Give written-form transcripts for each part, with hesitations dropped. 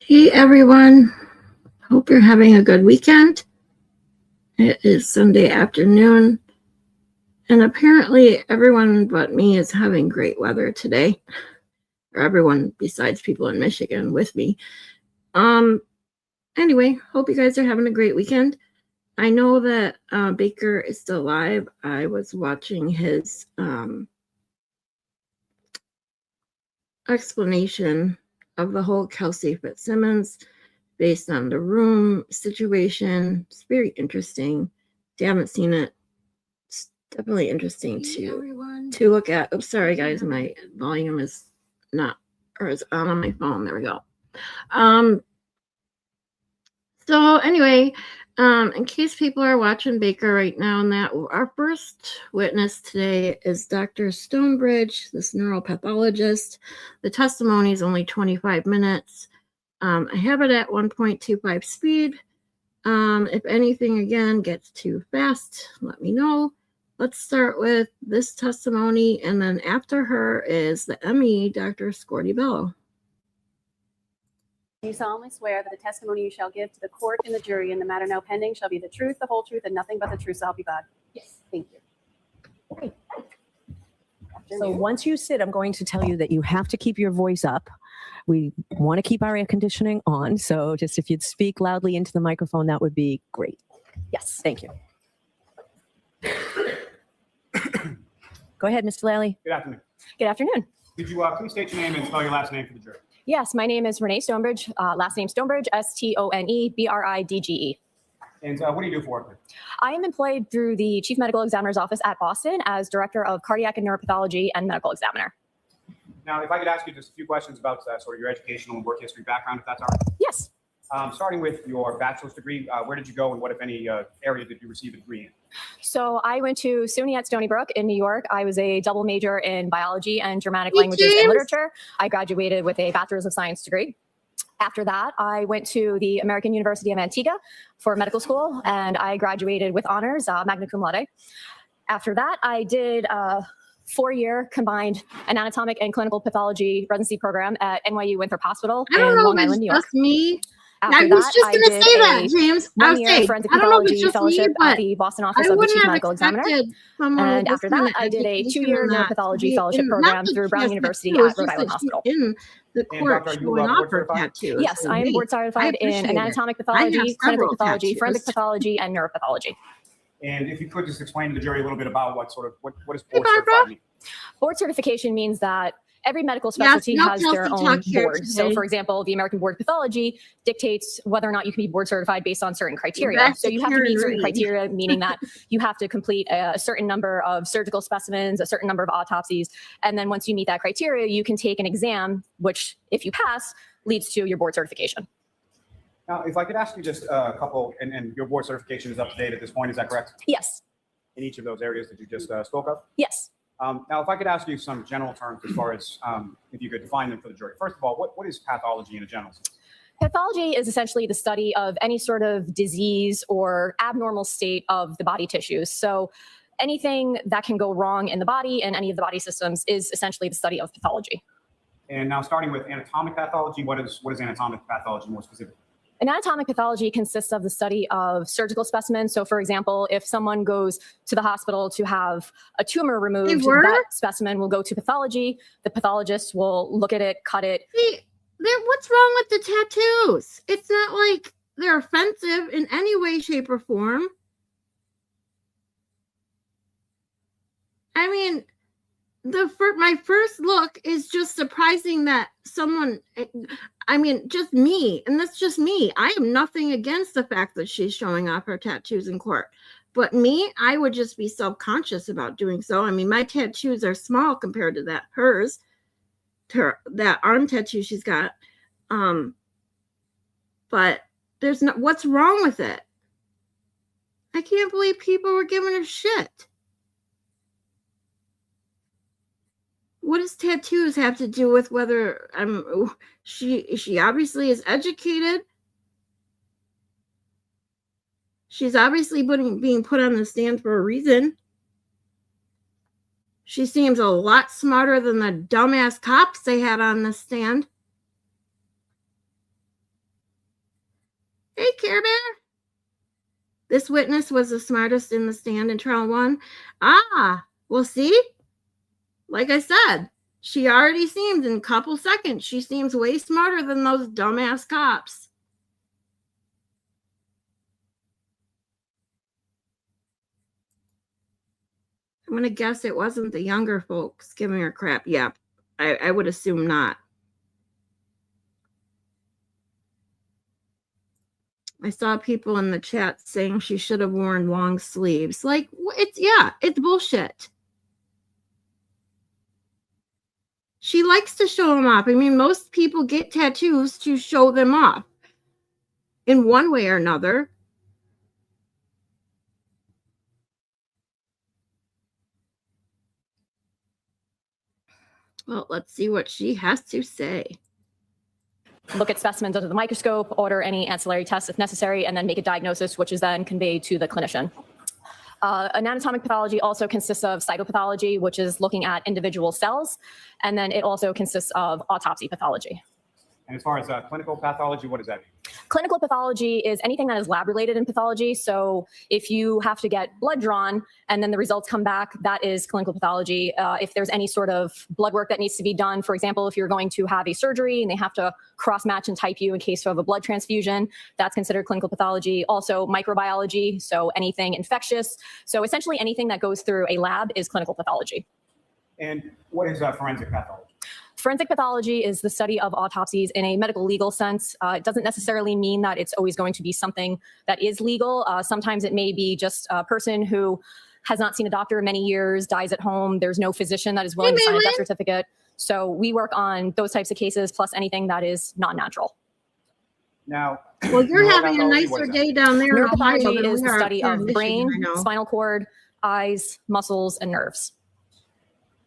Hey everyone, hope you're having a good weekend. It is Sunday afternoon, and apparently everyone but me is having great weather today. Or everyone besides people in Michigan with me. Anyway, hope you guys are having a great weekend. I know that Baker is still alive. I was watching his explanation of the whole Kelsey Fitzsimmons based on the room situation. It's very interesting. If you haven't seen it, it's definitely interesting to look at. Oops, sorry guys, my volume is not, or is on my phone. There we go. So anyway, in case people are watching Baker right now, and that our first witness today is Dr. Stonebridge, this neuropathologist. The testimony is only 25 minutes. I have it at 1.25 speed. If anything, again, gets too fast, let me know. Let's start with this testimony, and then after her is the ME, Dr. Scordi-Bello. You solemnly swear that the testimony you shall give to the court and the jury in the matter now pending shall be the truth, the whole truth, and nothing but the truth, so help you God? Yes. Thank you. Okay. So once you sit, I'm going to tell you that you have to keep your voice up. We want to keep our air conditioning on. So just if you'd speak loudly into the microphone, that would be great. Yes, thank you. Go ahead, Mr. Lally. Good afternoon. Good afternoon. Could you please state your name and spell your last name for the jury? Yes, my name is Renee Stonebridge. Last name Stonebridge, Stonebridge. And what do you do for work? I am employed through the Chief Medical Examiner's Office at Boston as Director of Cardiac and Neuropathology and Medical Examiner. Now, if I could ask you just a few questions about sort of your educational and work history background, if that's all right. Yes. Starting with your bachelor's degree, where did you go and what, if any, area did you receive a degree in? So I went to SUNY at Stony Brook in New York. I was a double major in biology and Germanic languages and literature. I graduated with a Bachelor's of Science degree. After that, I went to the American University of Antigua for medical school, and I graduated with honors, magna cum laude. After that, I did a 4-year combined anatomic and clinical pathology residency program at NYU Winthrop Hospital in Long Island, New York. Just me. After I was that, just going to say that, James. I was saying, forensic I don't know if it's pathology just fellowship me, but at the Boston office I of the wouldn't Chief have Medical Examiner. expected someone And with after this kind that, of I did a education 2-year and that neuropathology to fellowship be- not program that through she Brown has University tattoos, at Rhode just Island that Hospital. she's in the court Doctor, are you showing board off her certified? tattoos. Yes, And I am hey, board certified in appreciate it. anatomic I have pathology, clinical several pathology, tattoos. forensic pathology, and neuropathology. And if you could just explain to the jury a little bit about what does Hey, board Barbara. certified mean? Board certification means that every medical Yes, specialty no has their Kelsey own talk here board. So, today. for example, the American Board of Pathology dictates whether or not you can be board certified based on certain criteria. Back So to you have to Karen meet certain Reed. criteria, meaning that you have to complete a certain number of surgical specimens, a certain number of autopsies. And then once you meet that criteria, you can take an exam, which, if you pass, leads to your board certification. Now, if I could ask you just a couple, and your board certification is up to date at this point, is that correct? Yes. In each of those areas that you just spoke of? Yes. Now, if I could ask you some general terms as far as if you could define them for the jury. First of all, what is pathology in a general sense? Pathology is essentially the study of any sort of disease or abnormal state of the body tissues. So anything that can go wrong in the body and any of the body systems is essentially the study of pathology. And now starting with anatomic pathology, what is anatomic pathology more specifically? Anatomic pathology consists of the study of surgical specimens. So, for example, if someone goes to the hospital to have a tumor removed, that specimen will go to pathology. The pathologist will look at it, cut it. See, what's wrong with the tattoos? It's not like they're offensive in any way, shape, or form. I mean, my first look is just surprising that someone, I mean, just me, and that's just me. I am nothing against the fact that she's showing off her tattoos in court. But me, I would just be self-conscious about doing so. I mean, my tattoos are small compared to hers, that arm tattoo she's got. But there's not, what's wrong with it? I can't believe people were giving her shit. What does tattoos have to do with whether she obviously is educated? She's obviously being put on the stand for a reason. She seems a lot smarter than the dumbass cops they had on the stand. Hey, Care Bear. This witness was the smartest in the stand in trial 1. Ah, well, see? Like I said, she already seemed in a couple seconds. She seems way smarter than those dumbass cops. I'm going to guess it wasn't the younger folks giving her crap. Yep, I would assume not. I saw people in the chat saying she should have worn long sleeves. Like, it's bullshit. She likes to show them off. I mean, most people get tattoos to show them off in one way or another. Well, let's see what she has to say. Look at specimens under the microscope, order any ancillary tests if necessary, and then make a diagnosis, which is then conveyed to the clinician. Anatomic pathology also consists of cytopathology, which is looking at individual cells, and then it also consists of autopsy pathology. And as far as clinical pathology, what does that mean? Clinical pathology is anything that is lab related in pathology. So if you have to get blood drawn and then the results come back, that is clinical pathology. If there's any sort of blood work that needs to be done, for example, if you're going to have a surgery and they have to cross match and type you in case you have a blood transfusion, that's considered clinical pathology. Also microbiology, so anything infectious. So essentially anything that goes through a lab is clinical pathology. And what is forensic pathology? Forensic pathology is the study of autopsies in a medical legal sense. It doesn't necessarily mean that it's always going to be something that is legal. Sometimes it may be just a person who has not seen a doctor in many years, dies at home. There's no physician that is willing to sign a death certificate. So we work on those types of cases plus anything that is non-natural. Now, well, you're having a nicer day down there. Neuropathology is the study of brain, spinal cord, eyes, muscles, and nerves.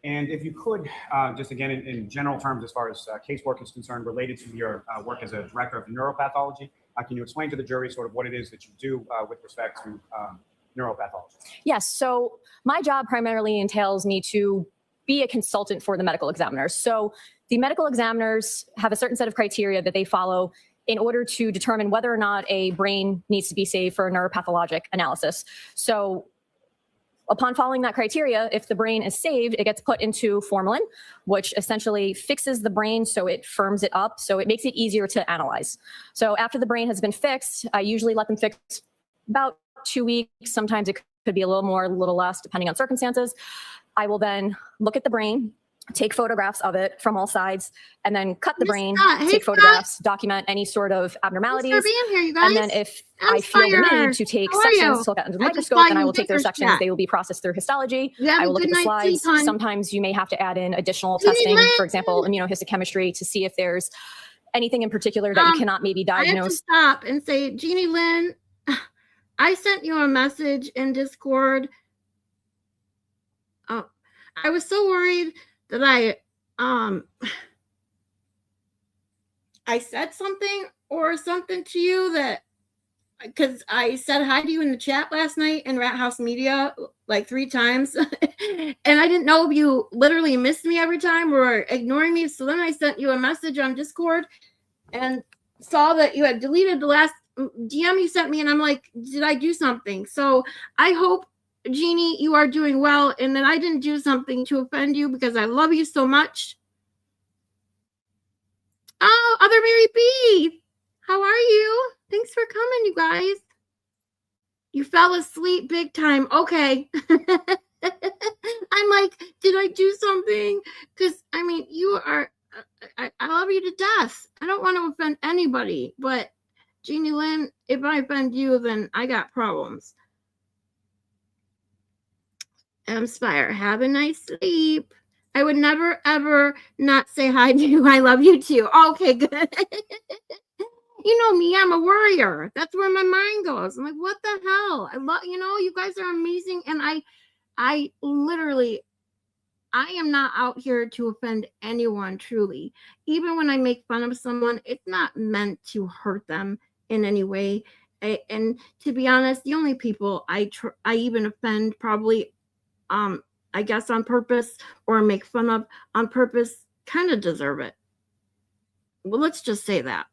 And if you could, just again, in general terms, as far as casework is concerned, related to your work as a director of neuropathology, can you explain to the jury sort of what it is that you do with respect to neuropathology? Yes. So my job primarily entails me to be a consultant for the medical examiners. So the medical examiners have a certain set of criteria that they follow in order to determine whether or not a brain needs to be saved for a neuropathologic analysis. So upon following that criteria, if the brain is saved, it gets put into formalin, which essentially fixes the brain so it firms it up, so it makes it easier to analyze. So after the brain has been fixed, I usually let them fix about 2 weeks. Sometimes it could be a little more, a little less, depending on circumstances. I will then look at the brain, take photographs of it from all sides, and then cut the brain, take photographs, document any sort of abnormalities. Thanks for being here, you guys. And then if I feel the need to take sections to look at under the microscope, then I will take those sections. They will be processed through histology. I will look at the slides. Sometimes you may have to add in additional testing, for example, immunohistochemistry, to see if there's anything in particular that you cannot maybe diagnose. I have to stop and say, Jeannie Lynn, I sent you a message in Discord. Oh, I was so worried that I said something to you that, because I said hi to you in the chat last night in Rat House Media like 3 times, and I didn't know if you literally missed me every time or ignoring me. So then I sent you a message on Discord and saw that you had deleted the last DM you sent me, and I'm like, did I do something? So I hope, Jeannie, you are doing well, and that I didn't do something to offend you, because I love you so much. Oh, Other Mary B, how are you? Thanks for coming, you guys. You fell asleep big time. Okay. I'm like, did I do something? Because, I mean, you are, I love you to death. I don't want to offend anybody, but Jeannie Lynn, if I offend you, then I got problems. Spire, have a nice sleep. I would never, ever not say hi to you. I love you too. Okay, good. You know me, I'm a worrier. That's where my mind goes. I'm like, what the hell? I love, you guys are amazing. And I literally, I am not out here to offend anyone, truly. Even when I make fun of someone, it's not meant to hurt them in any way. And to be honest, the only people I even offend probably, I guess on purpose, or make fun of on purpose, kind of deserve it. Well, let's just say that.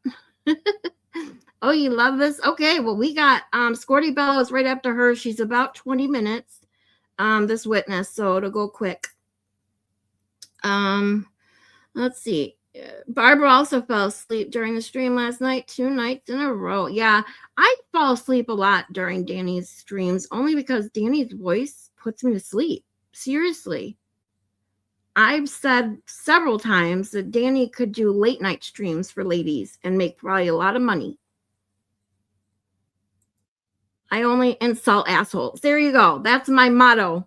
Oh, you love this? Okay, well, we got Scordi-Bello is right after her. She's about 20 minutes, this witness, so it'll go quick. Let's see. Barbara also fell asleep during the stream last night, 2 nights in a row. Yeah, I fall asleep a lot during Danny's streams, only because Danny's voice puts me to sleep. Seriously. I've said several times that Danny could do late night streams for ladies and make probably a lot of money. I only insult assholes. There you go. That's my motto.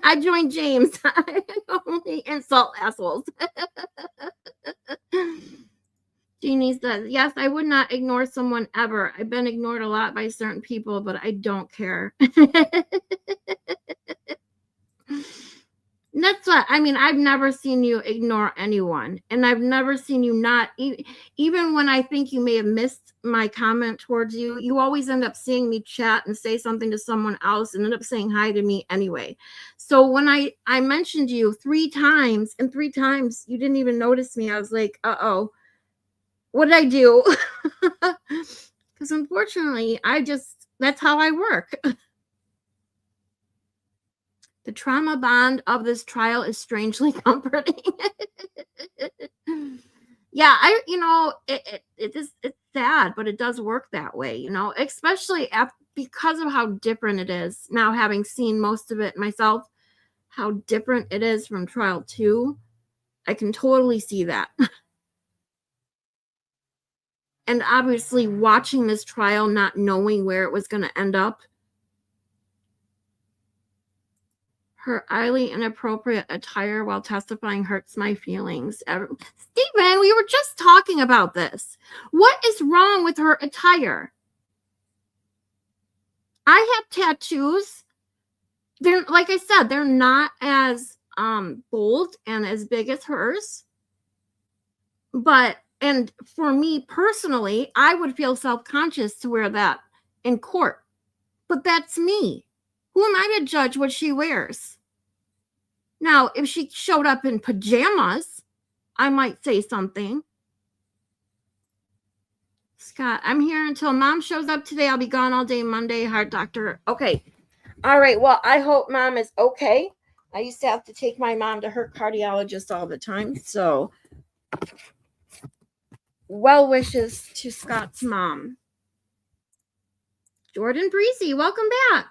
I joined James. I only insult assholes. Jeannie says, yes, I would not ignore someone ever. I've been ignored a lot by certain people, but I don't care. That's what I mean. I've never seen you ignore anyone, and I've never seen you not even when I think you may have missed my comment towards you. You always end up seeing me chat and say something to someone else and end up saying hi to me anyway. So when I mentioned you 3 times, and 3 times you didn't even notice me, I was like, uh-oh, what did I do? Because unfortunately, that's how I work. The trauma bond of this trial is strangely comforting. Yeah, it's sad, but it does work that way, especially because of how different it is. Now, having seen most of it myself, how different it is from trial 2, I can totally see that. And obviously, watching this trial, not knowing where it was going to end up, her highly inappropriate attire while testifying hurts my feelings. Stephen, we were just talking about this. What is wrong with her attire? I have tattoos. They're, like I said, they're not as bold and as big as hers. And for me personally, I would feel self-conscious to wear that in court. But that's me. Who am I to judge what she wears? Now, if she showed up in pajamas, I might say something. Scott, I'm here until Mom shows up today. I'll be gone all day Monday. Heart doctor. Okay. All right. Well, I hope Mom is okay. I used to have to take my mom to her cardiologist all the time. So, well wishes to Scott's mom. Jordan Breezy, welcome back.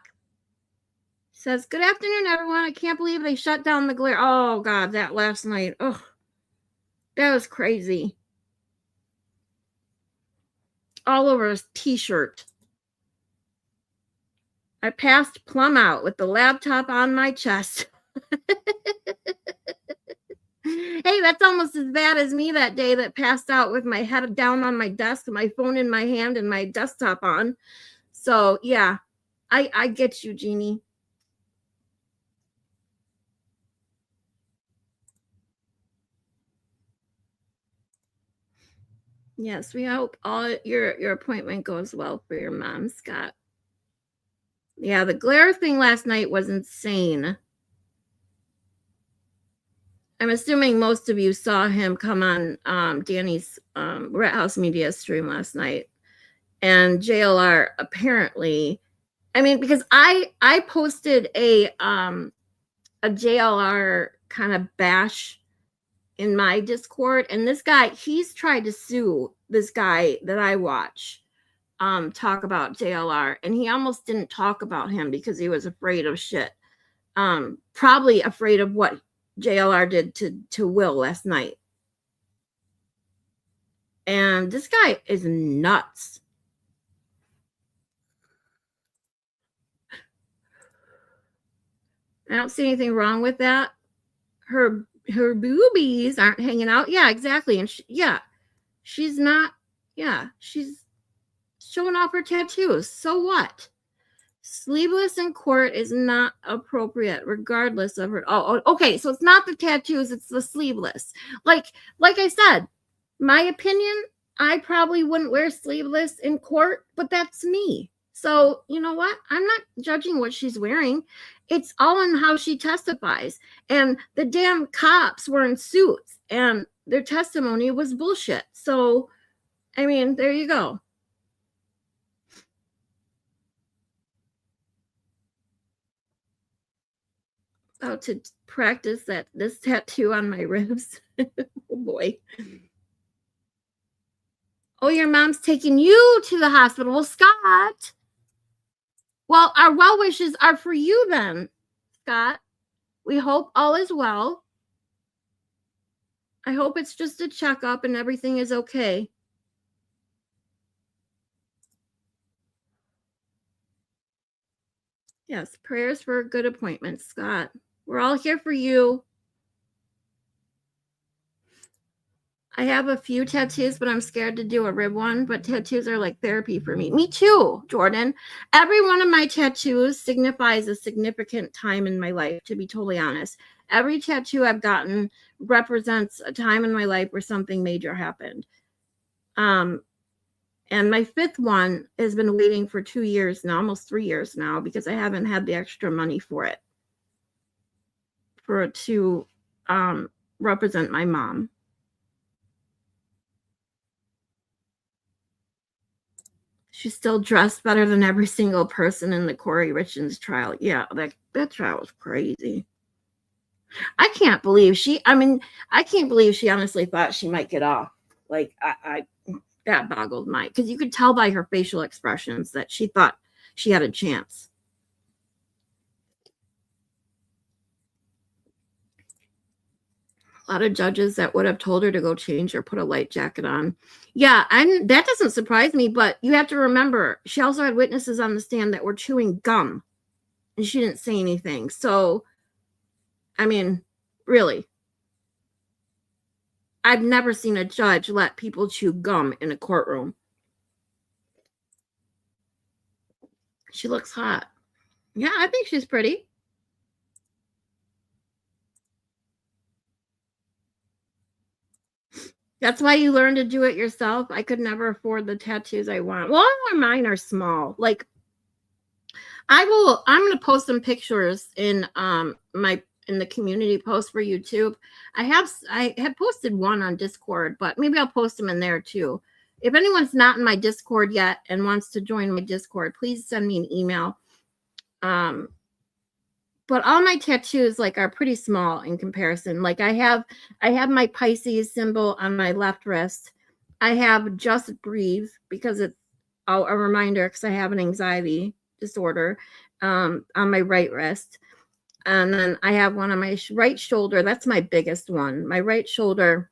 Says, good afternoon, everyone. I can't believe they shut down the glare. Oh, God, that last night. Oh, that was crazy. All over his t-shirt. I passed plumb out with the laptop on my chest. Hey, that's almost as bad as me that day that passed out with my head down on my desk, my phone in my hand, and my desktop on. So, yeah, I get you, Jeannie. Yes, we hope all your appointment goes well for your mom, Scott. Yeah, the glare thing last night was insane. I'm assuming most of you saw him come on Danny's Rat House Media stream last night. And JLR apparently, I mean, because I posted a JLR kind of bash in my Discord, and this guy, he's tried to sue this guy that I watch talk about JLR, and he almost didn't talk about him because he was afraid of shit. Probably afraid of what JLR did to Will last night. And this guy is nuts. I don't see anything wrong with that. Her boobies aren't hanging out. Yeah, exactly. And she's not. Yeah, she's showing off her tattoos. So what? Sleeveless in court is not appropriate, regardless of her. Oh, okay. So it's not the tattoos; it's the sleeveless. Like I said, my opinion. I probably wouldn't wear sleeveless in court, but that's me. So you know what? I'm not judging what she's wearing. It's all in how she testifies. And the damn cops were in suits, and their testimony was bullshit. So I mean, there you go. About to practice this tattoo on my ribs. Oh boy. Oh, your mom's taking you to the hospital. Well, Scott. Well, our well wishes are for you then, Scott. We hope all is well. I hope it's just a checkup and everything is okay. Yes, prayers for a good appointment, Scott. We're all here for you. I have a few tattoos, but I'm scared to do a rib one. But tattoos are like therapy for me. Me too, Jordan. Every one of my tattoos signifies a significant time in my life, to be totally honest. Every tattoo I've gotten represents a time in my life where something major happened. And my fifth one has been waiting for 2 years now, almost 3 years now, because I haven't had the extra money for it to represent my mom. She's still dressed better than every single person in the Corey Richards trial. Yeah, that trial was crazy. I can't believe she honestly thought she might get off. Like, that boggled my, because you could tell by her facial expressions that she thought she had a chance. A lot of judges that would have told her to go change or put a light jacket on. Yeah, that doesn't surprise me, but you have to remember, she also had witnesses on the stand that were chewing gum, and she didn't say anything. So, I mean, really, I've never seen a judge let people chew gum in a courtroom. She looks hot. Yeah, I think she's pretty. That's why you learn to do it yourself. I could never afford the tattoos I want. Well, mine are small. Like, I'm going to post some pictures in the community post for YouTube. I have posted one on Discord, but maybe I'll post them in there too. If anyone's not in my Discord yet and wants to join my Discord, please send me an email. But all my tattoos are pretty small in comparison. Like, I have my Pisces symbol on my left wrist. I have Just Breathe because it's a reminder, because I have an anxiety disorder, on my right wrist. And then I have one on my right shoulder. That's my biggest one. My right shoulder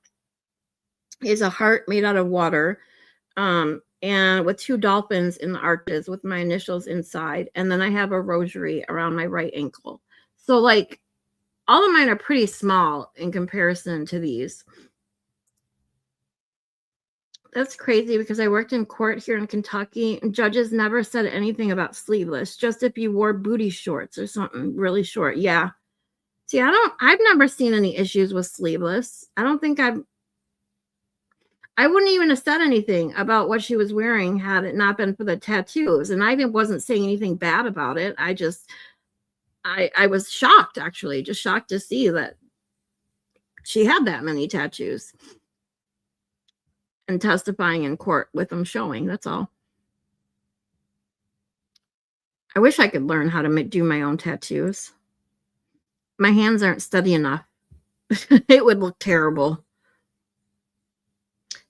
is a heart made out of water, and with 2 dolphins in the arches with my initials inside. And then I have a rosary around my right ankle. So, all of mine are pretty small in comparison to these. That's crazy, because I worked in court here in Kentucky, and judges never said anything about sleeveless, just if you wore booty shorts or something really short. Yeah. See, I've never seen any issues with sleeveless. I don't think I wouldn't even have said anything about what she was wearing had it not been for the tattoos. And I wasn't saying anything bad about it. I was shocked, actually, just shocked to see that she had that many tattoos, and testifying in court with them showing. That's all. I wish I could learn how to do my own tattoos. My hands aren't steady enough. It would look terrible.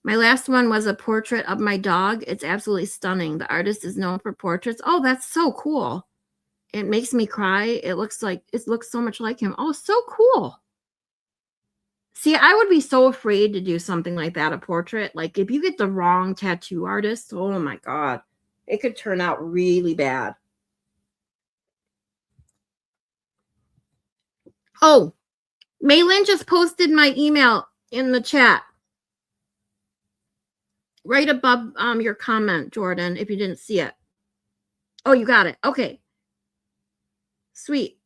My last one was a portrait of my dog. It's absolutely stunning. The artist is known for portraits. Oh, that's so cool. It makes me cry. It looks so much like him. Oh, so cool. See, I would be so afraid to do something like that, a portrait. Like, if you get the wrong tattoo artist, oh my God, it could turn out really bad. Oh, Maylin just posted my email in the chat. Right above your comment, Jordan, if you didn't see it. Oh, you got it. Okay. Sweet.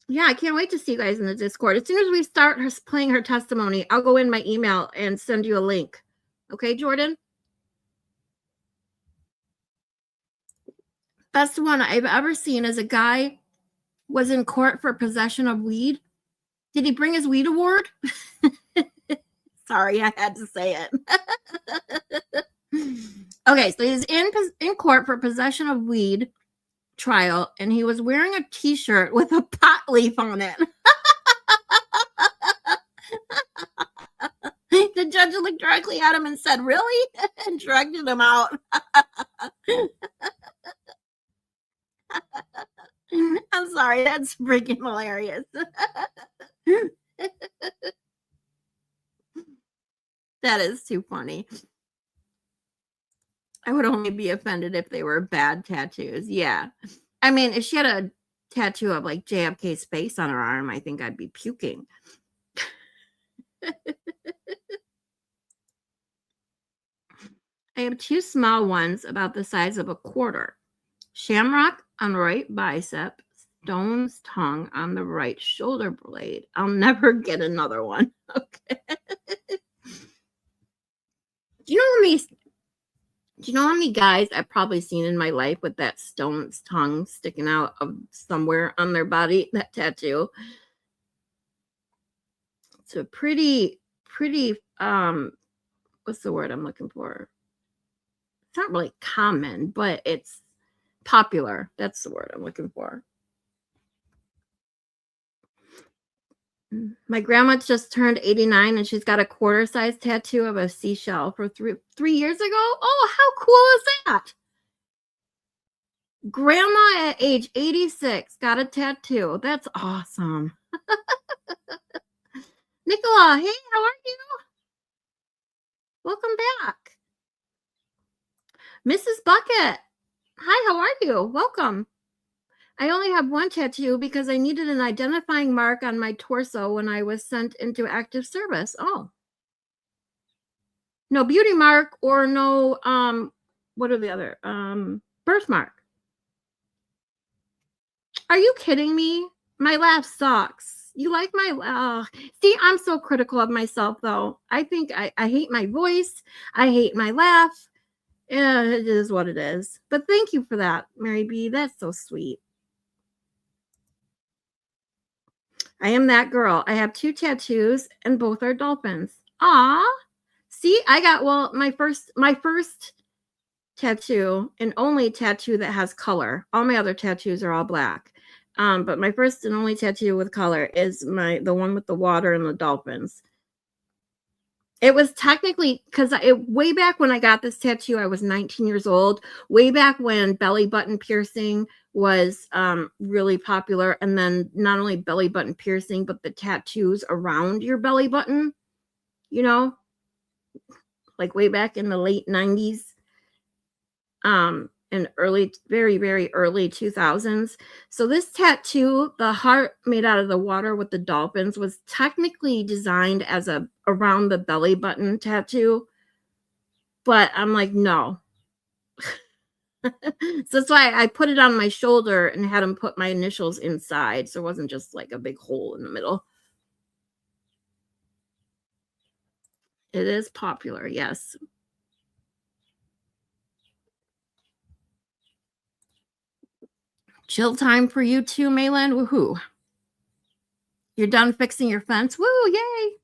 Yeah, I can't wait to see you guys in the Discord. As soon as we start playing her testimony, I'll go in my email and send you a link. Okay, Jordan? Best one I've ever seen is a guy was in court for possession of weed. Did he bring his weed award? Sorry, I had to say it. Okay, so he's in court for possession of weed trial, and he was wearing a t-shirt with a pot leaf on it. The judge looked directly at him and said, "Really?" and directed him out. I'm sorry, that's freaking hilarious. That is too funny. I would only be offended if they were bad tattoos. Yeah. I mean, if she had a tattoo of like JFK's face on her arm, I think I'd be puking. I have two small ones about the size of a quarter. Shamrock on the right bicep, stone's tongue on the right shoulder blade. I'll never get another one. Okay. Do you know how many guys I've probably seen in my life with that stone's tongue sticking out of somewhere on their body, that tattoo? It's a pretty, what's the word I'm looking for? It's not really common, but it's popular. That's the word I'm looking for. My grandma just turned 89 and she's got a quarter-size tattoo of a seashell for 3 years ago. Oh, how cool is that? Grandma at age 86 got a tattoo. That's awesome. Nicola, hey, how are you? Welcome back. Mrs. Bucket, hi, how are you? Welcome. I only have one tattoo because I needed an identifying mark on my torso when I was sent into active service. Oh. No beauty mark or no, what are the other? Birthmark. Are you kidding me? My laugh sucks. You like my see, I'm so critical of myself though. I think I hate my voice. I hate my laugh. Yeah, it is what it is. But thank you for that, Mary B. That's so sweet. I am that girl. I have 2 tattoos and both are dolphins. Aw. See, I got, well, my first tattoo and only tattoo that has color. All my other tattoos are all black. But my first and only tattoo with color is the one with the water and the dolphins. It was technically, because way back when I got this tattoo, I was 19 years old. Way back when belly button piercing was really popular. And then not only belly button piercing, but the tattoos around your belly button, you know, like way back in the late 90s. And very, very early 2000s. So this tattoo, the heart made out of the water with the dolphins, was technically designed as a around the belly button tattoo. But I'm like, no. So that's why I put it on my shoulder and had him put my initials inside. So it wasn't just like a big hole in the middle. It is popular, yes. Chill time for you too, Mayland. Woohoo. You're done fixing your fence. Woo, yay.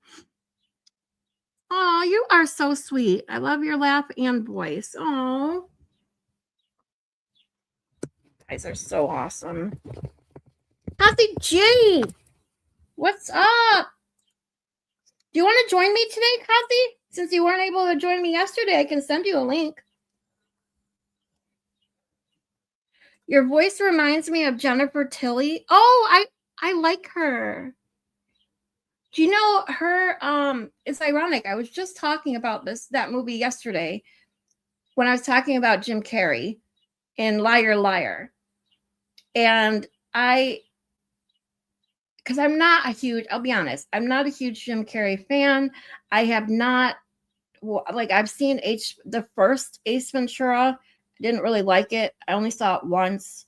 Oh, you are so sweet. I love your laugh and voice. Oh. Guys are so awesome. Kathy G, what's up? Do you want to join me today, Kathy? Since you weren't able to join me yesterday, I can send you a link. Your voice reminds me of Jennifer Tilly. Oh, I like her. Do you know her? It's ironic. I was just talking about that movie yesterday when I was talking about Jim Carrey in Liar Liar. And because I'll be honest, I'm not a huge Jim Carrey fan. I have not, I've seen the first Ace Ventura. I didn't really like it. I only saw it once.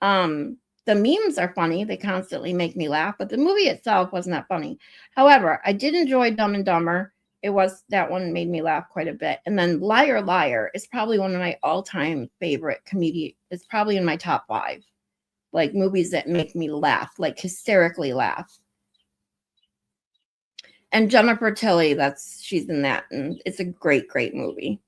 The memes are funny. They constantly make me laugh, but the movie itself wasn't that funny. However, I did enjoy Dumb and Dumber. That one made me laugh quite a bit. And then Liar Liar is probably one of my all-time favorite comedy. It's probably in my top 5. Like movies that make me laugh, like hysterically laugh. And Jennifer Tilly, she's in that, and it's a great, great movie.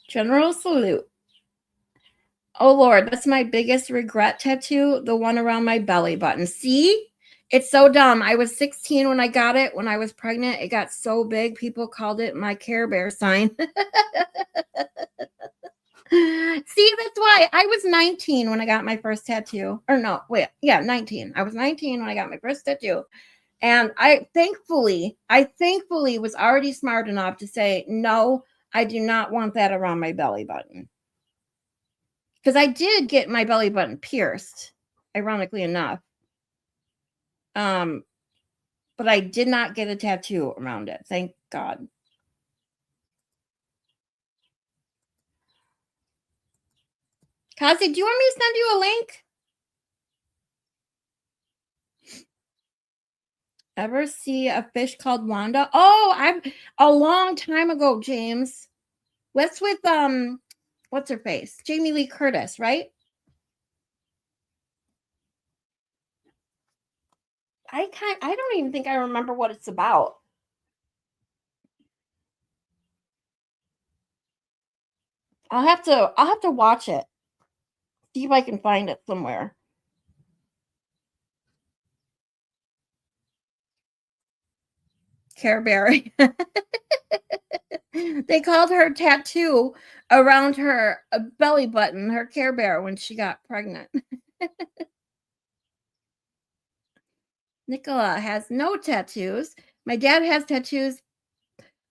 General Salute. Oh Lord, that's my biggest regret tattoo, the one around my belly button. See? It's so dumb. I was 16 when I got it. When I was pregnant, it got so big, people called it my Care Bear sign. See, that's why I was 19 when I got my first tattoo. Or no, wait, yeah, 19. I was 19 when I got my first tattoo. And I thankfully was already smart enough to say, no, I do not want that around my belly button. Because I did get my belly button pierced, ironically enough. But I did not get a tattoo around it. Thank God. Kazi, do you want me to send you a link? Ever see a fish called Wanda? Oh, I've a long time ago, James. What's with what's her face? Jamie Lee Curtis, right? I don't even think I remember what it's about. I'll have to watch it. See if I can find it somewhere. Care Bear. They called her tattoo around her belly button, her Care Bear, when she got pregnant. Nicola has no tattoos. My dad has tattoos,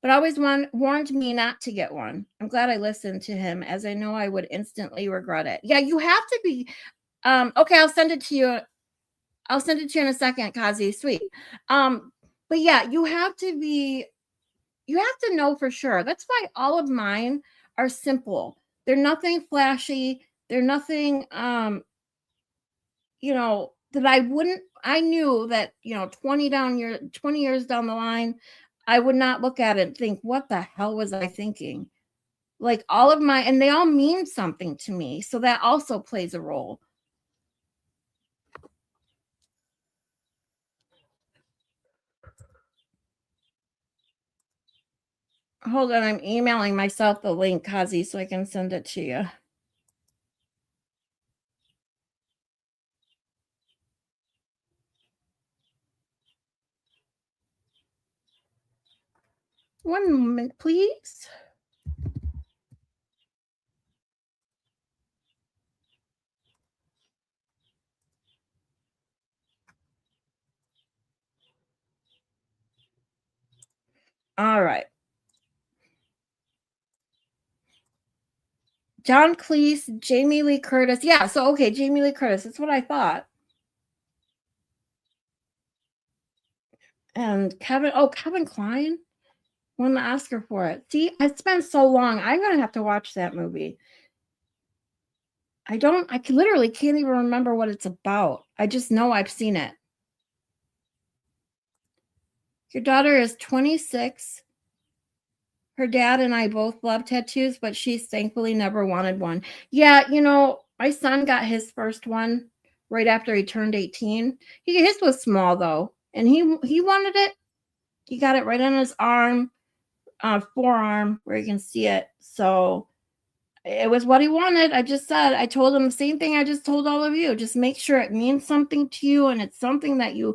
but always warned me not to get one. I'm glad I listened to him, as I know I would instantly regret it. Yeah, you have to be. Okay, I'll send it to you. I'll send it to you in a second, Kazi. Sweet. But yeah, you have to know for sure. That's why all of mine are simple. They're nothing flashy. They're nothing, that I knew that, 20 years down the line, I would not look at it and think, what the hell was I thinking? Like all of and they all mean something to me. So that also plays a role. Hold on, I'm emailing myself the link, Kazi, so I can send it to you. One moment, please. All right. John Cleese, Jamie Lee Curtis. Yeah, so okay, Jamie Lee Curtis. That's what I thought. And Kevin Kline won the Oscar for it. See, it's been so long. I'm gonna have to watch that movie. I literally can't even remember what it's about. I just know I've seen it. Your daughter is 26. Her dad and I both love tattoos, but she's thankfully never wanted one. Yeah, my son got his first one right after he turned 18. His was small though, and he wanted it. He got it right on his arm, forearm, where you can see it. So it was what he wanted. I told him the same thing I just told all of you. Just make sure it means something to you, and it's something that you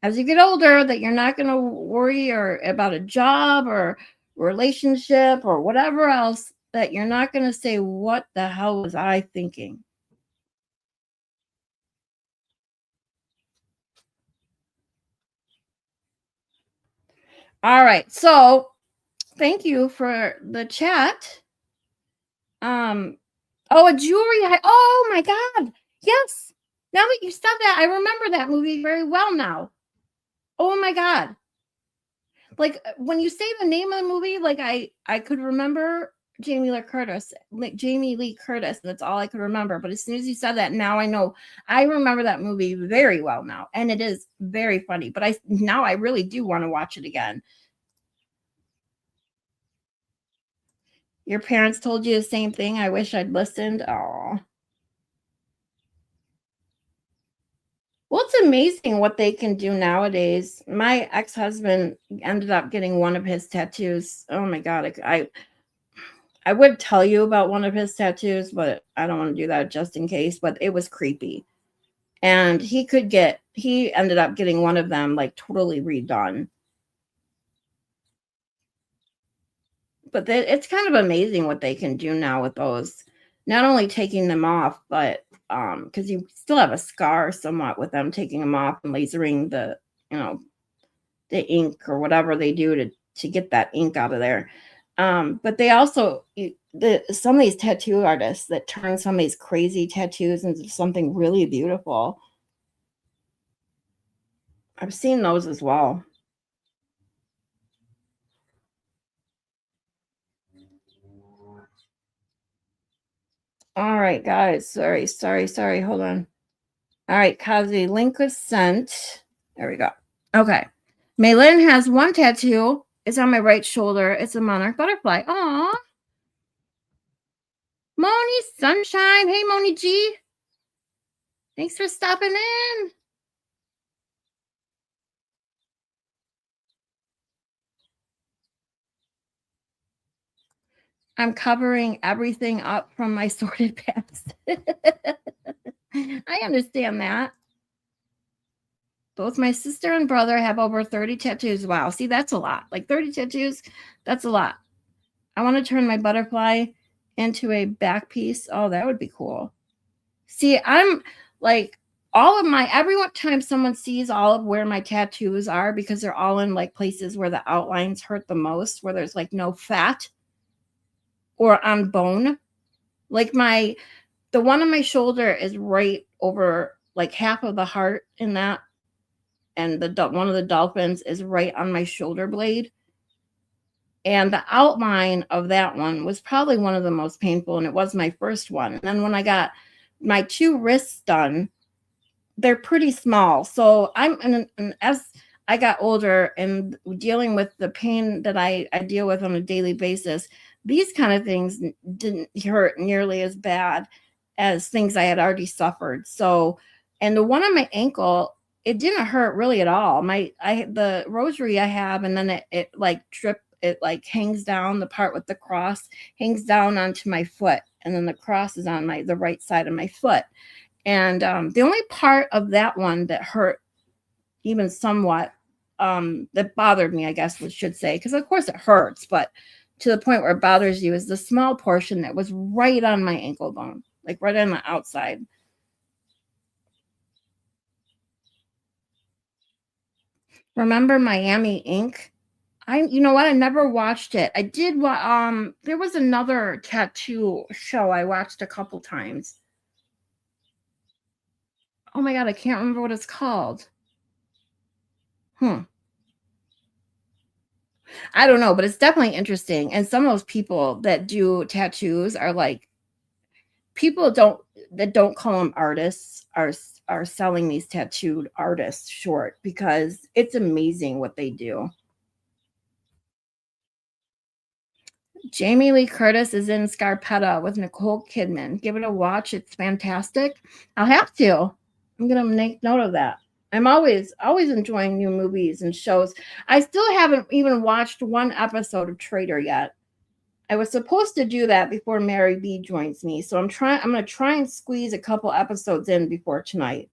as you get older, that you're not going to worry about a job or relationship or whatever else, that you're not going to say, what the hell was I thinking? All right. So thank you for the chat. A jewelry. Oh my God. Yes. Now that you said that, I remember that movie very well now. Oh my God. Like when you say the name of the movie, like I could remember Jamie Lee Curtis. That's all I could remember. But as soon as you said that, now I remember that movie very well now, and it is very funny. But I really do want to watch it again. Your parents told you the same thing. I wish I'd listened. Oh. Well, it's amazing what they can do nowadays. My ex-husband ended up getting one of his tattoos. Oh my God. I would tell you about one of his tattoos, but I don't want to do that just in case, but it was creepy. And he ended up getting one of them like totally redone. But it's kind of amazing what they can do now with those. Not only taking them off, but because you still have a scar somewhat with them taking them off and lasering the ink or whatever they do to get that ink out of there. But they also some of these tattoo artists that turn some of these crazy tattoos into something really beautiful. I've seen those as well. All right, guys. Sorry. Hold on. All right, Kazi, link was sent. There we go. Okay. Maylin has one tattoo. It's on my right shoulder. It's a monarch butterfly. Aw. Moni Sunshine. Hey, Moni G. Thanks for stopping in. I'm covering everything up from my sordid past. I understand that. Both my sister and brother have over 30 tattoos. Wow. See, that's a lot. Like 30 tattoos, that's a lot. I want to turn my butterfly into a back piece. Oh, that would be cool. See, I'm like every time someone sees all of where my tattoos are, because they're all in like places where the outlines hurt the most, where there's like no fat or on bone. Like the one on my shoulder is right over like half of the heart in that. And one of the dolphins is right on my shoulder blade. And the outline of that one was probably one of the most painful, and it was my first one. And then when I got my 2 wrists done, they're pretty small. So as I got older and dealing with the pain that I deal with on a daily basis, these kind of things didn't hurt nearly as bad as things I had already suffered. So, and the one on my ankle, it didn't hurt really at all. The rosary I have, and then it hangs down, the part with the cross hangs down onto my foot, and then the cross is on the right side of my foot. And the only part of that one that hurt even somewhat, that bothered me, I guess we should say, because of course it hurts, but to the point where it bothers you, is the small portion that was right on my ankle bone, like right on the outside. Remember Miami Ink? You know what? I never watched it. I did. There was another tattoo show I watched a couple times. Oh my God, I can't remember what it's called. I don't know, but it's definitely interesting. And some of those people that do tattoos are like people that don't call them artists are selling these tattooed artists short, because it's amazing what they do. Jamie Lee Curtis is in Scarpetta with Nicole Kidman. Give it a watch. It's fantastic. I'll have to. I'm going to make note of that. I'm always enjoying new movies and shows. I still haven't even watched one episode of Traitor yet. I was supposed to do that before Mary B joins me. So I'm going to try and squeeze a couple episodes in before tonight.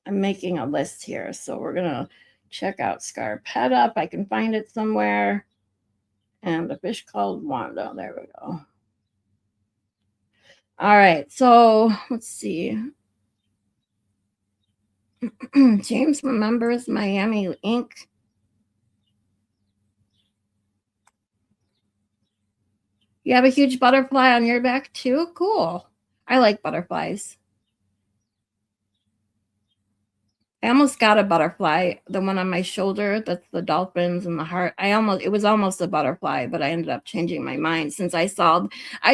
I'm making a list here. So we're going to check out Scarpetta if I can find it somewhere. And The Fish Called Wanda. There we go. All right. So let's see. James remembers Miami Ink. You have a huge butterfly on your back too? Cool. I like butterflies. I almost got a butterfly, the one on my shoulder, that's the dolphins and the heart. It was almost a butterfly, but I ended up changing my mind since I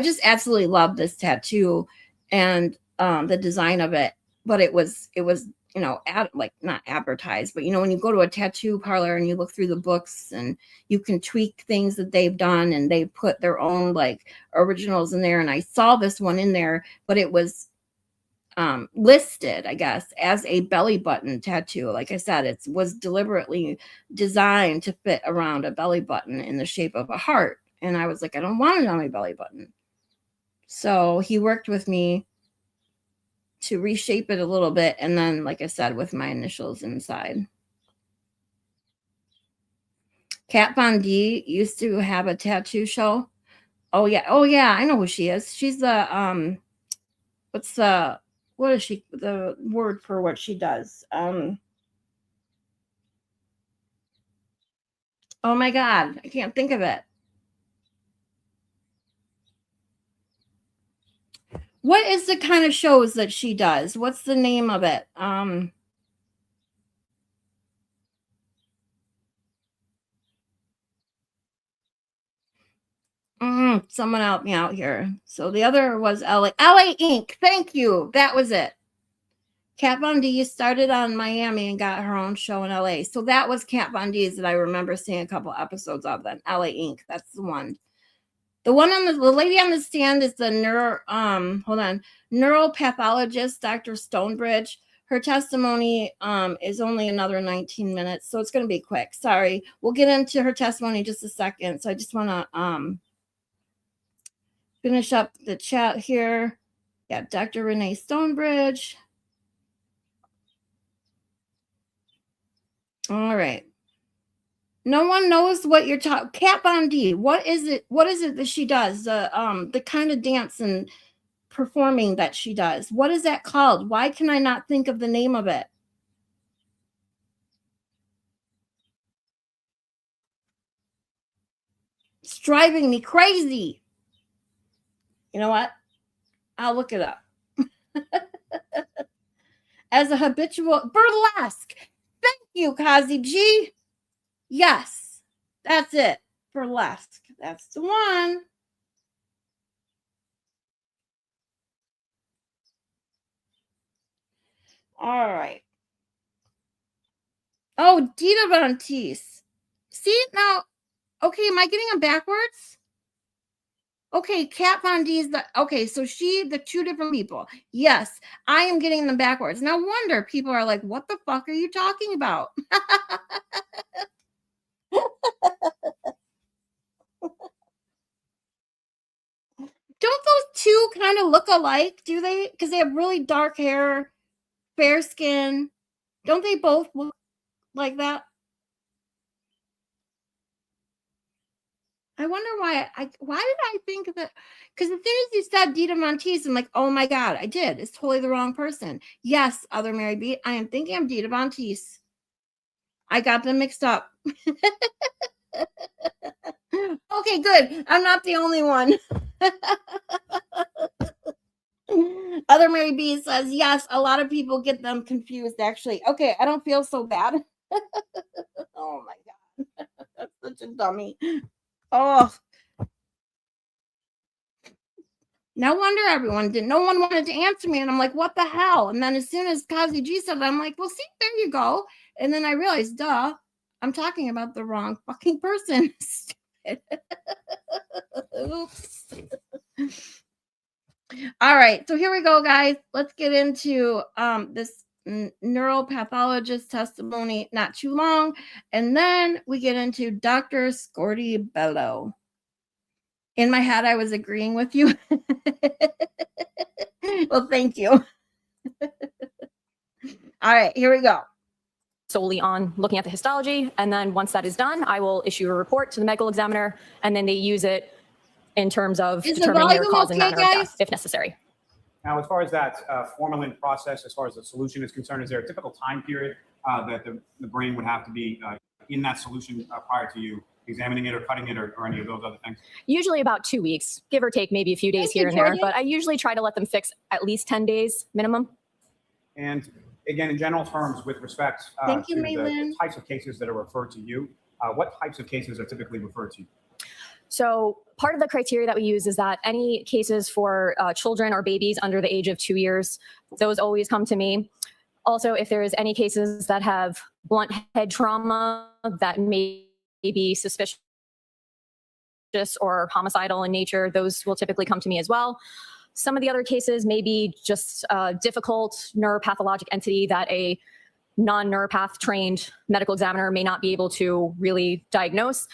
just absolutely love this tattoo and the design of it. But it was you know, like not advertised, but you know, when you go to a tattoo parlor and you look through the books and you can tweak things that they've done and they put their own like originals in there. And I saw this one in there, but it was listed, I guess, as a belly button tattoo. Like I said, it was deliberately designed to fit around a belly button in the shape of a heart. And I was like, I don't want it on my belly button. So he worked with me to reshape it a little bit. And then, like I said, with my initials inside. Kat Von D used to have a tattoo show. Oh yeah. I know who she is. She's the, what is she, the word for what she does? Oh my God, I can't think of it. What is the kind of shows that she does? What's the name of it? Someone help me out here. So the other was LA Inc. Thank you. That was it. Kat Von D started on Miami and got her own show in LA. So that was Kat Von D's that I remember seeing a couple episodes of. Then LA Inc. That's the one. The one on the lady on the stand is the neuropathologist, Dr. Stonebridge. Her testimony is only another 19 minutes, so it's going to be quick. Sorry. We'll get into her testimony in just a second. So I just want to finish up the chat here. Yeah, Dr. Renee Stonebridge. All right. No one knows what you're talking. Kat Von D. What is it? What is it that she does? The kind of dance and performing that she does. What is that called? Why can I not think of the name of it? It's driving me crazy. You know what? I'll look it up. As a habitual burlesque. Thank you, Kazi G. Yes, that's it. Burlesque. That's the one. All right. Oh, Dita Von Teese. See now? Okay, am I getting them backwards? Okay, Kat Von D is the okay. So the two different people. Yes, I am getting them backwards. No wonder people are like, "What the fuck are you talking about?" Don't those two kind of look alike? Do they? Because they have really dark hair, fair skin. Don't they both look like that? I wonder why did I think of it? Because as soon as you said Dita Von Teese, I'm like, oh my God, I did. It's totally the wrong person. Yes, other Mary B. I am thinking of Dita Von Teese. I got them mixed up. Okay, good. I'm not the only one. Other Mary B says, yes, a lot of people get them confused, actually. Okay, I don't feel so bad. Oh my God. That's such a dummy. Oh. No wonder no one wanted to answer me. And I'm like, what the hell? And then as soon as Kazi G said that, I'm like, well, see, there you go. And then I realized, duh, I'm talking about the wrong fucking person. Oops. All right. So here we go, guys. Let's get into this neuropathologist testimony, not too long. And then we get into Dr. Scordi-Bello. In my head, I was agreeing with you. Well, thank you. All right, here we go. Solely on looking at the histology. And then once that is done, I will issue a report to the medical examiner, and then they use it in terms of determining your cause and manner of death, if necessary. Now, as far as that formalin process, as far as the solution is concerned, is there a typical time period that the brain would have to be in that solution prior to you examining it or cutting it or any of those other things? Usually about 2 weeks, give or take maybe a few days here and there, but I usually try to let them fix at least 10 days minimum. And again, in general terms, with respect to the types of cases that are referred to you, what types of cases are typically referred to you? So part of the criteria that we use is that any cases for children or babies under the age of 2 years, those always come to me. Also, if there's any cases that have blunt head trauma that may be suspicious or homicidal in nature, those will typically come to me as well. Some of the other cases may be just a difficult neuropathologic entity that a non-neuropath trained medical examiner may not be able to really diagnose.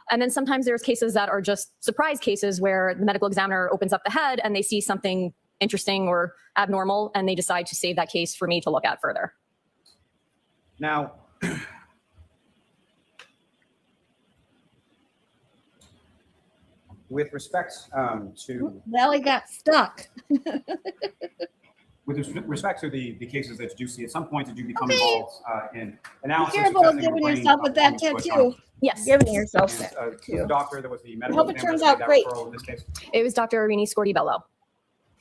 And then sometimes there's cases that are just surprise cases where the medical examiner opens up the head and they see something interesting or abnormal, and they decide to save that case for me to look at further. Now, with respect to Lally got stuck. with respect to the cases that you do see, at some point did you become Okay. involved in analysis? Be careful or of testing giving brain yourself a bad along with tattoo. Yes, Giving yourself And, that the too. doctor that was the medical hope it examiner turns that made out that great. referral in this case. it was Dr. Scordi-Bello.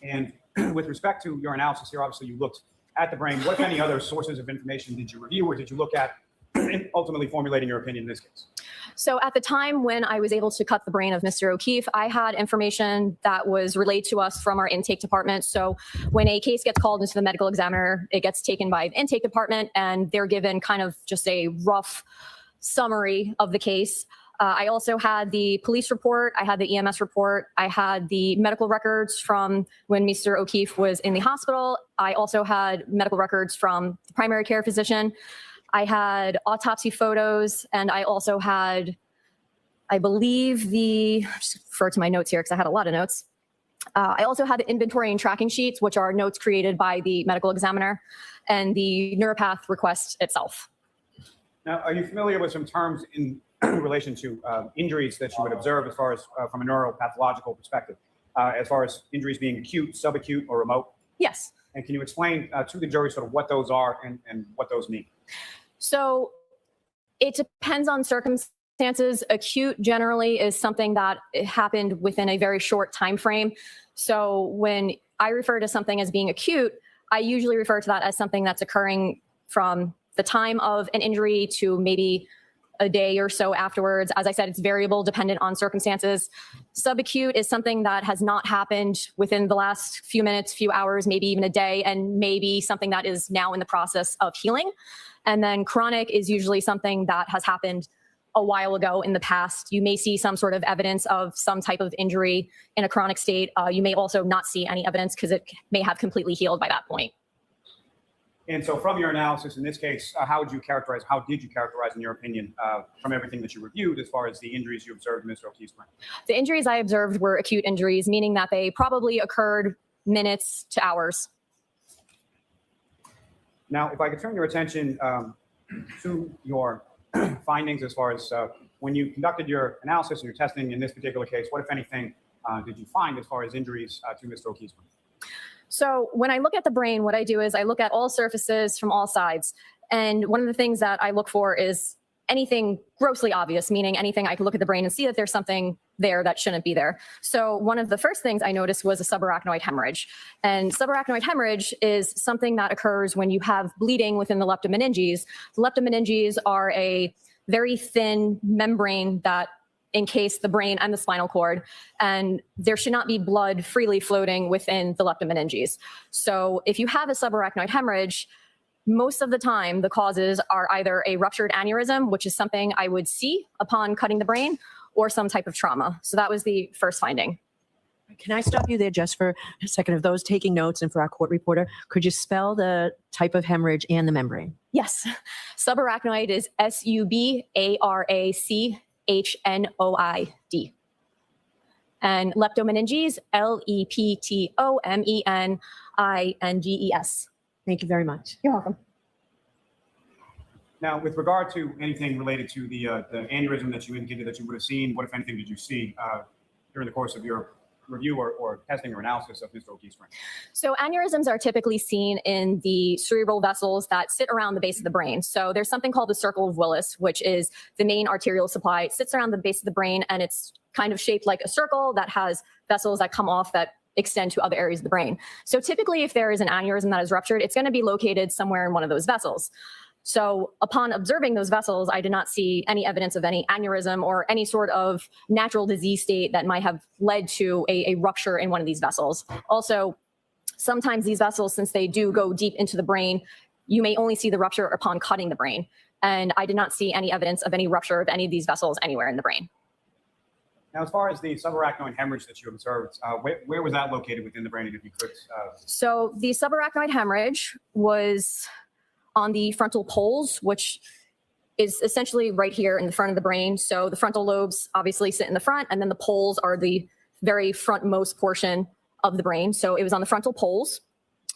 And with respect to your analysis here, obviously you looked at the brain. What, if any, other sources of information did you review or did you look at in ultimately formulating your opinion in this case? So at the time when I was able to cut the brain of Mr. O'Keefe, I had information that was relayed to us from our intake department. So when a case gets called into the medical examiner, it gets taken by the intake department and they're given kind of just a rough summary of the case. I also had the police report, I had the EMS report, I had the medical records from when Mr. O'Keefe was in the hospital. I also had medical records from the primary care physician. I had autopsy photos, and I also had, I believe just refer to my notes here because I had a lot of notes. I also had the inventory and tracking sheets, which are notes created by the medical examiner, and the neuropath request itself. Now, are you familiar with some terms in relation to injuries that you would observe as far as from a neuropathological perspective, as far as injuries being acute, subacute, or remote? Yes. And can you explain to the jury sort of what those are and what those mean? So it depends on circumstances. Acute generally is something that happened within a very short time frame. So when I refer to something as being acute, I usually refer to that as something that's occurring from the time of an injury to maybe a day or so afterwards. As I said, it's variable dependent on circumstances. Subacute is something that has not happened within the last few minutes, few hours, maybe even a day, and maybe something that is now in the process of healing. And then chronic is usually something that has happened a while ago in the past. You may see some sort of evidence of some type of injury in a chronic state. You may also not see any evidence because it may have completely healed by that point. And so from your analysis in this case, how did you characterize, in your opinion, from everything that you reviewed as far as the injuries you observed in Mr. O'Keefe's brain? The injuries I observed were acute injuries, meaning that they probably occurred minutes to hours. Now, if I could turn your attention to your findings as far as when you conducted your analysis and your testing in this particular case, what, if anything, did you find as far as injuries to Mr. O'Keefe's brain? So when I look at the brain, what I do is I look at all surfaces from all sides. And one of the things that I look for is anything grossly obvious, meaning anything I can look at the brain and see that there's something there that shouldn't be there. So one of the first things I noticed was a subarachnoid hemorrhage. And subarachnoid hemorrhage is something that occurs when you have bleeding within the leptomeninges. The leptomeninges are a very thin membrane that encase the brain and the spinal cord, and there should not be blood freely floating within the leptomeninges. So if you have a subarachnoid hemorrhage, most of the time the causes are either a ruptured aneurysm, which is something I would see upon cutting the brain, or some type of trauma. So that was the first finding. Can I stop you there just for a second? Of those taking notes and for our court reporter, could you spell the type of hemorrhage and the membrane? Yes. Subarachnoid is SUBARACHNOID. And leptomeninges, LEPTOMENINGES. Thank you very much. You're welcome. Now, with regard to anything related to the aneurysm that you indicated that you would have seen, what, if anything, did you see during the course of your review or testing or analysis of Mr. O'Keefe's brain? So aneurysms are typically seen in the cerebral vessels that sit around the base of the brain. So there's something called the circle of Willis, which is the main arterial supply. It sits around the base of the brain, and it's kind of shaped like a circle that has vessels that come off that extend to other areas of the brain. So typically, if there is an aneurysm that is ruptured, it's going to be located somewhere in one of those vessels. So upon observing those vessels, I did not see any evidence of any aneurysm or any sort of natural disease state that might have led to a rupture in one of these vessels. Also, sometimes these vessels, since they do go deep into the brain, you may only see the rupture upon cutting the brain. And I did not see any evidence of any rupture of any of these vessels anywhere in the brain. Now, as far as the subarachnoid hemorrhage that you observed, where was that located within the brain, if you could? So the subarachnoid hemorrhage was on the frontal poles, which is essentially right here in the front of the brain. So the frontal lobes obviously sit in the front, and then the poles are the very frontmost portion of the brain. So it was on the frontal poles.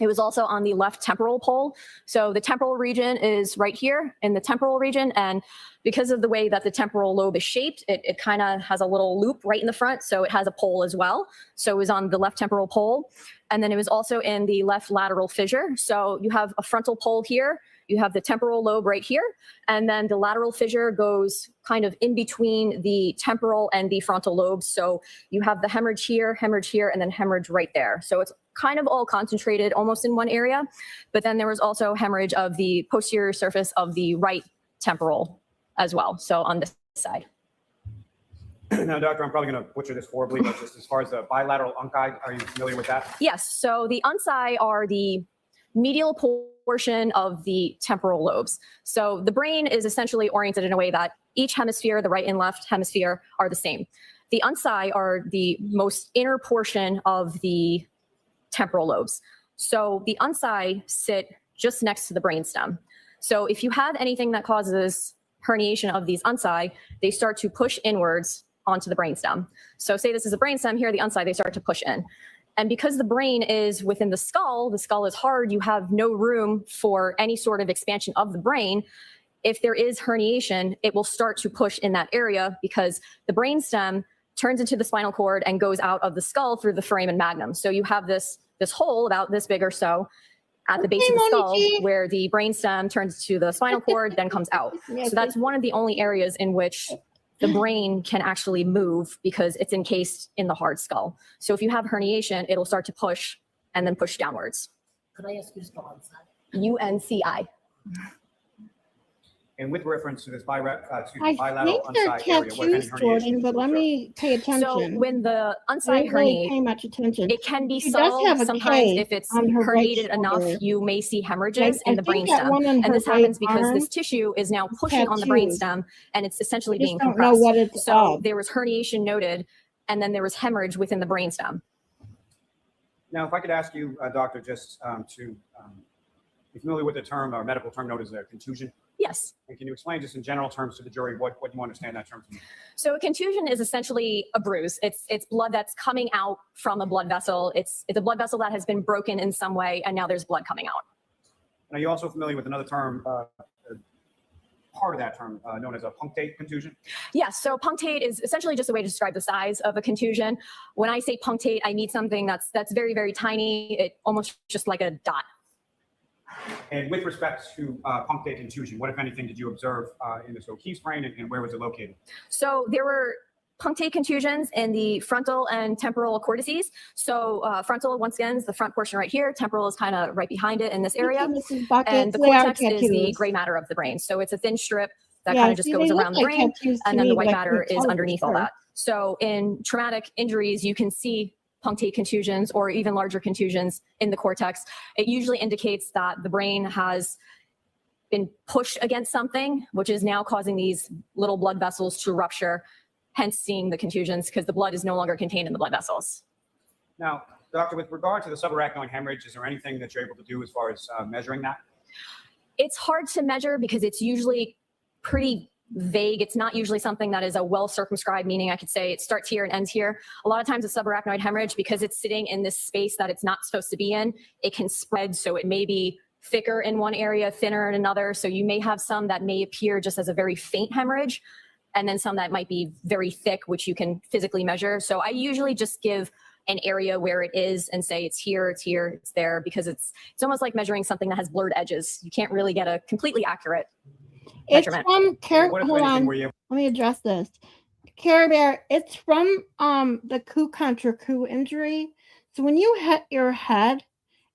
It was also on the left temporal pole. So the temporal region is right here in the temporal region. And because of the way that the temporal lobe is shaped, it kind of has a little loop right in the front. So it has a pole as well. So it was on the left temporal pole. And then it was also in the left lateral fissure. So you have a frontal pole here. You have the temporal lobe right here. And then the lateral fissure goes kind of in between the temporal and the frontal lobes. So you have the hemorrhage here, and then hemorrhage right there. So it's kind of all concentrated almost in one area. But then there was also hemorrhage of the posterior surface of the right temporal as well. So on this side. Now, doctor, I'm probably going to butcher this horribly, but just as far as the bilateral unci, are you familiar with that? Yes. So the unci are the medial portion of the temporal lobes. So the brain is essentially oriented in a way that each hemisphere, the right and left hemisphere, are the same. The unci are the most inner portion of the temporal lobes. So the unci sit just next to the brainstem. So if you have anything that causes herniation of these unci, they start to push inwards onto the brainstem. So say this is a brainstem, here the unci, they start to push in. And because the brain is within the skull is hard, you have no room for any sort of expansion of the brain. If there is herniation, it will start to push in that area because the brainstem turns into the spinal cord and goes out of the skull through the foramen magnum. So you have this hole about this big or so at the base of the skull where the brainstem turns to the spinal cord, then comes out. So that's one of the only areas in which the brain can actually move because it's encased in the hard skull. So if you have herniation, it'll start to push and then push downwards. Could I ask you to spell outside? UNCI. And with reference to this I bilateral think they're unci area, what if any tattoos, Jordan, herniation? but let me pay attention. So when the I unci didn't really herniate, pay much attention. it can be She does solved have a sometimes K if it's on her right herniated enough, shoulder. you may see hemorrhages I in the think that brainstem. one on And this her happens right because arm this tissue is now pushing on the tattoos. brainstem and it's essentially I just being don't know compressed. what it's So of. there was herniation noted, and then there was hemorrhage within the brainstem. Now, if I could ask you, doctor, just to be familiar with the term or medical term known as a contusion. Yes. And can you explain just in general terms to the jury what you understand that term to mean? So a contusion is essentially a bruise. It's blood that's coming out from a blood vessel. It's a blood vessel that has been broken in some way, and now there's blood coming out. Are you also familiar with another term, part of that term, known as a punctate contusion? Yes, so punctate is essentially just a way to describe the size of a contusion. When I say punctate, I need something that's very, very tiny. It almost just like a dot. And with respect to punctate contusion, what, if anything, did you observe in this O'Keefe's brain, and where was it located? So there were punctate contusions in the frontal and temporal cortices. So frontal, once again, is the front portion right here. Temporal is kind of right behind it in this area. And the cortex is the gray matter of the brain. So it's a thin strip that kind of just goes around the brain. And then the white matter is underneath all that. So in traumatic injuries, you can see punctate contusions or even larger contusions in the cortex. It usually indicates that the brain has been pushed against something, which is now causing these little blood vessels to rupture, hence seeing the contusions because the blood is no longer contained in the blood vessels. Now, doctor, with regard to the subarachnoid hemorrhage, is there anything that you're able to do as far as measuring that? It's hard to measure because it's usually pretty vague. It's not usually something that is a well circumscribed, meaning I could say it starts here and ends here. A lot of times a subarachnoid hemorrhage, because it's sitting in this space that it's not supposed to be in, it can spread. So it may be thicker in one area, thinner in another. So you may have some that may appear just as a very faint hemorrhage, and then some that might be very thick, which you can physically measure. So I usually just give an area where it is and say it's here, it's there, because it's almost like measuring something that has blurred edges. You can't really get a completely accurate measurement. It's from hold on. Let me address this. Care Bear, it's from the coup contra coup injury. So when you hit your head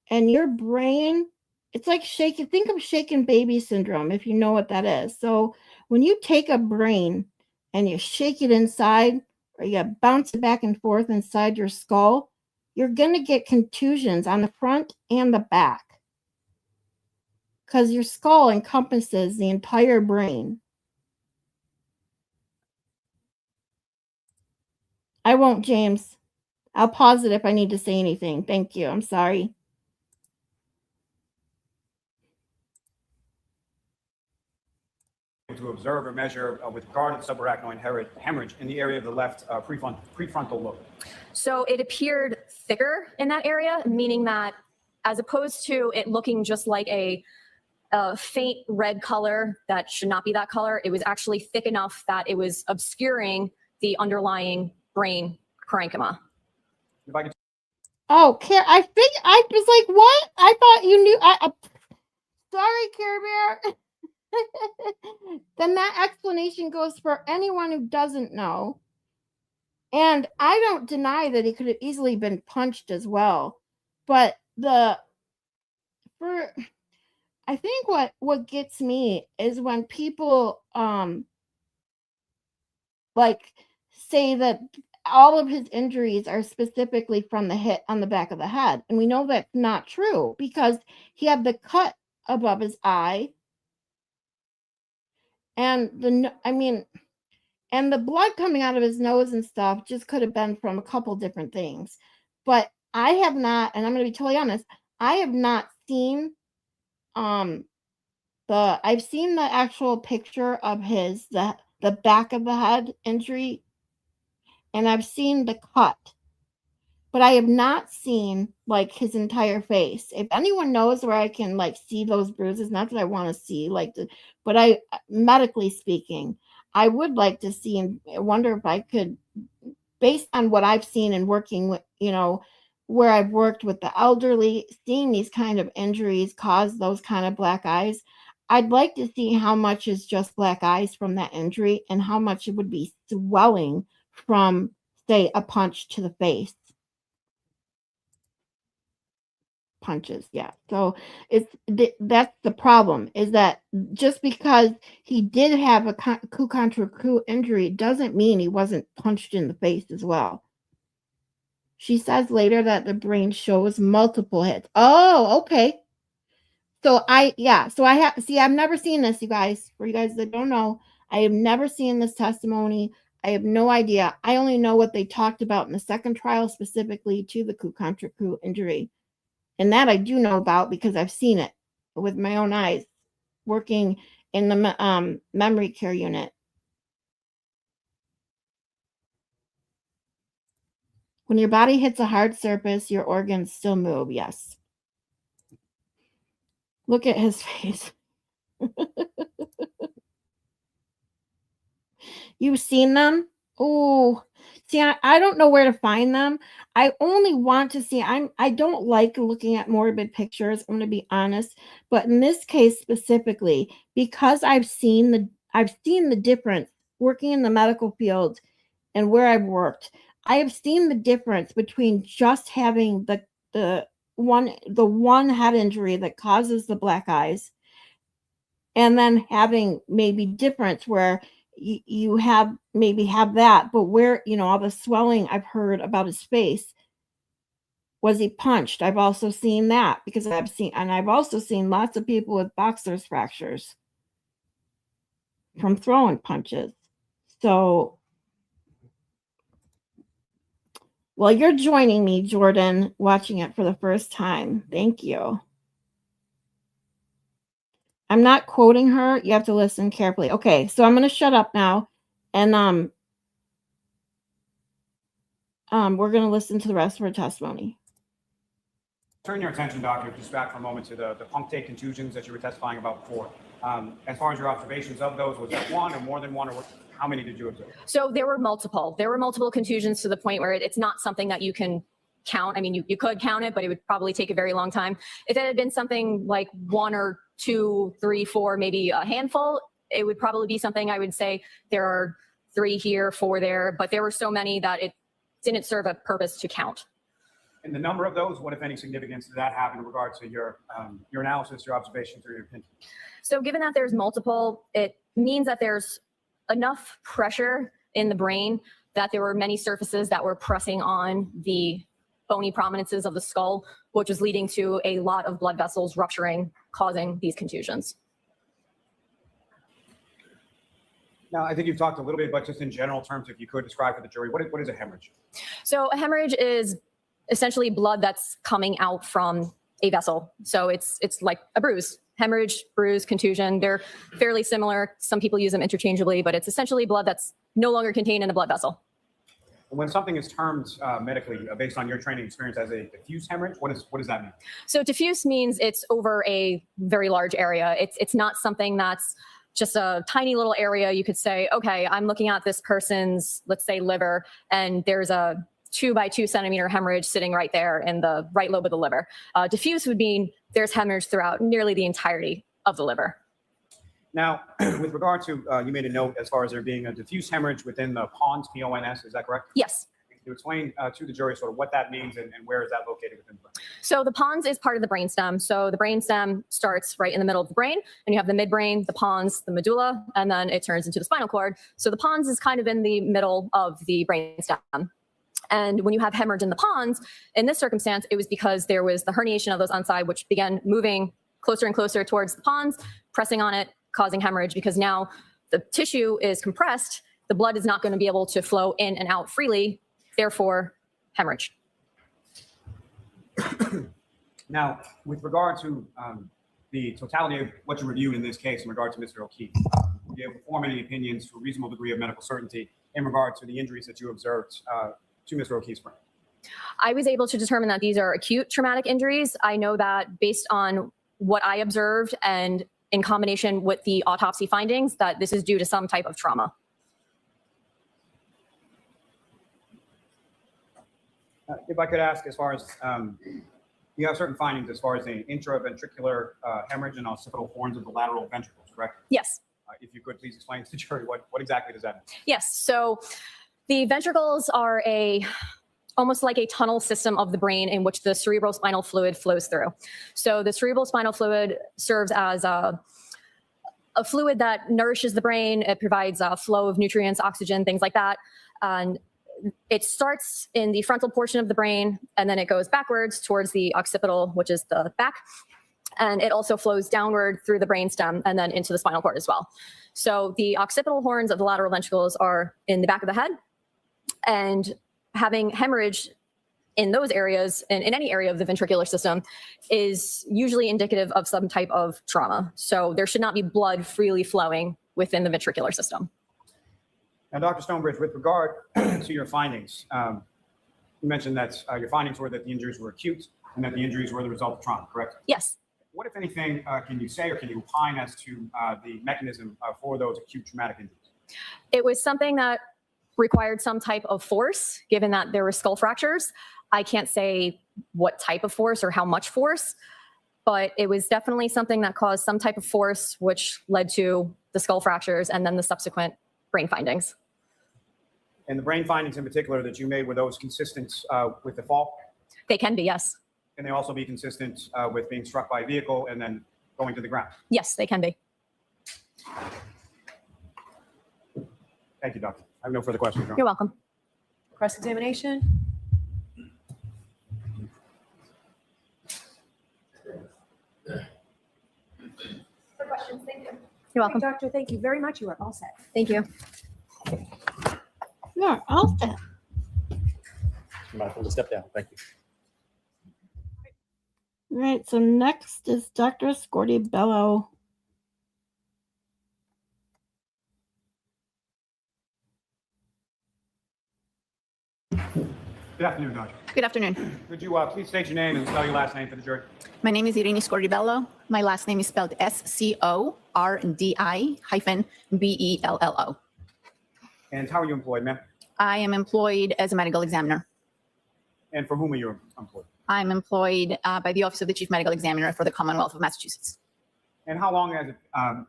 and your brain, it's like shaking. Think of shaken baby syndrome, if you know what that is. So when you take a brain and you shake it inside, or you bounce it back and forth inside your skull, you're going to get contusions on the front and the back. because your skull encompasses the entire brain. I won't, James. I'll pause it if I need to say anything. Thank you. I'm sorry. To observe or measure with regard to subarachnoid hemorrhage in the area of the left prefrontal lobe? So it appeared thicker in that area, meaning that as opposed to it looking just like a faint red color that should not be that color, it was actually thick enough that it was obscuring the underlying brain parenchyma. If I could. Oh, I think I was like, what? I thought you knew. Sorry, Care Bear. Then that explanation goes for anyone who doesn't know. And I don't deny that he could have easily been punched as well. But I think what gets me is when people like say that all of his injuries are specifically from the hit on the back of the head. And we know that's not true because he had the cut above his eye. And and the blood coming out of his nose and stuff just could have been from a couple different things. But I have not, and I'm going to be totally honest, I have not seen I've seen the actual picture of the back of the head injury, and I've seen the cut, but I have not seen like his entire face. If anyone knows where I can like see those bruises, not that I want to see but medically speaking, I would like to see and wonder if I could, based on what I've seen and working with, where I've worked with the elderly, seeing these kind of injuries cause those kind of black eyes. I'd like to see how much is just black eyes from that injury and how much it would be swelling from, say, a punch to the face. Punches, yeah. So that's the problem, is that just because he did have a coup contra coup injury doesn't mean he wasn't punched in the face as well. She says later that the brain shows multiple hits. Oh, okay. So I've never seen this, you guys. For you guys that don't know, I have never seen this testimony. I have no idea. I only know what they talked about in the second trial specifically to the coup contra coup injury. And that I do know about because I've seen it with my own eyes working in the memory care unit. When your body hits a hard surface, your organs still move. Yes. Look at his face. You've seen them? Oh, see, I don't know where to find them. I only want to see, I don't like looking at morbid pictures, I'm going to be honest. But in this case specifically, because I've seen the difference working in the medical field and where I've worked. I have seen the difference between just having the one head injury that causes the black eyes, and then having maybe difference where you have that, but where, all the swelling I've heard about his face. Was he punched? I've also seen that because I've also seen lots of people with boxer's fractures from throwing punches. So, well, you're joining me, Jordan, watching it for the first time. Thank you. I'm not quoting her. You have to listen carefully. Okay, so I'm going to shut up now, and we're going to listen to the rest of her testimony. Turn your attention, doctor, just back for a moment to the punctate contusions that you were testifying about before. As far as your observations of those, was that one or more than one, or how many did you observe? So there were multiple. There were multiple contusions to the point where it's not something that you can count. I mean, you could count it, but it would probably take a very long time. If it had been something like 1 or 2, 3, 4, maybe a handful, it would probably be something I would say there are 3 here, 4 there, but there were so many that it didn't serve a purpose to count. And the number of those, what if any significance did that have in regard to your analysis, your observations, or your opinion? So given that there's multiple, it means that there's enough pressure in the brain that there were many surfaces that were pressing on the bony prominences of the skull, which was leading to a lot of blood vessels rupturing, causing these contusions. Now, I think you've talked a little bit, but just in general terms, if you could describe for the jury, what is a hemorrhage? So a hemorrhage is essentially blood that's coming out from a vessel. So it's like a bruise. Hemorrhage, bruise, contusion, they're fairly similar. Some people use them interchangeably, but it's essentially blood that's no longer contained in a blood vessel. When something is termed medically, based on your training experience as a diffuse hemorrhage, what does that mean? So diffuse means it's over a very large area. It's not something that's just a tiny little area. You could say, okay, I'm looking at this person's, let's say, liver, and there's a 2 by 2 centimeter hemorrhage sitting right there in the right lobe of the liver. Diffuse would mean there's hemorrhage throughout nearly the entirety of the liver. Now, with regard to, you made a note as far as there being a diffuse hemorrhage within the pons, P-O-N-S, is that correct? Yes. Can you explain to the jury sort of what that means and where is that located within the brain? So the pons is part of the brainstem. So the brainstem starts right in the middle of the brain, and you have the midbrain, the pons, the medulla, and then it turns into the spinal cord. So the pons is kind of in the middle of the brainstem. And when you have hemorrhage in the pons, in this circumstance, it was because there was the herniation of those unsi, which began moving closer and closer towards the pons, pressing on it, causing hemorrhage, because now the tissue is compressed. The blood is not going to be able to flow in and out freely, therefore hemorrhage. Now, with regard to the totality of what you reviewed in this case in regard to Mr. O'Keefe, do you form any opinions to a reasonable degree of medical certainty in regard to the injuries that you observed to Mr. O'Keefe's brain? I was able to determine that these are acute traumatic injuries. I know that based on what I observed and in combination with the autopsy findings, that this is due to some type of trauma. If I could ask, as far as you have certain findings as far as the intraventricular hemorrhage and occipital horns of the lateral ventricles, correct? Yes. If you could please explain to the jury what exactly does that mean? Yes. So the ventricles are almost like a tunnel system of the brain in which the cerebrospinal fluid flows through. So the cerebrospinal fluid serves as a fluid that nourishes the brain. It provides a flow of nutrients, oxygen, things like that. And it starts in the frontal portion of the brain, and then it goes backwards towards the occipital, which is the back. And it also flows downward through the brainstem and then into the spinal cord as well. So the occipital horns of the lateral ventricles are in the back of the head, and having hemorrhage in those areas, in any area of the ventricular system, is usually indicative of some type of trauma. So there should not be blood freely flowing within the ventricular system. Now, Dr. Stonebridge, with regard to your findings, you mentioned that your findings were that the injuries were acute and that the injuries were the result of trauma, correct? Yes. What, if anything, can you say or can you opine as to the mechanism for those acute traumatic injuries? It was something that required some type of force, given that there were skull fractures. I can't say what type of force or how much force, but it was definitely something that caused some type of force, which led to the skull fractures and then the subsequent brain findings. And the brain findings in particular that you made, were those consistent with the fall? They can be, yes. Can they also be consistent with being struck by a vehicle and then going to the ground? Yes, they can be. Thank you, Doctor. I have no further questions. You're welcome. Cross-examination? Questions, thank you. You're welcome. Doctor, thank you very much. You are all set. Thank you. Yeah, all set. You might have to step down. Thank you. All right, so next is Dr. Scordi-Bello. Good afternoon, Doctor. Good afternoon. Could you please state your name and spell your last name for the jury? My name is Irene Scordi-Bello. My last name is spelled Scordi-Bello. And how are you employed, ma'am? I am employed as a medical examiner. And for whom are you employed? I'm employed by the Office of the Chief Medical Examiner for the Commonwealth of Massachusetts. And how long has it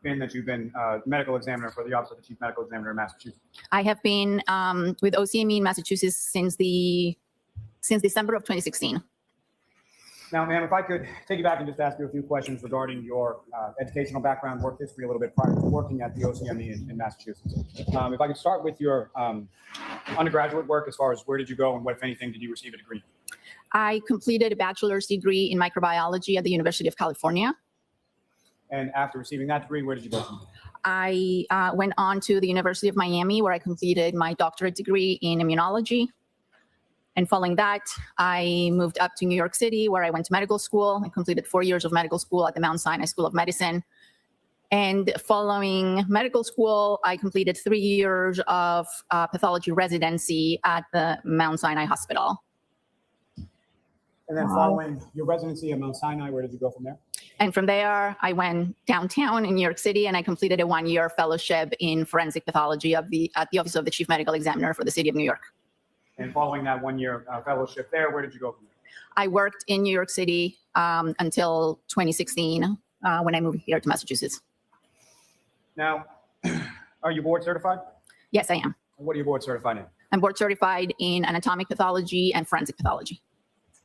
been that you've been medical examiner for the Office of the Chief Medical Examiner in Massachusetts? I have been with OCME in Massachusetts since December of 2016. Now, ma'am, if I could take you back and just ask you a few questions regarding your educational background, work history a little bit prior to working at the OCME in Massachusetts. If I could start with your undergraduate work, as far as where did you go and what, if anything, did you receive a degree? I completed a bachelor's degree in microbiology at the University of California. And after receiving that degree, where did you go from there? I went on to the University of Miami, where I completed my doctorate degree in immunology. And following that, I moved up to New York City, where I went to medical school. I completed 4 years of medical school at the Mount Sinai School of Medicine. And following medical school, I completed 3 years of pathology residency at the Mount Sinai Hospital. And then following your residency at Mount Sinai, where did you go from there? And from there, I went downtown in New York City, and I completed a 1-year fellowship in forensic pathology at the Office of the Chief Medical Examiner for the City of New York. And following that 1-year fellowship there, where did you go from there? I worked in New York City until 2016 when I moved here to Massachusetts. Now, are you board certified? Yes, I am. What are you board certified in? I'm board certified in anatomic pathology and forensic pathology.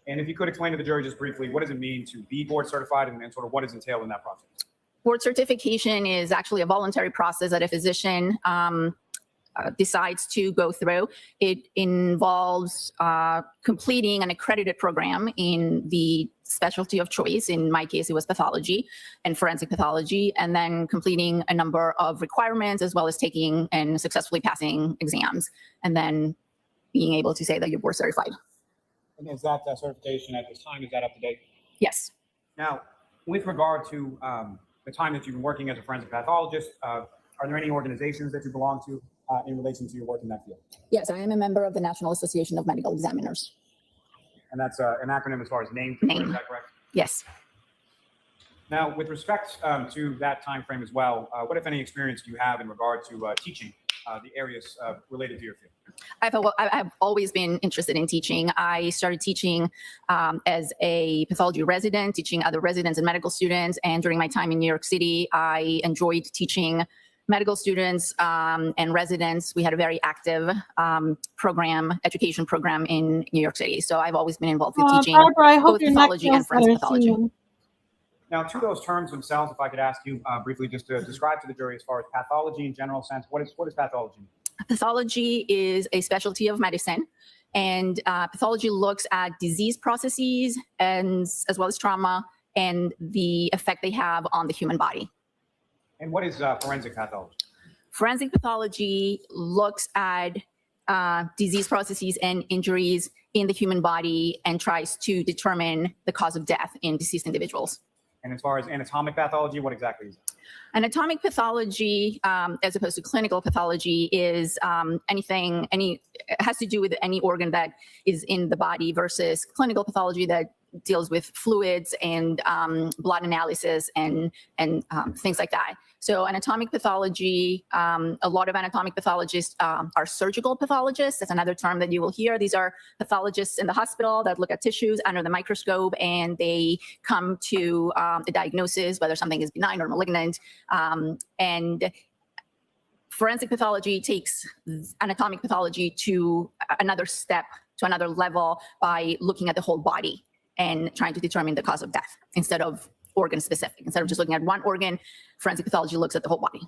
And if you could explain to the jury just briefly, what does it mean to be board certified and sort of what is entailed in that process? Board certification is actually a voluntary process that a physician decides to go through. It involves completing an accredited program in the specialty of choice. In my case, it was pathology and forensic pathology, and then completing a number of requirements, as well as taking and successfully passing exams, and then being able to say that you're board certified. And is that certification at this time, is that up to date? Yes. Now, with regard to the time that you've been working as a forensic pathologist, are there any organizations that you belong to in relation to your work in that field? Yes, I am a member of the National Association of Medical Examiners. And that's an acronym as far as name. Name. Is that correct? Yes. Now, with respect to that time frame as well, what, if any, experience do you have in regard to teaching the areas related to your field? I've always been interested in teaching. I started teaching as a pathology resident, teaching other residents and medical students. And during my time in New York City, I enjoyed teaching medical students and residents. We had a very active education program in New York City. So I've always been involved with teaching Barbara, I hope both your pathology and neck feels forensic better pathology. soon. Now, to those terms themselves, if I could ask you briefly just to describe to the jury as far as pathology in general sense, what is pathology? Pathology is a specialty of medicine, and pathology looks at disease processes and as well as trauma and the effect they have on the human body. And what is forensic pathology? Forensic pathology looks at disease processes and injuries in the human body and tries to determine the cause of death in deceased individuals. And as far as anatomic pathology, what exactly is it? Anatomic pathology, as opposed to clinical pathology, is it has to do with any organ that is in the body, versus clinical pathology that deals with fluids and blood analysis and things like that. So anatomic pathology, a lot of anatomic pathologists are surgical pathologists. That's another term that you will hear. These are pathologists in the hospital that look at tissues under the microscope, and they come to the diagnosis, whether something is benign or malignant. And forensic pathology takes anatomic pathology to another step, to another level, by looking at the whole body and trying to determine the cause of death instead of organ specific. Instead of just looking at one organ, forensic pathology looks at the whole body.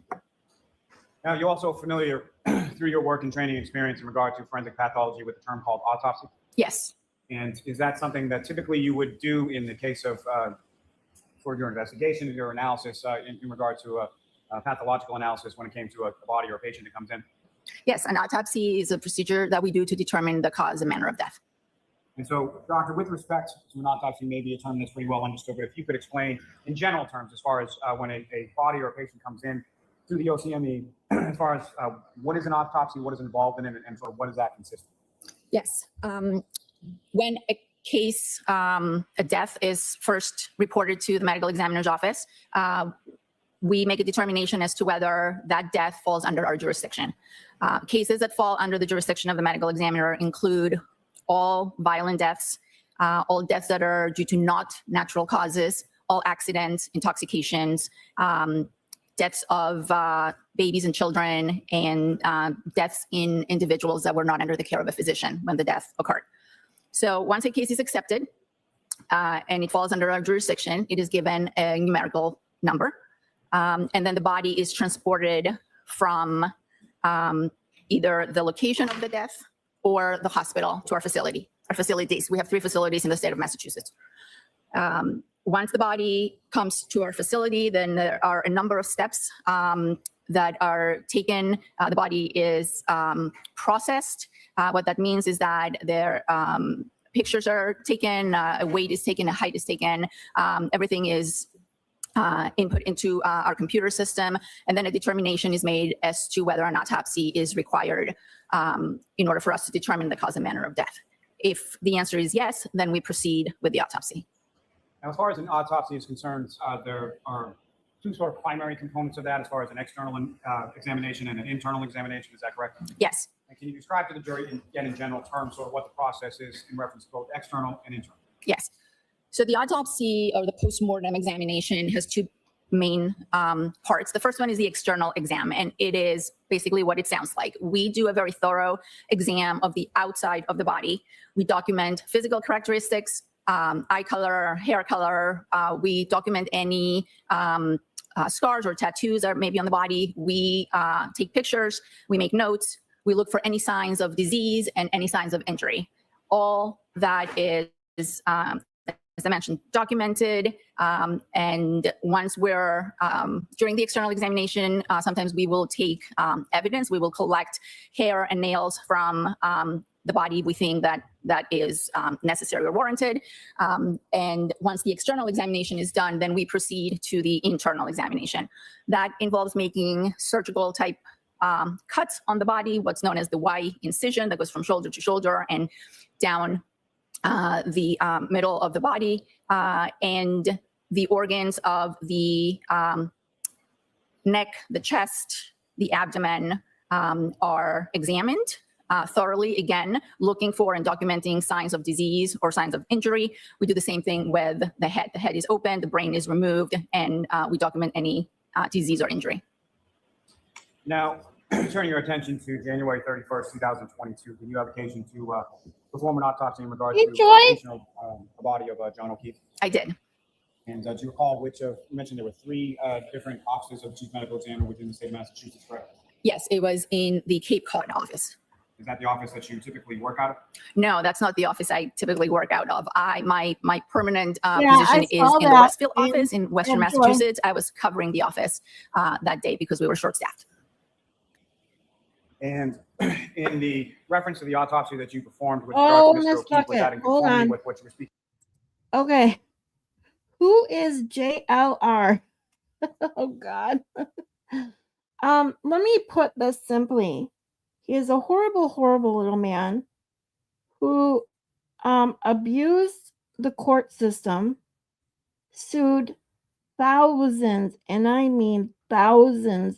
Now, you're also familiar through your work and training experience in regard to forensic pathology with the term called autopsy? Yes. And is that something that typically you would do in the case of, for your investigation, your analysis in regard to a pathological analysis when it came to a body or a patient that comes in? Yes, an autopsy is a procedure that we do to determine the cause and manner of death. And so, doctor, with respect to an autopsy, maybe a term that's pretty well understood, but if you could explain in general terms as far as when a body or a patient comes in through the OCME, as far as what is an autopsy, what is involved in it, and sort of what does that consist of? Yes. When a case, a death is first reported to the medical examiner's office, we make a determination as to whether that death falls under our jurisdiction. Cases that fall under the jurisdiction of the medical examiner include all violent deaths, all deaths that are due to not natural causes, all accidents, intoxications, deaths of babies and children, and deaths in individuals that were not under the care of a physician when the death occurred. So once a case is accepted and it falls under our jurisdiction, it is given a numerical number, and then the body is transported from either the location of the death or the hospital to our facility. Our facilities, we have 3 facilities in the state of Massachusetts. once the body comes to our facility, then there are a number of steps that are taken. The body is processed. What that means is that there pictures are taken, a weight is taken, a height is taken. Everything is input into our computer system, and then a determination is made as to whether an autopsy is required in order for us to determine the cause and manner of death. If the answer is yes, then we proceed with the autopsy. Now, as far as an autopsy is concerned, there are two sort of primary components of that, as far as an external examination and an internal examination. Is that correct? Yes. And can you describe to the jury, again, in general terms, sort of what the process is in reference to both external and internal? Yes. So the autopsy or the postmortem examination has two main parts. The first one is the external exam, and it is basically what it sounds like. We do a very thorough exam of the outside of the body. We document physical characteristics, eye color, hair color. We document any scars or tattoos that may be on the body. We take pictures. We make notes. We look for any signs of disease and any signs of injury. All that is, as I mentioned, documented. And once we're, during the external examination, sometimes we will take evidence. We will collect hair and nails from the body we think that is necessary or warranted. And once the external examination is done, then we proceed to the internal examination. That involves making surgical type cuts on the body, what's known as the Y incision, that goes from shoulder to shoulder and down the middle of the body, and the organs of the neck, the chest, the abdomen are examined thoroughly, again, looking for and documenting signs of disease or signs of injury. We do the same thing with the head. The head is open, the brain is removed, and we document any disease or injury. Now, turning your attention to January 31st, 2022, can you have occasion to perform an autopsy in regard to the body of John O'Keefe? I did. And do you recall which of, you mentioned there were three different offices of the chief medical examiner within the state of Massachusetts, correct? Yes, it was in the Cape Cod office. Is that the office that you typically work out of? No, that's not the office I typically work out of. My permanent Yeah, position is in the Westfield office in Western Joy. Massachusetts. I was covering the office that day because we were short-staffed. And in the reference to the autopsy that you performed with regard to Mr. O'Keefe, was that in Hold conformity on. with what you were speaking? Okay. Who is JLR? Oh God. Let me put this simply. He is a horrible, horrible little man who abused the court system, sued thousands, and I mean thousands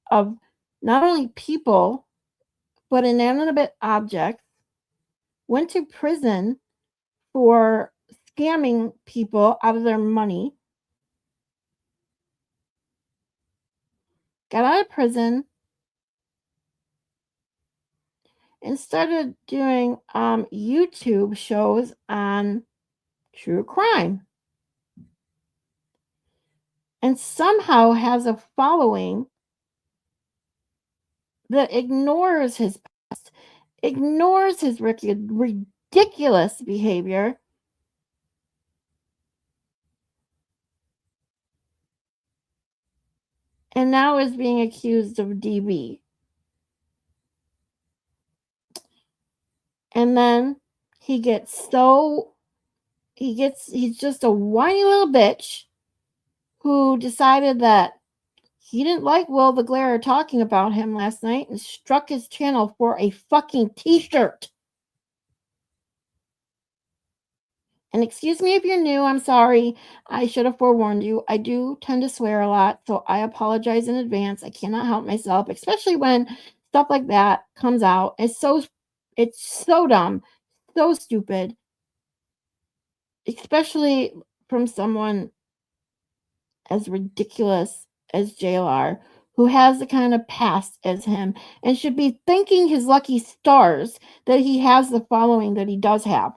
of not only people, but inanimate objects, went to prison for scamming people out of their money, got out of prison, and started doing YouTube shows on true crime. And somehow has a following that ignores his past, ignores his ridiculous behavior, and now is being accused of DV. And then he's just a whiny little bitch who decided that he didn't like Will the Glare talking about him last night and struck his channel for a fucking t-shirt. And excuse me if you're new, I'm sorry. I should have forewarned you. I do tend to swear a lot, so I apologize in advance. I cannot help myself, especially when stuff like that comes out. It's so dumb, so stupid, especially from someone as ridiculous as JLR, who has the kind of past as him and should be thanking his lucky stars that he has the following that he does have.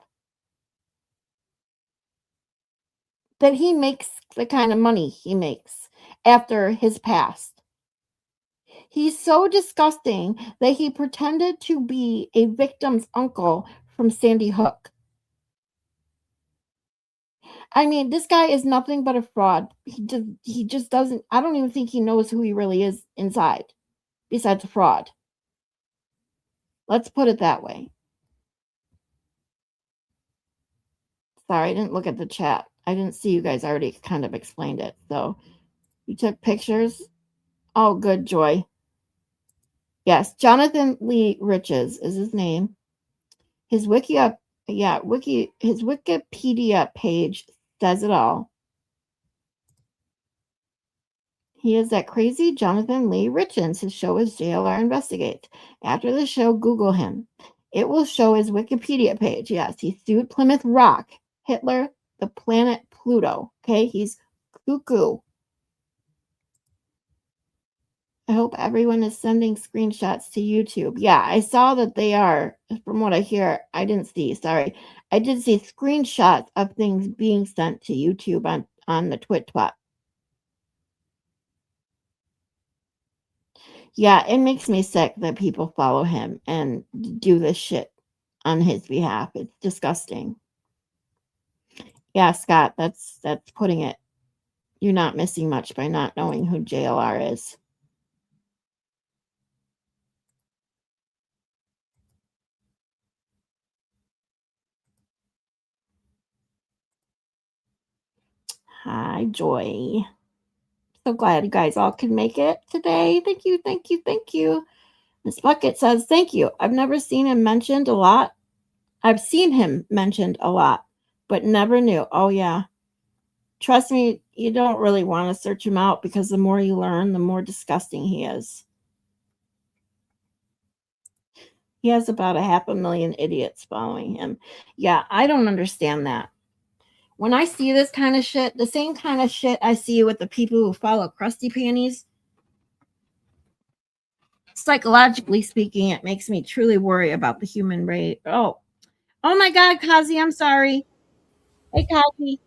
That he makes the kind of money he makes after his past. He's so disgusting that he pretended to be a victim's uncle from Sandy Hook. I mean, this guy is nothing but a fraud. He just doesn't. I don't even think he knows who he really is inside, besides a fraud. Let's put it that way. Sorry, I didn't look at the chat. I didn't see you guys already kind of explained it. So you took pictures. Oh, good, Joy. Yes, Jonathan Lee Riches is his name. His his Wikipedia page says it all. He is that crazy Jonathan Lee Riches. His show is JLR Investigates. After the show, Google him. It will show his Wikipedia page. Yes, he sued Plymouth Rock, Hitler, the planet Pluto. Okay, he's cuckoo. I hope everyone is sending screenshots to YouTube. Yeah, I saw that they are. From what I hear, I didn't see. Sorry. I did see screenshots of things being sent to YouTube on the TwitTwat. Yeah, it makes me sick that people follow him and do this shit on his behalf. It's disgusting. Yeah, Scott, that's putting it. You're not missing much by not knowing who JLR is. Hi, Joy. So glad you guys all could make it today. Thank you, thank you, thank you. Miss Bucket says, thank you. I've never seen him mentioned a lot. I've seen him mentioned a lot, but never knew. Oh, yeah. Trust me, you don't really want to search him out because the more you learn, the more disgusting he is. He has about 500,000 idiots following him. Yeah, I don't understand that. When I see this kind of shit, the same kind of shit I see with the people who follow Krusty Panties, psychologically speaking, it makes me truly worry about the human race. Oh my God, Kazi, I'm sorry. Hey, Kazi.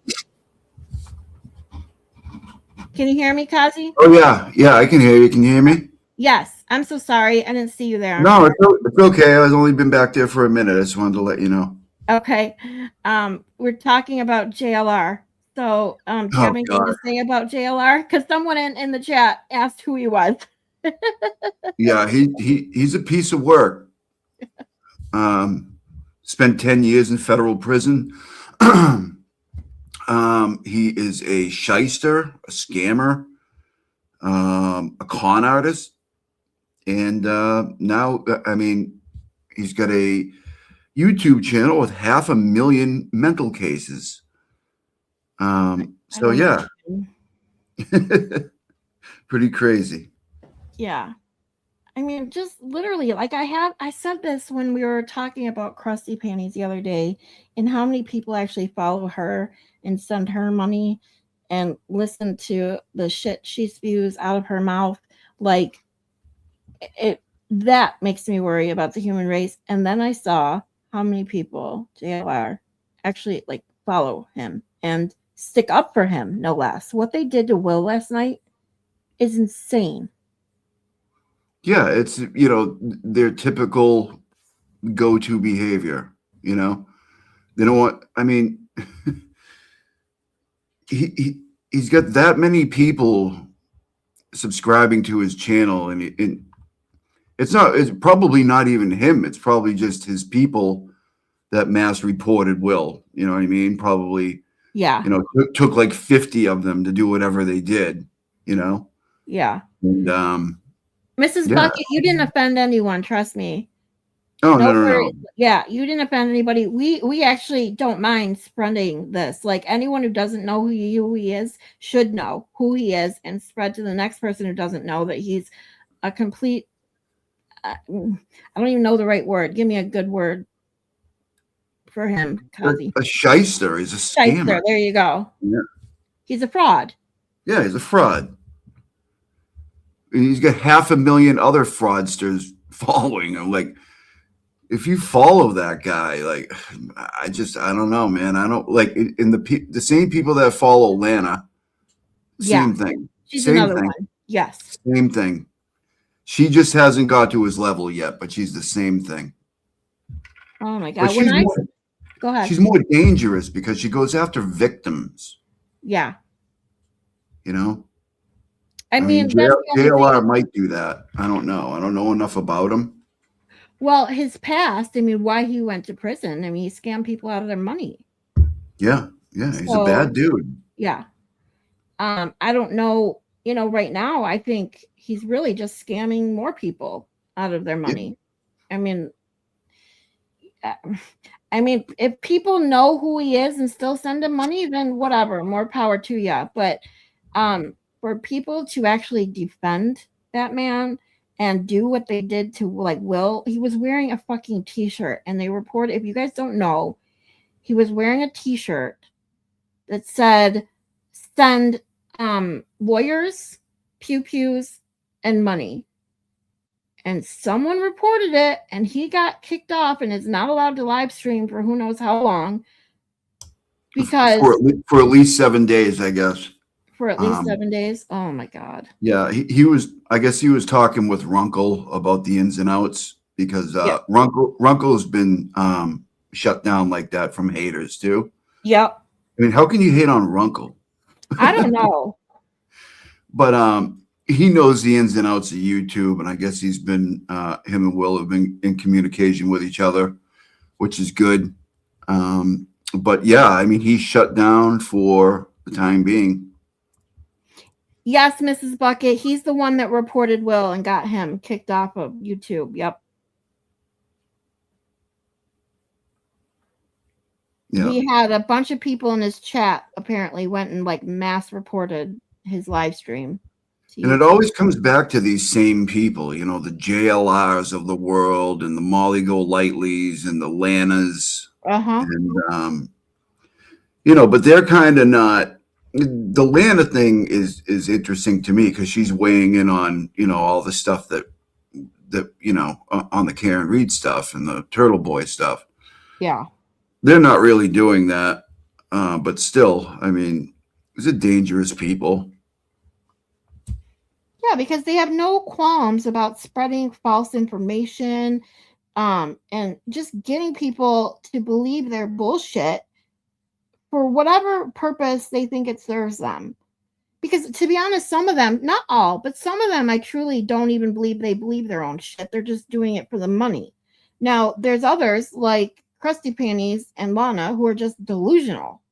Can you hear me, Kazi? Oh, yeah, I can hear you. Can you hear me? Yes, I'm so sorry. I didn't see you there. No, it's okay. I've only been back there for a minute. I just wanted to let you know. Okay. We're talking about JLR. So, do you have anything to say about JLR? Because someone in the chat asked who he was. Yeah, he's a piece of work. Spent 10 years in federal prison. He is a shyster, a scammer, a con artist. And now, I mean, he's got a YouTube channel with 500,000 mental cases. So yeah, pretty crazy. Yeah. I mean, just literally, like I said this when we were talking about Krusty Panties the other day, and how many people actually follow her and send her money and listen to the shit she spews out of her mouth. Like, that makes me worry about the human race. And then I saw how many people JLR actually like follow him and stick up for him, no less. What they did to Will last night is insane. Yeah, it's, their typical go-to behavior, They don't want, I mean, he's got that many people subscribing to his channel, and it's probably not even him. It's probably just his people that mass reported Will, you know what I mean? Probably, yeah, took like 50 of them to do whatever they did, Yeah. And, Mrs. yeah. Bucket, you didn't offend anyone, trust me. Oh, no. Yeah, you didn't offend anybody. We actually don't mind spreading this. Like, anyone who doesn't know who he is should know who he is and spread to the next person who doesn't know that he's a complete I don't even know the right word. Give me a good word for him, Kazi. A shyster. He's a scammer. Shyster, there you go. Yeah. He's a fraud. Yeah, he's a fraud. He's got 500,000 other fraudsters following him. Like, if you follow that guy, like, I don't know, man. I don't like in the same people that follow Lana. Same thing. She's same another thing. one. Yes. Same thing. She just hasn't got to his level yet, but she's the same thing. Oh my God. Go ahead. She's more dangerous because she goes after victims. Yeah. You know. I mean, that's the only JLR thing. might do that. I don't know. I don't know enough about him. Well, his past, I mean, why he went to prison. I mean, he scammed people out of their money. Yeah. Yeah. He's a bad dude. Yeah. I don't know, you know, right now, I think he's really just scamming more people out of their money. Yeah. I mean, if people know who he is and still send him money, then whatever, more power to you. But for people to actually defend that man and do what they did to like Will, he was wearing a fucking t-shirt, and they reported, if you guys don't know, he was wearing a t-shirt that said send lawyers, pew-pews, and money. And someone reported it, and he got kicked off and is not allowed to live stream for who knows how long. Because for at least 7 days, I guess. For at least 7 days. Oh my God. Yeah, he was. I guess he was talking with Runkle about the ins and outs because Runkle's been shut down like that from haters too. Yep. I mean, how can you hate on Runkle? I don't know. But he knows the ins and outs of YouTube, and I guess he's been him and Will have been in communication with each other, which is good. But yeah, I mean, he's shut down for the time being. Yes, Mrs. Bucket. He's the one that reported Will and got him kicked off of YouTube. Yep. Yeah. We had a bunch of people in his chat apparently went and like mass reported his live stream. And it always comes back to these same people, you know, the JLRs of the world and the Molly Golightly's and the Lanas. And, you know, but they're kind of not. The Lana thing is interesting to me because she's weighing in on, you know, all the stuff that you know, on the Karen Reed stuff and the Turtle Boy stuff. Yeah. They're not really doing that. But still, I mean, these are dangerous people. Yeah, because they have no qualms about spreading false information and just getting people to believe their bullshit for whatever purpose they think it serves them. Because to be honest, some of them, not all, but some of them I truly don't even believe they believe their own shit. They're just doing it for the money. Now, there's others like Krusty Panties and Lana who are just delusional.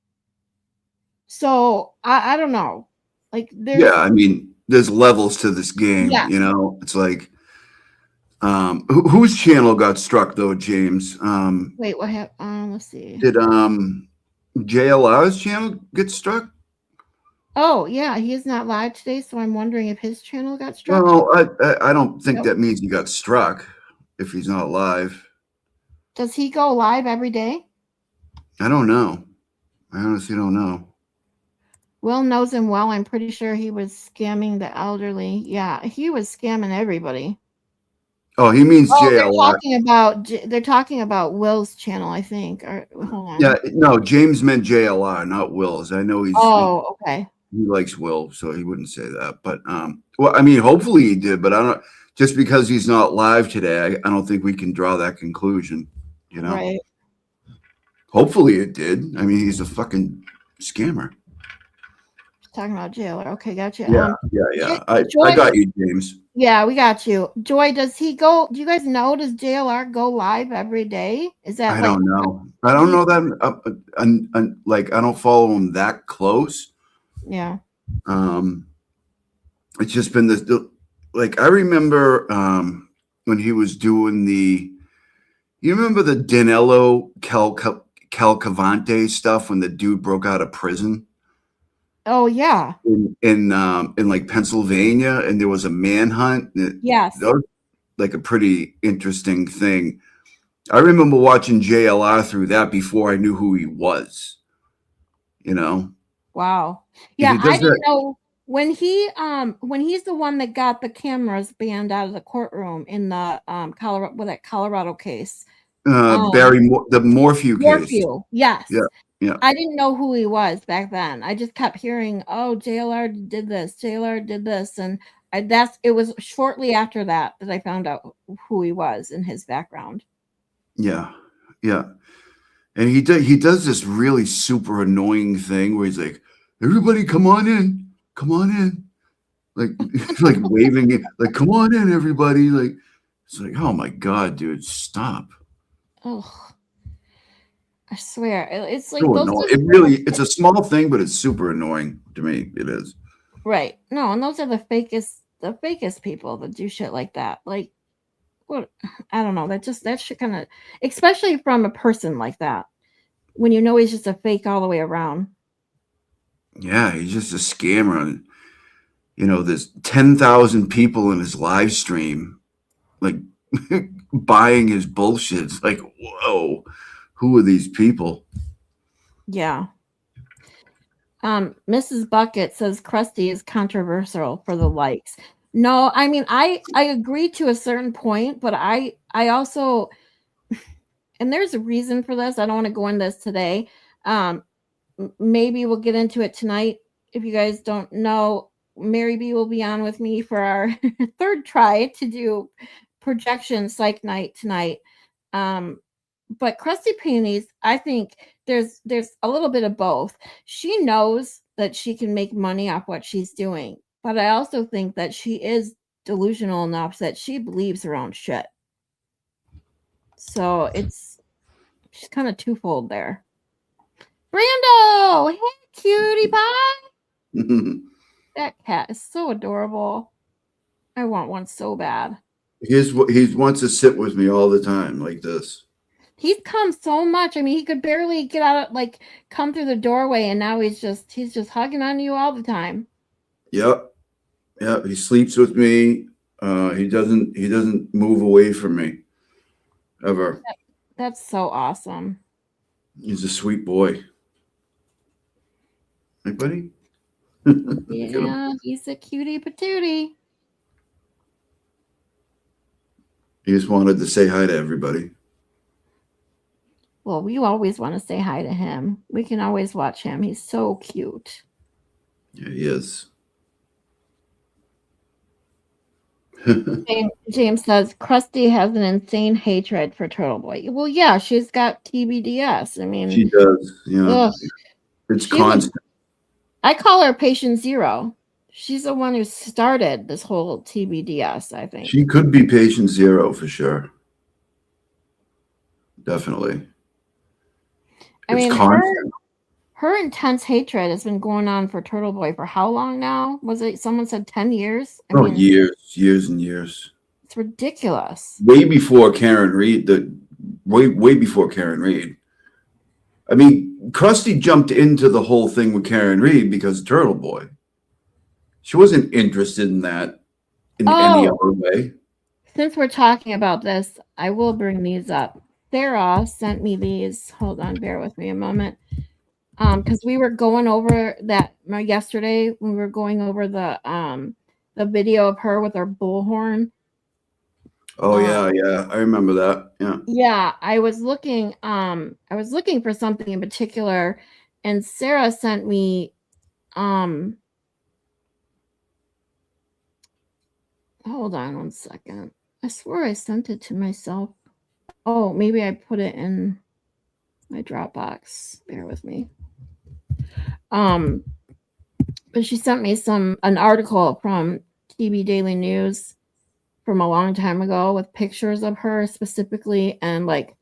So I don't know. Like I mean, there's levels to this game, you know. It's like whose channel got struck though, James? Wait, what happened? Let's see. Did JLR's channel get struck? Oh yeah, he is not live today, so I'm wondering if his channel got struck. No, I don't think that means he got struck if he's not live. Does he go live every day? I don't know. I honestly don't know. Will knows him well. I'm pretty sure he was scamming the elderly. Yeah, he was scamming everybody. Oh, he means JLR. They're talking about Will's channel, I think. Or, hold on. Yeah, no, James meant JLR, not Will's. I know he's. Oh, okay. He likes Will, so he wouldn't say that. But well, I mean, hopefully he did. But I don't. Just because he's not live today, I don't think we can draw that conclusion. You know. Right. Hopefully it did. I mean, he's a fucking scammer. Talking about jailer. Okay, gotcha. Yeah. I got you, James. Yeah, we got you. Joy, does he go? Do you guys know? Does JLR go live every day? Is that? I don't know. I don't know that. Like, I don't follow him that close. Yeah. It's just been this. Like, I remember when he was doing the. You remember the Danilo Calcavante stuff when the dude broke out of prison? Oh yeah. In like Pennsylvania, and there was a manhunt. Yes. That was like a pretty interesting thing. I remember watching JLR through that before I knew who he was. You know. Wow. Yeah, I didn't know when he's the one that got the cameras banned out of the courtroom in the Colorado case. The Morphew case. Morphew, yes. Yeah. I didn't know who he was back then. I just kept hearing, "Oh, JLR did this. JLR did this," and it was shortly after that I found out who he was and his background. Yeah. And he does this really super annoying thing where he's like, everybody come on in. Come on in. Like like waving it, like, come on in, everybody. Like, it's like, oh my God, dude, stop. Oh, I swear, it's like So those annoying. are It really, it's a small thing, but it's super annoying to me. It is. right. No, and those are the fakest people that do shit like that. Like, what? I don't know. That shit kind of, especially from a person like that, when you know he's just a fake all the way around. Yeah, he's just a scammer. And, there's 10,000 people in his live stream, like buying his bullshit. It's like, whoa, who are these people? Yeah. Mrs. Bucket says Krusty is controversial for the likes. No, I mean I agree to a certain point, but I also, and there's a reason for this. I don't want to go into this today. Maybe we'll get into it tonight. If you guys don't know, Mary B will be on with me for our third try to do projection psych night tonight. But Krusty Peonies, I think there's a little bit of both. She knows that she can make money off what she's doing, but I also think that she is delusional enough that she believes her own shit. So she's kind of twofold there. Brando, hey cutie pie. That cat is so adorable. I want one so bad. He wants to sit with me all the time like this. He's come so much. I mean, he could barely get out of, like, come through the doorway, and now he's just hugging on you all the time. Yep. He sleeps with me. He doesn't move away from me ever. That's so awesome. He's a sweet boy. Hey, buddy. Yeah, he's a cutie patootie. He just wanted to say hi to everybody. Well, we always want to say hi to him. We can always watch him. He's so cute. Yeah, he is. James says Krusty has an insane hatred for Turtle Boy. Well, yeah, she's got TBDS. I mean, she does. Yeah, ugh. it's constant. I call her patient zero. She's the one who started this whole TBDS, I think. She could be patient zero for sure. Definitely. I mean, her intense hatred has been going on for Turtle Boy for how long now? Was it, someone said 10 years? I mean, years and years. It's ridiculous. Way before Karen Reed. Way before Karen Reed. I mean, Krusty jumped into the whole thing with Karen Reed because of Turtle Boy. She wasn't interested in that in any other way. Since we're talking about this, I will bring these up. Sarah sent me these. Hold on, bear with me a moment. Because we were going over that yesterday when we were going over the video of her with her bullhorn. Oh yeah, I remember that. Yeah. Yeah, I was looking for something in particular, and Sarah sent me hold on one second. I swore I sent it to myself. Oh, maybe I put it in my Dropbox. Bear with me. But she sent me an article from TB Daily News from a long time ago with pictures of her specifically and like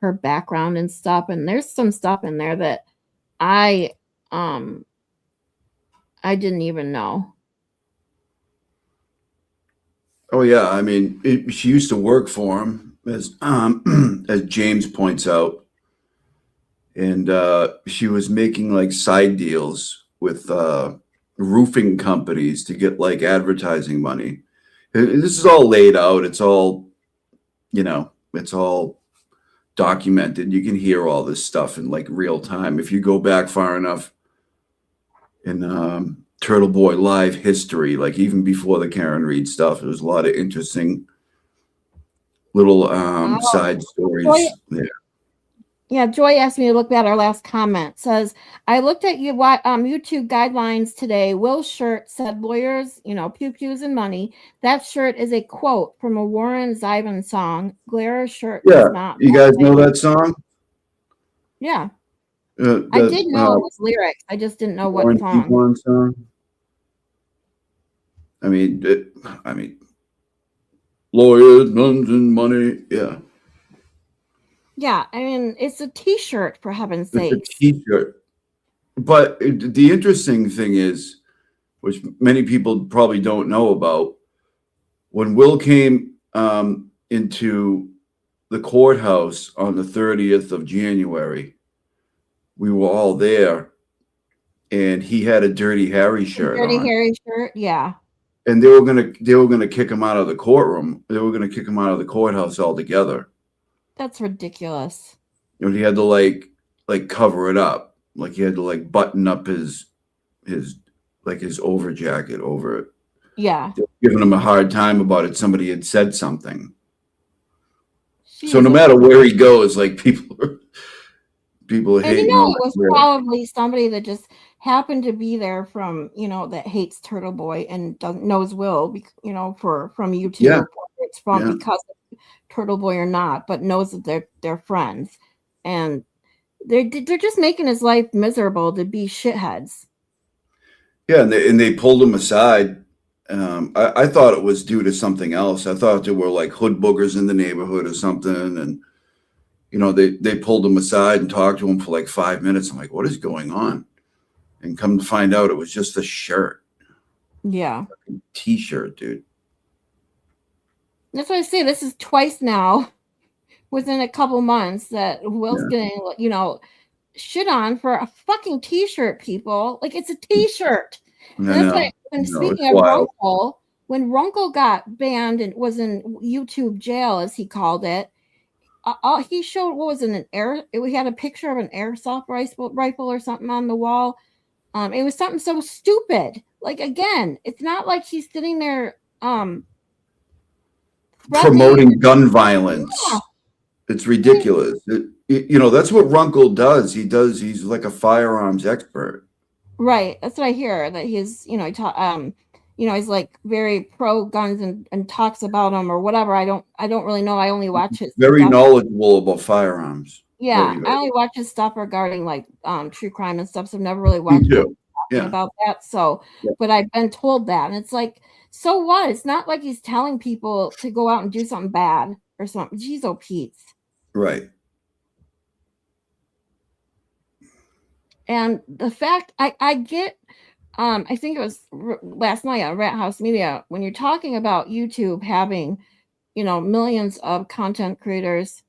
her background and stuff. And there's some stuff in there that I didn't even know. Oh yeah, I mean, she used to work for him, as James points out, and she was making like side deals with roofing companies to get like advertising money. And this is all laid out. It's all, it's all documented. You can hear all this stuff in like real time if you go back far enough in Turtle Boy live history, like even before the Karen Reed stuff. There was a lot of interesting little side stories there. Yeah, Joy asked me to look at our last comment. Says, I looked at YouTube guidelines today. Will's shirt said lawyers, pew pews and money. That shirt is a quote from a Warren Zevon song. Glara's shirt does not. You guys know that song? Yeah. I did know it was lyrics. I just didn't know what song. I mean, lawyers, guns, and money. Yeah. Yeah, I mean, it's a T-shirt for heaven's sake. It's a T-shirt. But the interesting thing is, which many people probably don't know about, when Will came into the courthouse on the 30th of January, we were all there, and he had a Dirty Harry shirt on. Dirty Harry shirt, yeah. And they were gonna kick him out of the courtroom. They were gonna kick him out of the courthouse altogether. That's ridiculous. And he had to like cover it up. Like he had to like button up his over jacket over it. Yeah. They were giving him a hard time about it. Somebody had said something. Jesus. So no matter where he goes, like people are hating. And it was probably somebody that just happened to be there from, that hates Turtle Boy and knows Will, from YouTube. Yeah. It's from because of Turtle Boy or not, but knows that they're friends. And they're just making his life miserable to be shitheads. Yeah, and they pulled him aside. I thought it was due to something else. I thought there were like hood boogers in the neighborhood or something, and they pulled him aside and talked to him for like 5 minutes. I'm like, what is going on? And come to find out, it was just a shirt. Yeah, T-shirt, dude. That's why I say this is twice now, within a couple months, that Will's getting shit on for a fucking T-shirt. People, like, it's a T-shirt. That's why. And speaking of Runkle, when Runkle got banned and was in YouTube jail, as he called it, he showed we had a picture of an airsoft rifle or something on the wall. It was something so stupid. Like, again, it's not like he's sitting there promoting gun violence. Yeah. It's ridiculous. That's what Runkle does. He's like a firearms expert. Right. That's what I hear, that he's, he's like very pro guns and talks about them or whatever. I don't really know. I only watch his very stuff. Knowledgeable about firearms. Yeah. I only watch his stuff regarding like true crime and stuff. So I've never really watched about that. So, but I've been told that, and it's like, so what? It's not like he's telling people to go out and do something bad or something. Jeez, oh Pete's. Right. And the fact I get, I think it was last night on Rat House Media, when you're talking about YouTube having, millions of content creators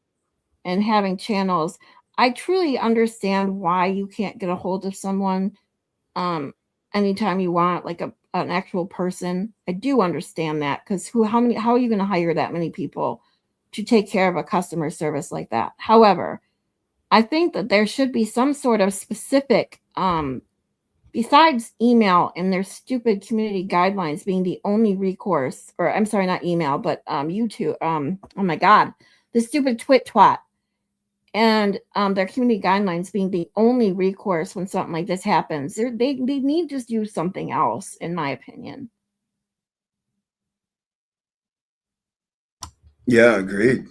and having channels, I truly understand why you can't get a hold of someone anytime you want, like an actual person. I do understand that, because how are you going to hire that many people to take care of a customer service like that? However, I think that there should be some sort of specific, besides email and their stupid community guidelines being the only recourse, or I'm sorry, not email, but YouTube. Oh my God, the stupid twat, and their community guidelines being the only recourse when something like this happens. They need to do something else, in my opinion. Yeah, agreed.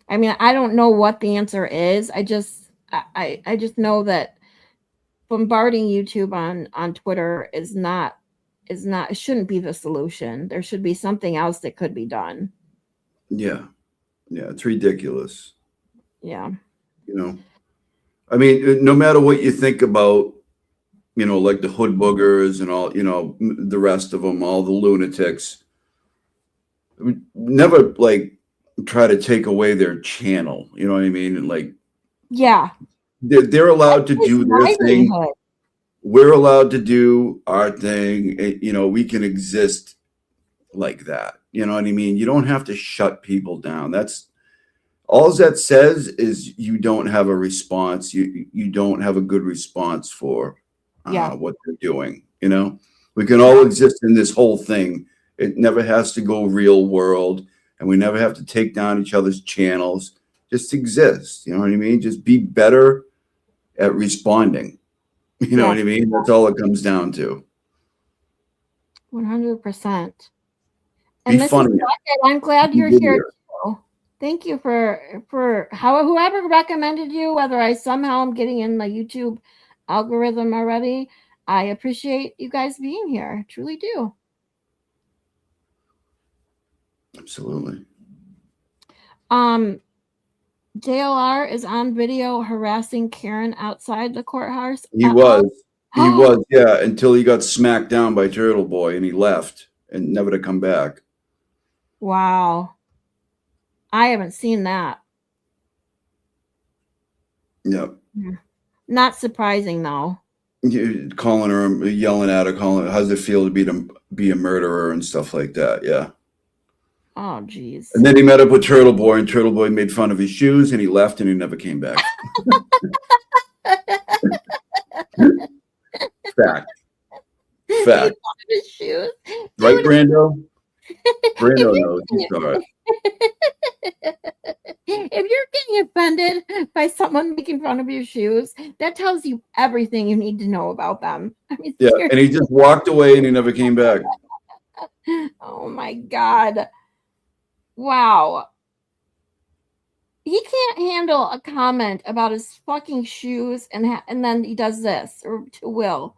I mean, I don't know what the answer is. I just know that bombarding YouTube on Twitter is not, it shouldn't be the solution. There should be something else that could be done. Yeah, it's ridiculous. Yeah. I mean, no matter what you think about, like the hood boogers and all, the rest of them, all the lunatics, never like try to take away their channel. You know what I mean? And like, yeah, they're allowed to do their thing. We're allowed to do our thing. We can exist like that. You know what I mean? You don't have to shut people down. That's all that says, is you don't have a response. You don't have a good response for what they're doing. We can all exist in this whole thing. It never has to go real world, and we never have to take down each other's channels. Just exist. You know what I mean? Just be better at responding. You know what I mean? That's all it comes down to. 100%. And be funny. I'm glad you're here too, Thank you for whoever recommended you, whether I somehow am getting in the YouTube algorithm already. I appreciate you guys being here. Truly do. Absolutely. JLR is on video harassing Karen outside the courthouse. He was. He was, yeah, until he got smacked down by Turtle Boy and he left and never to come back. Wow. I haven't seen that. Yep. Not surprising though. Calling her, yelling at her, calling her, how's it feel to be a murderer and stuff like that. Yeah. Oh, geez. And then he met up with Turtle Boy, and Turtle Boy made fun of his shoes, and he left, and he never came back. Fact. Fact. His shoes. Right, Brando? Brando knows. He saw it. If you're getting offended by someone making fun of your shoes, that tells you everything you need to know about them. I mean, Yeah, and he just walked away, and he never came back. Oh my God. Wow. He can't handle a comment about his fucking shoes, and then he does this or to Will.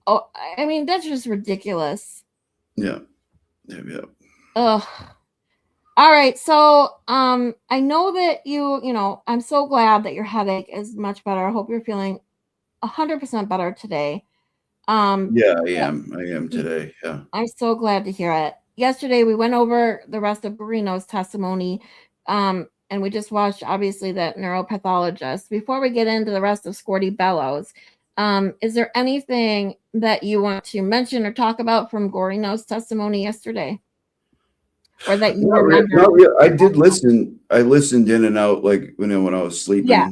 Oh, I mean, that's just ridiculous. Yeah. Yeah. Ugh. All right. So, I know that I'm so glad that your headache is much better. I hope you're feeling 100% better today. Yeah, I am today. Yeah. I'm so glad to hear it. Yesterday, we went over the rest of Guarino's testimony, and we just watched, obviously, that neuropathologist. Before we get into the rest of Scordi-Bello's, is there anything that you want to mention or talk about from Guarino's testimony yesterday? Or that you remember? Not really. I did listen. I listened in and out, like when I was sleeping. Yeah.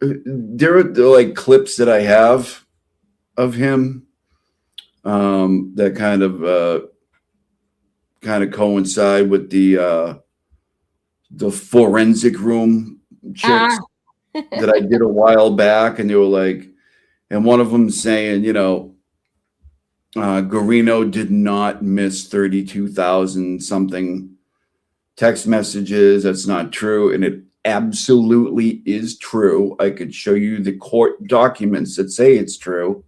There are like clips that I have of him that kind of coincide with the forensic room checks that I did a while back, and they were like, and one of them saying, Guarino did not miss 32,000 something text messages. That's not true, and it absolutely is true. I could show you the court documents that say it's true.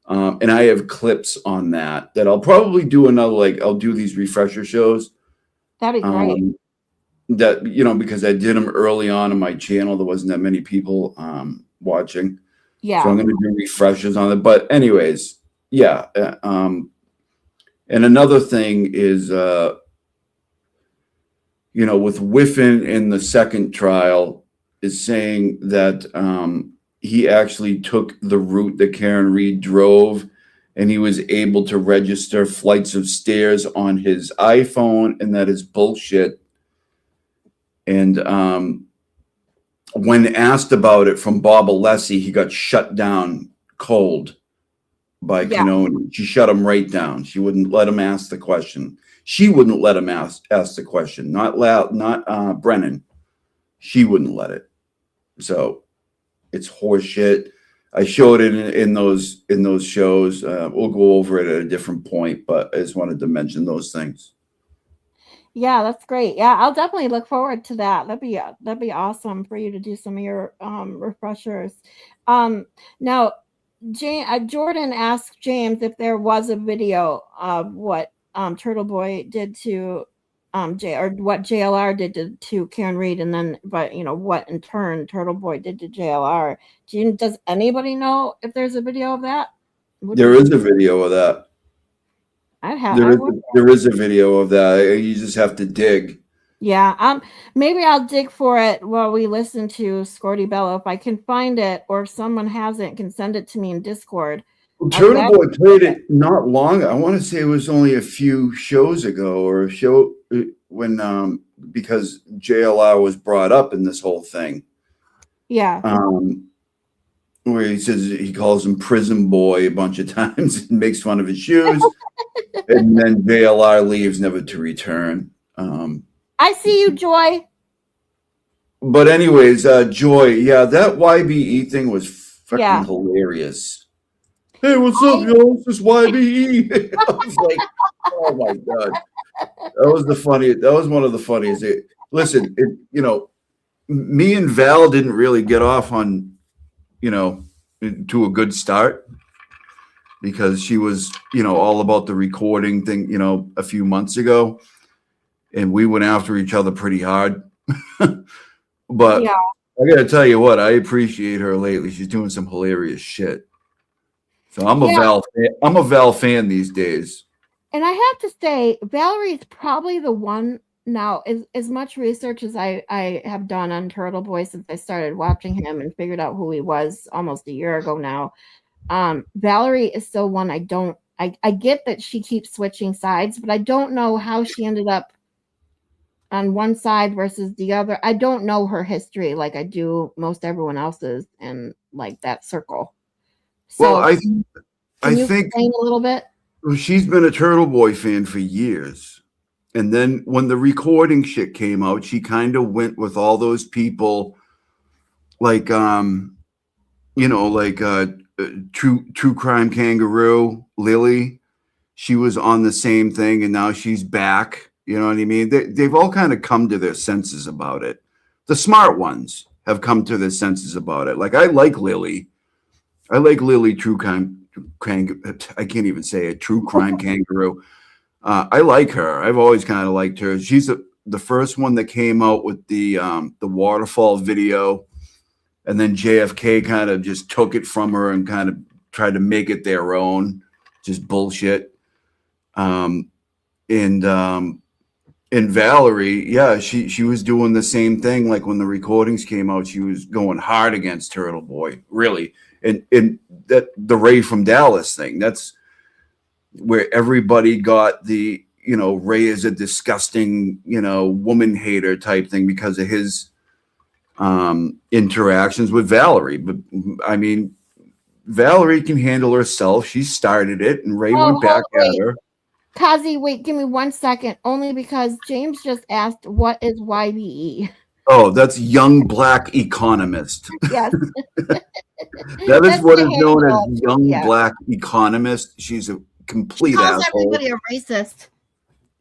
And I have clips on that I'll probably do I'll do these refresher shows. That'd be great. That, because I did them early on in my channel. There wasn't that many people watching. Yeah. So I'm going to do refreshers on it. But anyways, yeah. And another thing is, with Whiffen in the second trial is saying that he actually took the route that Karen Reed drove, and he was able to register flights of stairs on his iPhone, and that is bullshit. And when asked about it from Bob Alessi, he got shut down cold by Canoni. She shut him right down. She wouldn't let him ask the question. She wouldn't let him ask the question. Not Brennan. She wouldn't let it. So it's horseshit. I showed it in those shows. We'll go over it at a different point, but I just wanted to mention those things. Yeah, that's great. Yeah, I'll definitely look forward to that. That'd be awesome for you to do some of your refreshers. Now, Jordan asked James if there was a video of what Turtle Boy did to or what JLR did to Karen Reed, and then what in turn Turtle Boy did to JLR. Does anybody know if there's a video of that? There is a video of that. There is a video of that. You just have to dig. Yeah. Maybe I'll dig for it while we listen to Scordi-Bello. If I can find it, or if someone has it, can send it to me in Discord. Well, Turtle Boy played it not long. I want to say it was only a few shows ago, or a show when because JLR was brought up in this whole thing. Yeah. Where he says he calls him prison boy a bunch of times and makes fun of his shoes. And then JLR leaves never to return. I see you, Joy. But anyways, Joy, yeah, that YBE thing was fucking hilarious. Hey, what's up, yo? It's just YBE. I was like, oh my God. That was the funniest. That was one of the funniest. Listen, me and Val didn't really get off on, to a good start because she was, all about the recording thing, a few months ago, and we went after each other pretty hard. But Yeah. I got to tell you what, I appreciate her lately. She's doing some hilarious shit. So I'm a Val fan these days. And I have to say, Valerie's probably the one now, as much research as I have done on Turtle Boy since I started watching him and figured out who he was almost a year ago now. Valerie is still one I get that she keeps switching sides, but I don't know how she ended up on one side versus the other. I don't know her history like I do most everyone else's in like that circle. So Well, I can you think explain a little bit? she's been a Turtle Boy fan for years. And then when the recording shit came out, she kind of went with all those people like True Crime Kangaroo, Lily. She was on the same thing and now she's back. You know what I mean? They've all kind of come to their senses about it. The smart ones have come to their senses about it. Like I like Lily. I like Lily True Crime. I can't even say it. True Crime Kangaroo. I like her. I've always kind of liked her. She's the first one that came out with the waterfall video, and then JFK kind of just took it from her and kind of tried to make it their own. Just bullshit. And Valerie, yeah, she was doing the same thing. Like when the recordings came out, she was going hard against Turtle Boy, really. And that the Ray from Dallas thing, that's where everybody got the, Ray is a disgusting, woman hater type thing because of his interactions with Valerie. But I mean, Valerie can handle herself. She started it and Ray went back at her. Kazi, wait, give me 1 second. Only because James just asked, what is YBE? Oh, that's Young Black Economist. Yes. That is what is known as Young Black Economist. She's a complete calls asshole. everybody a racist.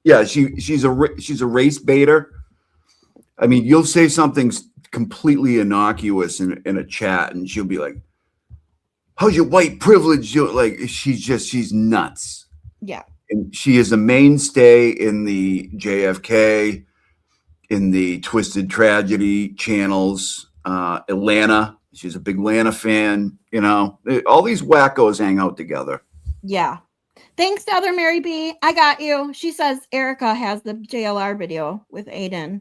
Yeah, she's a race baiter. I mean, you'll say something completely innocuous in a chat, and she'll be like, "How's your white privilege?" Like she's nuts. Yeah. And she is a mainstay in the JFK, in the Twisted Tragedy channels. Atlanta, she's a big Atlanta fan. All these wackos hang out together. Yeah. Thanks, Other Mary B. I got you. She says Erica has the JLR video with Aiden.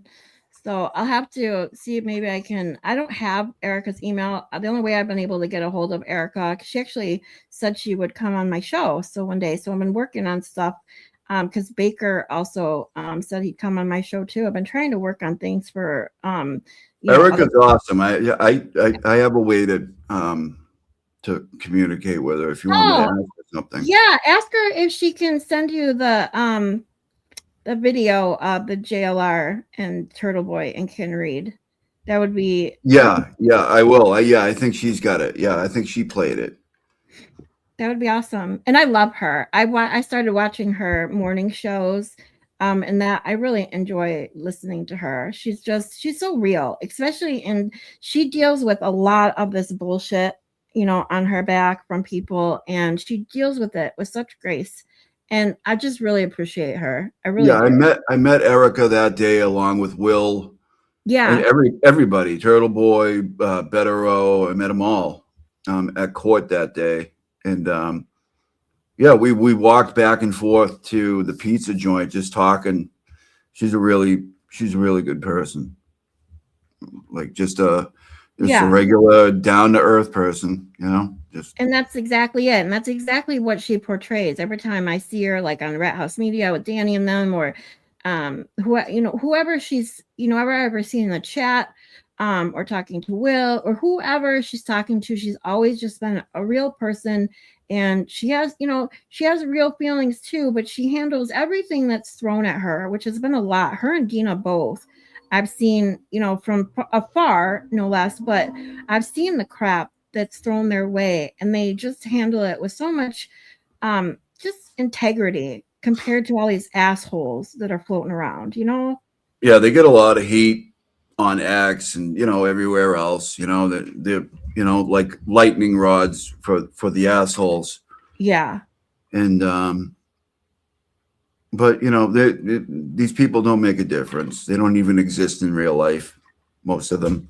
So I'll have to see if maybe I don't have Erica's email. The only way I've been able to get a hold of Erica, she actually said she would come on my show. So one day, so I've been working on stuff. Because Baker also said he'd come on my show too. I've been trying to work on things for Erica's awesome. I have a way to communicate with her if you want me to ask her something. Yeah, ask her if she can send you the video of the JLR and Turtle Boy and can read. That would be I will. I think she's got it. Yeah, I think she played it. That would be awesome. And I love her. I started watching her morning shows. And that I really enjoy listening to her. She's so real, especially, and she deals with a lot of this bullshit, on her back from people, and she deals with it with such grace. And I just really appreciate her. I really do. I met Erica that day along with Will. Yeah. And everybody, Turtle Boy, Bettero, I met them all at court that day. And we walked back and forth to the pizza joint just talking. She's a really good person. Like just a regular down to earth person, And that's exactly it. And that's exactly what she portrays. Every time I see her like on Rat House Media with Danny and them, or whoever she's, ever I've ever seen in the chat, or talking to Will or whoever she's talking to, she's always just been a real person. And she has real feelings too, but she handles everything that's thrown at her, which has been a lot. Her and Dina both. I've seen, from afar, no less, but I've seen the crap that's thrown their way, and they just handle it with so much just integrity. compared to all these assholes that are floating around, you know? Yeah, they get a lot of heat on X and everywhere else. They're like lightning rods for the assholes. Yeah. And but these people don't make a difference. They don't even exist in real life, most of them.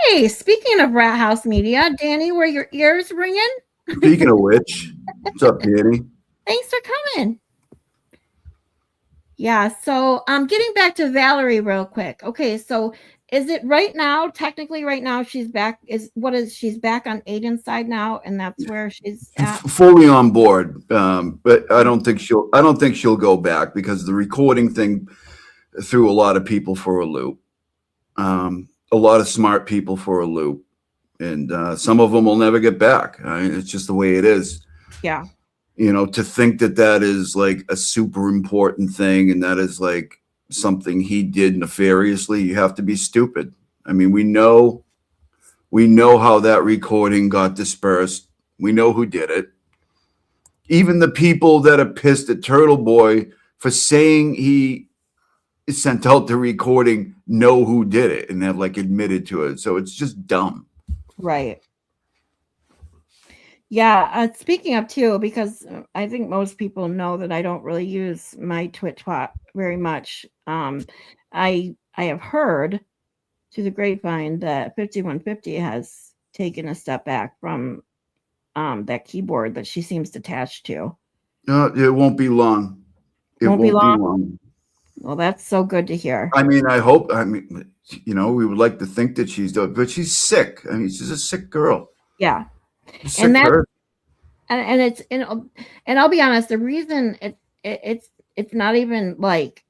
Hey, speaking of Rat House Media, Danny, were your ears ringing? Speaking of which, what's up, Danny? Thanks for coming. Yeah, so getting back to Valerie real quick. Okay, so is it right now, technically right now she's back, she's back on Aiden's side now, and that's where she's at? Fully on board. But I don't think she'll go back because the recording thing threw a lot of people for a loop. A lot of smart people for a loop. And some of them will never get back. It's just the way it is. Yeah. To think that is like a super important thing and that is like something he did nefariously, you have to be stupid. I mean, we know how that recording got dispersed. We know who did it. Even the people that are pissed at Turtle Boy for saying he sent out the recording know who did it and have like admitted to it. So it's just dumb. Right. Yeah. Speaking of too, because I think most people know that I don't really use my Twitch bot very much. I have heard through the grapevine that 5150 has taken a step back from that keyboard that she seems attached to. No, it won't be long. It won't be long. Well, that's so good to hear. I mean, we would like to think that she's doing, but she's sick. I mean, she's a sick girl. Yeah. And I'll be honest, the reason it's not even like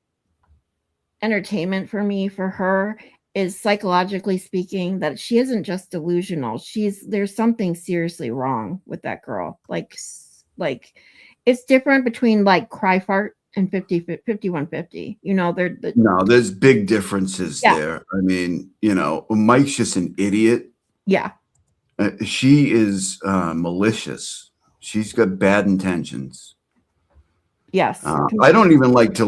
entertainment for me for her is psychologically speaking that she isn't just delusional. There's something seriously wrong with that girl. Like it's different between like cry fart and 5150. No, there's big differences there. I mean, Mike's just an idiot. Yeah. She is malicious. She's got bad intentions. Yes. I don't even like to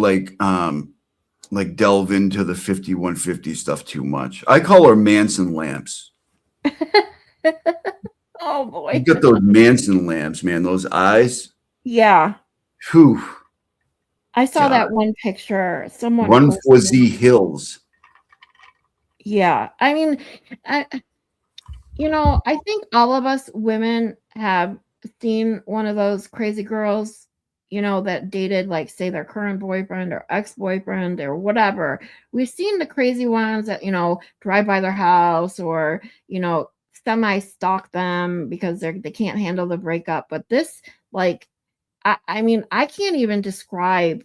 delve into the 5150 stuff too much. I call her Manson lamps. Oh boy. You got those Manson lamps, man. Those eyes. Yeah. Whew. I saw that one picture. Someone Run for the hills. Yeah. I mean, I think all of us women have seen one of those crazy girls, that dated, like, say, their current boyfriend or ex-boyfriend or whatever. We've seen the crazy ones that, drive by their house or, semi-stalk them because they can't handle the breakup. But this, like, I mean, I can't even describe,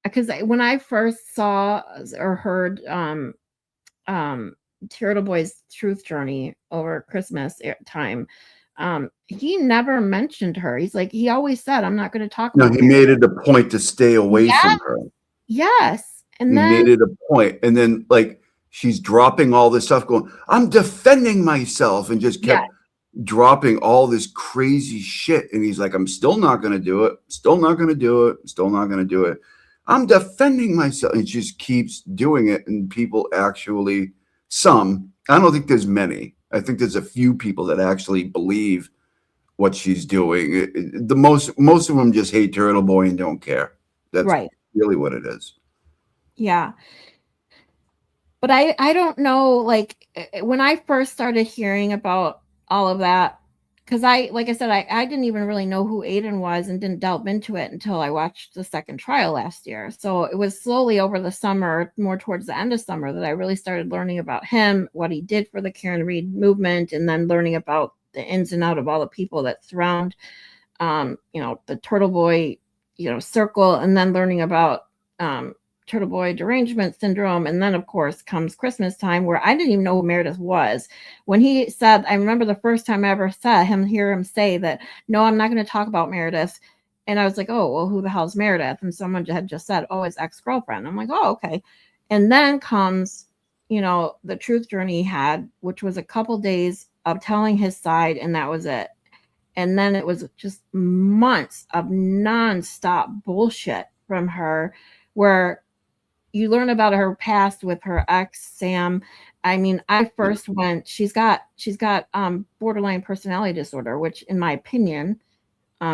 because when I first saw or heard Turtle Boy's truth journey over Christmas time, he never mentioned her. He always said, I'm not going to talk about her. No, he made it a point to stay away from her. Yes. And then made it a point. And then, like, she's dropping all this stuff going, I'm defending myself, and just kept dropping all this crazy shit. And he's like, I'm still not going to do it. Still not going to do it. Still not going to do it. I'm defending myself. And just keeps doing it. And people actually, I don't think there's many. I think there's a few people that actually believe what she's doing. Most of them just hate Turtle Boy and don't care. That's really what it is. Yeah. But I don't know, like, when I first started hearing about all of that, because like I said, I didn't even really know who Aiden was and didn't delve into it until I watched the second trial last year. So it was slowly over the summer, more towards the end of summer, that I really started learning about him, what he did for the Karen Reed movement, and then learning about the ins and out of all the people that surround, the Turtle Boy, circle, and then learning about Turtle Boy derangement syndrome. And then, of course, comes Christmas time, where I didn't even know who Meredith was. When he said, I remember the first time I ever hear him say that, no, I'm not going to talk about Meredith. And I was like, oh, well, who the hell's Meredith? And someone had just said, oh, his ex-girlfriend. I'm like, oh, okay. And then comes, the truth journey he had, which was a couple days of telling his side, and that was it. And then it was just months of nonstop bullshit from her, where you learn about her past with her ex, Sam. I mean, I first went, she's got borderline personality disorder, which in my opinion,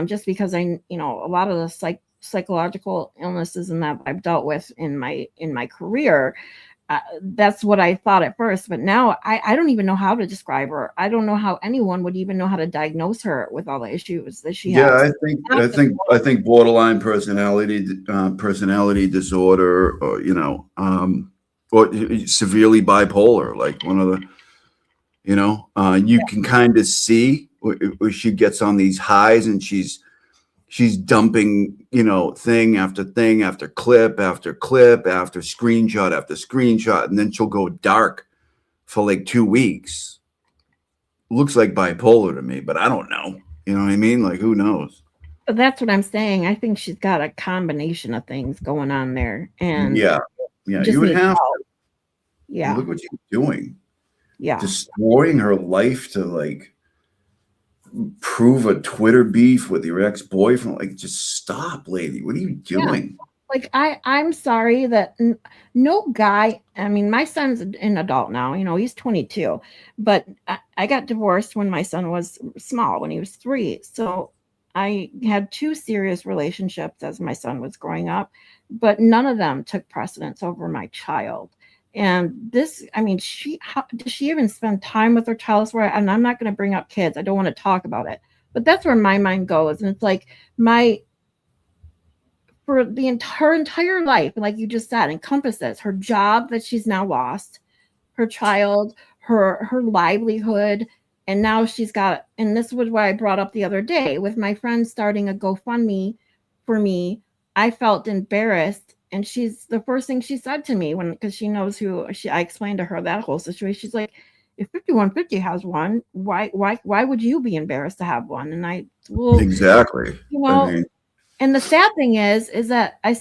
just because a lot of the psychological illnesses and that I've dealt with in my career, that's what I thought at first. But now I don't even know how to describe her. I don't know how anyone would even know how to diagnose her with all the issues that she Yeah, has. I think borderline personality disorder, or or severely bipolar, like one of the, you can kind of see where she gets on these highs, and she's dumping, thing after thing after clip after clip after screenshot, and then she'll go dark for like 2 weeks. Looks like bipolar to me, but I don't know. You know what I mean? Like, who knows? But that's what I'm saying. I think she's got a combination of things going on there, and Yeah, just you would needs have help. to. Yeah, Look what you're doing. yeah. Destroying her life to like prove a Twitter beef with your ex-boyfriend. Like, just stop, lady. What are you doing? Like I'm sorry that no guy. I mean, my son's an adult now. He's 22, but I got divorced when my son was small, when he was 3. So I had 2 serious relationships as my son was growing up, but none of them took precedence over my child. And this, I mean, does she even spend time with her child? And I'm not going to bring up kids. I don't want to talk about it, but that's where my mind goes. And it's like for her entire life, like you just said, encompasses her job that she's now lost, her child, her livelihood, and now she's got. And this was what I brought up the other day with my friend starting a GoFundMe for me. I felt embarrassed, and the first thing she said to me, because she knows I explained to her that whole situation. She's like, if 5150 has one, why would you be embarrassed to have one? And Exactly. I mean, and the sad thing is that I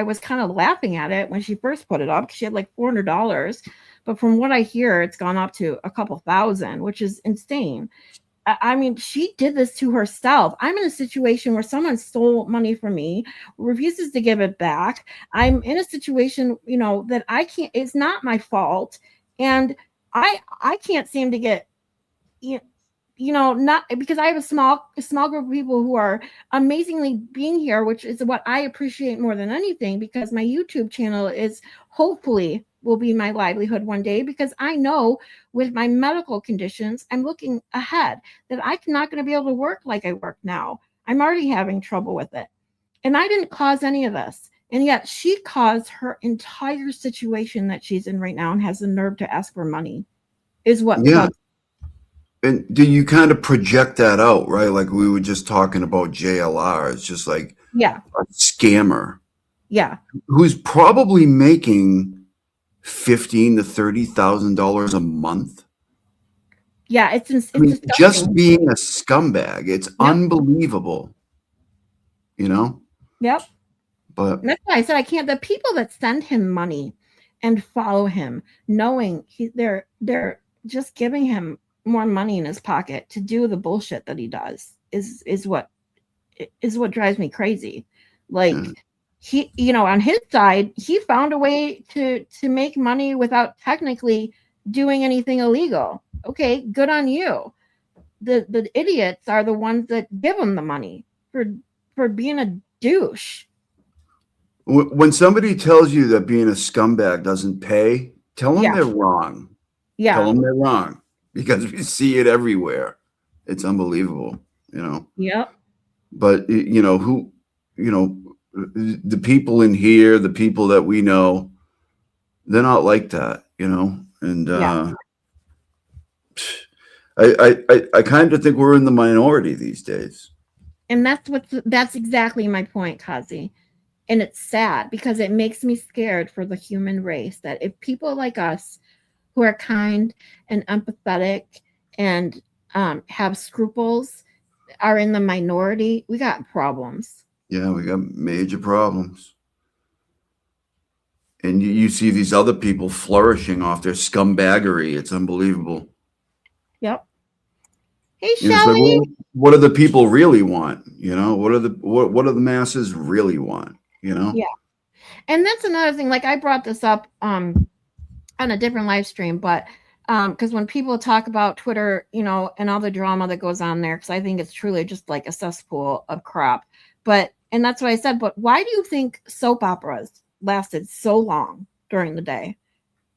was kind of laughing at it when she first put it up, because she had like $400. But from what I hear, it's gone up to a couple thousand, which is insane. I mean, she did this to herself. I'm in a situation where someone stole money from me, refuses to give it back. I'm in a situation, that I can't, it's not my fault. And I can't seem to get, not because I have a small group of people who are amazingly being here, which is what I appreciate more than anything, because my YouTube channel is hopefully will be my livelihood one day, because I know with my medical conditions, I'm looking ahead that I'm not going to be able to work like I work now. I'm already having trouble with it. And I didn't cause any of this. And yet she caused her entire situation that she's in right now, and has the nerve to ask for money, is what yeah. And do you kind of project that out, right? Like we were just talking about JLR. It's just like a scammer. Yeah. Who's probably making $15,000 to $30,000 a month. Yeah, it's just being a scumbag. It's unbelievable. Yep. But that's why I said I can't. The people that send him money and follow him, knowing they're just giving him more money in his pocket to do the bullshit that he does, is what drives me crazy. Like he, on his side, he found a way to make money without technically doing anything illegal. Okay, good on you. The idiots are the ones that give him the money for being a douche. When somebody tells you that being a scumbag doesn't pay, tell them they're wrong. Yeah. Tell them they're wrong, because we see it everywhere. It's unbelievable, Yep. But the people in here, the people that we know, they're not like that, and I kind of think we're in the minority these days. And that's exactly my point, Kazi. And it's sad, because it makes me scared for the human race, that if people like us who are kind and empathetic and have scruples are in the minority, we got problems. Yeah, we got major problems. And you see these other people flourishing off their scumbaggery. It's unbelievable. Yep. Hey, And it's like, Shelly. well, what do the people really want? What do the masses really want? Yeah. And that's another thing. Like I brought this up on a different live stream, but because when people talk about Twitter, and all the drama that goes on there, because I think it's truly just like a cesspool of crap. And that's what I said. But why do you think soap operas lasted so long during the day?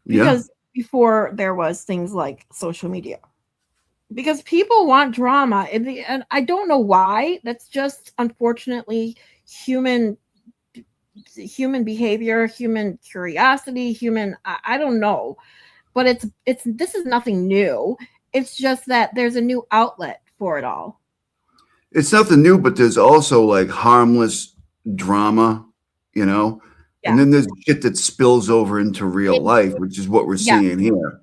Because before there was things like social media. Because people want drama, and I don't know why. That's just unfortunately human behavior, human curiosity, I don't know. But this is nothing new. It's just that there's a new outlet for it all. It's nothing new, but there's also like harmless drama, Yeah. and then there's shit that spills over into real life, which is what we're seeing here.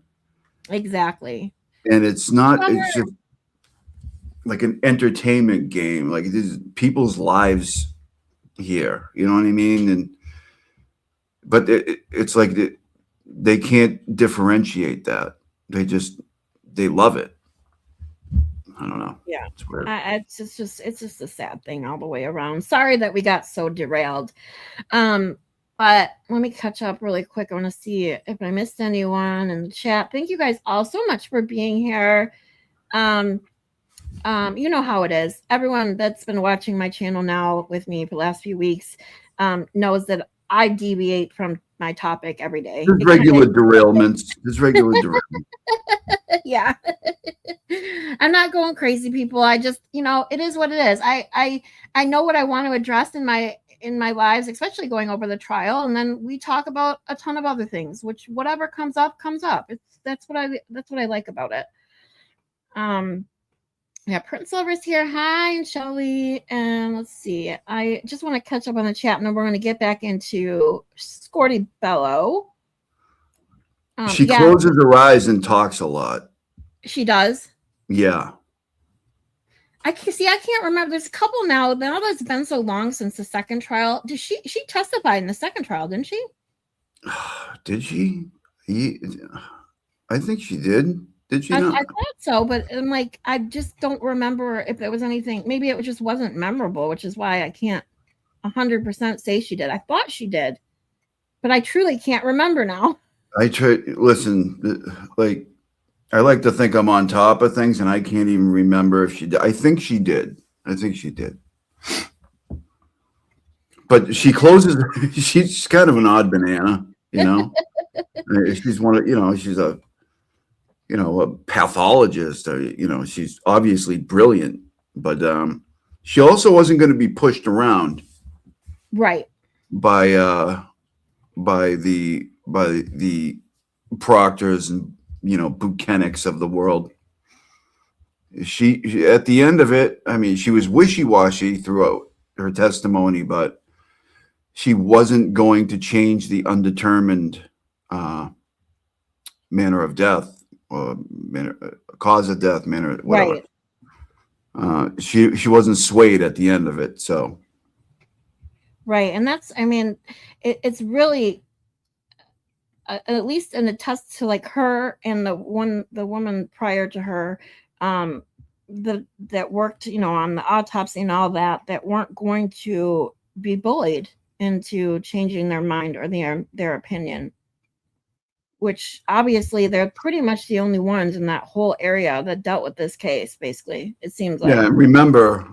Exactly. And it's just like an entertainment game. Like these people's lives here, you know what I mean? But it's like they can't differentiate that. They love it. I don't know. Yeah. It's weird. It's just a sad thing all the way around. Sorry that we got so derailed. But let me catch up really quick. I want to see if I missed anyone in the chat. Thank you guys all so much for being here. You know how it is. Everyone that's been watching my channel now with me for the last few weeks knows that I deviate from my topic every day. There's regular derailments. Yeah. I'm not going crazy, people. I just, it is what it is. I know what I want to address in my lives, especially going over the trial, and then we talk about a ton of other things, which whatever comes up comes up. That's what I like about it. Yeah, Prince Silver's here. Hi, and Shelly. And let's see. I just want to catch up on the chat, and then we're going to get back into Scordi-Bello. She closes her eyes and talks a lot. She does. Yeah. I can't remember. There's a couple now that it's been so long since the second trial. Did she testified in the second trial, didn't she? Did she? I think she did. Did she not? I thought so, but I'm like, I just don't remember if there was anything. Maybe it just wasn't memorable, which is why I can't 100% say she did. I thought she did, but I truly can't remember now. Listen, like, I like to think I'm on top of things, and I can't even remember if she did. I think she did. But she closes. She's kind of an odd banana, She's one of, she's a pathologist. She's obviously brilliant, but she also wasn't going to be pushed around, right? By the proctors and Buchanics of the world. She at the end of it, I mean, she was wishy-washy throughout her testimony, but she wasn't going to change the undetermined manner of death, or cause of death, manner, whatever. Right. She wasn't swayed at the end of it, so. Right, and that's, I mean, it's really, at least in the test to like her and the woman prior to her, that worked, on the autopsy and all that weren't going to be bullied into changing their mind or their opinion, which obviously they're pretty much the only ones in that whole area that dealt with this case. Basically, it seems like. Yeah, remember,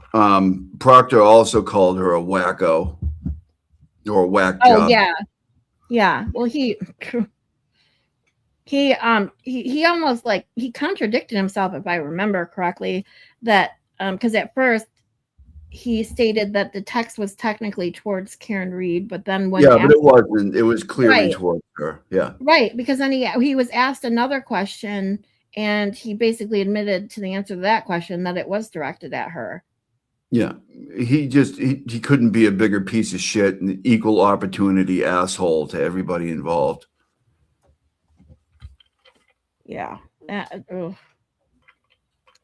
Proctor also called her a wacko or a whack job. Oh yeah. Well, he almost like he contradicted himself, if I remember correctly, that because at first he stated that the text was technically towards Karen Reed, but then when but it wasn't. It was clearly towards her. Yeah, right. Because then he was asked another question, and he basically admitted to the answer to that question that it was directed at her. Yeah, he couldn't be a bigger piece of shit and equal opportunity asshole to everybody involved. Yeah.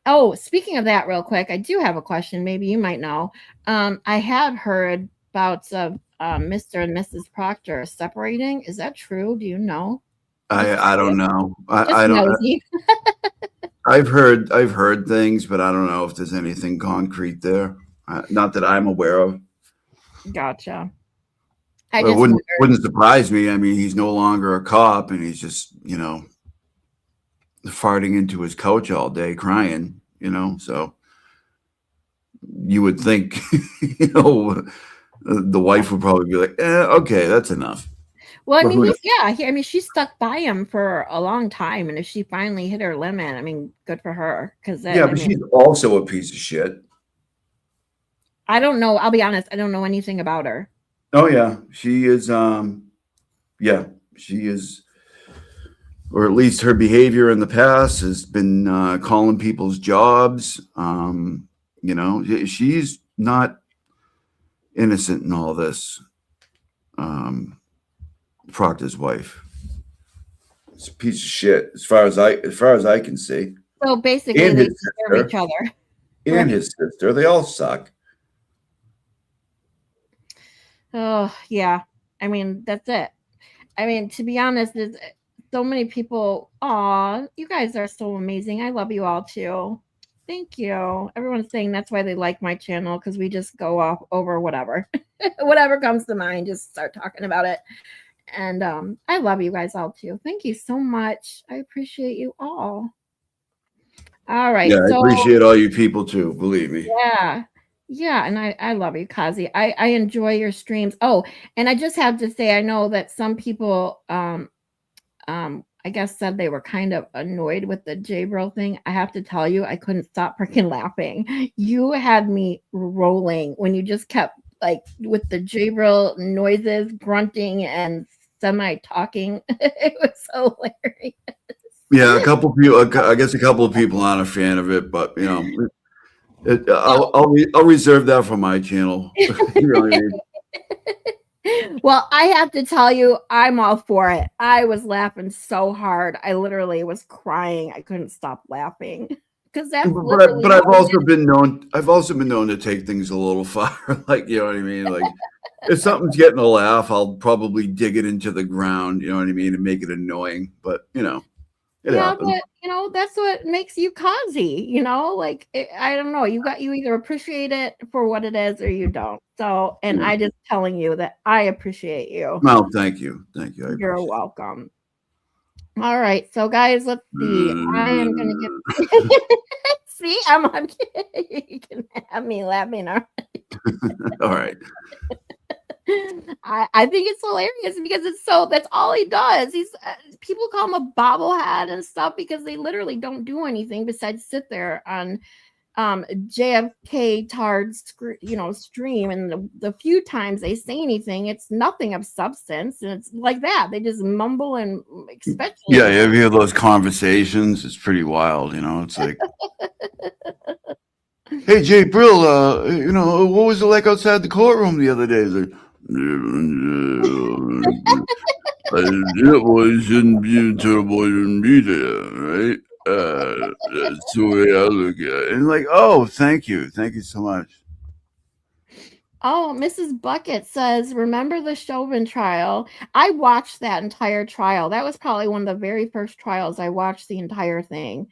Oh, speaking of that, real quick, I do have a question. Maybe you might know. I have heard about Mr. and Mrs. Proctor separating. Is that true? Do you know? I don't know. I I've heard things, but I don't know if there's anything concrete there. Not that I'm aware of. Gotcha. I It just wouldn't wondered. surprise me. I mean, he's no longer a cop, and he's just farting into his couch all day, crying. So you would think, the wife would probably be like, okay, that's enough. Well, I But mean, who she stuck by him for a long time, and if she finally hit her limit, I mean, good for her. Because Yeah, but she's also a piece of shit. I don't know. I'll be honest. I don't know anything about her. Oh yeah, she is. Yeah, she is, or at least her behavior in the past has been calling people's jobs. She's not innocent in all this. Proctor's wife. It's a piece of shit, as far as I can see. So basically, And they his deserve each sister. other. And his sister, they all suck. Oh yeah. I mean, that's it. I mean, to be honest, there's so many people. Aw, you guys are so amazing. I love you all too. Thank you. Everyone's saying that's why they like my channel, because we just go off over whatever. Whatever comes to mind, just start talking about it. And I love you guys all too. Thank you so much. I appreciate you all. All right. Yeah, I So appreciate all you people too, believe me. yeah, and I love you, Kazi. I enjoy your streams. Oh, and I just have to say, I know that some people I guess said they were kind of annoyed with the J-Bro thing. I have to tell you, I couldn't stop freaking laughing. You had me rolling when you just kept like with the J-Bro noises, grunting and semi-talking. It was hilarious. Yeah, a couple people. I guess a couple of people aren't a fan of it, but I'll reserve that for my channel. You know what I mean? Well, I have to tell you, I'm all for it. I was laughing so hard. I literally was crying. I couldn't stop laughing because that's literally. But I've also been known to take things a little far. Like, you know what I mean? Like, if something's getting a laugh, I'll probably dig it into the ground. You know what I mean, and make it annoying. But it happens. But that's what makes you Kazi. Like I don't know. You either appreciate it for what it is or you don't. So, and I just telling you that I appreciate you. Well, thank you. You're welcome. All right, so guys, let's see. I am gonna get. See, I'm on. You can have me laughing. All right. I think it's hilarious because that's all he does. He's people call him a bobblehead and stuff because they literally don't do anything besides sit there on JFK Tard's stream, and the few times they say anything, it's nothing of substance, and it's like that. They just mumble and especially. Yeah, you hear those conversations? It's pretty wild, It's like, hey, Jay Brill, what was it like outside the courtroom the other day? It's like, it shouldn't be terrible to be there, right? That's the way I look at it. And like, oh, thank you so much. Oh, Mrs. Bucket says, remember the Chauvin trial? I watched that entire trial. That was probably one of the very first trials I watched the entire thing.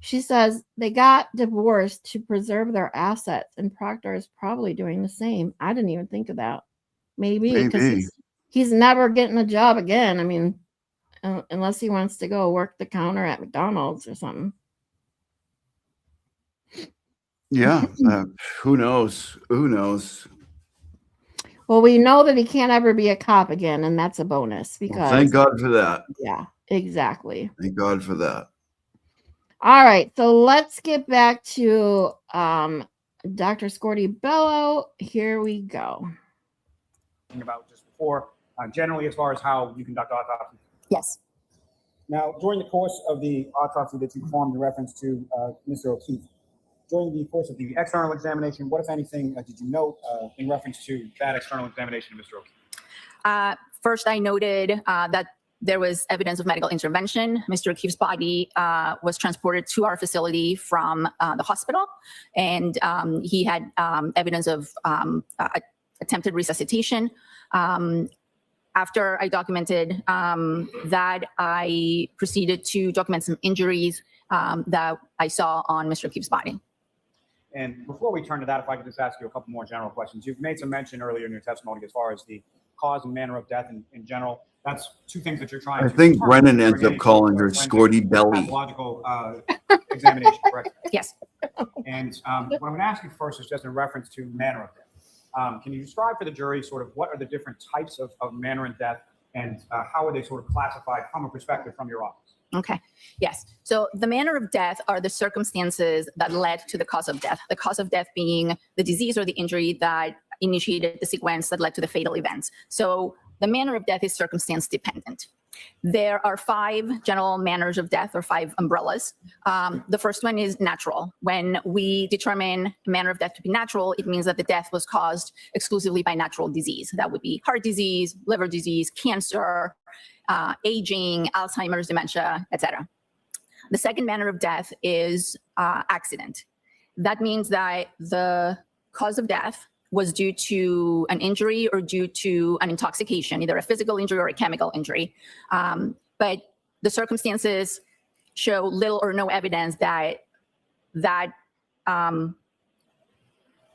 She says they got divorced to preserve their assets, and Proctor is probably doing the same. I didn't even think of that. Maybe because he's never getting a job again. I mean, unless he wants to go work the counter at McDonald's or something. Yeah, who knows? Well, we know that he can't ever be a cop again, and that's a bonus because thank God for that. Yeah, exactly. Thank God for that. All right, so let's get back to Dr. Scordi-Bello. Here we go. About just before, generally as far as how you conduct autopsy. Yes. Now, during the course of the autopsy that you performed in reference to Mr. O'Keefe, during the course of the external examination, what, if anything, did you note in reference to that external examination of Mr. O'Keefe? First, I noted that there was evidence of medical intervention. Mr. O'Keefe's body was transported to our facility from the hospital, and he had evidence of attempted resuscitation. After I documented that, I proceeded to document some injuries that I saw on Mr. O'Keefe's body. And before we turn to that, if I could just ask you a couple more general questions. You've made some mention earlier in your testimony as far as the cause and manner of death in general. That's two things that you're trying I to think determine Brennan during ends up any calling her forensic Scordi-Bello. pathological examination, correct? Yes. And what I'm going to ask you first is just in reference to manner of death. Can you describe for the jury sort of what are the different types of manner of death and how are they sort of classified from a perspective from your office? Okay. Yes. So the manner of death are the circumstances that led to the cause of death. The cause of death being the disease or the injury that initiated the sequence that led to the fatal events. So the manner of death is circumstance dependent. There are 5 general manners of death, or 5 umbrellas. The first one is natural. When we determine manner of death to be natural, it means that the death was caused exclusively by natural disease. That would be heart disease, liver disease, cancer, aging, Alzheimer's, dementia, etc. The second manner of death is accident. That means that the cause of death was due to an injury or due to an intoxication, either a physical injury or a chemical injury. But the circumstances show little or no evidence that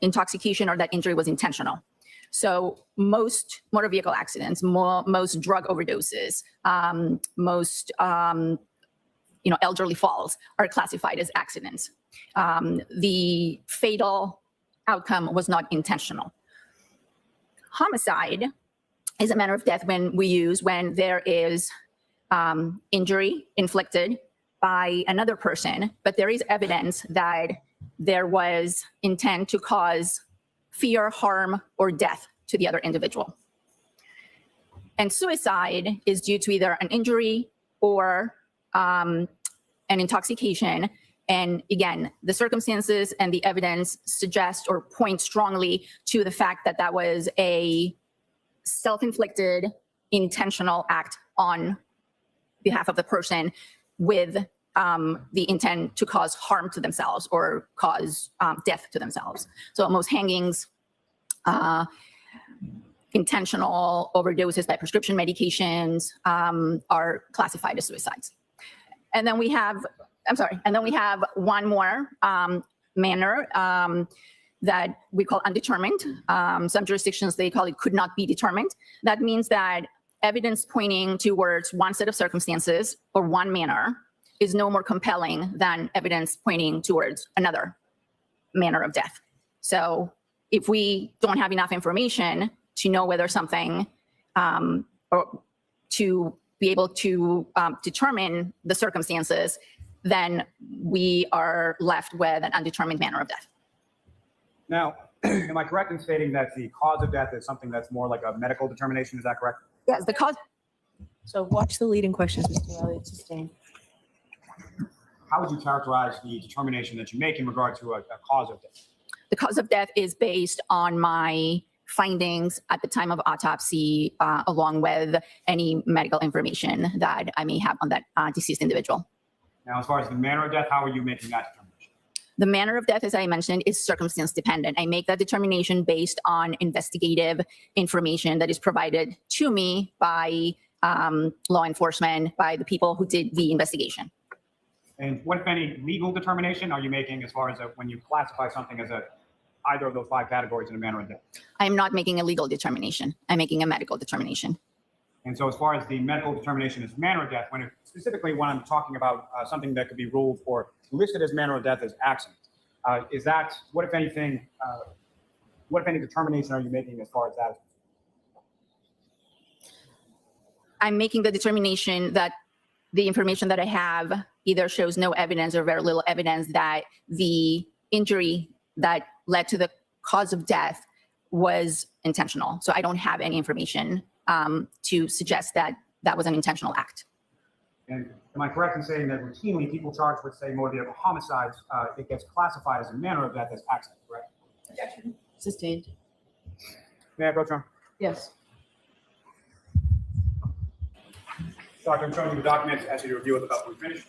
intoxication or that injury was intentional. So most motor vehicle accidents, most drug overdoses, most elderly falls are classified as accidents. The fatal outcome was not intentional. Homicide is a manner of death when there is injury inflicted by another person, but there is evidence that there was intent to cause fear, harm, or death to the other individual. And suicide is due to either an injury or an intoxication. And again, the circumstances and the evidence suggest or point strongly to the fact that that was a self-inflicted, intentional act on behalf of the person with the intent to cause harm to themselves or cause death to themselves. So most hangings, intentional overdoses by prescription medications are classified as suicides. And then we have one more manner that we call undetermined. Some jurisdictions, they call it could not be determined. That means that evidence pointing towards one set of circumstances or one manner is no more compelling than evidence pointing towards another manner of death. So if we don't have enough information to know whether something, or to be able to determine the circumstances, then we are left with an undetermined manner of death. Now, am I correct in stating that the cause of death is something that's more like a medical determination? Is that correct? Yes, the cause. So watch the leading questions, Mr. Lally. It's sustained. How would you characterize the determination that you make in regard to a cause of death? The cause of death is based on my findings at the time of autopsy, along with any medical information that I may have on that deceased individual. Now, as far as the manner of death, how are you making that determination? The manner of death, as I mentioned, is circumstance dependent. I make that determination based on investigative information that is provided to me by law enforcement, by the people who did the investigation. And what, if any, legal determination are you making as far as when you classify something as either of those 5 categories in a manner of death? I am not making a legal determination. I'm making a medical determination. And so as far as the medical determination is manner of death, specifically when I'm talking about something that could be ruled or listed as manner of death as accident, is that, what if any determination are you making as far as that? I'm making the determination that the information that I have either shows no evidence or very little evidence that the injury that led to the cause of death was intentional. So I don't have any information to suggest that that was an intentional act. And am I correct in saying that routinely people charged with, say, motor vehicle homicides, it gets classified as a manner of death as accident, correct? Objection. Sustained. May I approach on? Yes. Doctor, I'm showing you the documents as you review it about when we finish.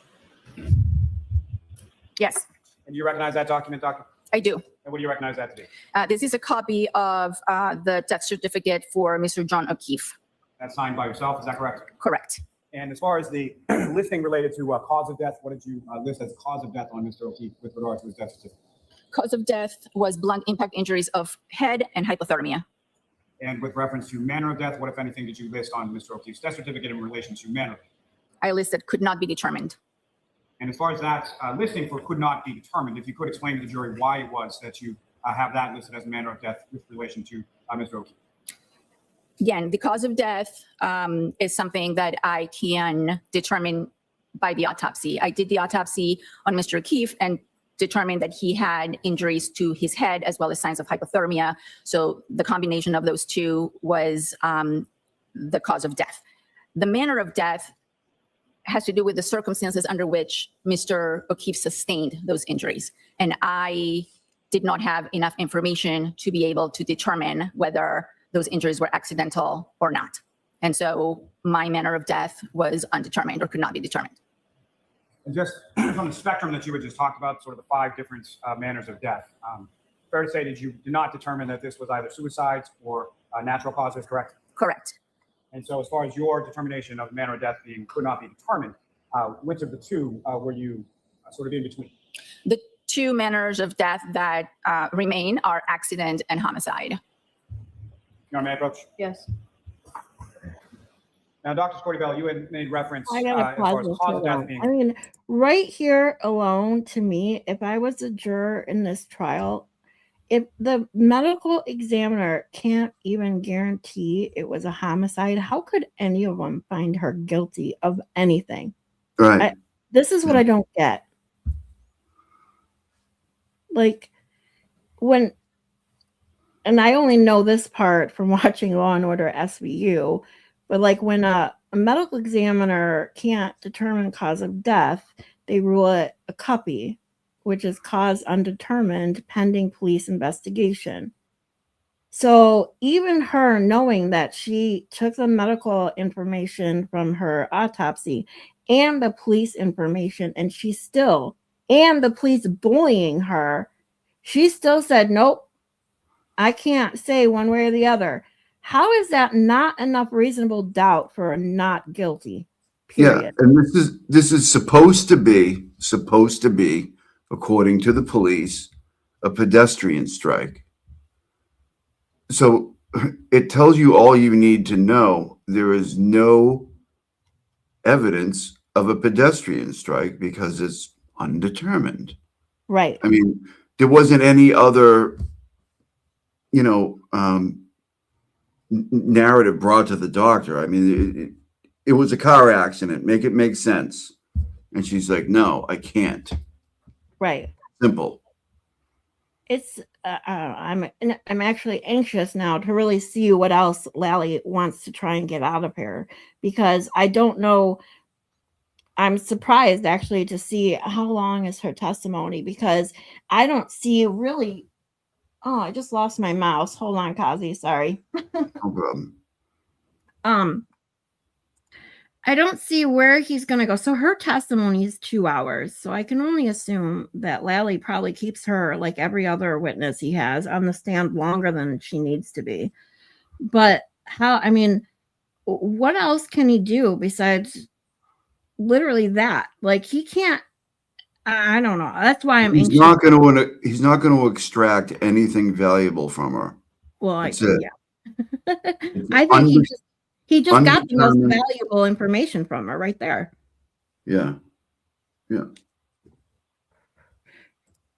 Yes, And do you recognize that document, Doctor? I do. And what do you recognize that to be? This is a copy of the death certificate for Mr. John O'Keefe. That's signed by yourself, is that correct? Correct. And as far as the listing related to cause of death, what did you list as cause of death on Mr. O'Keefe with regard to his death certificate? Cause of death was blunt impact injuries of head and hypothermia. And with reference to manner of death, what, if anything, did you list on Mr. O'Keefe's death certificate in relation to manner of death? I listed could not be determined. And as far as that listing for could not be determined, if you could explain to the jury why it was that you have that listed as manner of death with relation to Mr. O'Keefe. Again, the cause of death is something that I can determine by the autopsy. I did the autopsy on Mr. O'Keefe and determined that he had injuries to his head as well as signs of hypothermia. So the combination of those two was the cause of death. The manner of death has to do with the circumstances under which Mr. O'Keefe sustained those injuries. And I did not have enough information to be able to determine whether those injuries were accidental or not. And so my manner of death was undetermined or could not be determined. And just from the spectrum that you had just talked about, sort of the 5 different manners of death, fair to say that you did not determine that this was either suicides or natural causes, correct? Correct. And so as far as your determination of manner of death being could not be determined, which of the two were you sort of in between? The 2 manners of death that remain are accident and homicide. Your Honor, may I approach? Yes. Now, Dr. Scordi-Bello, you had made reference I as gotta far as pause cause this of death alone. being. I mean, right here alone, to me, if I was a juror in this trial, if the medical examiner can't even guarantee it was a homicide, how could any of them find her guilty of anything? Right. This is what I don't get. Like, when, and I only know this part from watching Law and Order SVU, but like when a medical examiner can't determine cause of death, they rule it a CUPI, which is cause undetermined pending police investigation. So even her knowing that she took the medical information from her autopsy and the police information, and she still, and the police bullying her, she still said, nope, I can't say one way or the other. How is that not enough reasonable doubt for a not guilty? Period. Yeah, and this is supposed to be, according to the police, a pedestrian strike. So it tells you all you need to know. There is no evidence of a pedestrian strike because it's undetermined. Right. I mean, there wasn't any other, narrative brought to the doctor. I mean, it was a car accident. Make it make sense. And she's like, no, I can't. Right. Simple. It's I'm actually anxious now to really see what else Lally wants to try and get out of her, because I don't know. I'm surprised actually to see how long is her testimony, because I don't see really. Oh, I just lost my mouse. Hold on, Kazi. Sorry. No problem. I don't see where he's going to go. So her testimony is 2 hours. So I can only assume that Lally probably keeps her, like every other witness he has, on the stand longer than she needs to be. But what else can he do besides literally that? Like, he can't, I don't know. That's why I'm He's anxious. not going to extract anything valuable from her. Well, That's it. Yeah. I think he just got the most undetermined. valuable information from her right there. Yeah.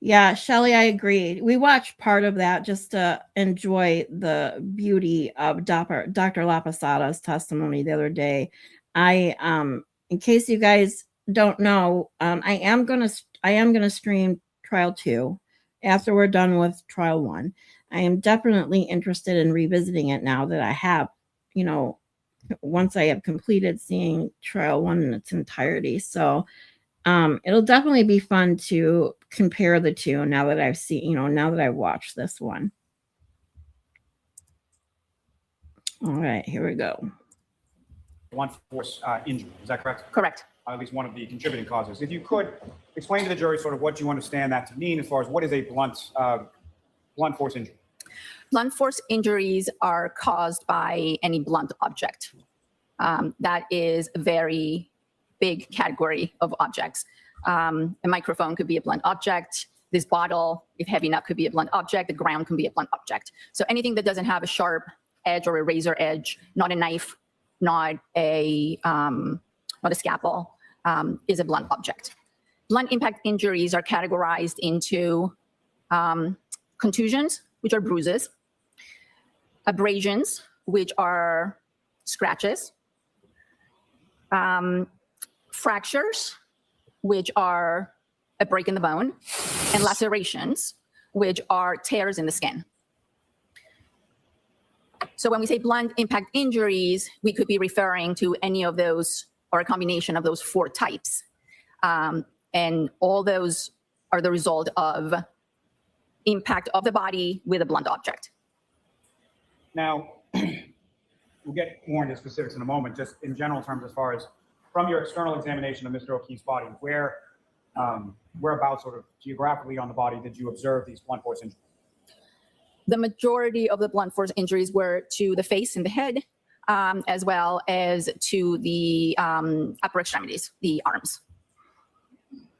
Yeah, Shelley, I agree. We watched part of that just to enjoy the beauty of Dr. Lapasada's testimony the other day. In case you guys don't know, I am gonna stream trial 2 after we're done with trial 1. I am definitely interested in revisiting it now that I have, once I have completed seeing trial 1 in its entirety. So it'll definitely be fun to compare the two now that I've seen, now that I've watched this one. All right, here we go. Blunt force injury, is that correct? Correct. At least one of the contributing causes. If you could explain to the jury sort of what you understand that to mean as far as what is a blunt force injury. Blunt force injuries are caused by any blunt object. That is a very big category of objects. A microphone could be a blunt object. This bottle, if heavy enough, could be a blunt object. The ground can be a blunt object. So anything that doesn't have a sharp edge or a razor edge, not a knife, not a scalpel, is a blunt object. Blunt impact injuries are categorized into contusions, which are bruises, abrasions, which are scratches, fractures, which are a break in the bone, and lacerations, which are tears in the skin. So when we say blunt impact injuries, we could be referring to any of those or a combination of those 4 types. And all those are the result of impact of the body with a blunt object. Now, we'll get more into specifics in a moment, just in general terms, as far as from your external examination of Mr. O'Keefe's body, whereabouts sort of geographically on the body did you observe these blunt force injuries? The majority of the blunt force injuries were to the face and the head, as well as to the upper extremities, the arms.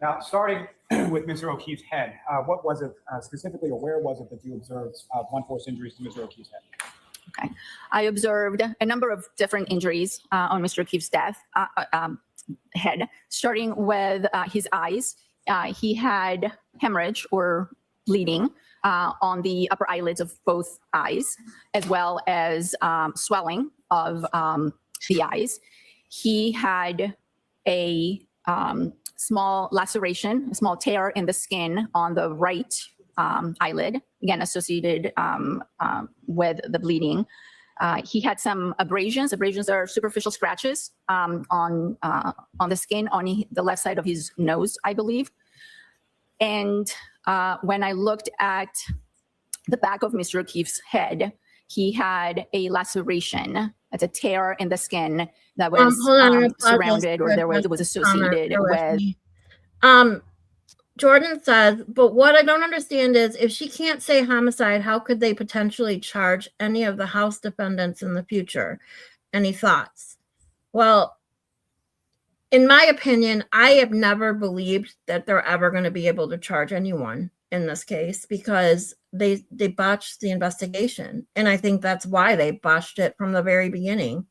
Now, starting with Mr. O'Keefe's head, what was it specifically, or where was it that you observed blunt force injuries to Mr. O'Keefe's head? Okay, I observed a number of different injuries on Mr. O'Keefe's head, starting with his eyes. He had hemorrhage or bleeding on the upper eyelids of both eyes, as well as swelling of the eyes. He had a small laceration, a small tear in the skin on the right eyelid, again associated with the bleeding. He had some abrasions. Abrasions are superficial scratches on the skin on the left side of his nose, I believe. And when I looked at the back of Mr. O'Keefe's head, he had a laceration. That's a tear in the skin that was surrounded, or it was associated with. Jordan says, but what I don't understand is if she can't say homicide, how could they potentially charge any of the House defendants in the future? Any thoughts? Well, in my opinion, I have never believed that they're ever going to be able to charge anyone in this case because they botched the investigation. And I think that's why they botched it from the very beginning.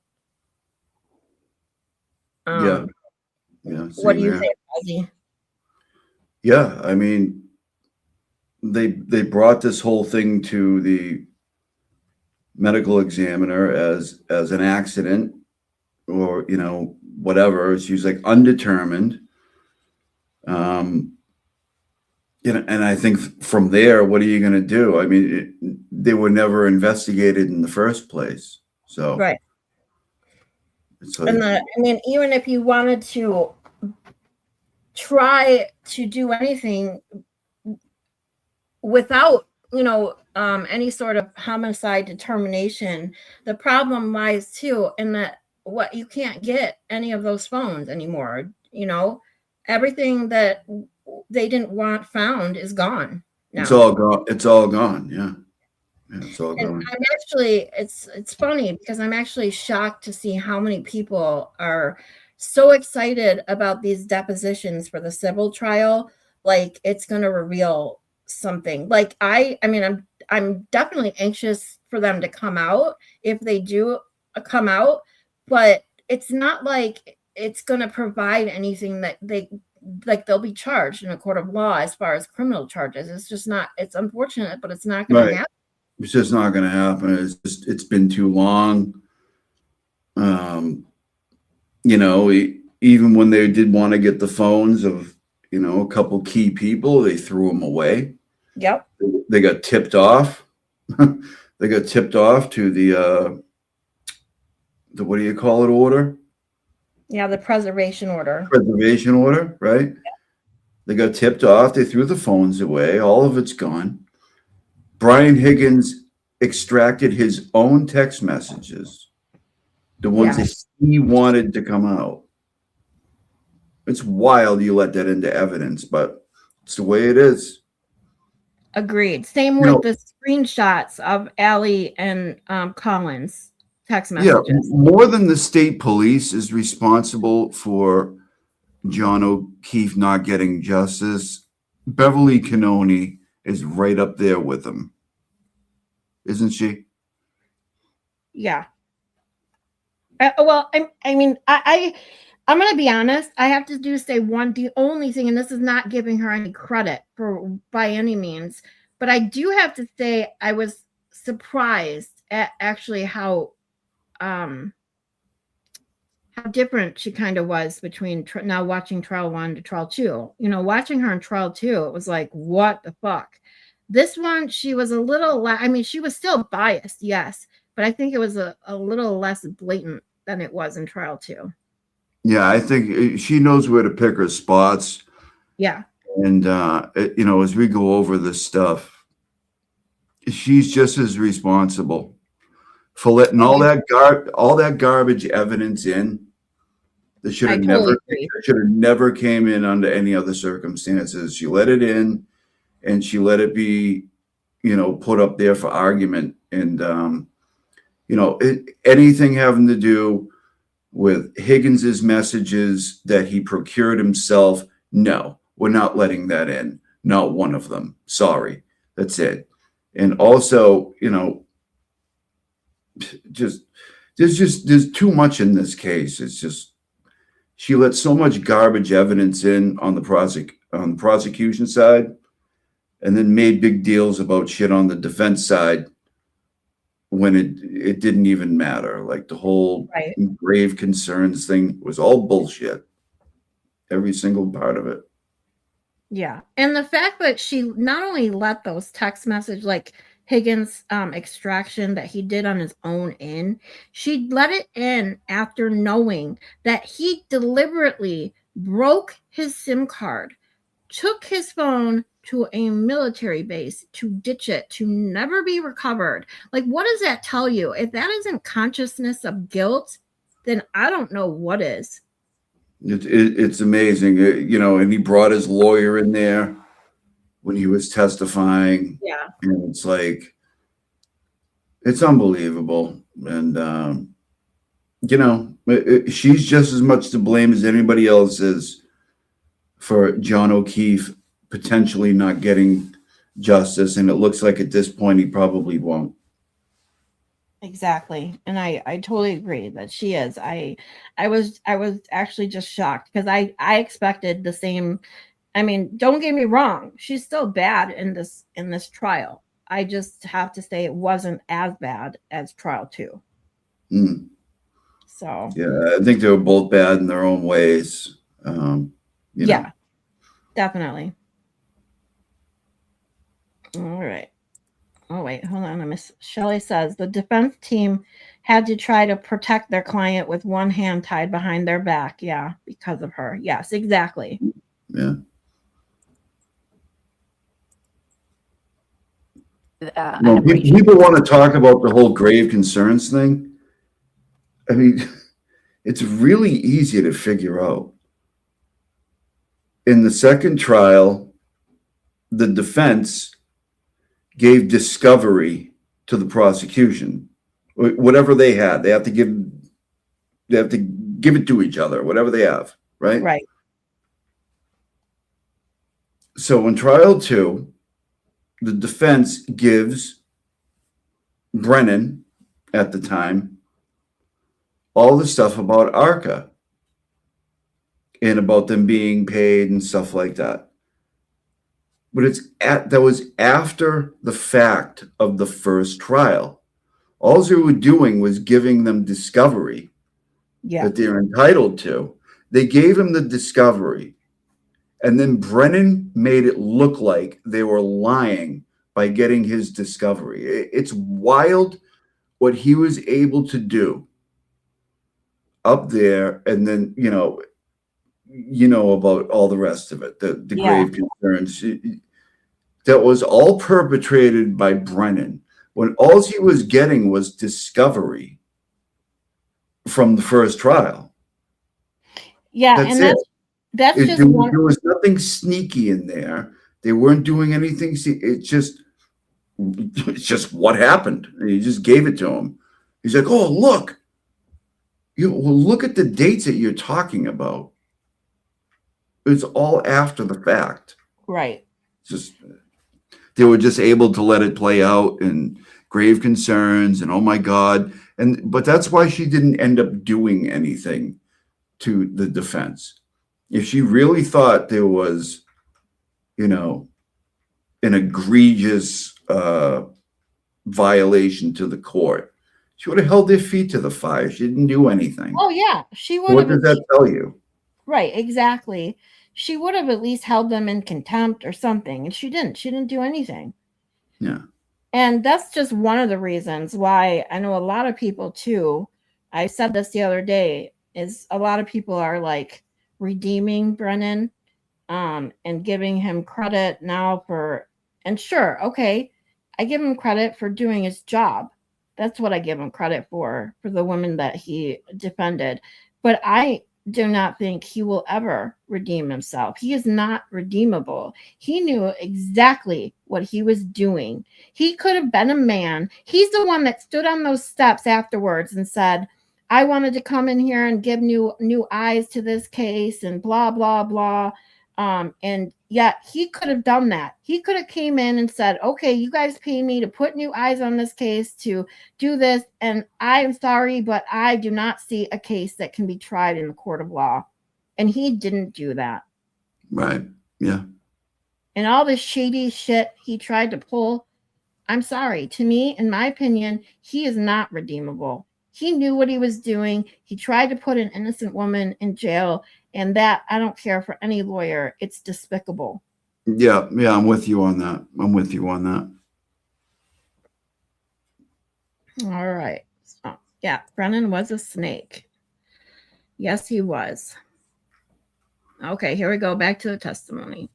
Yeah. What do you think, Ozzy? Yeah, I mean, they brought this whole thing to the medical examiner as an accident, or whatever. She was like undetermined. And I think from there, what are you going to do? I mean, they were never investigated in the first place. So right. I mean, even if you wanted to try to do anything without, any sort of homicide determination, the problem lies too in that you can't get any of those phones anymore. Everything that they didn't want found is gone now. It's all gone. It's all gone. Yeah, it's all gone. I'm actually, it's funny because I'm actually shocked to see how many people are so excited about these depositions for the civil trial. Like it's going to reveal something. Like I mean, I'm definitely anxious for them to come out if they do come out, but it's not like it's going to provide anything that they'll be charged in a court of law as far as criminal charges. It's just not, it's unfortunate, but it's not going to happen. It's just not going to happen. It's been too long. Even when they did want to get the phones of, a couple key people, they threw them away. Yep. They got tipped off. They got tipped off to the what do you call it, order? Yeah, the preservation order. Preservation order, right? Yeah. They got tipped off. They threw the phones away. All of it's gone. Brian Higgins extracted his own text messages, the ones that he wanted to come out. It's wild you let that into evidence, but it's the way it is. Agreed. Same with the screenshots of Allie and Collins text Yeah, messages. more than the state police is responsible for John O'Keefe not getting justice. Beverly Cannoni is right up there with him, isn't she? Yeah. Well, I mean, I'm going to be honest. I have to say the only thing, and this is not giving her any credit for by any means, but I do have to say I was surprised at actually how different she kind of was between now watching trial 1 to trial 2. You know, watching her in trial 2, it was like, what the fuck? This one, she was a little, I mean, she was still biased, yes, but I think it was a little less blatant than it was in trial 2. Yeah, I think she knows where to pick her spots. Yeah. And, you know, as we go over this stuff, she's just as responsible for letting all that garbage evidence in. That should have never came in under any other circumstances. She let it in, and she let it be, you know, put up there for argument. And you know, anything having to do with Higgins's messages that he procured himself, no, we're not letting that in. Not one of them. Sorry, that's it. And also, you know, there's too much in this case. It's just. She let so much garbage evidence in on the prosecution side, and then made big deals about shit on the defense side when it didn't even matter. Like the whole grave concerns thing was all bullshit. Every single part of it. Yeah. And the fact that she not only let those text messages, like Higgins extraction that he did on his own in, she let it in after knowing that he deliberately broke his SIM card, took his phone to a military base to ditch it, to never be recovered. Like, what does that tell you? If that isn't consciousness of guilt, then I don't know what is. It's amazing, you know, and he brought his lawyer in there when he was testifying. Yeah. And it's like, it's unbelievable. And, you know, she's just as much to blame as anybody else is for John O'Keefe potentially not getting justice. And it looks like at this point, he probably won't. Exactly. And I totally agree that she is. I was actually just shocked because I expected the same. I mean, don't get me wrong, she's still bad in this trial. I just have to say it wasn't as bad as trial 2. So yeah, I think they were both bad in their own ways. Yeah, definitely. All right. Oh, wait, hold on. Miss Shelley says the defense team had to try to protect their client with one hand tied behind their back. Yeah, because of her. Yes, exactly. Yeah. Well, people want to talk about the whole grave concerns thing. I mean, it's really easy to figure out. In the second trial, the defense gave discovery to the prosecution, whatever they had. They have to give it to each other, whatever they have, right? Right. So in trial 2, the defense gives Brennan at the time all the stuff about ARCA and about them being paid and stuff like that. But that was after the fact of the first trial. All they were doing was giving them discovery that they're entitled to. They gave him the discovery, and then Brennan made it look like they were lying by getting his discovery. It's wild what he was able to do up there, and then you know about all the rest of it, the grave concerns. That was all perpetrated by Brennan when all he was getting was discovery from the first trial. Yeah, that's just one. There was nothing sneaky in there. They weren't doing anything. It's just what happened. He just gave it to him. He's like, oh, look. Well, look at the dates that you're talking about. It's all after the fact. Right. Just they were just able to let it play out and grave concerns and oh my God. But that's why she didn't end up doing anything to the defense. If she really thought there was, an egregious violation to the court, she would have held their feet to the fire. She didn't do anything. Oh yeah, she would What have. does that tell you? Right, exactly. She would have at least held them in contempt or something, and she didn't. She didn't do anything. Yeah. And that's just one of the reasons why I know a lot of people too. I said this the other day, is a lot of people are like redeeming Brennan and giving him credit now and sure, okay, I give him credit for doing his job. That's what I give him credit for the women that he defended. But I do not think he will ever redeem himself. He is not redeemable. He knew exactly what he was doing. He could have been a man. He's the one that stood on those steps afterwards and said, I wanted to come in here and give new eyes to this case and blah, blah, blah. And yet he could have done that. He could have came in and said, okay, you guys pay me to put new eyes on this case, to do this. And I'm sorry, but I do not see a case that can be tried in the court of law. And he didn't do that. Right. Yeah. And all this shady shit he tried to pull, I'm sorry, to me, in my opinion, he is not redeemable. He knew what he was doing. He tried to put an innocent woman in jail. And that, I don't care for any lawyer. It's despicable. Yeah. Yeah. I'm with you on that. All right. So, yeah, Brennan was a snake. Yes, he was. Okay, here we go. Back to the testimony.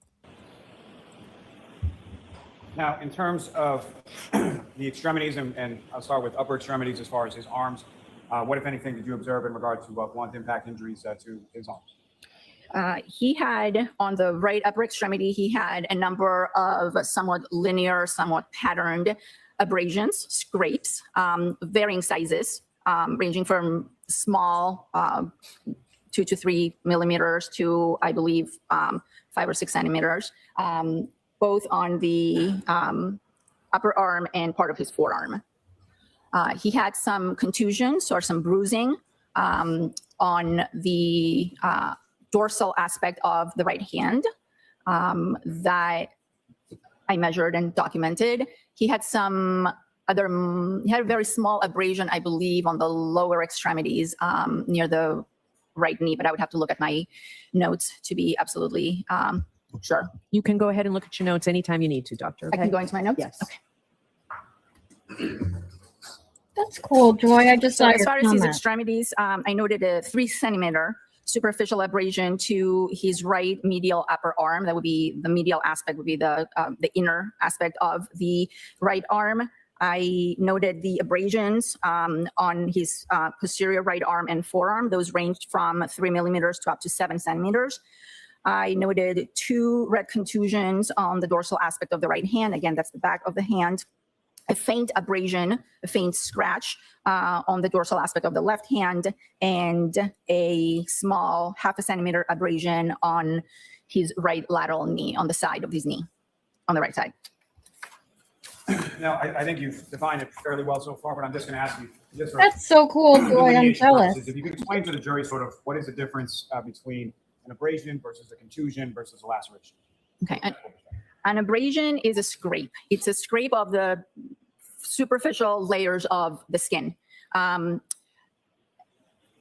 Now, in terms of the extremities, and I'll start with upper extremities as far as his arms, what, if anything, did you observe in regard to blunt impact injuries to his arms? He had, on the right upper extremity, he had a number of somewhat linear, somewhat patterned abrasions, scrapes, varying sizes, ranging from small 2 to 3 millimeters to, I believe, 5 or 6 centimeters, both on the upper arm and part of his forearm. He had some contusions or some bruising on the dorsal aspect of the right hand that I measured and documented. He had he had a very small abrasion, I believe, on the lower extremities near the right knee, but I would have to look at my notes to be absolutely sure. You can go ahead and look at your notes anytime you need to, Doctor. I can go into my notes? Yes. Okay. That's cool, Joy. I just So saw as your far as his comment. extremities, I noted a 3 centimeter superficial abrasion to his right medial upper arm. That would be the medial aspect, would be the inner aspect of the right arm. I noted the abrasions on his posterior right arm and forearm. Those ranged from 3 millimeters to up to 7 centimeters. I noted 2 red contusions on the dorsal aspect of the right hand. Again, that's the back of the hand. A faint abrasion, a faint scratch on the dorsal aspect of the left hand, and a small 0.5 centimeter abrasion on his right lateral knee, on the side of his knee, on the right side. Now, I think you've defined it fairly well so far, but I'm just going to ask you, just for That's so cool, Joy. I'm delineation jealous. purposes, if you could explain to the jury sort of what is the difference between an abrasion versus a contusion versus a laceration. Okay. An abrasion is a scrape. It's a scrape of the superficial layers of the skin.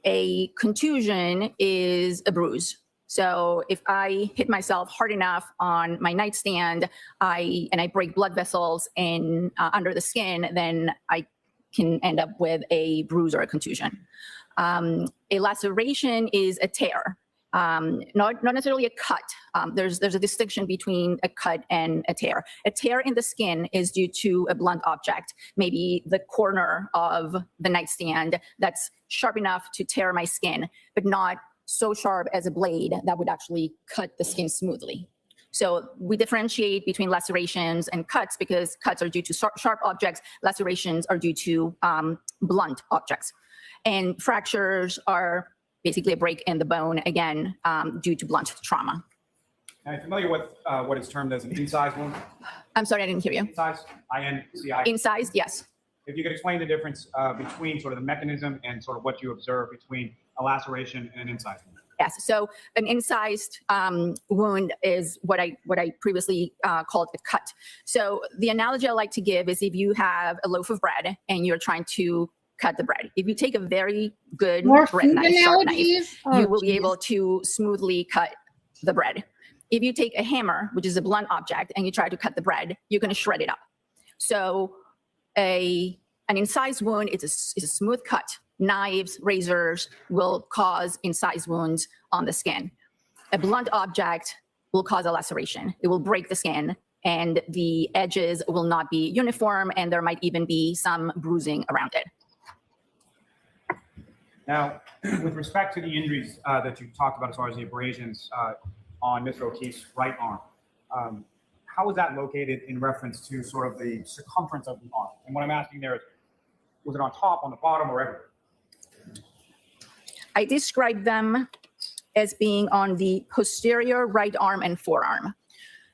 A contusion is a bruise. So if I hit myself hard enough on my nightstand, and I break blood vessels in under the skin, then I can end up with a bruise or a contusion. A laceration is a tear. Not necessarily a cut. There's a distinction between a cut and a tear. A tear in the skin is due to a blunt object, maybe the corner of the nightstand that's sharp enough to tear my skin, but not so sharp as a blade that would actually cut the skin smoothly. So we differentiate between lacerations and cuts because cuts are due to sharp objects. Lacerations are due to blunt objects. And fractures are basically a break in the bone, again, due to blunt trauma. Are you familiar with what is termed as an incised wound? I'm sorry, I didn't hear you. Incised, I-N-C-I. Incised, yes. If you could explain the difference between sort of the mechanism and sort of what you observe between a laceration and an incised wound. Yes. So an incised wound is what I previously called a cut. So the analogy I like to give is if you have a loaf of bread and you're trying to cut the bread. If you take a very good More bread food knife, sharp knife, analogies? you will be able to smoothly cut the bread. If you take a hammer, which is a blunt object, and you try to cut the bread, you're going to shred it up. So an incised wound is a smooth cut. Knives, razors will cause incised wounds on the skin. A blunt object will cause a laceration. It will break the skin, and the edges will not be uniform, and there might even be some bruising around it. Now, with respect to the injuries that you talked about as far as the abrasions on Mr. O'Keefe's right arm, how was that located in reference to sort of the circumference of the arm? And what I'm asking there is, was it on top, on the bottom, or everywhere? I described them as being on the posterior right arm and forearm.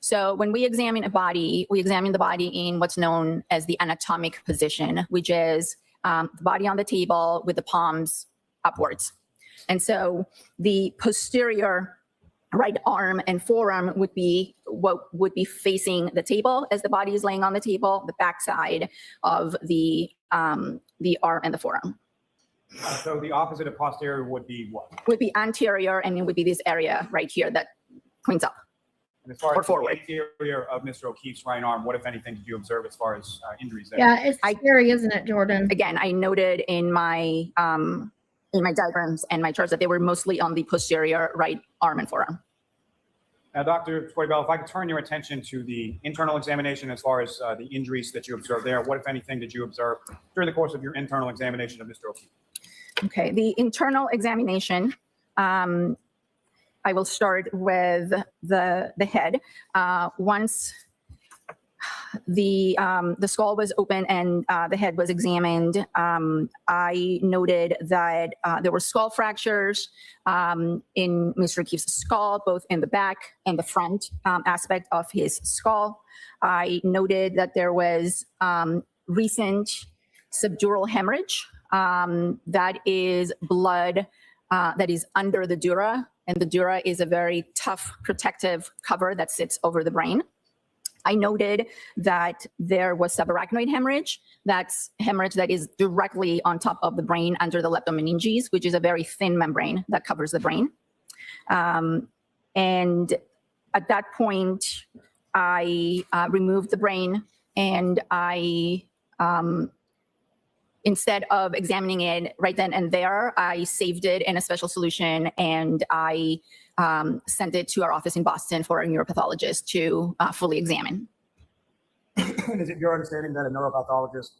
So when we examine a body, we examine the body in what's known as the anatomic position, which is the body on the table with the palms upwards. And so the posterior right arm and forearm would be what would be facing the table as the body is laying on the table, the backside of the arm and the forearm. So the opposite of posterior would be what? Would be anterior, and it would be this area right here that points up. And as far Or as forward. the anterior of Mr. O'Keefe's right arm, what, if anything, did you observe as far as injuries there? Yeah, it's scary, isn't it, Jordan? Again, I noted in my diagrams and my charts that they were mostly on the posterior right arm and forearm. Now, Dr. Scordi-Bello, if I could turn your attention to the internal examination as far as the injuries that you observed there, what, if anything, did you observe during the course of your internal examination of Mr. O'Keefe? Okay, the internal examination, I will start with the head. Once the skull was open and the head was examined, I noted that there were skull fractures in Mr. O'Keefe's skull, both in the back and the front aspect of his skull. I noted that there was recent subdural hemorrhage. That is blood that is under the dura, and the dura is a very tough protective cover that sits over the brain. I noted that there was subarachnoid hemorrhage. That's hemorrhage that is directly on top of the brain under the leptomeninges, which is a very thin membrane that covers the brain. And at that point, I removed the brain, and I instead of examining it right then and there, I saved it in a special solution, and I sent it to our office in Boston for a neuropathologist to fully examine. And is it your understanding that a neuropathologist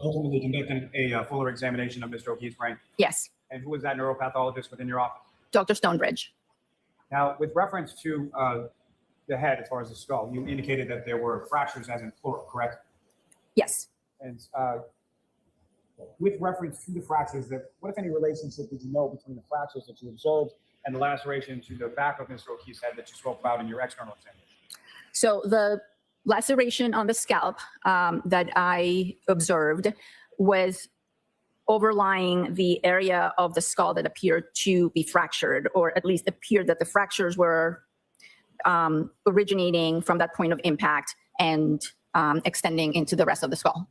ultimately conducted a fuller examination of Mr. O'Keefe's brain? Yes, And who was that neuropathologist within your office? Dr. Stonebridge. Now, with reference to the head, as far as the skull, you indicated that there were fractures as in plural, correct? Yes. And with reference to the fractures, what, if any, relationship did you know between the fractures that you observed and the laceration to the back of Mr. O'Keefe's head that you spoke about in your external examination? So the laceration on the scalp that I observed was overlying the area of the skull that appeared to be fractured, or at least appeared that the fractures were originating from that point of impact and extending into the rest of the skull.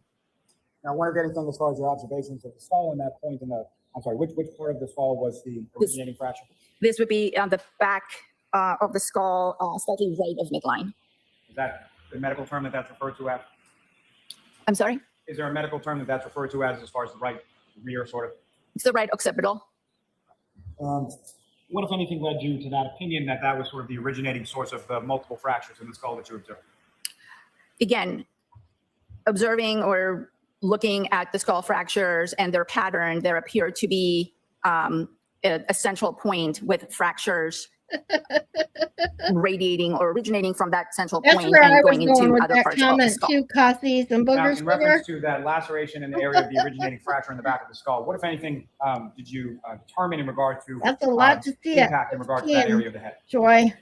Now, I want to get anything as far as your observations of the skull and that point in the, I'm sorry, which part of the skull was the originating fracture? This would be on the back of the skull, slightly right of midline. Is that the medical term that that's referred to as? I'm sorry? Is there a medical term that that's referred to as far as the right rear sort of? It's the right occipital. What, if anything, led you to that opinion that that was sort of the originating source of the multiple fractures in the skull that you observed? Again, observing or looking at the skull fractures and their pattern, there appeared to be a central point with fractures radiating or originating from that central That's point where I and was going going into with other that parts of the comment skull. too, Cassie. Some Now, booger in sugar. reference to that laceration in the area of the originating fracture in the back of the skull, what, if anything, did you determine in regard to That's a lot to see. impact in regard to that area of the head? Joy.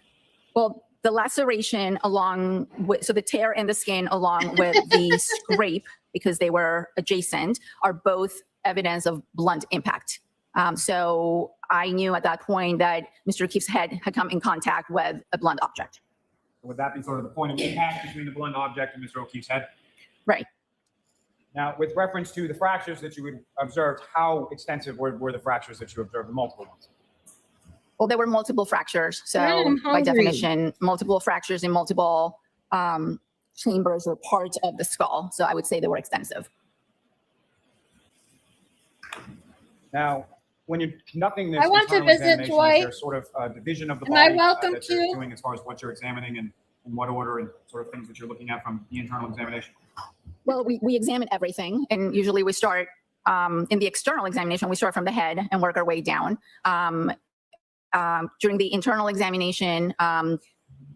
Well, the laceration along with, so the tear in the skin along with the scrape, because they were adjacent, are both evidence of blunt impact. So I knew at that point that Mr. O'Keefe's head had come in contact with a blunt object. Would that be sort of the point of impact between the blunt object and Mr. O'Keefe's head? Right. Now, with reference to the fractures that you observed, how extensive were the fractures that you observed, the multiple ones? Well, there were multiple fractures. So I'm by hungry. definition, multiple fractures in multiple chambers or parts of the skull. So I would say they were extensive. Now, when you're conducting this I want to internal visit examination, Joy. is there sort of a division of the Am I body welcome that you're to? doing as far as what you're examining and in what order and sort of things that you're looking at from the internal examination? Well, we examine everything, and usually we start in the external examination, we start from the head and work our way down. During the internal examination,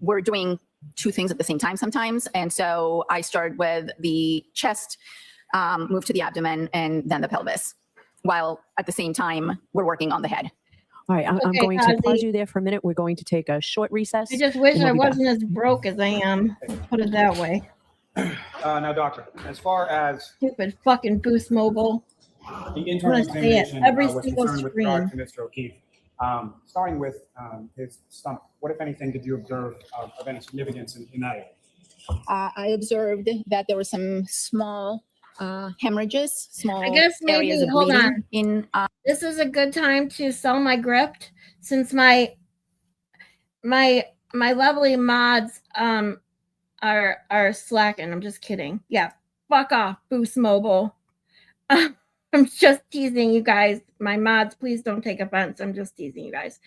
we're doing two things at the same time sometimes. And so I start with the chest, move to the abdomen, and then the pelvis, while at the same time, we're working on the head. All right, I'm Okay, going to pause Ozzy. you there for a minute. We're going to take a short recess. I just wish and we'll I be back. wasn't as broke as I am. Put it that way. Now, doctor, as far as Stupid fucking Boost Mobile. the internal I'm gonna say it examination every was single concerned with regard to screen. Mr. O'Keefe, starting with his stomach, what, if anything, did you observe of any significance in that area? I observed that there were some small hemorrhages, small I guess maybe, areas of hold bleeding on. in This is a good time to sell my grift since my lovely mods are slacking. I'm just kidding. Yeah, fuck off, Boost Mobile. I'm just teasing you guys. My mods, please don't take offense. I'm just teasing you guys.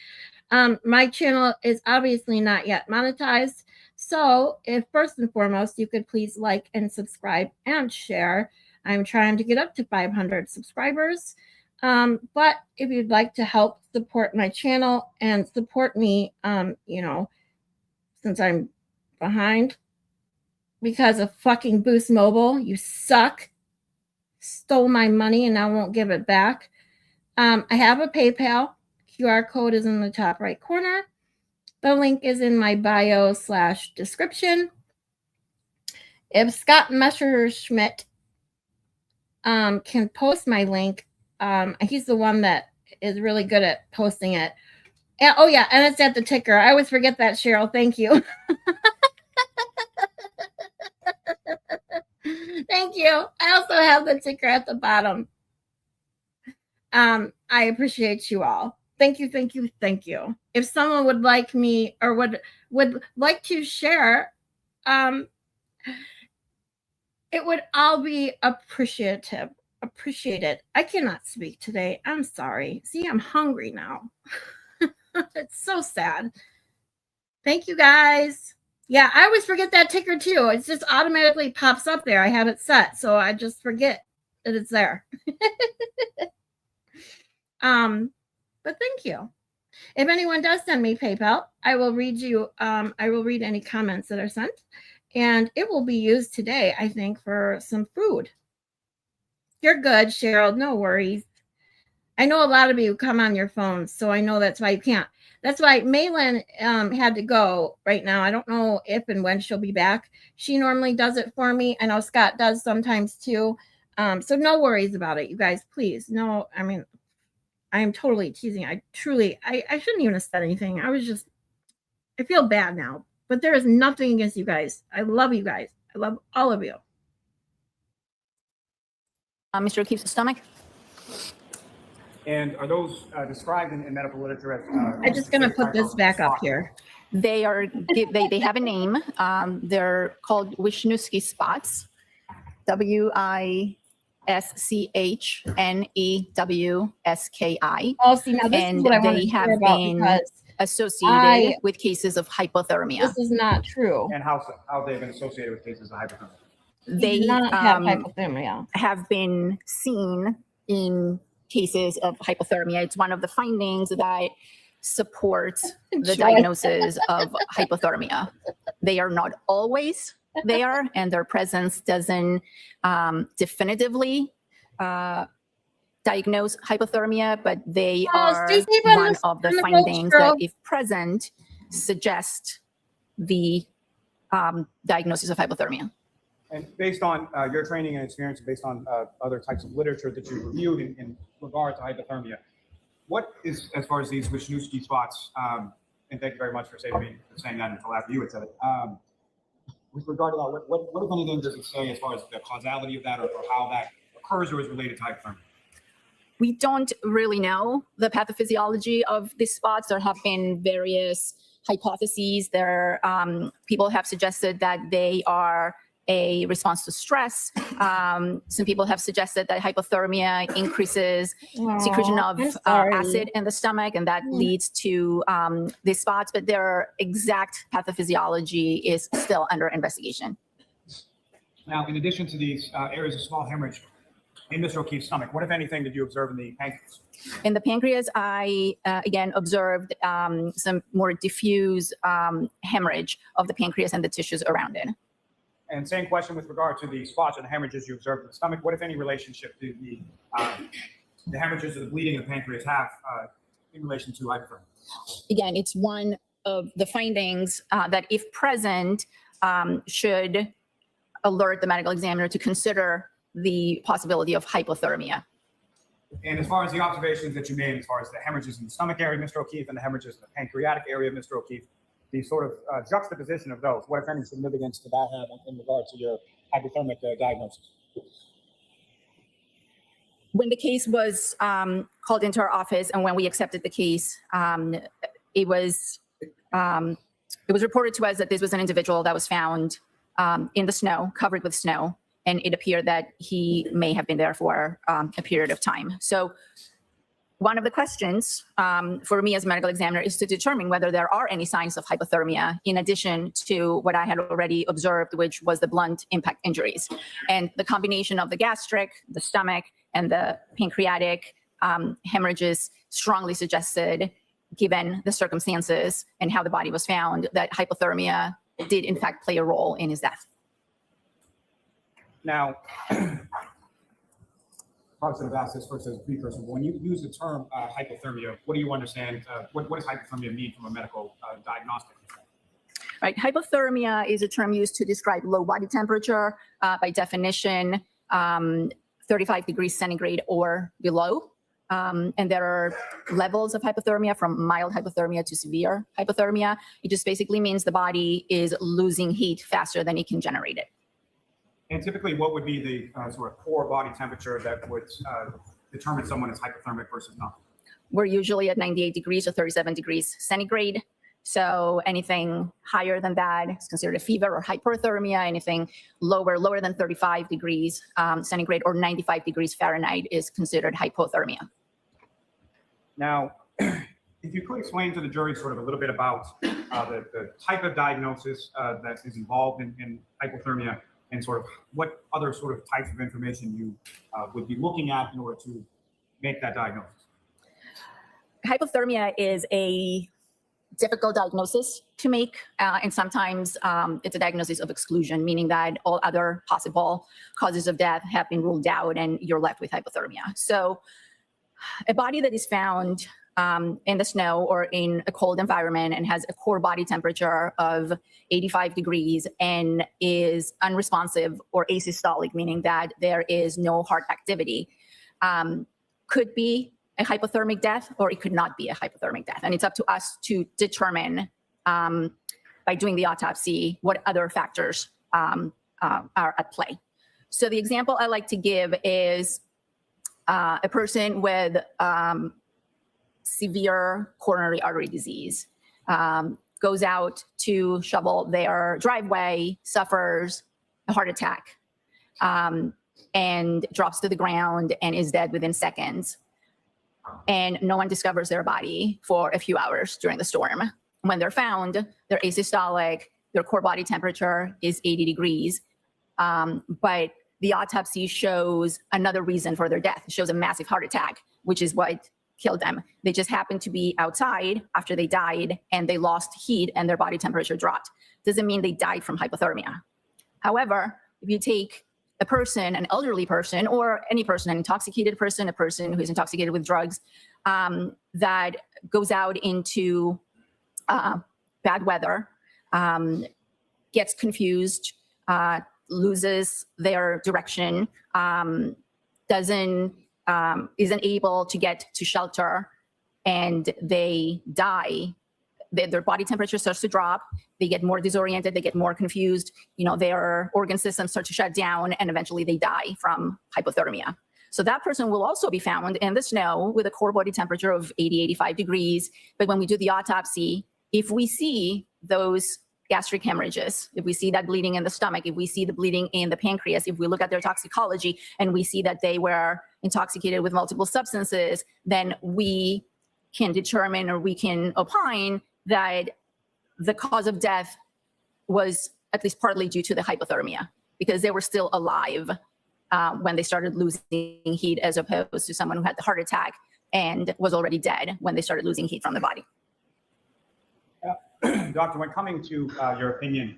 My channel is obviously not yet monetized. So if first and foremost, you could please like and subscribe and share. I'm trying to get up to 500 subscribers. But if you'd like to help support my channel and support me, since I'm behind because of fucking Boost Mobile, you suck. Stole my money and I won't give it back. I have a PayPal. QR code is in the top right corner. The link is in my bio/description. If Scott Messerschmidt can post my link, he's the one that is really good at posting it. And, oh yeah, and it's at the ticker. I always forget that, Cheryl. Thank you. Thank you. I also have the ticker at the bottom. I appreciate you all. Thank you, thank you, thank you. If someone would like me or would like to share, it would all be appreciated. I cannot speak today. I'm sorry. See, I'm hungry now. It's so sad. Thank you, guys. Yeah, I always forget that ticker too. It just automatically pops up there. I have it set, so I just forget that it's there. But thank you. If anyone does send me PayPal, I will read you. I will read any comments that are sent, and it will be used today, I think, for some food. You're good, Cheryl. No worries. I know a lot of you come on your phones, so I know that's why you can't. That's why Malin had to go right now. I don't know if and when she'll be back. She normally does it for me. I know Scott does sometimes too. So no worries about it, you guys. Please. No, I mean, I am totally teasing. I shouldn't even have said anything. I feel bad now. But there is nothing against you guys. I love you guys. I love all of you. Mr. O'Keefe's stomach. And are those described in medical literature as? I'm just going to put this back up here. They have a name. They're called Wisniewski spots. WISCHNEWSKI. Oh, see, now this is what I want to have hear about been because associated with cases of hypothermia. this is not true. And how they've been associated with cases of hypothermia? They do not have hypothermia. have been seen in cases of hypothermia. It's one of the findings that support the diagnosis of hypothermia. They are not always there, and their presence doesn't definitively diagnose hypothermia, but they are one of the findings that, if present, suggest the diagnosis of hypothermia. And based on your training and experience, based on other types of literature that you've reviewed in regard to hypothermia, what is, as far as these Wisniewski spots, and thank you very much for saying that until after you had said it, with regard to that, what if anything does it say as far as the causality of that, or how that occurs or is related to hypothermia? We don't really know the pathophysiology of these spots. There have been various hypotheses. People have suggested that they are a response to stress. Some people have suggested that hypothermia increases secretion of acid in the stomach, and that leads to these spots, but their exact pathophysiology is still under investigation. Now, in addition to these areas of small hemorrhage in Mr. O'Keefe's stomach, what, if anything, did you observe in the pancreas? In the pancreas, I, again, observed some more diffuse hemorrhage of the pancreas and the tissues around it. And same question with regard to the spots and hemorrhages you observed in the stomach. What, if any, relationship do the hemorrhages or the bleeding of the pancreas have in relation to hypothermia? Again, it's one of the findings that, if present, should alert the medical examiner to consider the possibility of hypothermia. And as far as the observations that you made, as far as the hemorrhages in the stomach area, Mr. O'Keefe, and the hemorrhages in the pancreatic area, Mr. O'Keefe, the sort of juxtaposition of those, what, if any, significance did that have in regard to your hypothermic diagnosis? When the case was called into our office and when we accepted the case, it was reported to us that this was an individual that was found in the snow, covered with snow, and it appeared that he may have been there for a period of time. So one of the questions for me as a medical examiner is to determine whether there are any signs of hypothermia in addition to what I had already observed, which was the blunt impact injuries. And the combination of the gastric, the stomach, and the pancreatic hemorrhages strongly suggested, given the circumstances and how the body was found, that hypothermia did in fact play a role in his death. Now, I should have asked this first as a precursor. When you use the term hypothermia, what do you understand? What does hypothermia mean from a medical diagnostic perspective? Right. Hypothermia is a term used to describe low body temperature, by definition, 35 degrees centigrade or below. And there are levels of hypothermia, from mild hypothermia to severe hypothermia. It just basically means the body is losing heat faster than it can generate it. And typically, what would be the sort of core body temperature that would determine someone is hypothermic versus not? We're usually at 98 degrees or 37 degrees centigrade. So anything higher than that is considered a fever or hyperthermia. Anything lower than 35 degrees centigrade or 95 degrees Fahrenheit is considered hypothermia. Now, if you could explain to the jury sort of a little bit about the type of diagnosis that is involved in hypothermia, and sort of what other sort of types of information you would be looking at in order to make that diagnosis. Hypothermia is a difficult diagnosis to make, and sometimes it's a diagnosis of exclusion, meaning that all other possible causes of death have been ruled out and you're left with hypothermia. So a body that is found in the snow or in a cold environment and has a core body temperature of 85 degrees and is unresponsive or asystolic, meaning that there is no heart activity, could be a hypothermic death, or it could not be a hypothermic death. And it's up to us to determine by doing the autopsy what other factors are at play. So the example I like to give is a person with severe coronary artery disease goes out to shovel their driveway, suffers a heart attack, and drops to the ground and is dead within seconds. And no one discovers their body for a few hours during the storm. When they're found, they're asystolic, their core body temperature is 80 degrees, but the autopsy shows another reason for their death. It shows a massive heart attack, which is what killed them. They just happened to be outside after they died and they lost heat and their body temperature dropped. Doesn't mean they died from hypothermia. However, if you take a person, an elderly person, or any person, an intoxicated person, a person who is intoxicated with drugs, that goes out into bad weather, gets confused, loses their direction, isn't able to get to shelter, and they die. Their body temperature starts to drop. They get more disoriented. They get more confused. Their organ systems start to shut down, and eventually they die from hypothermia. So that person will also be found in the snow with a core body temperature of 80, 85 degrees. But when we do the autopsy, if we see those gastric hemorrhages, if we see that bleeding in the stomach, if we see the bleeding in the pancreas, if we look at their toxicology and we see that they were intoxicated with multiple substances, then we can determine, or we can opine, that the cause of death was at least partly due to the hypothermia, because they were still alive when they started losing heat, as opposed to someone who had the heart attack and was already dead when they started losing heat from the body. Doctor, when coming to your opinion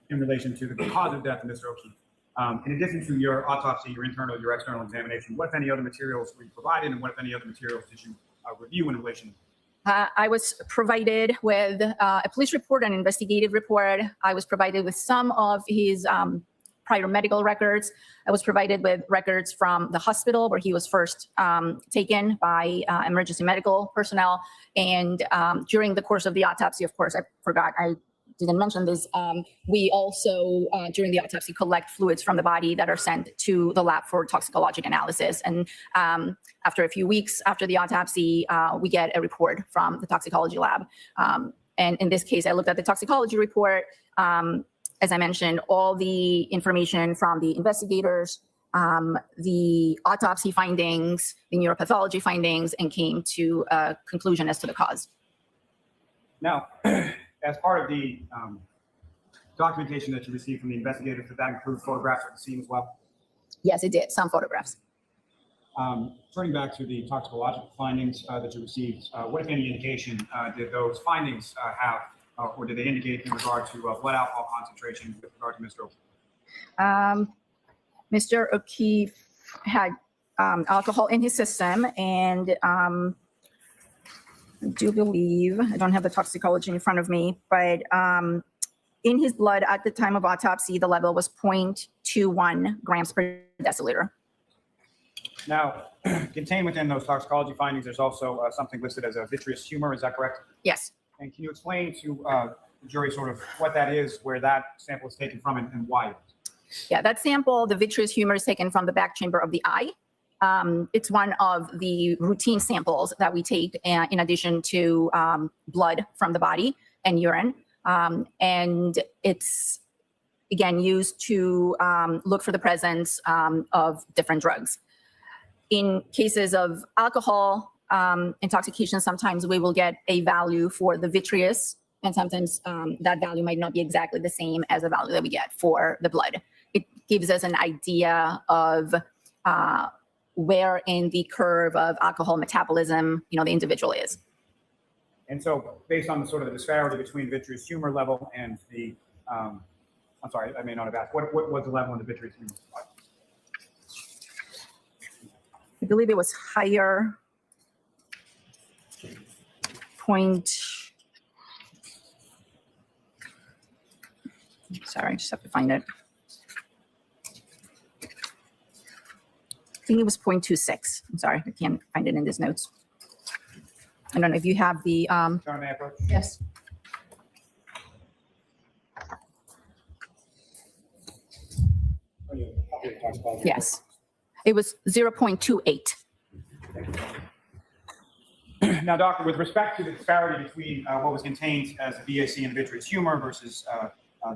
in relation to the cause of death of Mr. O'Keefe, in addition to your autopsy, your internal, your external examination, what, if any, other materials were you provided, and what, if any, other materials did you review in relation? I was provided with a police report, an investigative report. I was provided with some of his prior medical records. I was provided with records from the hospital where he was first taken by emergency medical personnel. And during the course of the autopsy, of course, I didn't mention this. We also, during the autopsy, collect fluids from the body that are sent to the lab for toxicologic analysis. And after a few weeks after the autopsy, we get a report from the toxicology lab. And in this case, I looked at the toxicology report. As I mentioned, all the information from the investigators, the autopsy findings, the neuropathology findings, and came to a conclusion as to the cause. Now, as part of the documentation that you received from the investigators, did that include photographs of the scene as well? Yes, it did. Some photographs. Turning back to the toxicological findings that you received, what, if any, indication did those findings have, or did they indicate in regard to blood alcohol concentration with regard to Mr. O'Keefe? Mr. O'Keefe had alcohol in his system, and I do believe, I don't have the toxicology in front of me, but in his blood at the time of autopsy, the level was 0.21 grams per deciliter. Now, contained within those toxicology findings, there's also something listed as a vitreous humor. Is that correct? Yes. And can you explain to the jury sort of what that is, where that sample is taken from, and why? Yeah, that sample, the vitreous humor, is taken from the back chamber of the eye. It's one of the routine samples that we take in addition to blood from the body and urine. And it's, again, used to look for the presence of different drugs. In cases of alcohol intoxication, sometimes we will get a value for the vitreous, and sometimes that value might not be exactly the same as the value that we get for the blood. It gives us an idea of where in the curve of alcohol metabolism, the individual is. And so, based on the sort of the disparity between vitreous humor level and the, I'm sorry, I may not have asked, what was the level in the vitreous humor? I believe it was higher. Sorry, I just have to find it. I think it was 0.26. I'm sorry, I can't find it in these notes. I don't know if you have the. Yes. Yes. It was 0.28. Now, doctor, with respect to the disparity between what was contained as a VAC and vitreous humor versus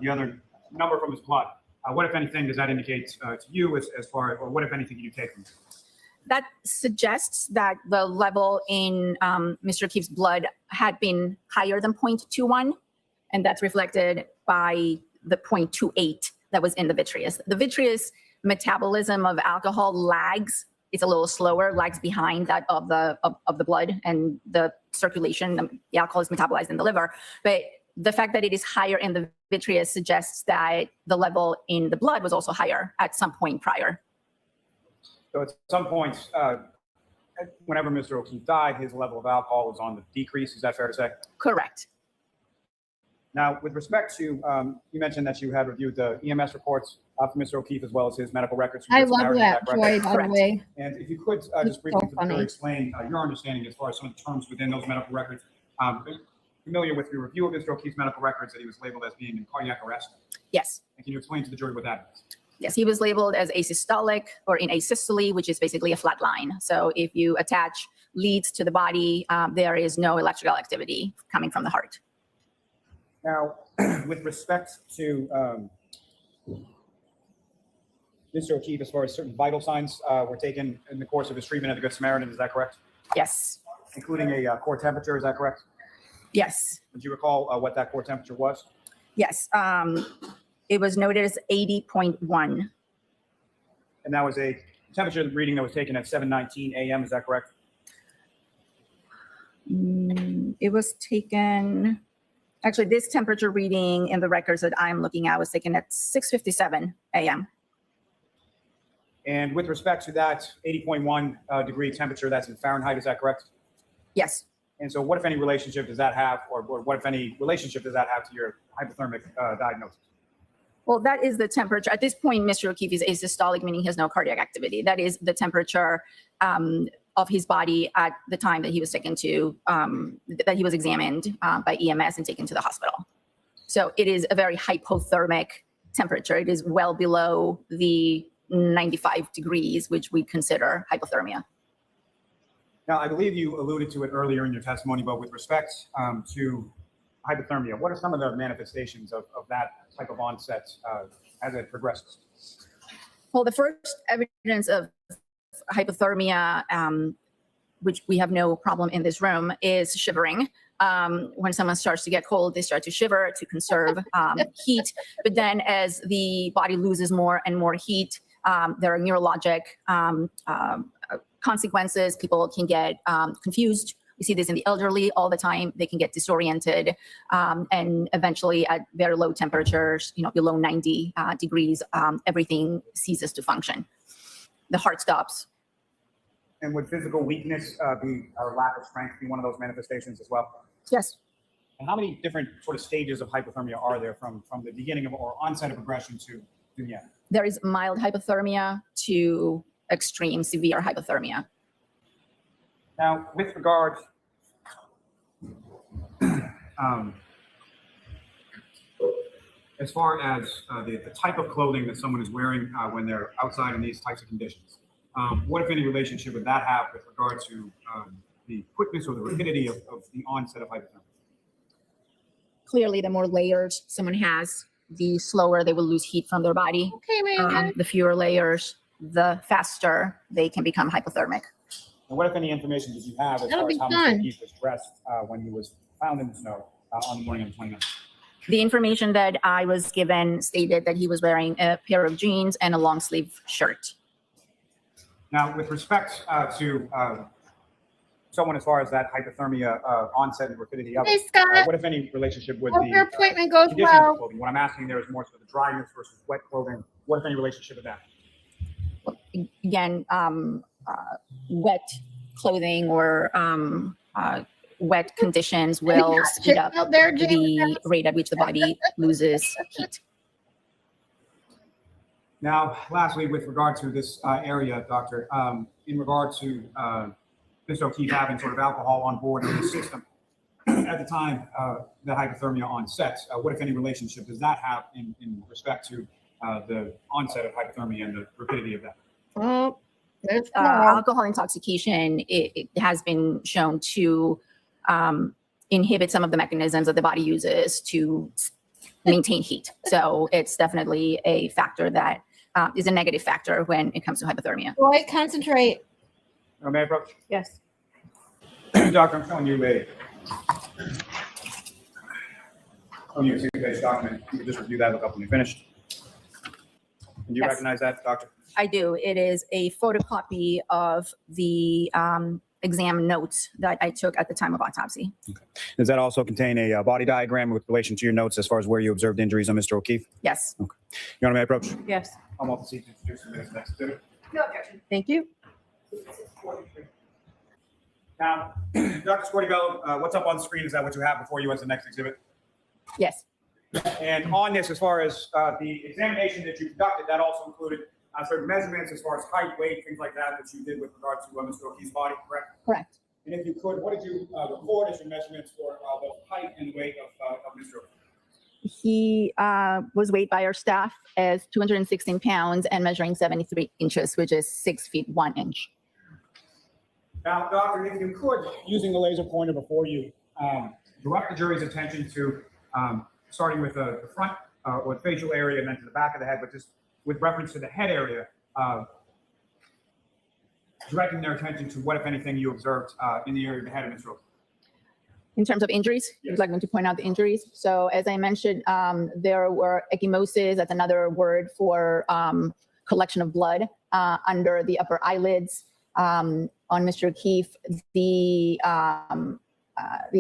the other number from his blood, what, if anything, does that indicate to you as far as, or what, if anything, do you take from it? That suggests that the level in Mr. O'Keefe's blood had been higher than 0.21, and that's reflected by the 0.28 that was in the vitreous. The vitreous metabolism of alcohol lags it's a little slower, lags behind that of the blood and the circulation. The alcohol is metabolized in the liver, but the fact that it is higher in the vitreous suggests that the level in the blood was also higher at some point prior. So at some points, whenever Mr. O'Keefe died, his level of alcohol was on the decrease. Is that fair to say? Correct. Now, with respect to, you mentioned that you had reviewed the EMS reports for Mr. O'Keefe as well as his medical records. I love that, Joy, by the way. And if you could just briefly explain your understanding as far as some of the terms within those medical records. Familiar with your review of Mr. O'Keefe's medical records that he was labeled as being in cardiac arrest? Yes. And can you explain to the jury what that means? Yes, he was labeled as asystolic or in asystole, which is basically a flat line. So if you attach leads to the body, there is no electrical activity coming from the heart. Now, with respect to Mr. O'Keefe, as far as certain vital signs were taken in the course of his treatment at the Good Samaritan, is that correct? Yes. Including a core temperature, is that correct? Yes. Do you recall what that core temperature was? Yes. It was noted as 80.1. And that was a temperature reading that was taken at 7:19 a.m., is that correct? It was taken, actually, this temperature reading in the records that I'm looking at was taken at 6:57 a.m. And with respect to that 80.1 degree temperature, that's in Fahrenheit, is that correct? Yes. And so what, if any, relationship does that have, or what, if any, relationship does that have to your hypothermic diagnosis? Well, that is the temperature. At this point, Mr. O'Keefe is asystolic, meaning he has no cardiac activity. That is the temperature of his body at the time that he was taken to, that he was examined by EMS and taken to the hospital. So it is a very hypothermic temperature. It is well below the 95 degrees, which we consider hypothermia. Now, I believe you alluded to it earlier in your testimony, but with respect to hypothermia, what are some of the manifestations of that type of onset as it progresses? Well, the first evidence of hypothermia, which we have no problem in this room, is shivering. When someone starts to get cold, they start to shiver to conserve heat. But then as the body loses more and more heat, there are neurologic consequences. People can get confused. We see this in the elderly all the time. They can get disoriented, and eventually at very low temperatures, below 90 degrees, everything ceases to function. The heart stops. And would physical weakness or lack of strength be one of those manifestations as well? Yes. And how many different sort of stages of hypothermia are there from the beginning of or onset of progression to the end? There is mild hypothermia to extreme severe hypothermia. Now, with regard as far as the type of clothing that someone is wearing when they're outside in these types of conditions, what, if any, relationship would that have with regard to the quickness or the rapidity of the onset of hypothermia? Clearly, the more layers someone has, the slower they will lose heat from their body. Okay, The fewer layers, the faster they can become hypothermic. And what, if any, information did you have as far as how Mr. O'Keefe was dressed when he was found in the snow on the morning of the 29th? The information that I was given stated that he was wearing a pair of jeans and a long sleeve shirt. Now, with respect to someone as far as that hypothermia onset and rapidity of it, Hey, Scott. what, if any, relationship with Hope the your appointment goes conditions of well. clothing? What I'm asking there is more so the dryness versus wet clothing. What, if any, relationship with that? Again, wet clothing or wet conditions will speed up Out there, the James. rate at which the body loses heat. Now, lastly, with regard to this area, Doctor, in regard to Mr. O'Keefe having sort of alcohol on board in the system at the time the hypothermia onset, what, if any, relationship does that have in respect to the onset of hypothermia and the rapidity of that? Oh, there's Alcohol intoxication, it has been shown to inhibit some of the mechanisms that the body uses to maintain heat. So it's definitely a factor that is a negative factor when it comes to hypothermia. Boy, concentrate. May I approach? Yes. Doctor, I'm showing you a two-page document. You can just review that, look up when you're finished. Do you Yes. recognize that, Doctor? I do. It is a photocopy of the exam notes that I took at the time of autopsy. Does that also contain a body diagram with relation to your notes as far as where you observed injuries on Mr. O'Keefe? Yes. Okay. Your Honor, may I approach? Yes. I'm off the seat to introduce the minutes next exhibit. No objection. Thank you. Now, Dr. Scordi-Bello, what's up on screen? Is that what you have before you as the next exhibit? Yes. And on this, as far as the examination that you conducted, that also included certain measurements as far as height, weight, things like that you did with regard to Mr. O'Keefe's body, correct? Correct. And if you could, what did you record as your measurements for both height and weight of Mr. O'Keefe? He was weighed by our staff as 216 pounds and measuring 73 inches, which is 6 feet 1 inch. Now, Doctor, if you could, using the laser pointer before you, direct the jury's attention to starting with the front or facial area and then to the back of the head, but just with reference to the head area, directing their attention to what, if anything, you observed in the area of the head of Mr. O'Keefe. In terms of injuries, Yes. you'd like me to point out the injuries. So as I mentioned, there were ecchymosis, that's another word for collection of blood under the upper eyelids. On Mr. O'Keefe, the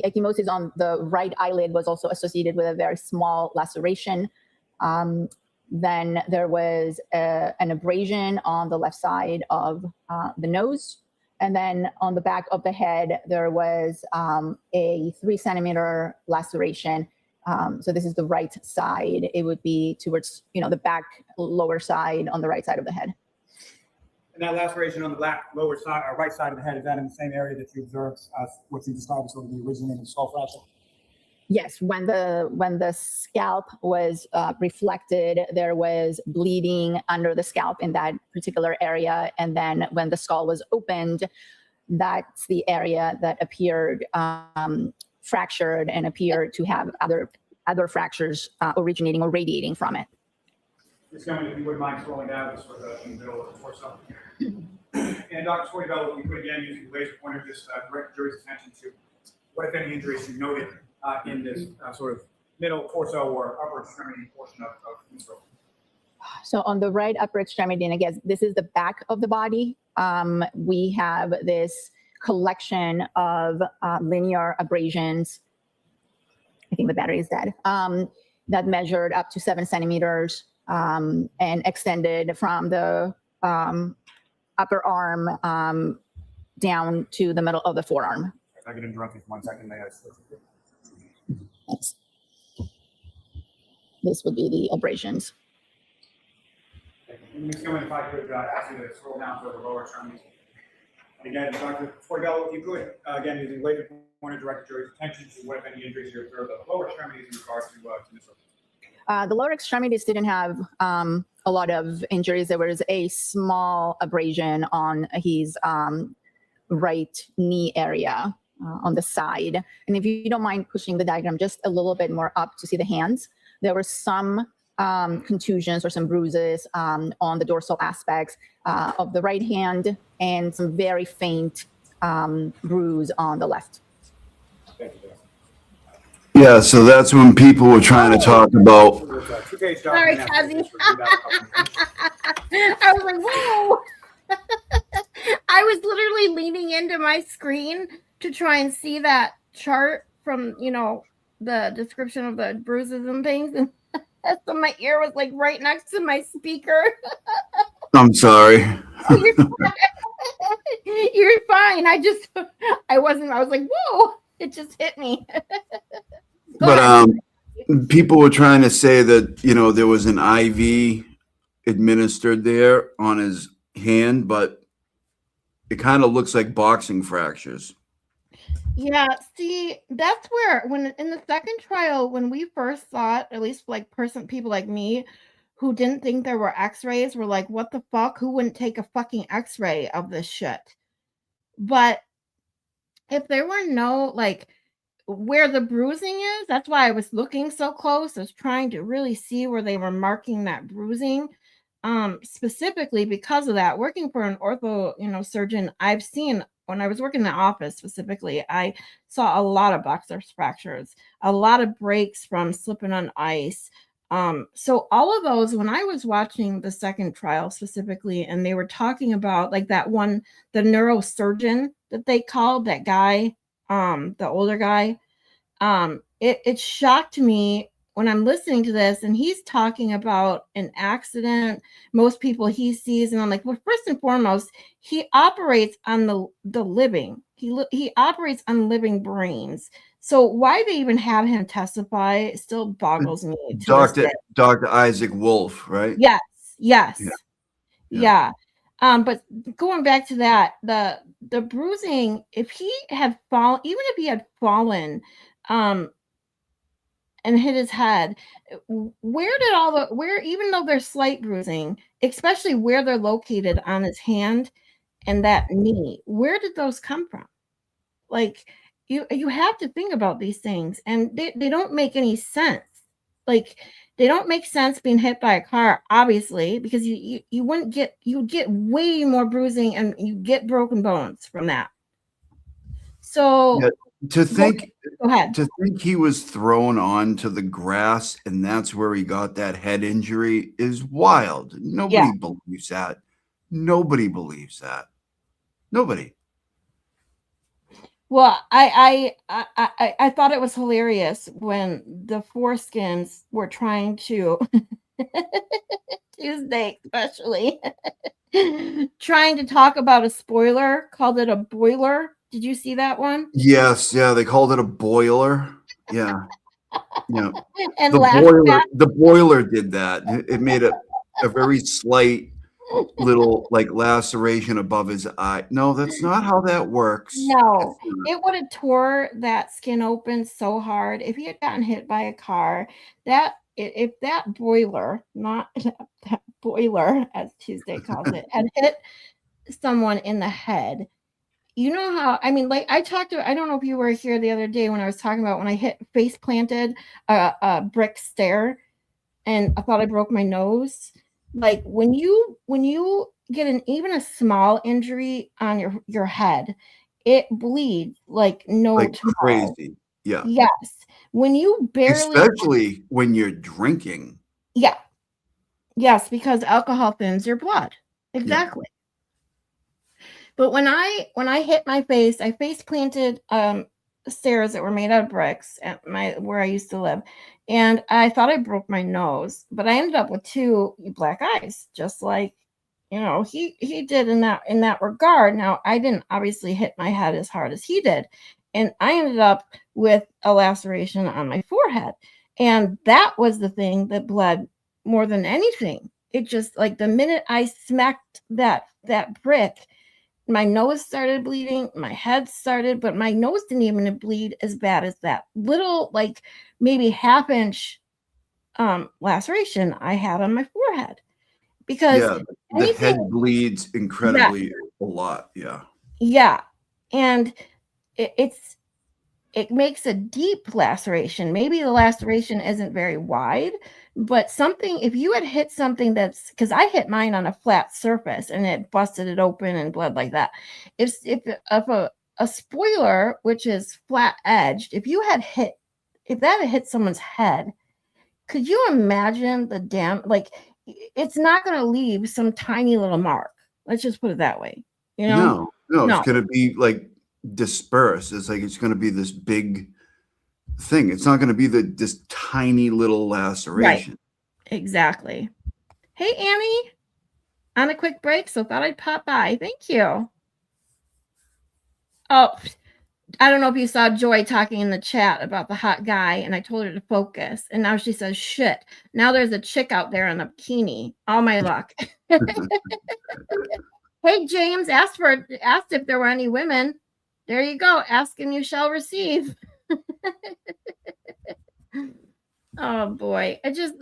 ecchymosis on the right eyelid was also associated with a very small laceration. Then there was an abrasion on the left side of the nose. And then on the back of the head, there was a 3 centimeter laceration. So this is the right side. It would be towards, the back lower side on the right side of the head. And that laceration on the lower side, or right side of the head, is that in the same area that you observed what you described as sort of the originating skull fracture? Yes, when the scalp was reflected, there was bleeding under the scalp in that particular area. And then when the skull was opened, that's the area that appeared fractured and appeared to have other fractures originating or radiating from it. Ms. Gilman, if you wouldn't mind scrolling down just in the middle of the torso. And Dr. Scordi-Bello, if you could again using the laser pointer, just direct the jury's attention to what, if any, injuries you noted in this sort of middle torso or upper extremity portion of Mr. O'Keefe. So on the right upper extremity, and again, this is the back of the body. We have this collection of linear abrasions. I think the battery is dead. That measured up to 7 centimeters and extended from the upper arm down to the middle of the forearm. If I could interrupt you for 1 second, may I? Thanks. This would be the abrasions. Ms. Gilman, if I could ask you to scroll down to the lower extremities. And again, Dr. Scordi-Bello, if you could, again, using laser pointer, direct the jury's attention to what, if any, injuries you observed on the lower extremities in regard to Mr. O'Keefe. The lower extremities didn't have a lot of injuries. There was a small abrasion on his right knee area on the side. And if you don't mind pushing the diagram just a little bit more up to see the hands, there were some contusions or some bruises on the dorsal aspects of the right hand and some very faint bruise on the left. Thank you, Yeah, so that's when people were trying to talk about. Sorry, Kazi. I was like, whoa. I was literally leaning into my screen to try and see that chart from, the description of the bruises and things. And so my ear was like right next to my speaker. I'm sorry. You're fine. You're fine. I was like, whoa, it just hit me. But people were trying to say that, there was an IV administered there on his hand, but it kind of looks like boxing fractures. Yeah, see, that's where when in the second trial, when we first thought, at least like people like me who didn't think there were x-rays, were like, what the fuck? Who wouldn't take a fucking x-ray of this shit? But if there were no, like, where the bruising is, that's why I was looking so close. I was trying to really see where they were marking that bruising. Specifically because of that, working for an ortho, surgeon, I've seen when I was working in the office specifically, I saw a lot of boxer fractures, a lot of breaks from slipping on ice, So all of those, when I was watching the second trial specifically, and they were talking about like that one, the neurosurgeon that they called, that guy, the older guy, it shocked me when I'm listening to this, and he's talking about an accident, most people he sees, and I'm like, well, first and foremost, he operates on the living. He operates on living brains. So why they even have him testify still boggles me to this day. Dr. Isaac Wolf, right? Yes, yes, Yeah. yeah. But going back to that, the bruising, if he had fallen, even if he had fallen, and hit his head, where did where, even though there's slight bruising, especially where they're located on his hand and that knee, where did those come from? Like, you have to think about these things, and they don't make any sense. Like, they don't make sense being hit by a car, obviously, because you wouldn't get, you would get way more bruising and you get broken bones from that. So Yeah, to think go ahead. to think he was thrown onto the grass and that's where he got that head injury is wild. Nobody believes that. Nobody believes that. Nobody. Well, I thought it was hilarious when the foreskins were trying to Tuesday, especially trying to talk about a spoiler, called it a boiler. Did you see that one? Yes, yeah, they called it a boiler. Yeah. Yeah. And The boiler did that. It made a very slight little like laceration above his eye. No, that's not how that works. No, it would have tore that skin open so hard if he had gotten hit by a car. That if that boiler, not that boiler, as Tuesday calls it, had hit someone in the head. You know how, I mean, like I don't know if you were here the other day when I was talking about when I face planted a brick stair and I thought I broke my nose. Like when you get even a small injury on your head, it bleeds like no Like tomorrow. crazy. Yeah. Yes. When you barely, Especially when you're drinking. yeah. Yes, because alcohol thins your blood. Exactly. But when I hit my face, I face planted stairs that were made out of bricks at where I used to live, and I thought I broke my nose, but I ended up with 2 black eyes, just like he did in that regard. Now I didn't obviously hit my head as hard as he did, and I ended up with a laceration on my forehead, and that was the thing that bled more than anything. It just, like, the minute I smacked that brick, my nose started bleeding, my head started, but my nose didn't even bleed as bad as that little, like, maybe half-inch laceration I had on my forehead. Because the head bleeds incredibly a lot. Yeah. And it makes a deep laceration. Maybe the laceration isn't very wide, but if you had hit something because I hit mine on a flat surface and it busted it open and bled like that. If a spoiler, which is flat edged, if that had hit someone's head, could you imagine the like, it's not going to leave some tiny little mark. Let's just put it that way. No, it's going to be like dispersed. It's like it's going to be this big thing. It's not going to be this tiny little laceration. Right. Exactly. Hey, Annie, on a quick break, so thought I'd pop by. Thank you. Oh, I don't know if you saw Joy talking in the chat about the hot guy, and I told her to focus, and now she says, shit, now there's a chick out there in a bikini. All my luck. Hey, James asked if there were any women. There you go. Ask and you shall receive. Oh boy. It just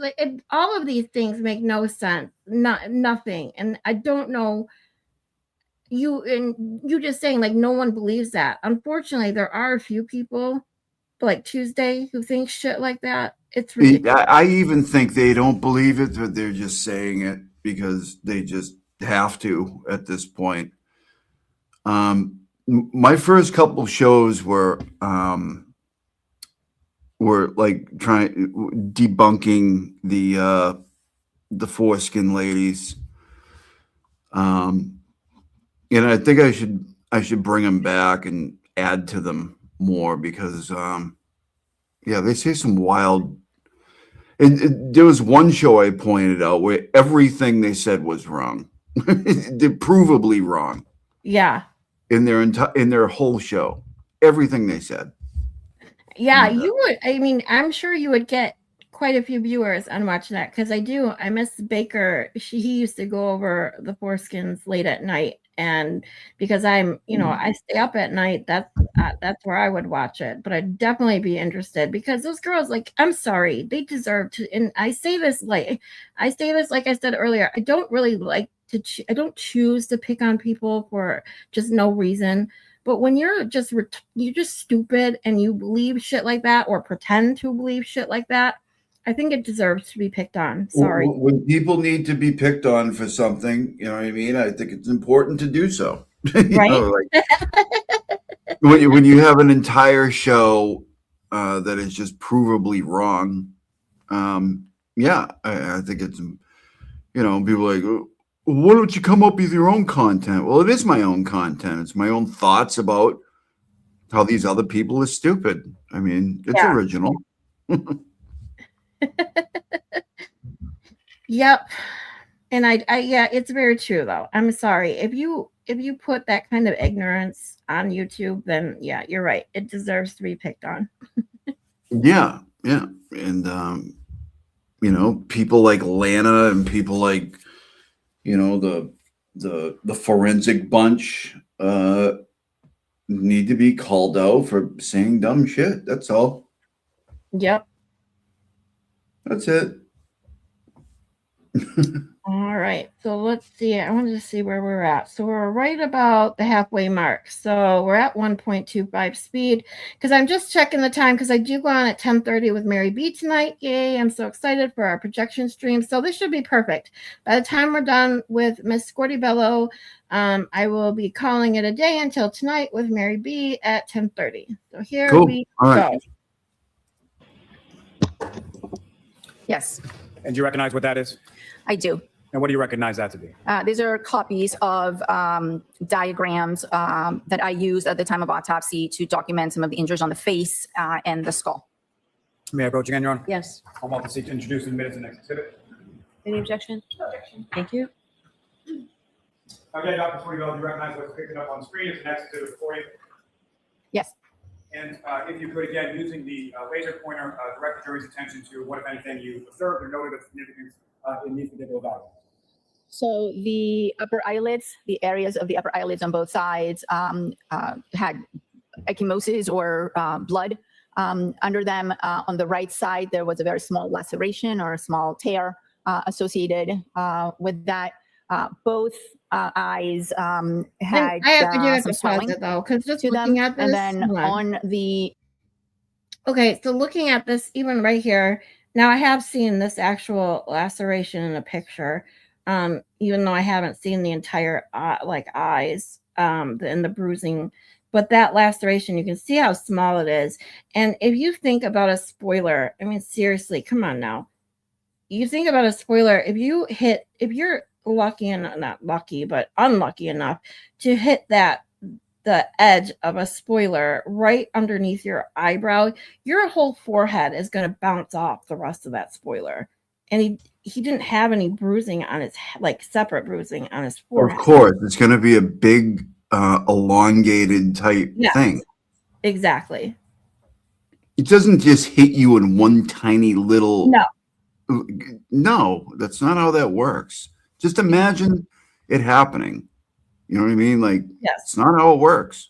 all of these things make no sense. Nothing. And I don't know. You just saying like no one believes that. Unfortunately, there are a few people like Tuesday who think shit like that. It's ridiculous. I even think they don't believe it, but they're just saying it because they just have to at this point. My first couple shows were were like debunking the foreskin ladies. And I think I should bring them back and add to them more because they say some wild. And there was one show I pointed out where everything they said was wrong. They're provably wrong Yeah. in their whole show. Everything they said. Yeah, you would. I mean, I'm sure you would get quite a few viewers on watching that because I miss Baker. He used to go over the foreskins late at night, and because I stay up at night, that's where I would watch it. But I'd definitely be interested because those girls, like, I'm sorry, they deserve to. And I say this like I said earlier. I don't really like to. I don't choose to pick on people for just no reason. But when you're just stupid and you believe shit like that or pretend to believe shit like that, I think it deserves to be picked on. Sorry. When people need to be picked on for something, you know what I mean? I think it's important to do so. Right? When you have an entire show that is just provably wrong, I think it's, people like, why don't you come up with your own content? Well, it is my own content. It's my own thoughts about how these other people are stupid. I mean, it's original. Yep. And it's very true though. I'm sorry. If you put that kind of ignorance on YouTube, then yeah, you're right. It deserves to be picked on. Yeah. And people like Lana and people like the forensic bunch need to be called out for saying dumb shit. That's all. Yep. That's it. All right. So let's see. I wanted to see where we're at. So we're right about the halfway mark. So we're at 1.25 speed because I'm just checking the time because I do go on at 10:30 with Mary B tonight. Yay. I'm so excited for our projection stream. So this should be perfect. By the time we're done with Miss Scordi-Bello, I will be calling it a day until tonight with Mary B at 10:30. So here we go. Yes, And do you recognize what that is? I do. And what do you recognize that to be? These are copies of diagrams that I used at the time of autopsy to document some of the injuries on the face and the skull. May I approach again, Your Honor? Yes. I'm welcome to seek to introduce in minutes the next exhibit. Any objection? No objection. Thank you. Okay, Dr. Scordi-Bello, do you recognize what's picking up on screen? It's the next exhibit for you. Yes. And if you could, again, using the laser pointer, direct the jury's attention to what, if anything, you observed or noted of significance in these particular documents. So the upper eyelids, the areas of the upper eyelids on both sides had ecchymosis or blood under them. On the right side, there was a very small laceration or a small tear associated with that. Both eyes had I have to give it some a swelling pause though, because just to looking them. at this, And then on the okay, so looking at this, even right here, now I have seen this actual laceration in a picture, even though I haven't seen the entire eyes, and the bruising. But that laceration, you can see how small it is. And if you think about a spoiler, I mean, seriously, come on now. You think about a spoiler, if you're lucky and not lucky, but unlucky enough to hit the edge of a spoiler right underneath your eyebrow, your whole forehead is going to bounce off the rest of that spoiler. And he didn't have any bruising on his separate bruising on his forehead. Of course, it's going to be a big elongated type thing. Exactly. It doesn't just hit you in one tiny little. No, that's not how that works. Just imagine it happening. You know what I mean? Like, it's not how it works.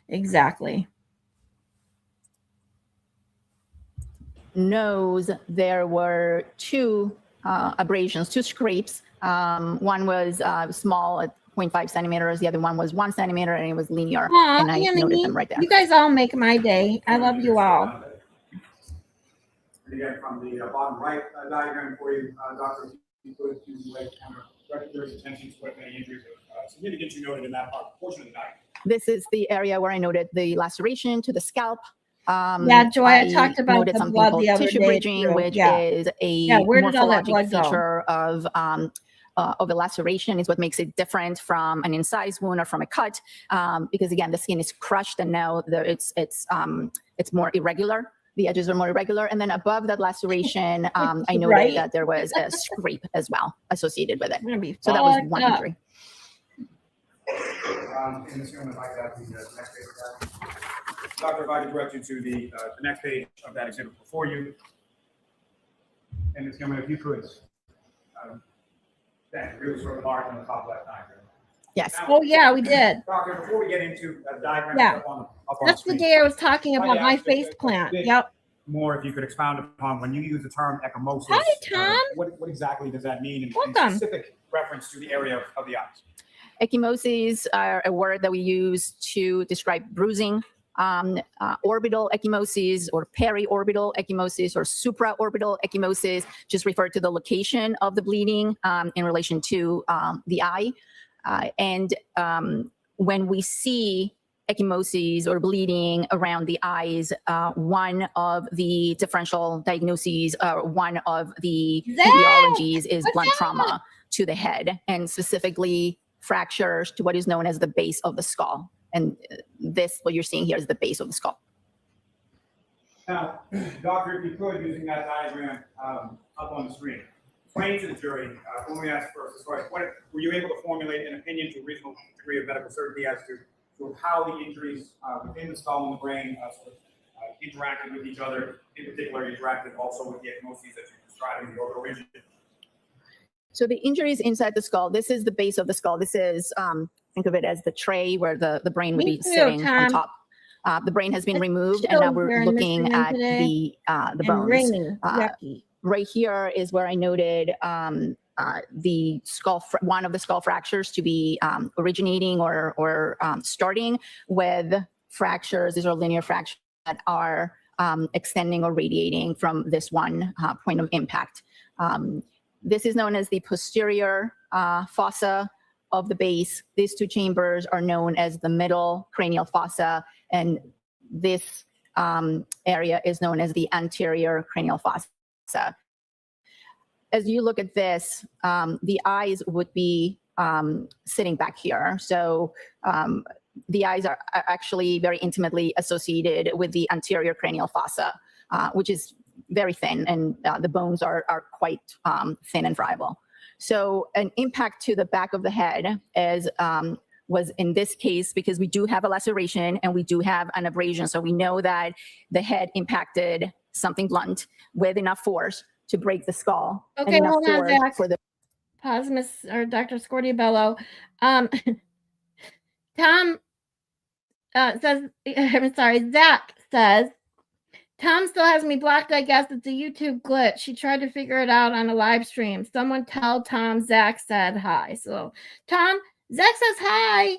Exactly. nose, there were two abrasions, two scrapes. One was small at 0.5 centimeters. The other one was 1 centimeter, and it was linear. Aww, and I noted them right there. You guys all make my day. I love you all. Again, from the bottom right diagram for you, Dr. You could use the right camera, direct your attention to what many injuries of significance you noted in that portion of the diagram. This is the area where I noted the laceration to the scalp, Yeah, Joy, I talked about noted the something blood called the other tissue day, bridging, too. which Yeah. is a Yeah, where did all that morphologic blood go? feature of a laceration. Is what makes it different from an incised wound or from a cut, because again, the skin is crushed, and now it's more irregular. The edges are more irregular, and then above that laceration, I noted Right. that there was a scrape as well associated with it. I'm gonna be So that was fucked one up. injury. In this moment, I'd like to have the next page of that. Doctor, if I could direct you to the next page of that exhibit before you. And Ms. Gilman, if you could, then really sort of mark on the top left diagram. Yes. Now, Oh, yeah, we did. Doctor, before we get into the diagram Yeah. up on the That's the screen, day I was talking about yeah, my just face a plant. bit Yep. more, if you could expound upon when you use the term ecchymosis. Hi, Tom. What exactly does that mean in Welcome. specific reference to the area of the eyes? Ecchymoses are a word that we use to describe bruising. Orbital ecchymoses or periorbital ecchymoses or supraorbital ecchymoses just refer to the location of the bleeding in relation to the eye. And when we see ecchymoses or bleeding around the eyes, one of the differential diagnoses, one of the etiologies is blunt trauma to the head, and specifically fractures to what is known as the base of the skull. And this, what you're seeing here, is the base of the skull. Now, Doctor, if you could, using that diagram up on the screen, explain to the jury, when we ask first, as far as what, were you able to formulate an opinion to a reasonable degree of medical certainty as to sort of how the injuries within the skull and the brain sort of interacted with each other, in particular interacted also with the ecchymosis that you described in the orbital region? So the injuries inside the skull, this is the base of the skull. This is, think of it as the tray where the brain would be sitting on top. The brain has been removed, and now we're looking at the bones. Right here is where I noted the skull, one of the skull fractures to be originating or starting with fractures. These are linear fractures that are extending or radiating from this one point of impact. This is known as the posterior fossa of the base. These two chambers are known as the middle cranial fossa, and this area is known as the anterior cranial fossa. As you look at this, the eyes would be sitting back here. So the eyes are actually very intimately associated with the anterior cranial fossa, which is very thin, and the bones are quite thin and friable. So an impact to the back of the head as was in this case, because we do have a laceration and we do have an abrasion. So we know that the head impacted something blunt with enough force to break the skull. Okay, hold on, Zach. For the pause, Miss or Dr. Scordi-Bello. Tom says, I'm sorry, Zach says, Tom still has me blocked. I guess it's a YouTube glitch. She tried to figure it out on a live stream. Someone tell Tom Zach said hi. So, Tom, Zach says hi.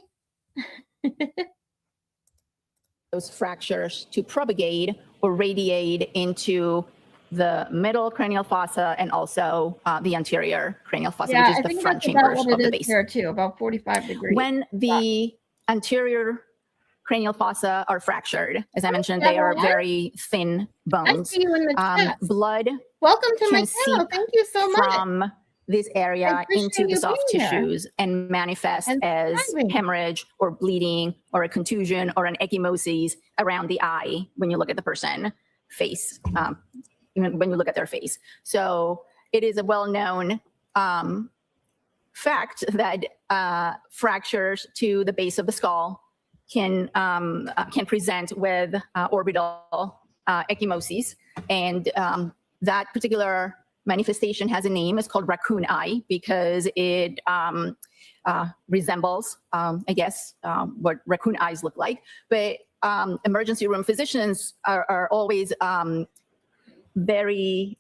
Those fractures to propagate or radiate into the middle cranial fossa and also the anterior cranial fossa, which is the front chambers of the base. Here too, about 45 degrees. When the anterior cranial fossa are fractured, as I mentioned, they are very thin bones. I see you in the chat. Blood. Welcome to my channel. Thank you so much. From this area into the soft tissues and manifest as hemorrhage or bleeding or a contusion or an ecchymosis around the eye when you look at the person face, when you look at their face. So it is a well-known fact that fractures to the base of the skull can present with orbital ecchymosis, and that particular manifestation has a name. It's called raccoon eye because it resembles, I guess, what raccoon eyes look like. But emergency room physicians are always very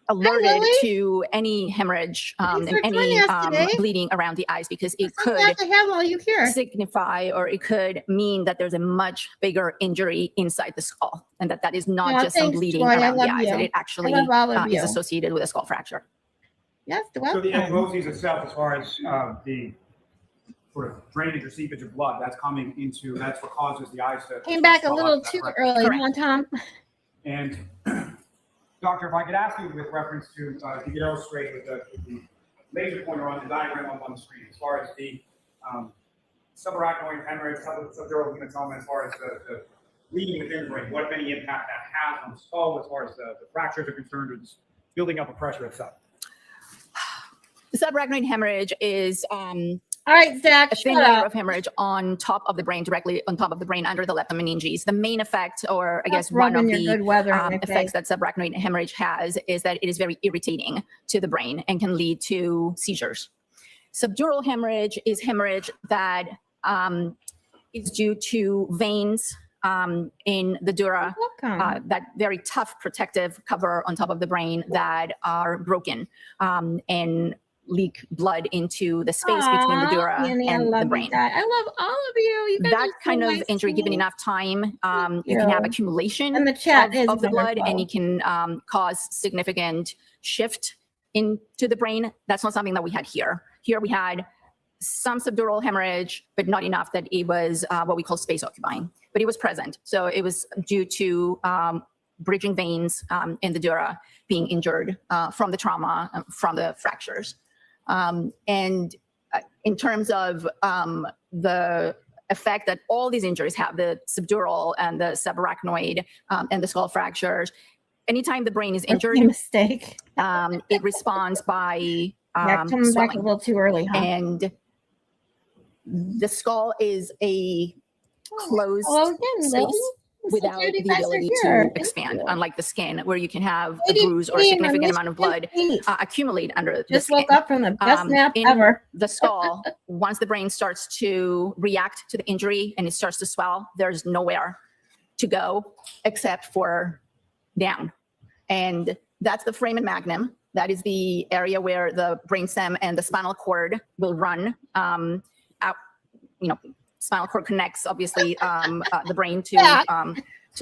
alerted to any hemorrhage and any bleeding around the eyes, because it could signify or it could mean that there's a much bigger injury inside the skull, and that is not just some bleeding around the eyes, that it actually is associated with a skull fracture. Yes, so the ecchymosis itself, as far as the sort of drainage or seepage of blood that's coming into, that's what causes the eyes to Came back a swell little up. Is that too correct? early, Correct. huh, Tom? And Doctor, if I could ask you with reference to, if you could illustrate with the laser pointer on the diagram on the screen, as far as the subarachnoid hemorrhage, subdural hematoma, as far as the bleeding within the brain, what if any impact that has on the skull as far as the fractures are concerned, or just building up a pressure itself? The subarachnoid hemorrhage is All right, Zach, a thin shut layer up. of hemorrhage on top of the brain, directly on top of the brain under the leptomeninges. The main effect, or I guess Stop one of rubbing your the good weather in my effects face. that subarachnoid hemorrhage has is that it is very irritating to the brain and can lead to seizures. Subdural hemorrhage is hemorrhage that is due to veins in the dura, Welcome. that very tough protective cover on top of the brain that are broken and leak blood into the space between the Aw, dura Annie, I and love the you brain. guys. I love all of you. You guys That are so kind of nice injury, to given me. enough time, you can have you. accumulation And the chat is of the blood, and wonderful. it can cause significant shift into the brain. That's not something that we had here. Here we had some subdural hemorrhage, but not enough that it was what we call space occupying, but it was present. So it was due to bridging veins in the dura being injured from the trauma, from the fractures. And in terms of the effect that all these injuries have, the subdural and the subarachnoid and the skull fractures, anytime the brain is injured, Rookie mistake. it responds by Yeah, coming back a swelling. little too early, huh? And the skull is a closed Hello again, Lily. space The without security the guys are ability here. to Thank expand, you. unlike the skin, where you can have a Lady bruise or a Pam, I significant miss amount of you, blood Pete. accumulate under the Just skin. woke up from the best nap In ever. the skull, once the brain starts to react to the injury and it starts to swell, there's nowhere to go except for down. And that's the foramen magnum. That is the area where the brainstem and the spinal cord will run out. You know, spinal cord connects obviously the brain to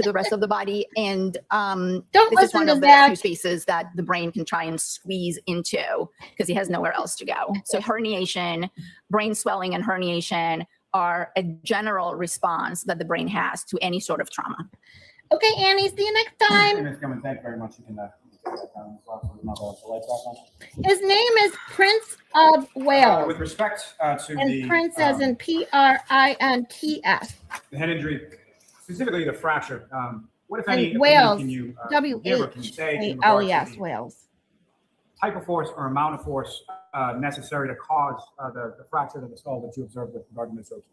the rest of the body, and Don't this is listen one to of the Zach. few spaces that the brain can try and squeeze into because he has nowhere else to go. So herniation, brain swelling, and herniation are a general response that the brain has to any sort of trauma. Okay, Annie, see you next Hey, time. Ms. Gilman, thank you very much. You can take that down as well, so we can have the lights back on. His name is Prince of Wales. With respect to And the Prince as in Prints. the head injury, specifically the fracture, what if And any opinion Wales, can you give or can you say in regards to W-H-A-L-E-S, the Wales. type of force or amount of force necessary to cause the fracture of the skull that you observed with regard to Ms. Oki?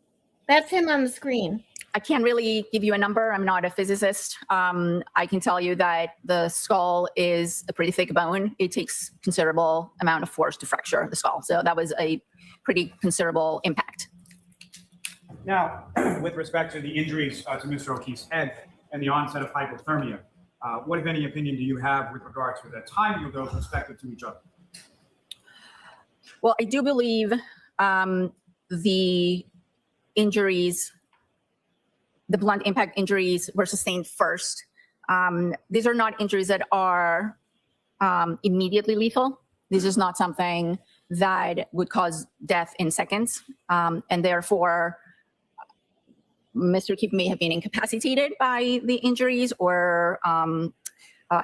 That's him on the screen. I can't really give you a number. I'm not a physicist. I can tell you that the skull is a pretty thick bone. It takes considerable amount of force to fracture the skull. So that was a pretty considerable impact. Now, with respect to the injuries to Mr. Oki's head and the onset of hypothermia, what, if any, opinion do you have with regard to the timing of those respective to each other? Well, I do believe the injuries, the blunt impact injuries were sustained first. These are not injuries that are immediately lethal. This is not something that would cause death in seconds. And therefore, Mr. O'Keefe may have been incapacitated by the injuries or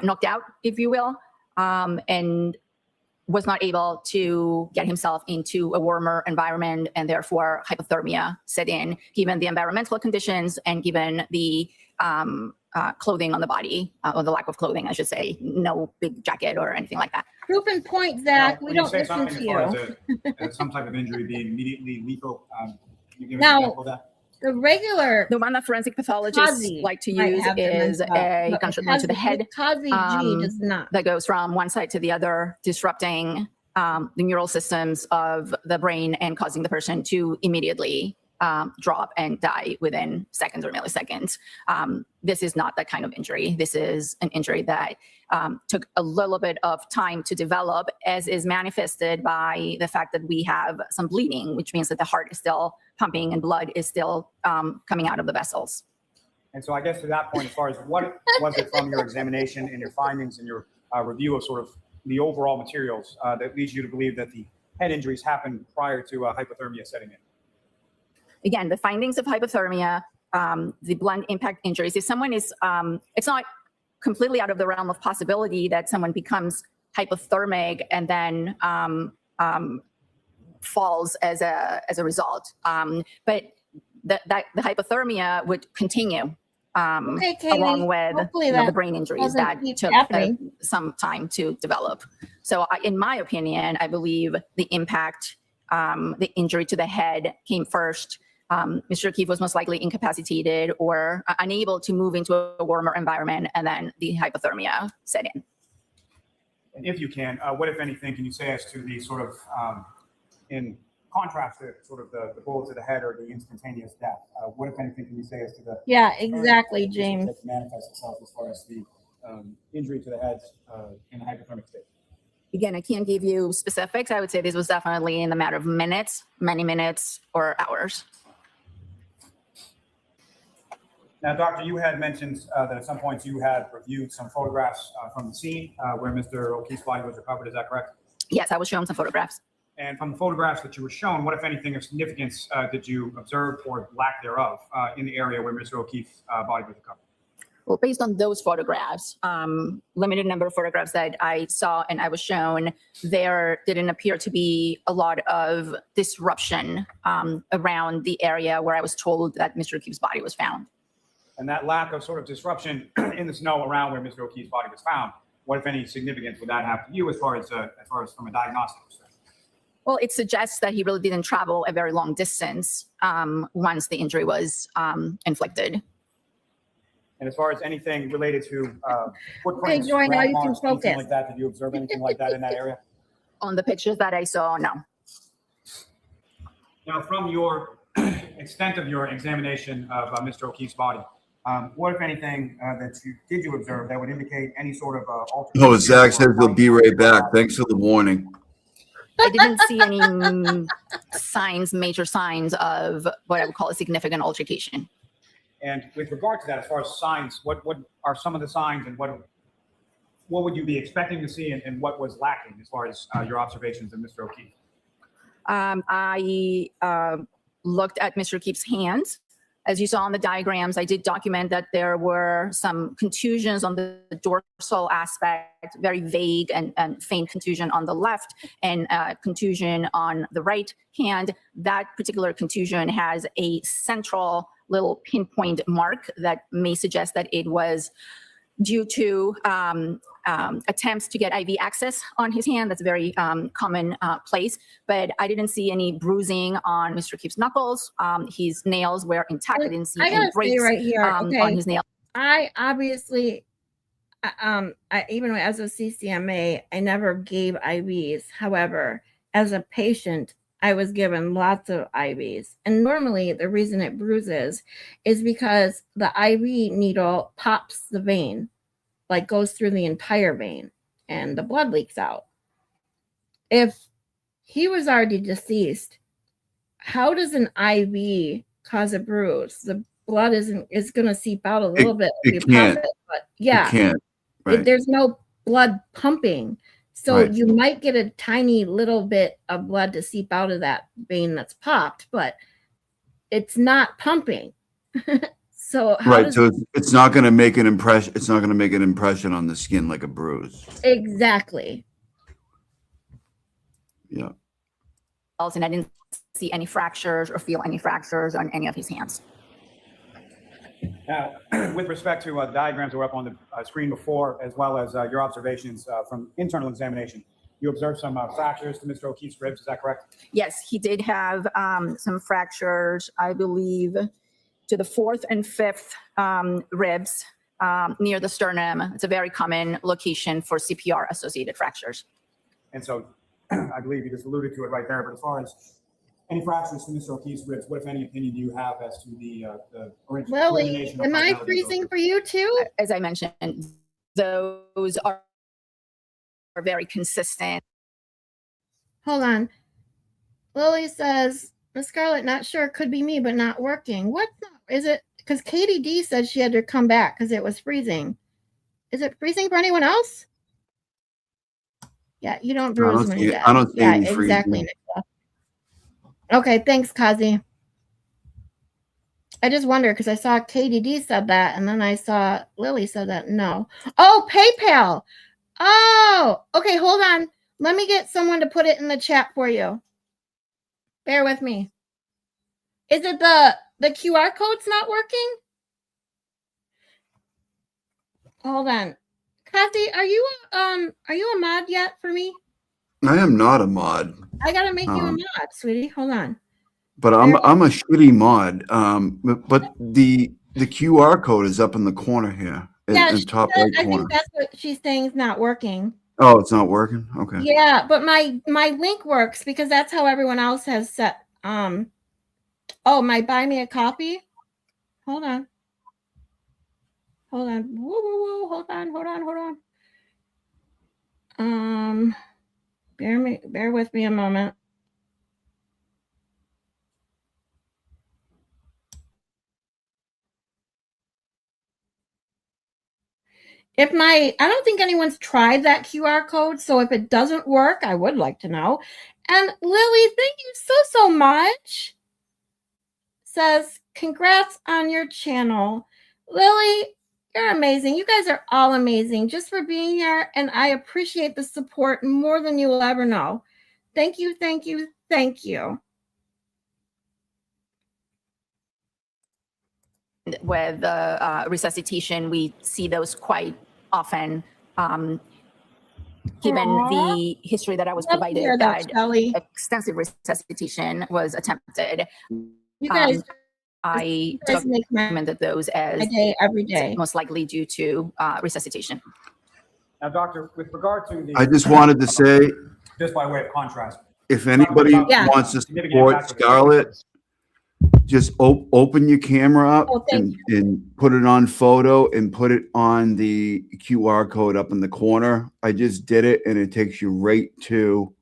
knocked out, if you will, and was not able to get himself into a warmer environment, and therefore hypothermia set in, given the environmental conditions and given the clothing on the body, or the lack of clothing, I should say, no big jacket or anything like that. Proof and point, Zach. Now, We when you don't say listen something to as far you. as some type of injury being immediately lethal, can you give an Now, example of that? The regular The one that forensic pathologists Kazi like to might use have is dementia, a but gunshot wound to the head Kazi G does not. that goes from one side to the other, disrupting the neural systems of the brain and causing the person to immediately drop and die within seconds or milliseconds. This is not that kind of injury. This is an injury that took a little bit of time to develop, as is manifested by the fact that we have some bleeding, which means that the heart is still pumping and blood is still coming out of the vessels. And so I guess to that point, as far as what was it from your examination and your findings and your review of sort of the overall materials that leads you to believe that the head injuries happened prior to hypothermia setting in? again, the findings of hypothermia, the blunt impact injuries. If someone is, it's not completely out of the realm of possibility that someone becomes hypothermic and then falls as a result. But the hypothermia would continue Okay, Kaylee, along with hopefully the that brain injuries doesn't that keep took happening. some time to develop. So in my opinion, I believe the impact, the injury to the head came first. Mr. O'Keefe was most likely incapacitated or unable to move into a warmer environment, and then the hypothermia set in. And if you can, what, if anything, can you say as to the sort of, in contrast to sort of the bullet to the head or the instantaneous death, what, if anything, can you say as to the Yeah, exactly, James. that manifests itself as far as the injury to the head in a hypothermic state? Again, I can't give you specifics. I would say this was definitely in the matter of minutes, many minutes, or hours. Now, Doctor, you had mentioned that at some point you had reviewed some photographs from the scene where Mr. O'Keefe's body was recovered. Is that correct? Yes, I was shown some photographs. And from the photographs that you were shown, what, if anything, of significance did you observe or lack thereof in the area where Mr. O'Keefe's body was recovered? Well, based on those photographs, limited number of photographs that I saw and I was shown, there didn't appear to be a lot of disruption around the area where I was told that Mr. O'Keefe's body was found. And that lack of sort of disruption in the snow around where Mr. O'Keefe's body was found, what, if any, significance would that have to you as far as from a diagnostic perspective? Well, it suggests that he really didn't travel a very long distance once the injury was inflicted. And as far as anything related to Okay, footprints, Joy, now you can landmarks, anything focus. like that, did you observe anything like that in that area? On the pictures that I saw, no. Now, from your extent of your examination of Mr. O'Keefe's body, what, if anything, did you observe that would indicate any sort of alteration? Oh, Zach says he'll be right back. Thanks for the warning. I didn't see any signs, major signs of what I would call a significant altercation. And with regard to that, as far as signs, what are some of the signs, and what would you be expecting to see, and what was lacking as far as your observations of Mr. O'Keefe? I looked at Mr. O'Keefe's hands. As you saw on the diagrams, I did document that there were some contusions on the dorsal aspect, very vague and faint contusion on the left, and contusion on the right hand. That particular contusion has a central little pinpoint mark that may suggest that it was due to attempts to get IV access on his hand. That's a very common place, but I didn't see any bruising on Mr. O'Keefe's knuckles. His nails were intact. I didn't see any breaks right here, okay. on his nails. I obviously, even as a CCMA, I never gave IVs. However, as a patient, I was given lots of IVs. And normally the reason it bruises is because the IV needle pops the vein, like goes through the entire vein, and the blood leaks out. If he was already deceased, how does an IV cause a bruise? The blood is going to seep out a little bit. It can't. But yeah, it can't. Right. There's no blood pumping. So Right. you might get a tiny little bit of blood to seep out of that vein that's popped, but it's not pumping. So So it's not going to make an impression. It's not going to make an impression on the skin like a bruise. Exactly. Yeah. And I didn't see any fractures or feel any fractures on any of his hands. Now, with respect to the diagrams that were up on the screen before, as well as your observations from internal examination, you observed some fractures to Mr. O'Keefe's ribs. Is that correct? Yes, he did have some fractures, I believe, to the 4th and 5th ribs near the sternum. It's a very common location for CPR-associated fractures. And so I believe you just alluded to it right there, but as far as any fractures to Mr. O'Keefe's ribs, what, if any, opinion do you have as to the Lily, origination of am I vitality of those freezing ribs? for you too? As I mentioned, those are very consistent. Hold on. Lily says, Miss Scarlett, not sure. Could be me, but not working. What is it? Because Katie D said she had to come back because it was freezing. Is it freezing for anyone else? Yeah, you don't bruise when you I don't see any freezing. exactly, Nicola. Okay, thanks, Kazi. I just wonder because I saw KDD said that, and then I saw Lily said that. No. Oh, PayPal. Oh, okay. Hold on. Let me get someone to put it in the chat for you. Bear with me. Is it the QR code's not working? Hold on. Kathy, are you a mod yet for me? I am not a mod, I gotta make you a mod, sweetie. Hold on. but I'm a shitty mod. But the QR code is up in the corner here, in the top right I corner. think that's what she's saying is not working. Oh, it's not working. Okay. Yeah, but my link works because that's how everyone else has set. Oh, my buy me a coffee. Hold on. Hold on. Whoa, whoa, whoa. Hold on. Bear with me a moment. I don't think anyone's tried that QR code, so if it doesn't work, I would like to know. And Lily, thank you so much. Says, congrats on your channel. Lily, you're amazing. You guys are all amazing just for being here, and I appreciate the support more than you will ever know. Thank you. With resuscitation, we see those quite often. Given the history that I was provided, that extensive resuscitation was attempted. You guys, I documented those as every day, most likely due to resuscitation. Now, doctor, with regard to the, I just wanted to say, just by way of contrast, if anybody wants to support Scarlett, just open your camera up and put it on photo and put it on the QR code up in the corner. I just did it, and it takes you right to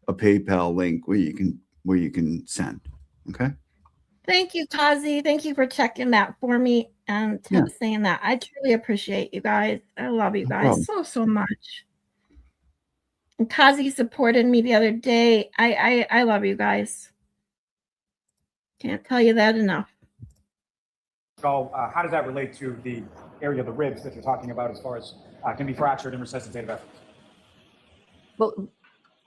a PayPal link where you can send. Okay. Thank you, Kazi. Thank you for checking that for me and saying that. I truly appreciate you guys. I love you guys so much. And Kazi supported me the other day. I love you guys. Can't tell you that enough. So how does that relate to the area of the ribs that you're talking about as far as can be fractured in resuscitative efforts? Well,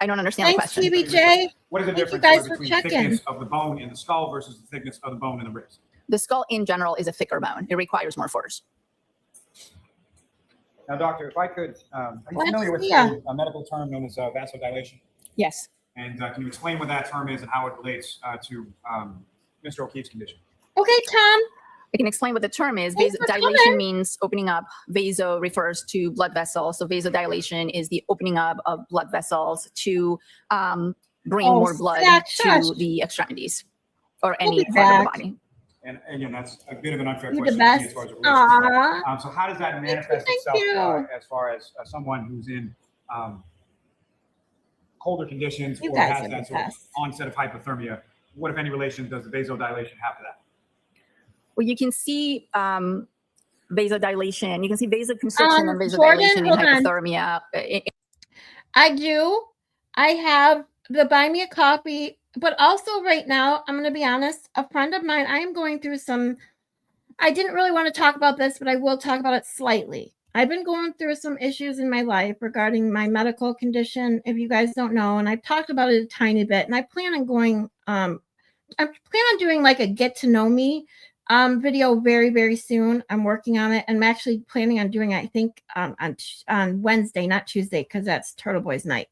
I don't understand the question. Thanks, TBJ. What is the difference between the thickness of the bone in the skull versus the thickness of the bone in the ribs? The skull in general is a thicker bone. It requires more force. Now, doctor, if I could, are you familiar with a medical term known as vasodilation? Yes. And can you explain what that term is and how it relates to Mr. O'Keefe's condition? Okay, Tom. I can explain what the term is. Vasodilation means opening up. Vaso refers to blood vessels. So vasodilation is the opening up of blood vessels to bring more blood to the extremities or any part of the body. And again, that's a bit of an unfair question as far as it relates. So how does that manifest itself as far as someone who's in colder conditions or has that sort of onset of hypothermia? What, if any, relation does the vasodilation have to that? Well, you can see vasodilation. You can see vasoconstriction and vasodilation in hypothermia. I do. I have the buy me a coffee, but also right now, I'm going to be honest, a friend of mine, I am going through some, I didn't really want to talk about this, but I will talk about it slightly. I've been going through some issues in my life regarding my medical condition, if you guys don't know, and I've talked about it a tiny bit, and I plan on going, I plan on doing like a get to know me video very, very soon. I'm working on it. I'm actually planning on doing it, I think, on Wednesday, not Tuesday, because that's Turtle Boys night.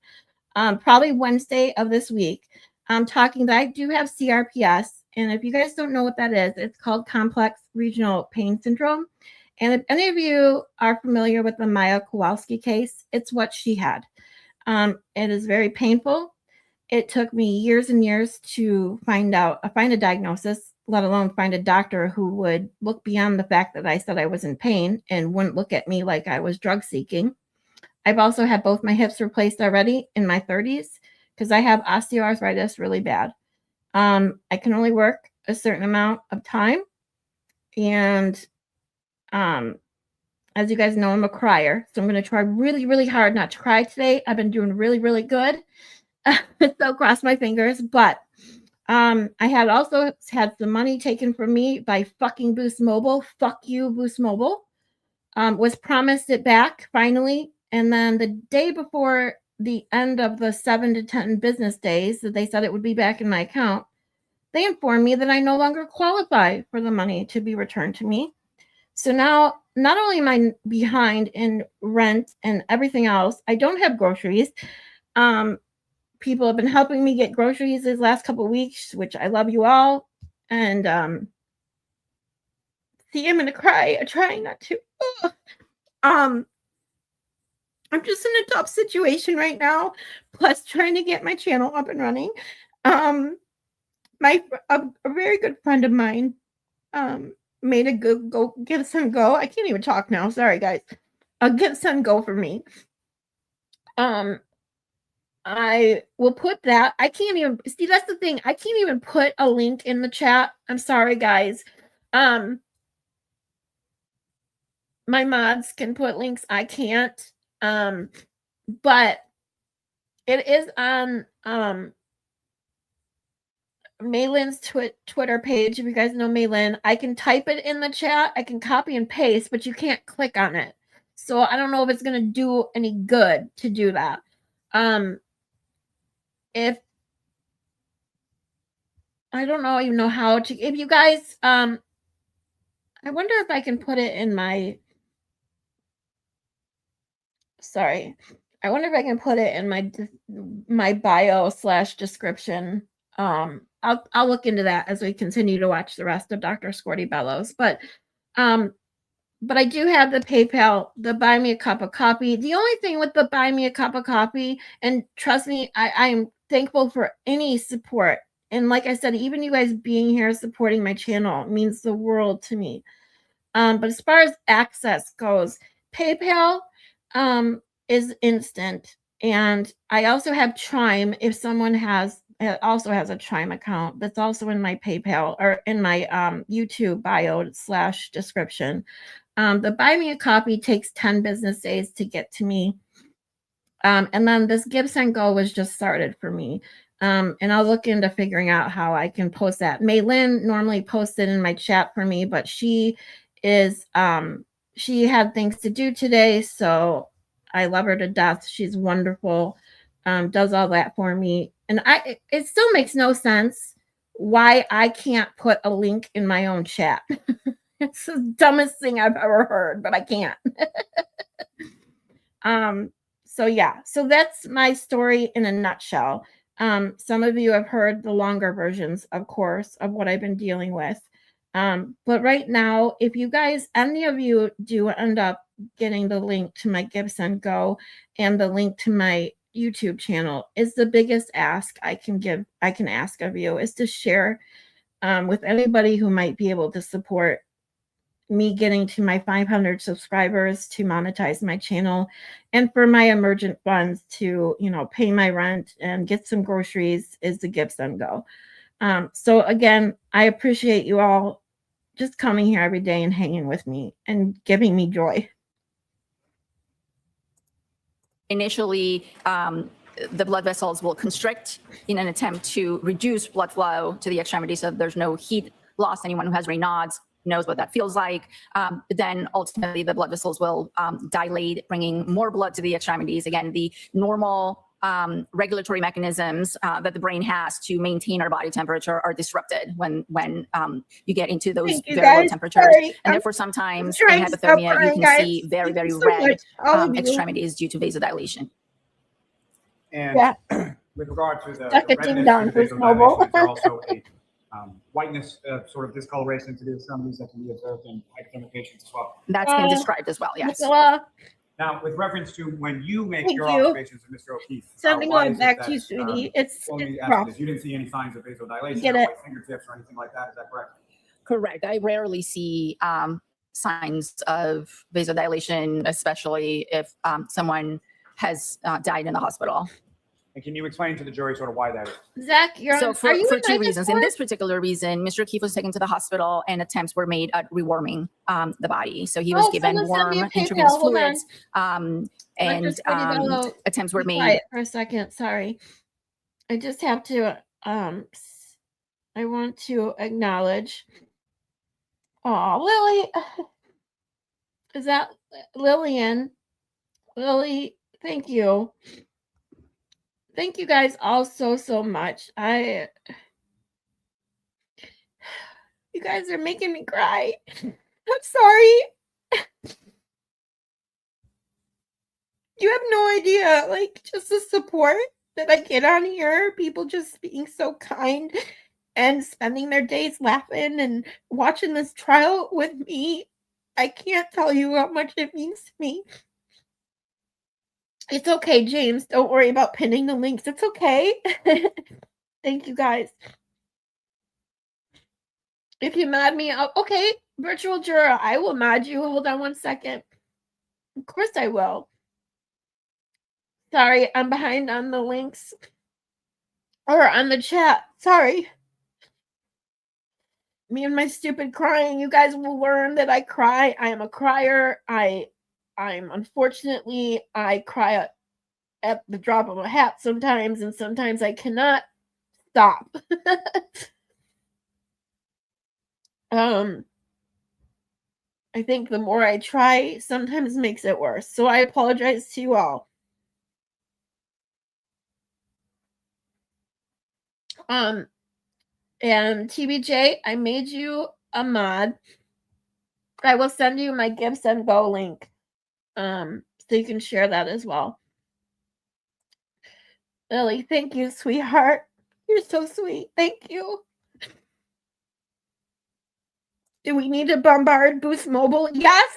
Probably Wednesday of this week. I'm talking that I do have CRPS. And if you guys don't know what that is, it's called complex regional pain syndrome. And if any of you are familiar with the Maya Kowalski case, it's what she had. It is very painful. It took me years and years to find a diagnosis, let alone find a doctor who would look beyond the fact that I said I was in pain and wouldn't look at me like I was drug seeking. I've also had both my hips replaced already in my 30s because I have osteoarthritis really bad. I can only work a certain amount of time. And as you guys know, I'm a crier. So I'm going to try really, really hard not to cry today. I've been doing really, really good. So cross my fingers. But I had also had the money taken from me by fucking Boost Mobile. Fuck you, Boost Mobile. Was promised it back finally. And then the day before the end of the 7 to 10 business days that they said it would be back in my account, they informed me that I no longer qualify for the money to be returned to me. So now, not only am I behind in rent and everything else, I don't have groceries. People have been helping me get groceries these last couple of weeks, which I love you all. And see, I'm gonna cry. I'm trying not to. I'm just in a tough situation right now. Plus, trying to get my channel up and running. A very good friend of mine made a good Gibson Go. I can't even talk now. Sorry, guys. A Gibson Go for me. I will put that. I can't even see. That's the thing. I can't even put a link in the chat. I'm sorry, guys. My mods can put links. I can't. But it is on Maylin's Twitter page. If you guys know Maylin, I can type it in the chat. I can copy and paste, but you can't click on it. So I don't know if it's gonna do any good to do that. If I don't know, even know how to. If you guys, I wonder if I can put it in my. Sorry, I wonder if I can put it in my bio / description. I'll look into that as we continue to watch the rest of Dr. Scordi-Bello's. But I do have the PayPal, the Buy Me a Cup of Coffee. The only thing with the Buy Me a Cup of Coffee, and trust me, I am thankful for any support. And like I said, even you guys being here supporting my channel means the world to me. But as far as access goes, PayPal is instant. And I also have Chime. If someone also has a Chime account, that's also in my PayPal or in my YouTube bio / description. The Buy Me a Coffee takes 10 business days to get to me. And then this Gibson Go was just started for me. And I'll look into figuring out how I can post that. Maylin normally posts it in my chat for me, but she is she had things to do today, so I love her to death. She's wonderful. Does all that for me. And it still makes no sense why I can't put a link in my own chat. It's the dumbest thing I've ever heard, but I can't. So yeah, so that's my story in a nutshell. Some of you have heard the longer versions, of course, of what I've been dealing with. But right now, if you guys, any of you do end up getting the link to my Gibson Go and the link to my YouTube channel, is the biggest ask I can ask of you, is to share with anybody who might be able to support me getting to my 500 subscribers to monetize my channel, and for my emergent funds to, pay my rent and get some groceries, is the Gibson Go. So again, I appreciate you all just coming here every day and hanging with me and giving me joy. Initially, the blood vessels will constrict in an attempt to reduce blood flow to the extremity so there's no heat loss. Anyone who has Raynaud's knows what that feels like. But then ultimately the blood vessels will dilate, bringing more blood to the extremities. Again, the normal regulatory mechanisms that the brain has to maintain our body temperature are disrupted when you get into those very low temperatures. Sorry. And therefore sometimes in hypothermia, you can see very, very red extremities due to vasodilation. And with regard to the redness, there's also a whiteness, sort of discoloration to the extremities that can be observed in hypothermic patients as well. That's been described as well, yes. Now, with reference to when you make your observations of Mr. O'Keefe, something going back to you, sweetie. It's rough. You didn't see any signs of vasodilation, or white fingertips, or anything like that. Is that correct? Correct. I rarely see signs of vasodilation, especially if someone has died in the hospital. And can you explain to the jury sort of why that is? Zach, for two reasons. In this particular reason, Mr. O'Keefe was taken to the hospital and attempts were made at rewarming the body. So he was given warm intravenous fluids and attempts were made. For a second, sorry. I just have to I want to acknowledge. Oh, Lily. Is that Lillian? Lily, thank you. Thank you guys all so much. You guys are making me cry. I'm sorry. You have no idea, like, just the support that I get on here, people just being so kind and spending their days laughing and watching this trial with me. I can't tell you how much it means to me. It's okay, James. Don't worry about pinning the links. It's okay. Thank you, guys. If you mod me, okay, virtual juror, I will mod you. Hold on one second. Of course I will. Sorry, I'm behind on the links. Or on the chat. Sorry. Me and my stupid crying. You guys will learn that I cry. I am a crier. I'm unfortunately, I cry at the drop of a hat sometimes, and sometimes I cannot stop. I think the more I try, sometimes makes it worse. So I apologize to you all. And TBJ, I made you a mod. I will send you my Gifts and Go link. So you can share that as well. Lily, thank you, sweetheart. You're so sweet. Thank you. Do we need to bombard Boost Mobile? Yes.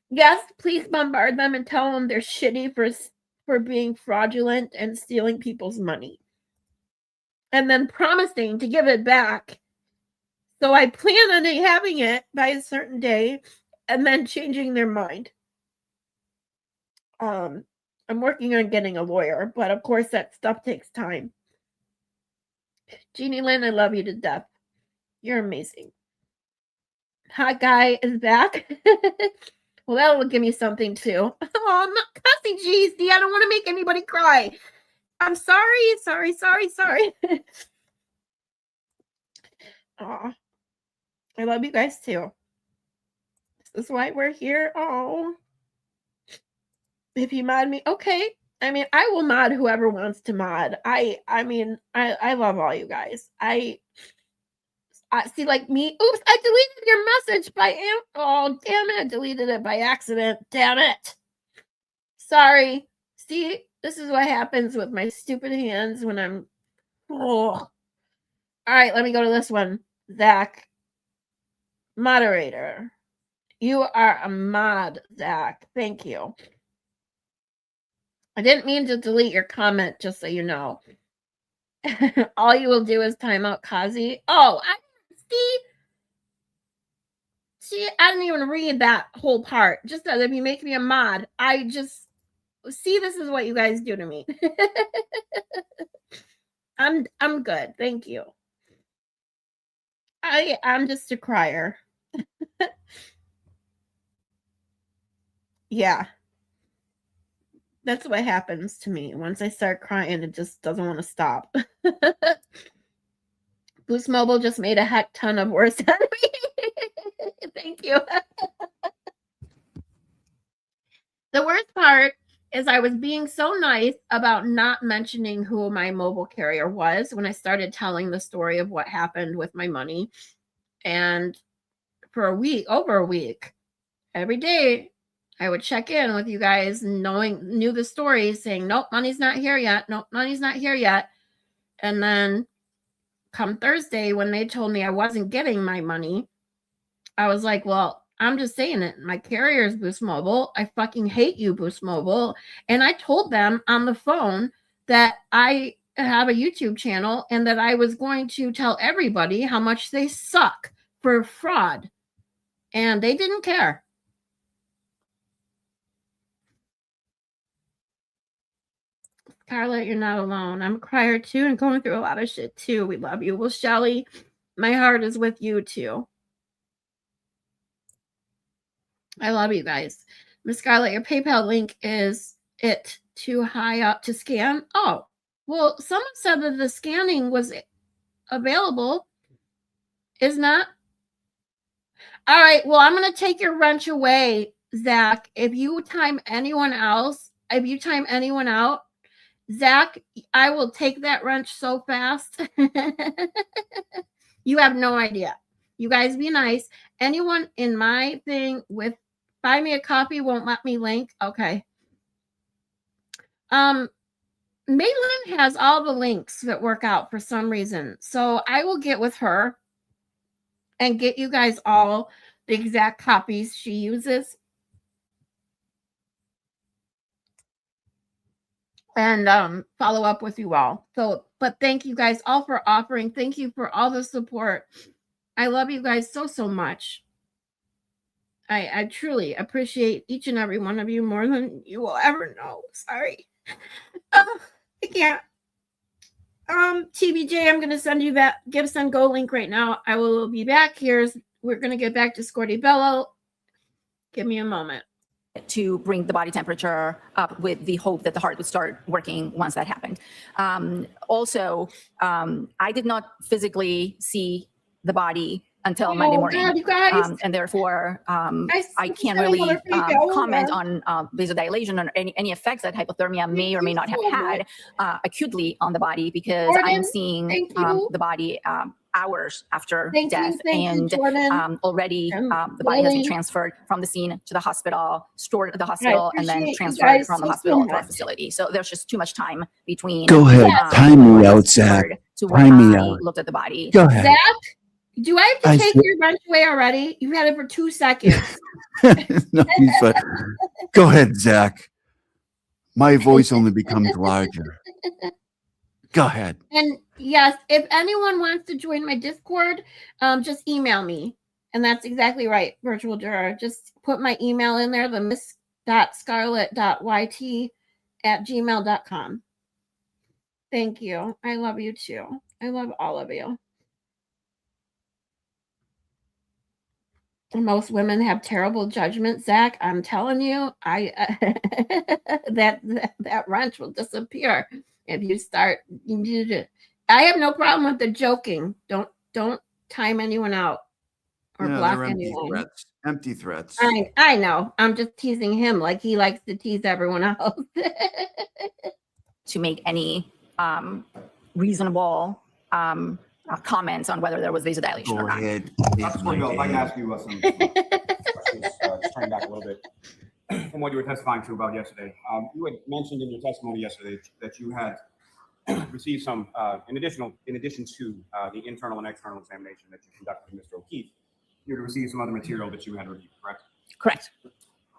Yes, please bombard them and tell them they're shitty for being fraudulent and stealing people's money. And then promising to give it back. So I plan on having it by a certain day and then changing their mind. I'm working on getting a lawyer, but of course that stuff takes time. Jeannie Lynn, I love you to death. You're amazing. Hot guy is back. Well, that will give me something too. Oh, I'm not cussing, GC. I don't want to make anybody cry. I'm sorry. Sorry. Oh, I love you guys too. This is why we're here. Oh, if you mod me, okay. I mean, I will mod whoever wants to mod. I mean, I love all you guys. I see, like me. Oops, I deleted your message oh, damn it. I deleted it by accident. Damn it. Sorry. See, this is what happens with my stupid hands when I'm. Oh. All right, let me go to this one. Zach, moderator. You are a mod, Zach. Thank you. I didn't mean to delete your comment, just so you know. All you will do is time out Kazi. Oh, see, I didn't even read that whole part. Just as if you make me a mod, I just see. This is what you guys do to me. I'm good, thank you. I'm just a crier. Yeah, that's what happens to me. Once I start crying, it just doesn't want to stop. Boost Mobile just made a heck ton of worse out of me. Thank you. The worst part is I was being so nice about not mentioning who my mobile carrier was when I started telling the story of what happened with my money. And for over a week, every day, I would check in with you guys knew the story, saying, nope, money's not here yet. Nope, money's not here yet. And then come Thursday, when they told me I wasn't getting my money, I was like, well, I'm just saying it. My carrier is Boost Mobile. I fucking hate you, Boost Mobile. And I told them on the phone that I have a YouTube channel and that I was going to tell everybody how much they suck for fraud. And they didn't care. Scarlett, you're not alone. I'm a crier too and going through a lot of shit too. We love you. Well, Shelly, my heart is with you too. I love you guys. Miss Scarlett, your PayPal link is it too high up to scan? Oh, well, someone said that the scanning was available. Is not? All right. Well, I'm going to take your wrench away, Zach. If you time anyone else, if you time anyone out, Zach, I will take that wrench so fast. You have no idea. You guys be nice. Anyone in my thing with buy me a coffee won't let me link. Okay. Maitland has all the links that work out for some reason. So I will get with her and get you guys all the exact copies she uses. And follow up with you all. So, but thank you guys all for offering. Thank you for all the support. I love you guys so, so much. I truly appreciate each and every one of you more than you will ever know. Sorry. I can't. TBJ, I'm going to send you that Give Send Go link right now. I will be back. We're going to get back to Scordi-Bello. Give me a moment. To bring the body temperature up with the hope that the heart would start working once that happened. Also, I did not physically see the body until Monday morning. God, you guys. And therefore, I can't really comment on vasodilation or any effects that hypothermia may or may not have had acutely on the because I'm seeing the body hours after death. And already the body has been transferred from the scene to the hospital, stored at the hospital, and then transferred from the hospital to our facility. So there's just too much time between. Go ahead. Time me out, Zach. Time me out. Looked at the body. Go ahead. Zach, do I have to take your wrench away already? You had it for 2 seconds. No, he's fine. Go ahead, Zach. My voice only becomes larger. Go ahead. And yes, if anyone wants to join my Discord, just email me. And that's exactly right, virtual juror. Just put my email in there, the miss.scarlett.yt@gmail.com. Thank you. I love you too. I love all of you. Most women have terrible judgment, Zach. I'm telling you, that wrench will disappear if you start. I have no problem with the joking. Don't time anyone out or block anyone. Empty threats. I know. I'm just teasing him like he likes to tease everyone else. To make any reasonable comments on whether there was vasodilation or not. If I can ask you some questions, just turning back a little bit from what you were testifying to about yesterday. You had mentioned in your testimony yesterday that you had received some, in addition to the internal and external examination that you conducted with Mr. O'Keefe, you had received some other material that you had reviewed, correct? Correct.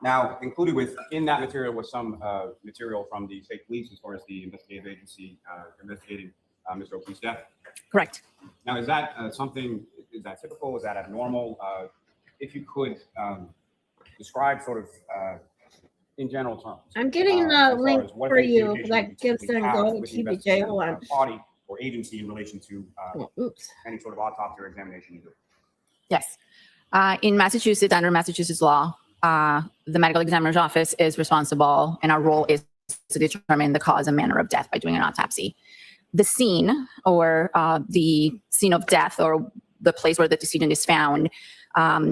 Now, included within that material was some material from the state police as far as the investigative agency investigating Mr. O'Keefe's death. Correct. Now, is that something, is that typical? Is that abnormal? If you could describe sort of in general terms. I'm getting the link for you that gives them go to TBJ. Hold on. Body or agency in relation to any sort of autopsy or examination you do. Yes. In Massachusetts, under Massachusetts law, the medical examiner's office is responsible, and our role is to determine the cause and manner of death by doing an autopsy. The scene or the scene of death or the place where the decedent is found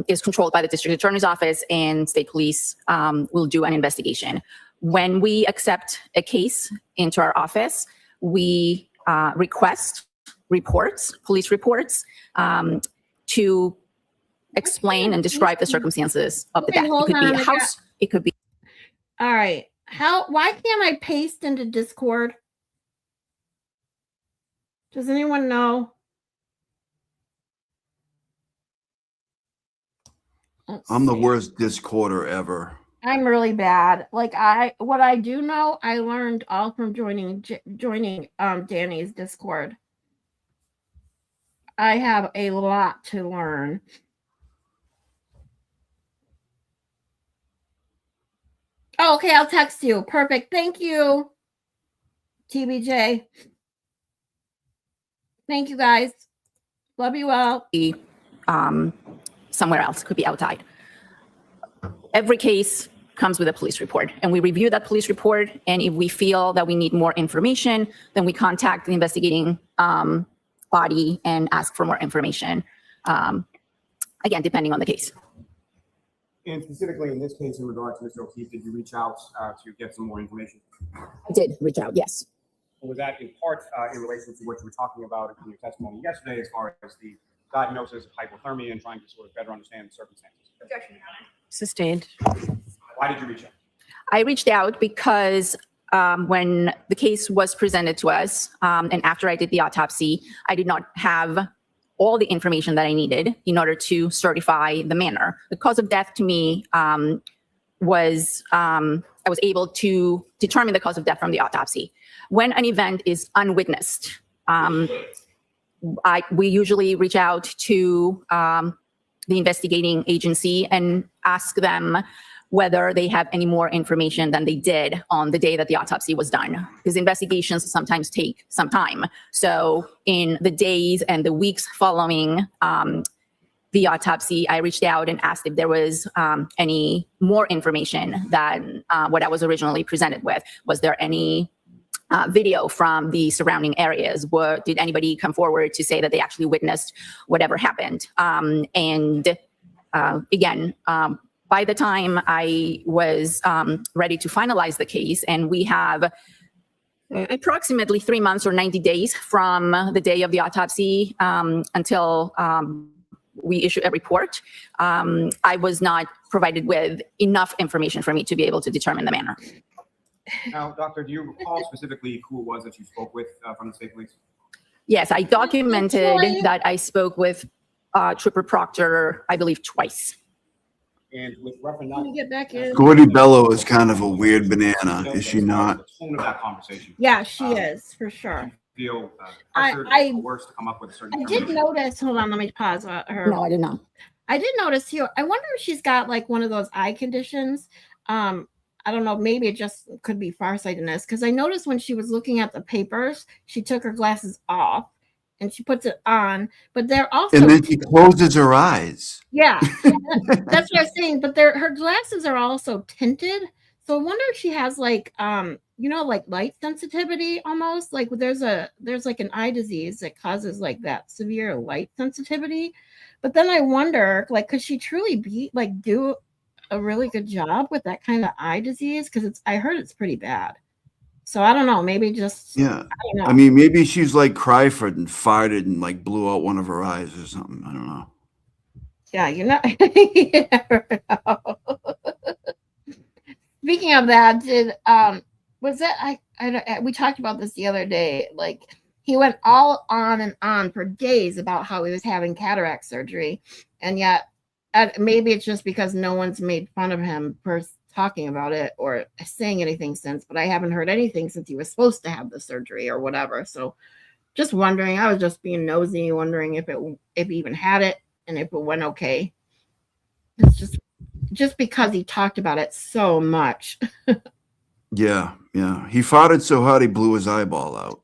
is controlled by the district attorney's office, and state police will do an investigation. When we accept a case into our office, we request reports, police reports, to explain and describe the circumstances of the death. It could be a house, it could be. All right. Why can't I paste into Discord? Does anyone know? I'm the worst Discorder ever. I'm really bad. Like what I do know, I learned all from joining Danny's Discord. I have a lot to learn. Oh, okay, I'll text you. Perfect. Thank you, TBJ. Thank you, guys. Love you all. Somewhere else, could be outside. Every case comes with a police report, and we review that police report, and if we feel that we need more information, then we contact the investigating body and ask for more information. Again, depending on the case. And specifically in this case, in regard to Mr. O'Keefe, did you reach out to get some more information? I did reach out, yes. Was that in part in relation to what you were talking about in your testimony yesterday, as far as the diagnosis of hypothermia and trying to sort of better understand the circumstances? Objection, Your Honor. Sustained. Why did you reach out? I reached out because when the case was presented to us, and after I did the autopsy, I did not have all the information that I needed in order to certify the manner. The cause of death to me was, I was able to determine the cause of death from the autopsy. When an event is unwitnessed, we usually reach out to the investigating agency and ask them whether they have any more information than they did on the day that the autopsy was done, because investigations sometimes take some time. So in the days and the weeks following the autopsy, I reached out and asked if there was any more information than what I was originally presented with. Was there any video from the surrounding areas? Did anybody come forward to say that they actually witnessed whatever happened? Again, by the time I was ready to finalize the case, and we have approximately 3 months or 90 days from the day of the autopsy until we issue a report, I was not provided with enough information for me to be able to determine the manner. Now, doctor, do you recall specifically who it was that you spoke with from the state police? Yes, I documented that I spoke with Trooper Proctor, I believe, twice. And with reference Let me get back in. Scordi-Bello is kind of a weird banana, is she not? The tone of that conversation. Yeah, she is for sure. Feel I- pressured I- or worse to come up with a certain. I did notice. Hold on, let me pause her. No, I did not. I did notice here. I wonder if she's got like one of those eye conditions. I don't know. Maybe it just could be farsightedness, because I noticed when she was looking at the papers, she took her glasses off and she puts it on. But they're also And then she closes her eyes. yeah, that's what I was saying. But her glasses are also tinted, so I wonder if she has like like light sensitivity almost. Like there's like an eye disease that causes like that severe light sensitivity. But then I wonder, like, could she truly do a really good job with that kind of eye disease? Because I heard it's pretty bad. So I don't know. Maybe just Yeah. I don't know. I mean, maybe she's like Cryford and farted and like blew out one of her eyes or something. I don't know. Yeah, you never know. Speaking of that, was that we talked about this the other day. Like he went all on and on for days about how he was having cataract surgery, and yet maybe it's just because no one's made fun of him for talking about it or saying anything since. But I haven't heard anything since he was supposed to have the surgery or whatever. So just wondering. I was just being nosy, wondering if he even had it and if it went okay. It's just because he talked about it so much. Yeah. He farted so hard he blew his eyeball out.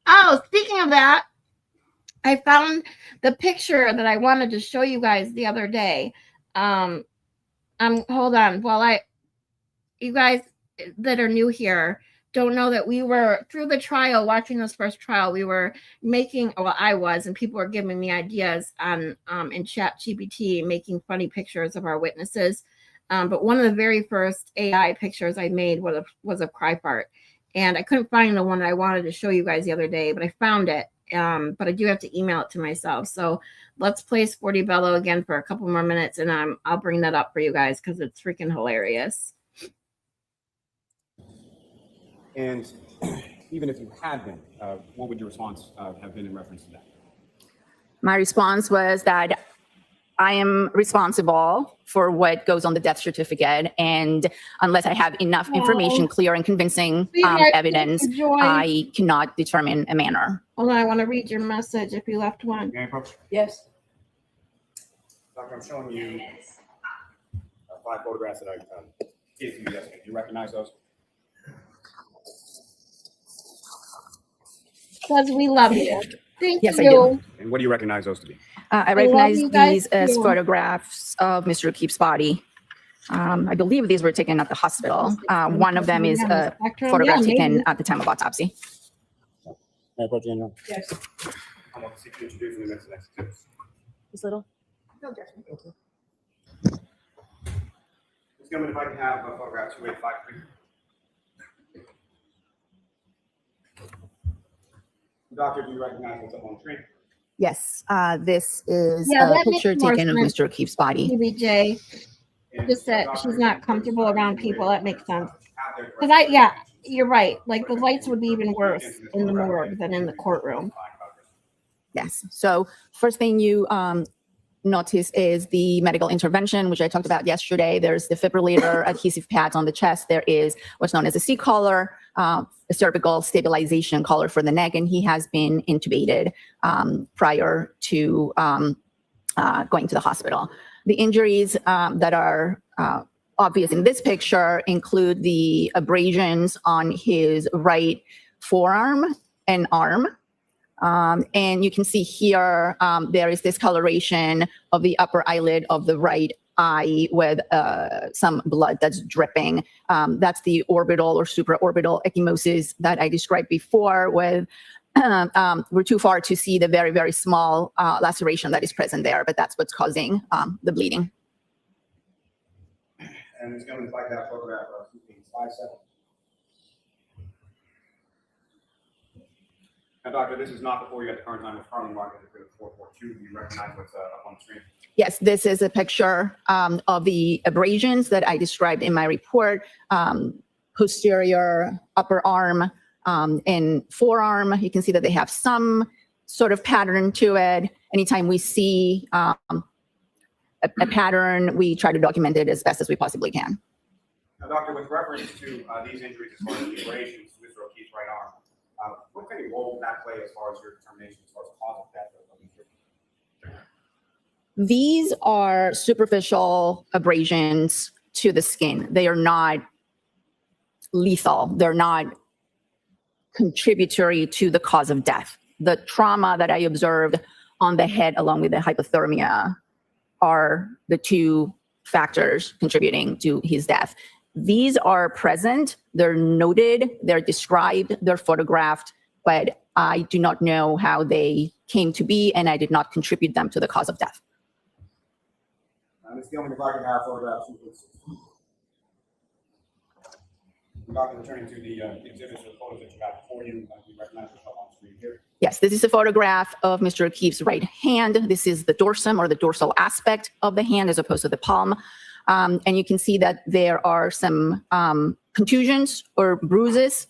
Oh, speaking of that, I found the picture that I wanted to show you guys the other day. Hold on. You guys that are new here don't know that we were through the trial, watching this first trial, we were I was, and people were giving me ideas on in ChatGPT, making funny pictures of our witnesses. But one of the very first AI pictures I made was of cry fart. And I couldn't find the one that I wanted to show you guys the other day, but I found it. But I do have to email it to myself. So let's play Scordi-Bello again for a couple more minutes, and I'll bring that up for you guys because it's freaking hilarious. And even if you had been, what would your response have been in reference to that? My response was that I am responsible for what goes on the death certificate, and unless I have enough information, clear and convincing evidence, I cannot determine a manner. Hold on, I want to read your message if you left one. May I approach? Yes. Doctor, I'm showing you 5 photographs that I gave you yesterday. Do you recognize those? Because we love you. Thank Yes, you. I do. And what do you recognize those to be? I recognize you guys these as too. photographs of Mr. O'Keefe's body. I believe these were taken at the hospital. One of them is a Spectrum? photograph Yeah, taken maybe. at the time of autopsy. Medical General. I want to see you introduce in the next tips. This little. Ms. Gilman, if I can have photograph 2853. Doctor, do you recognize what's up on the screen? Yes, this is Yeah, a that makes picture more taken of sense. Mr. O'Keefe's body. TBJ, And just that Dr. she's not comfortable around people. That makes sense. Because Because yeah, you're right. Like the lights would be even worse in the morgue than in the courtroom. Yes. So first thing you notice is the medical intervention, which I talked about yesterday. There's defibrillator, adhesive pads on the chest. There is what's known as a C collar, a cervical stabilization collar for the neck, and he has been intubated prior to going to the hospital. The injuries that are obvious in this picture include the abrasions on his right forearm and arm. And you can see here, there is discoloration of the upper eyelid of the right eye with some blood that's dripping. That's the orbital or supraorbital ecchymosis that I described before with, we're too far to see the very, very small laceration that is present there, but that's what's causing the bleeding. And it's going to like that photograph of 57. Now, doctor, this is not before you at the current time of currently marked as 442. Do you recognize what's up on the screen? Yes, this is a picture of the abrasions that I described in my report. Posterior upper arm and forearm. You can see that they have some sort of pattern to it. Anytime we see a pattern, we try to document it as best as we possibly can. Now, doctor, with reference to these injuries as far as the abrasions to Mr. O'Keefe's right arm, what kind of role would that play as far as your determination as far as cause of death of injury? These are superficial abrasions to the skin. They are not lethal. They're not contributory to the cause of death. The trauma that I observed on the head along with the hypothermia are the two factors contributing to his death. These are present, they're noted, they're described, they're photographed, but I do not know how they came to be, and I did not contribute them to the cause of death. Ms. Gilman, if I can have photographs. Doctor, returning to the exhibits or photos that you got before you, you recognize yourself on screen here. Yes, this is a photograph of Mr. O'Keefe's right hand. This is the dorsum or the dorsal aspect of the hand as opposed to the palm. And you can see that there are some contusions or bruises.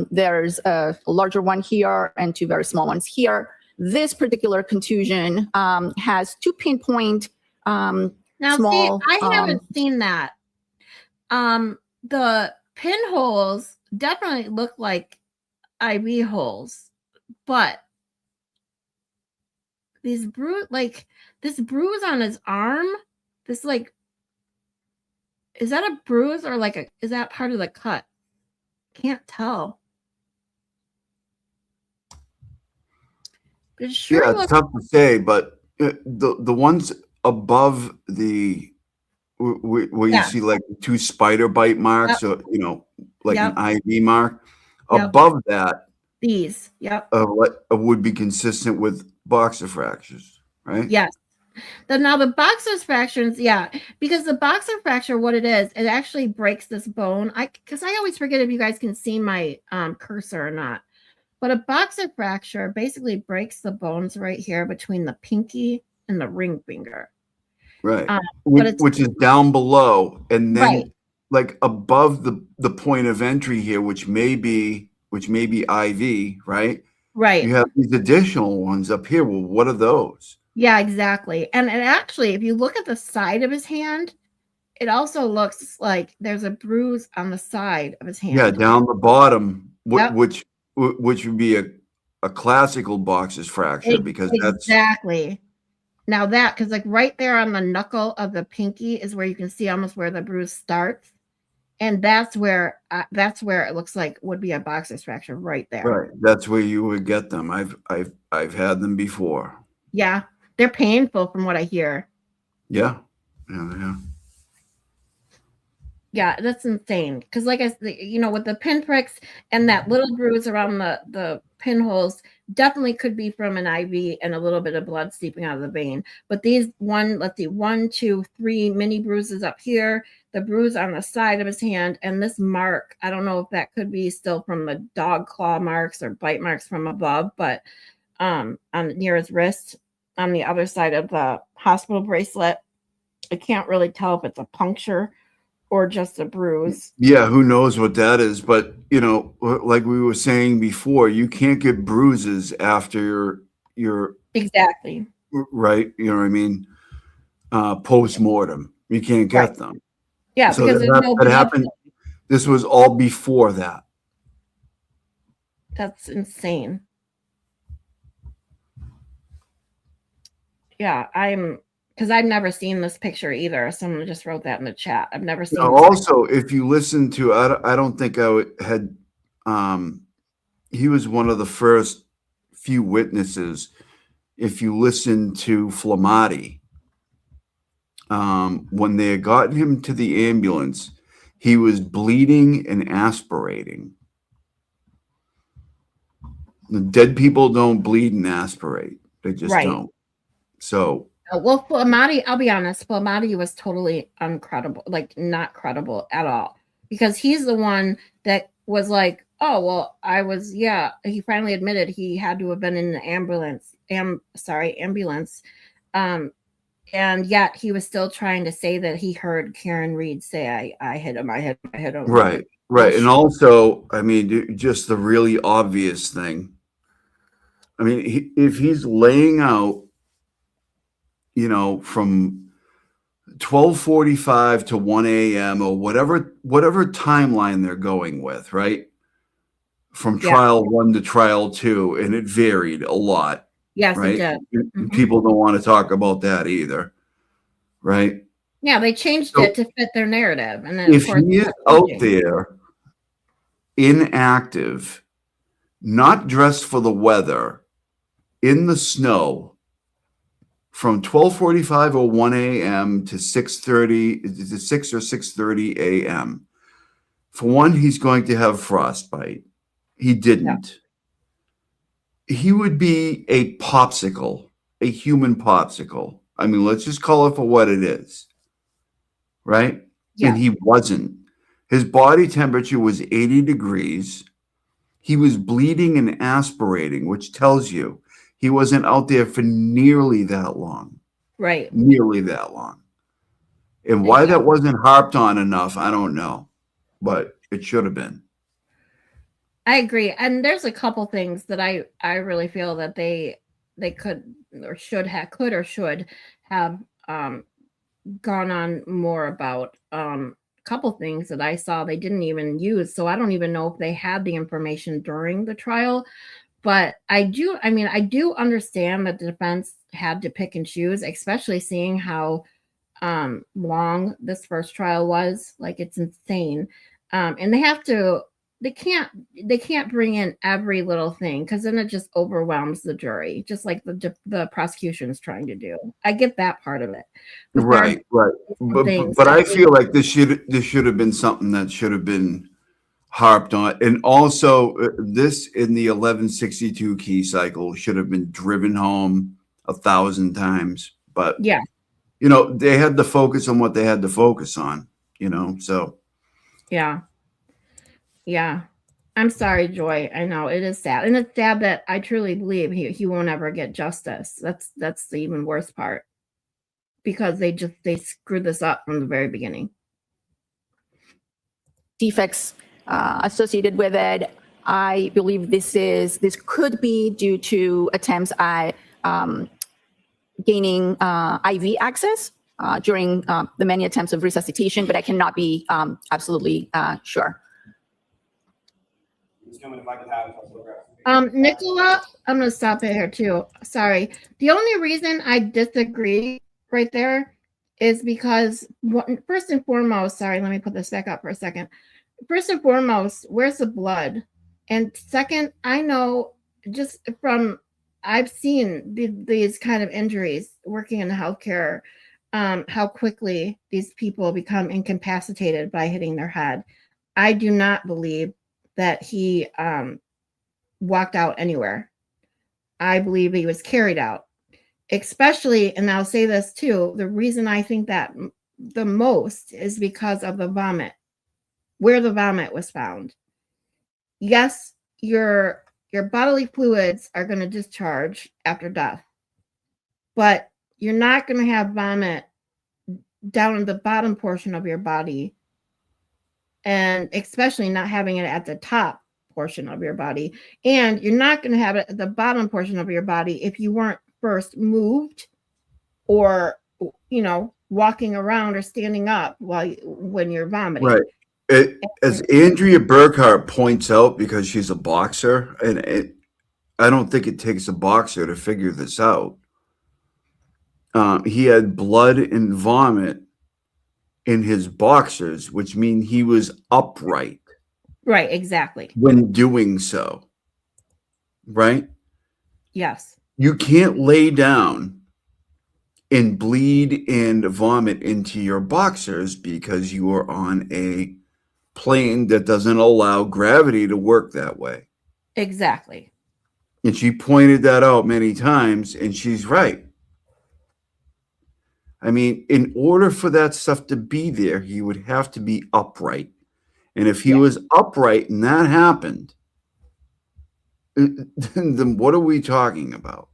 There's a larger one here and two very small ones here. This particular contusion has two pinpoint Now, small, see, I haven't seen that. The pinholes definitely look like IV holes, but these this bruise on his arm, this like, is that a bruise or like is that part of the cut? Can't tell. But it sure Yeah, it's looks, tough to say, but the ones above the where you Yeah. see like two spider bite marks, or like Yep. an IV mark, Yep. above that these. Yep. what would be consistent with boxer fractures, right? Yes. Now the boxer's fractures, yeah, because the boxer fracture, what it is, it actually breaks this bone. Because I always forget if you guys can see my cursor or not. But a boxer fracture basically breaks the bones right here between the pinky and the ring finger. Right. But Which is down below, and then Right. like above the point of entry here, which may be IV, right? Right. You have these additional ones up here. Well, what are those? Yeah, exactly. And actually, if you look at the side of his hand, it also looks like there's a bruise on the side of his hand. Yeah, down the bottom, Yep. which would be a classical boxer's fracture, because that's Exactly. Now that, because like right there on the knuckle of the pinky is where you can see almost where the bruise starts. And that's where it looks like would be a boxer's fracture right there. right. That's where you would get them. I've had them before. Yeah. They're painful from what I hear. Yeah. Yeah, that's insane. Because like with the pinpricks and that little bruise around the pinholes, definitely could be from an IV and a little bit of blood seeping out of the vein. But these let's see, 1, 2, 3 mini bruises up here, the bruise on the side of his hand, and this mark. I don't know if that could be still from the dog claw marks or bite marks from above, but on near his wrist on the other side of the hospital bracelet. I can't really tell if it's a puncture or just a bruise. Yeah, who knows what that is? But like we were saying before, you can't get bruises after your Exactly. right. You know what I mean? Post mortem, you can't get Right. them. Yeah, So because there's no that blood. happened. This was all before that. That's insane. Yeah, because I've never seen this picture either. Someone just wrote that in the chat. I've never seen Now, this also, if you listen to, I don't think had. He was one of the first few witnesses. If you listen to Flamati, when they had gotten him to the ambulance, he was bleeding and aspirating. The dead people don't bleed and aspirate; they just Right. don't. So, well, Flamati, I'll be honest, Flamati was totally uncredible, like not credible at all, because he's the one that was like, oh, well, he finally admitted he had to have been in the ambulance. And yet he was still trying to say that he heard Karen Reed say, I hit him, I hit him. right. And also, I mean, just the really obvious thing. I mean, if he's laying out, from 12:45 to 1 a.m. or whatever timeline they're going with, right? From trial 1 to trial 2, and it varied a lot. Yes, right? it did. Mm-hmm. People don't want to talk about that either, right? Yeah, they changed it to fit their narrative, and then if he is out there inactive, not dressed for the weather, in the snow, from 12:45 or 1 a.m. to 6:30 to 6 or 6:30 a.m. For one, he's going to have frostbite. He didn't. Yeah. He would be a popsicle, a human popsicle. I mean, let's just call it for what it is. Right? Yeah. And he wasn't. His body temperature was 80 degrees. He was bleeding and aspirating, which tells you he wasn't out there for nearly that long. Right. Nearly that long. And why that wasn't harped on enough, I don't know. But it should have been. I agree. And there's a couple things that I really feel that they could or should have gone on more about. Couple things that I saw they didn't even use. So I don't even know if they had the information during the trial. But I do understand that the defense had to pick and choose, especially seeing how long this first trial was. Like, it's insane. And they can't bring in every little thing, because then it just overwhelms the jury, just like the prosecution is trying to do. I get that part of it. Right. But I feel like this should have been something that should have been harped on. And also, this in the 1162 key cycle should have been driven home 1,000 times. But yeah, they had to focus on what they had to focus on. So yeah. I'm sorry, Joy. I know it is sad, and it's sad that I truly believe he won't ever get justice. That's the even worse part, because they screwed this up from the very beginning. Defects associated with it. I believe this could be due to attempts at gaining IV access during the many attempts of resuscitation, but I cannot be absolutely sure. Nicola, I'm going to stop it here too. Sorry. The only reason I disagree right there is because, first and foremost, sorry, let me put this back up for a second. First and foremost, where's the blood? And second, I know just from, I've seen these kind of injuries working in healthcare. how quickly these people become incapacitated by hitting their head. I do not believe that he walked out anywhere. I believe he was carried out, especially, and I'll say this too, the reason I think that the most is because of the vomit, where the vomit was found. Yes, your bodily fluids are going to discharge after death, but you're not going to have vomit down in the bottom portion of your body, and especially not having it at the top portion of your body. And you're not going to have it at the bottom portion of your body if you weren't first moved or, walking around or standing up when you're vomiting. Right. As Andrea Burkhart points out, because she's a boxer, and I don't think it takes a boxer to figure this out. He had blood and vomit in his boxers, which means he was upright. Right, exactly. When doing so. Right? Yes. You can't lay down and bleed and vomit into your boxers because you are on a plane that doesn't allow gravity to work that way. Exactly. And she pointed that out many times, and she's right. I mean, in order for that stuff to be there, he would have to be upright. And if he was upright and that happened, then what are we talking about?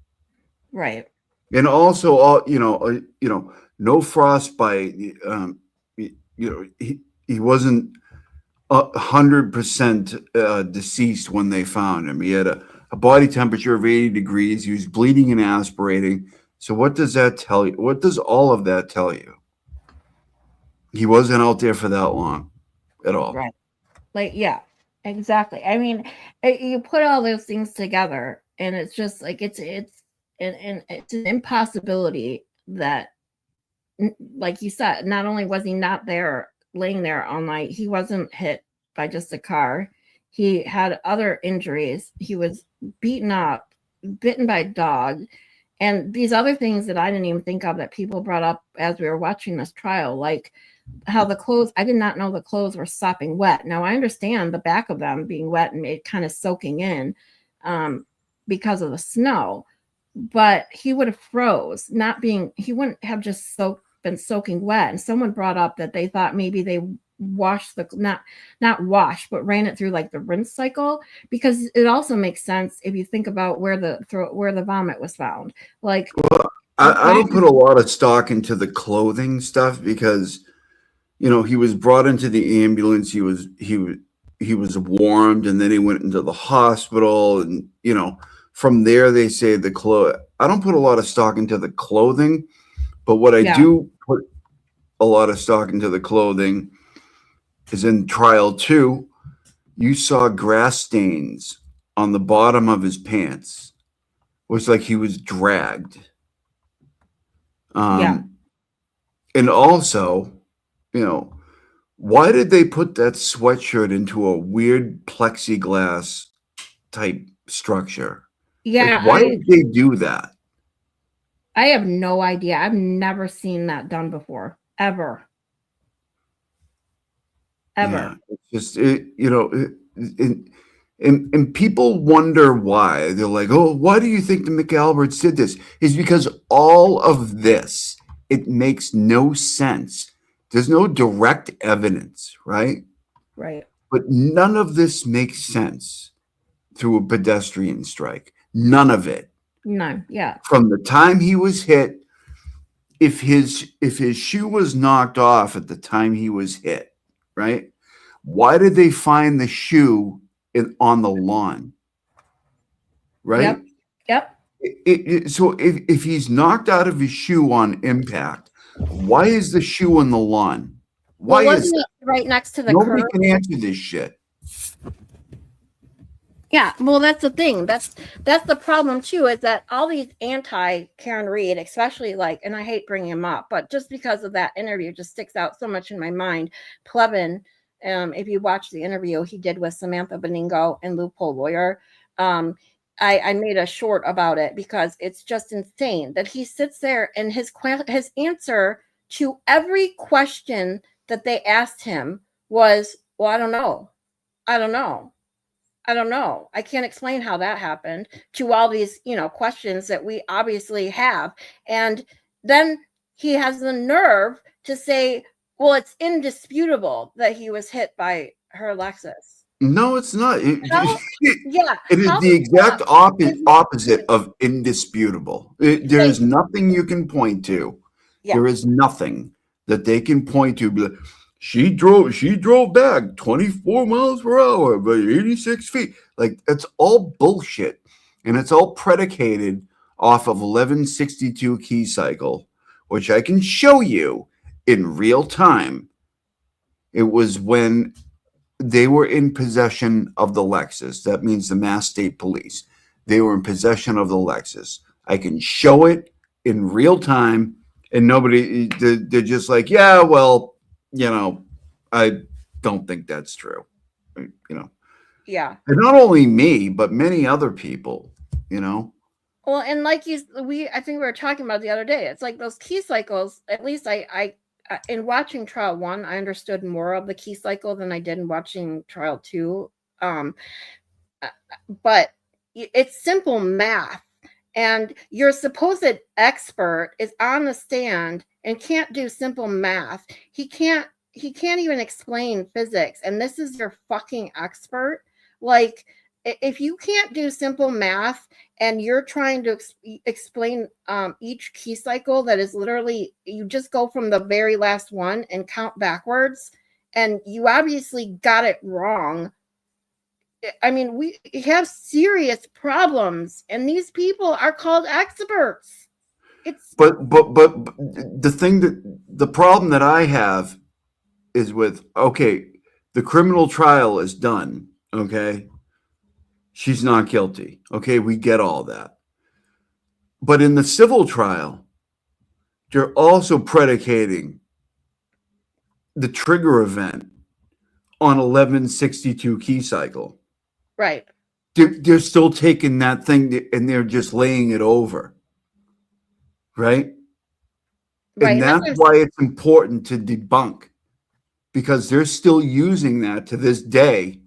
Right. And also, no frostbite. He wasn't 100% deceased when they found him. He had a body temperature of 80 degrees. He was bleeding and aspirating. So what does that tell you? What does all of that tell you? He wasn't out there for that long at all. Right. Like, yeah, exactly. I mean, you put all those things together, and it's just like it's an impossibility that, like you said, not only was he not there laying there all night, he wasn't hit by just a car. He had other injuries. He was beaten up, bitten by a dog, and these other things that I didn't even think of that people brought up as we were watching this trial, like how the clothes, I did not know the clothes were sopping wet. Now I understand the back of them being wet and it kind of soaking in because of the snow, but he would have froze, he wouldn't have just been soaking wet. And someone brought up that they thought maybe they washed not washed, but ran it through like the rinse cycle, because it also makes sense if you think about where the vomit was found. Like, well, I don't put a lot of stock into the clothing stuff because, he was brought into the ambulance. He was warmed, and then he went into the hospital, and from there they say the clothes. I don't put a lot of stock into the clothing, but what I do put a lot of stock into the clothing is in trial 2, you saw grass stains on the bottom of his pants. It was like he was dragged. And also, why did they put that sweatshirt into a weird plexiglass type structure? Yeah. Like, why did they do that? I have no idea. I've never seen that done before, ever. Yeah, it's just, and people wonder why. They're like, oh, why do you think the McAlberts did this? Is because all of this, it makes no sense. There's no direct evidence, right? Right. But none of this makes sense through a pedestrian strike. None of it. No, yeah. From the time he was hit, if his shoe was knocked off at the time he was hit, right? Why did they find the shoe on the lawn? Right? Yep. So if he's knocked out of his shoe on impact, why is the shoe on the lawn? Why is it right next to the nobody curb? can answer this shit? Yeah, well, that's the thing. That's the problem too, is that all these anti-Karen Reed, especially and I hate bringing him up, but just because of that interview just sticks out so much in my mind. Plevin, if you watch the interview he did with Samantha Beningo and Loophole Lawyer, I made a short about it because it's just insane that he sits there and his answer to every question that they asked him was, well, I don't know. I don't know. I don't know. I can't explain how that happened, to all these, questions that we obviously have. And then he has the nerve to say, well, it's indisputable that he was hit by her Lexus. No, it's not. Yeah. It is the exact opposite of indisputable. There's nothing you can point to. Yeah. There is nothing that they can point to. Be like, she drove back 24 miles per hour by 86 feet. Like, that's all bullshit. And it's all predicated off of 1162 key cycle, which I can show you in real time. It was when they were in possession of the Lexus. That means the Mass State Police. They were in possession of the Lexus. I can show it in real time, and they're just like, yeah, well, I don't think that's true. Yeah. And not only me, but many other people, Well, and like I think we were talking about the other day, it's like those key cycles, at least I in watching trial 1, I understood more of the key cycle than I did in watching trial 2. But it's simple math, and your supposed expert is on the stand and can't do simple math. He can't even explain physics, and this is your fucking expert. Like, if you can't do simple math and you're trying to explain each key cycle, that is literally, you just go from the very last one and count backwards, and you obviously got it wrong. I mean, we have serious problems, and these people are called experts. But the problem that I have is with, okay, the criminal trial is done. Okay. She's not guilty. Okay. We get all that. But in the civil trial, they're also predicating the trigger event on 1162 key cycle. Right. They're still taking that thing and they're just laying it over. Right. And that's why it's important to debunk, because they're still using that to this day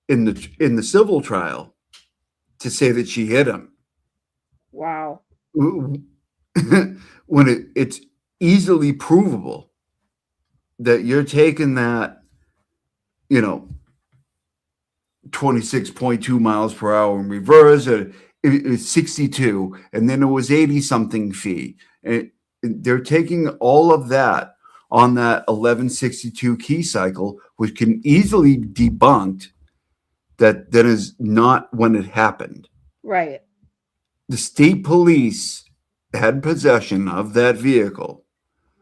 in the civil trial to say that she hit him. Wow. When it's easily provable that you're taking that, 26.2 miles per hour in reverse, it was 62, and then it was 80 something feet. And they're taking all of that on that 1162 key cycle, which can easily be debunked that is not when it happened. Right. The state police had possession of that vehicle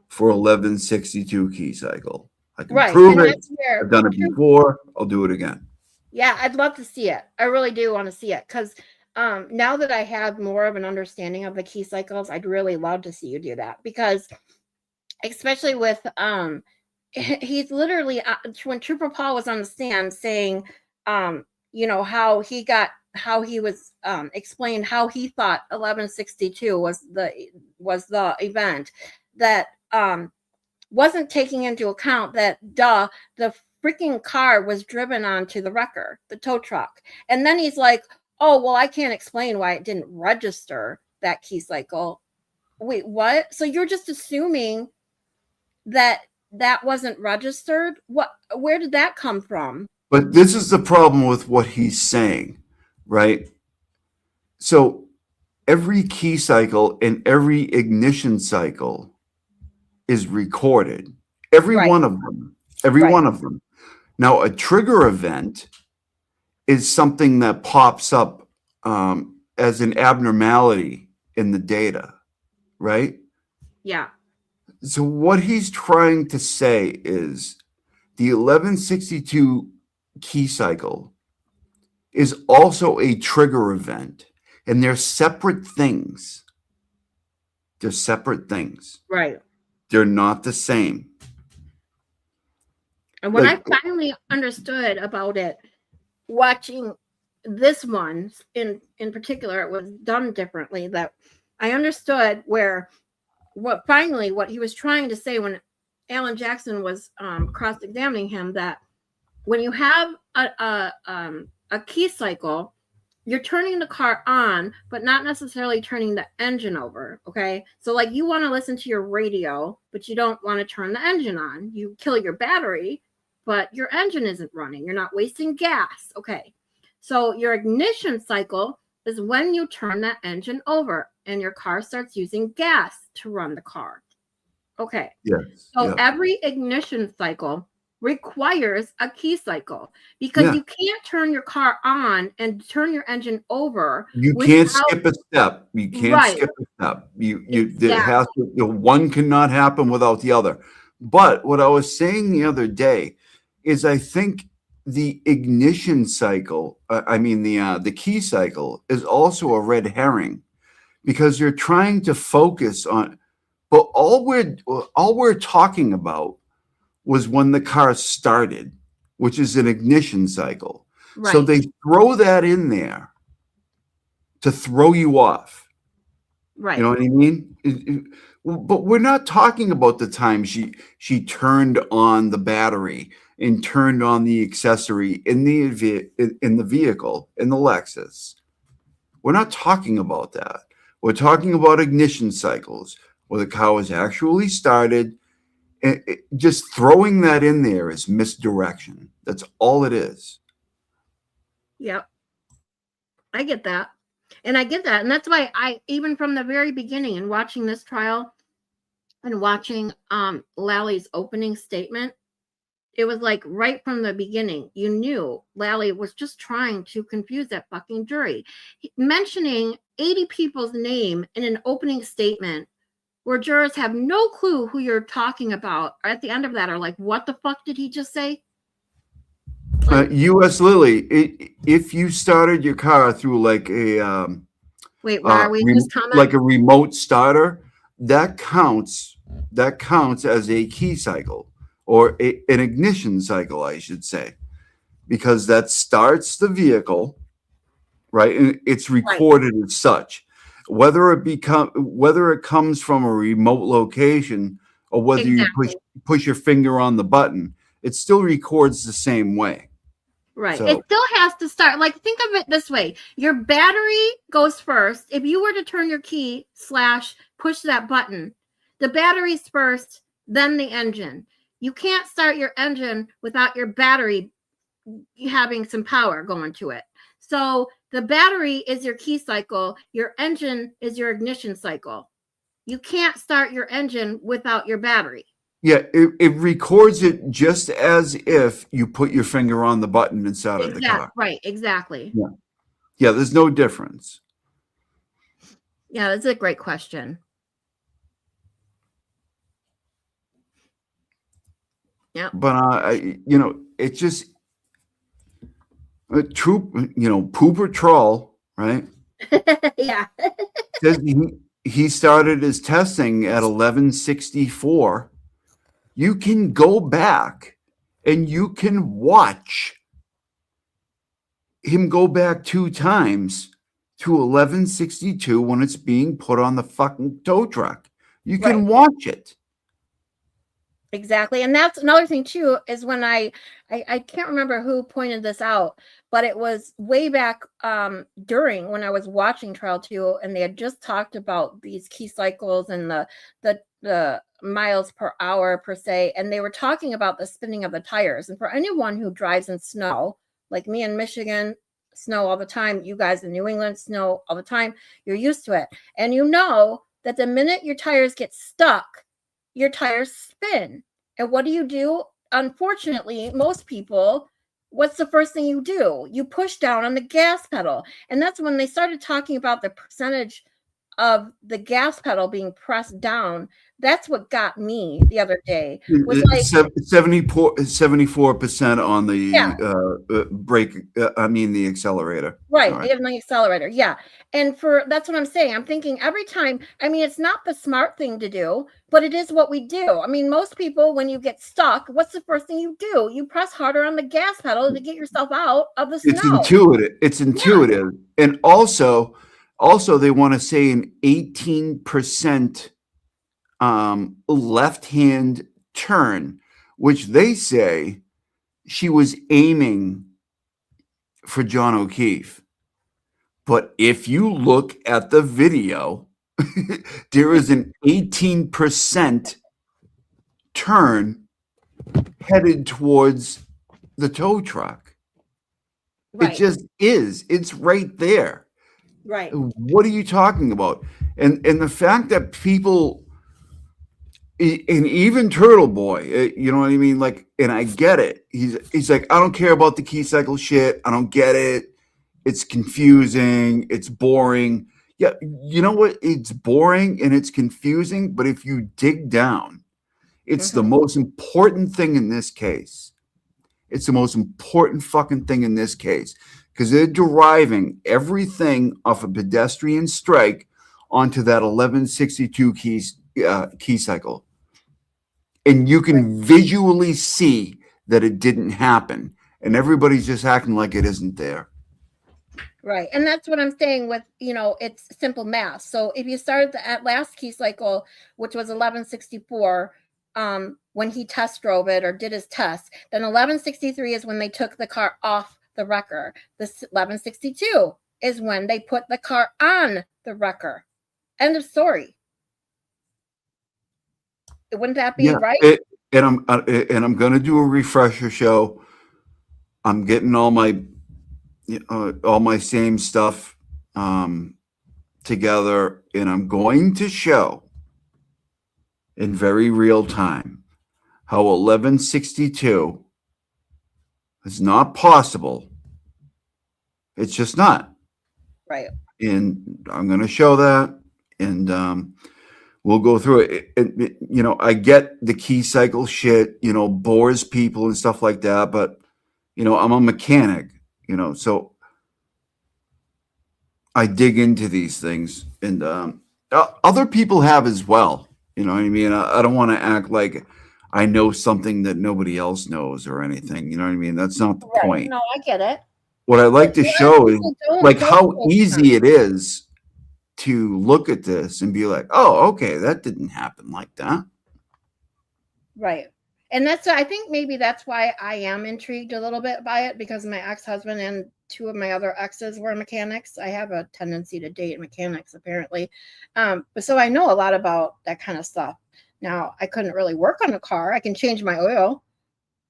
for 1162 key cycle. I can prove it. I've done it before. I'll do it again. Yeah, I'd love to see it. I really do want to see it, because now that I have more of an understanding of the key cycles, I'd really love to see you do that, because especially with he's literally when Trooper Paul was on the stand saying how he was explained how he thought 1162 was the event, that wasn't taking into account that the freaking car was driven onto the wrecker, the tow truck. And then he's like, oh, well, I can't explain why it didn't register that key cycle. Wait, what? So you're just assuming that wasn't registered? Where did that come from? But this is the problem with what he's saying, right? So every key cycle and every ignition cycle is recorded. Every one of them. Every one of them. Now, a trigger event is something that pops up as an abnormality in the data, right? Yeah. So what he's trying to say is the 1162 key cycle is also a trigger event, and they're separate things. They're separate things. Right. They're not the same. And when I finally understood about it, watching this one in particular, it was done differently, that I understood where what he was trying to say when Alan Jackson was cross-examining him, that when you have a key cycle, you're turning the car on, but not necessarily turning the engine over. Okay. So like you want to listen to your radio, but you don't want to turn the engine on. You kill your battery, but your engine isn't running. You're not wasting gas. Okay. So your ignition cycle is when you turn that engine over and your car starts using gas to run the car. Okay. Yes. So Yeah. every ignition cycle requires a key cycle, because you can't turn your car on and turn your engine over. You can't skip a step. You can't Right. skip a step. Exactly. It has to, one cannot happen without the other. But what I was saying the other day is I think the ignition cycle, the key cycle is also a red herring, because you're trying to focus on, but all we're talking about was when the car started, which is an ignition cycle. Right. So they throw that in there to throw you off. Right. You know what I mean? But we're not talking about the time she turned on the battery and turned on the accessory in the vehicle, in the Lexus. We're not talking about that. We're talking about ignition cycles where the car was actually started. Just throwing that in there is misdirection. That's all it is. Yep. I get that. And I get that. And that's why I, even from the very beginning and watching this trial and watching Lally's opening statement, it was like right from the beginning, you knew Lally was just trying to confuse that fucking jury. Mentioning 80 people's name in an opening statement where jurors have no clue who you're talking about, at the end of that are like, what the fuck did he just say? U.S. Lily, if you started your car through like a wait, why are we just commenting? Like a remote starter, that counts as a key cycle, or an ignition cycle, I should say, because that starts the vehicle, right? And it's recorded as such. Whether it comes from a remote location or whether you push your finger on the button, it still records the same way. Right. So, it still has to start. Like, think of it this way. Your battery goes first. If you were to turn your key / push that button, the battery's first, then the engine. You can't start your engine without your battery having some power going to it. So the battery is your key cycle. Your engine is your ignition cycle. You can't start your engine without your battery. Yeah, it records it just as if you put your finger on the button inside of the car. Right, exactly. Yeah, there's no difference. Yeah, that's a great question. Yeah. But it's just poop or troll, right? Yeah. Says he started his testing at 1164. You can go back and you can watch him go back 2 times to 1162 when it's being put on the fucking tow truck. You can watch it. Exactly. And that's another thing too, is when I can't remember who pointed this out, but it was way back during when I was watching trial 2, and they had just talked about these key cycles and the miles per hour per se, and they were talking about the spinning of the tires. And for anyone who drives in snow, like me in Michigan, snow all the time, you guys in New England, snow all the time, you're used to it. And you know that the minute your tires get stuck, your tires spin. And what do? Unfortunately, most people, what's the first thing you do? You push down on the gas pedal. And that's when they started talking about the percentage of the gas pedal being pressed down. That's what got me the other day. Was like 74% on the brake. The accelerator. Right, they have the accelerator. Yeah, and that's what I'm saying. I'm thinking every time. It's not the smart thing to do, but it is what we do. Most people, when you get stuck, what's the first thing you do? You press harder on the gas pedal to get yourself out of the snow. It's intuitive, and also they want to say an 18% left-hand turn, which they say she was aiming for John O'Keefe. But if you look at the video, there is an 18% turn headed towards the tow truck. Right. It just is. It's right there. Right. What are you talking about? And the fact that people, and even Turtle Boy, you know what I mean? Like, and I get it. He's like, I don't care about the key cycle shit. I don't get it. It's confusing. It's boring. Yeah, you know what? It's boring and it's confusing. But if you dig down, it's the most important thing in this case. It's the most important fucking thing in this case because they're deriving everything off a pedestrian strike onto that 1162 key cycle. And you can visually see that it didn't happen. And everybody's just acting like it isn't there. Right. And that's what I'm saying with, it's simple math. So if you started at last key cycle, which was 1164, when he test drove it or did his test, then 1163 is when they took the car off the wrecker. This 1162 is when they put the car on the wrecker. End of story. Wouldn't that be right? And I'm going to do a refresher show. I'm getting all my same stuff together, and I'm going to show in very real time how 1162 is not possible. It's just not. Right. And I'm going to show that, and we'll go through it. I get the key cycle shit, bores people and stuff like that, but I'm a mechanic. So I dig into these things, and other people have as well. You know what I mean? I don't want to act like I know something that nobody else knows or anything. You know what I mean? That's not the point. No, I get it. What I like to show is like how easy it is to look at this and be like, oh, okay, that didn't happen like that. Right. And I think maybe that's why I am intrigued a little bit by it, because my ex-husband and two of my other exes were mechanics. I have a tendency to date mechanics, apparently. But so I know a lot about that kind of stuff. Now, I couldn't really work on a car. I can change my oil.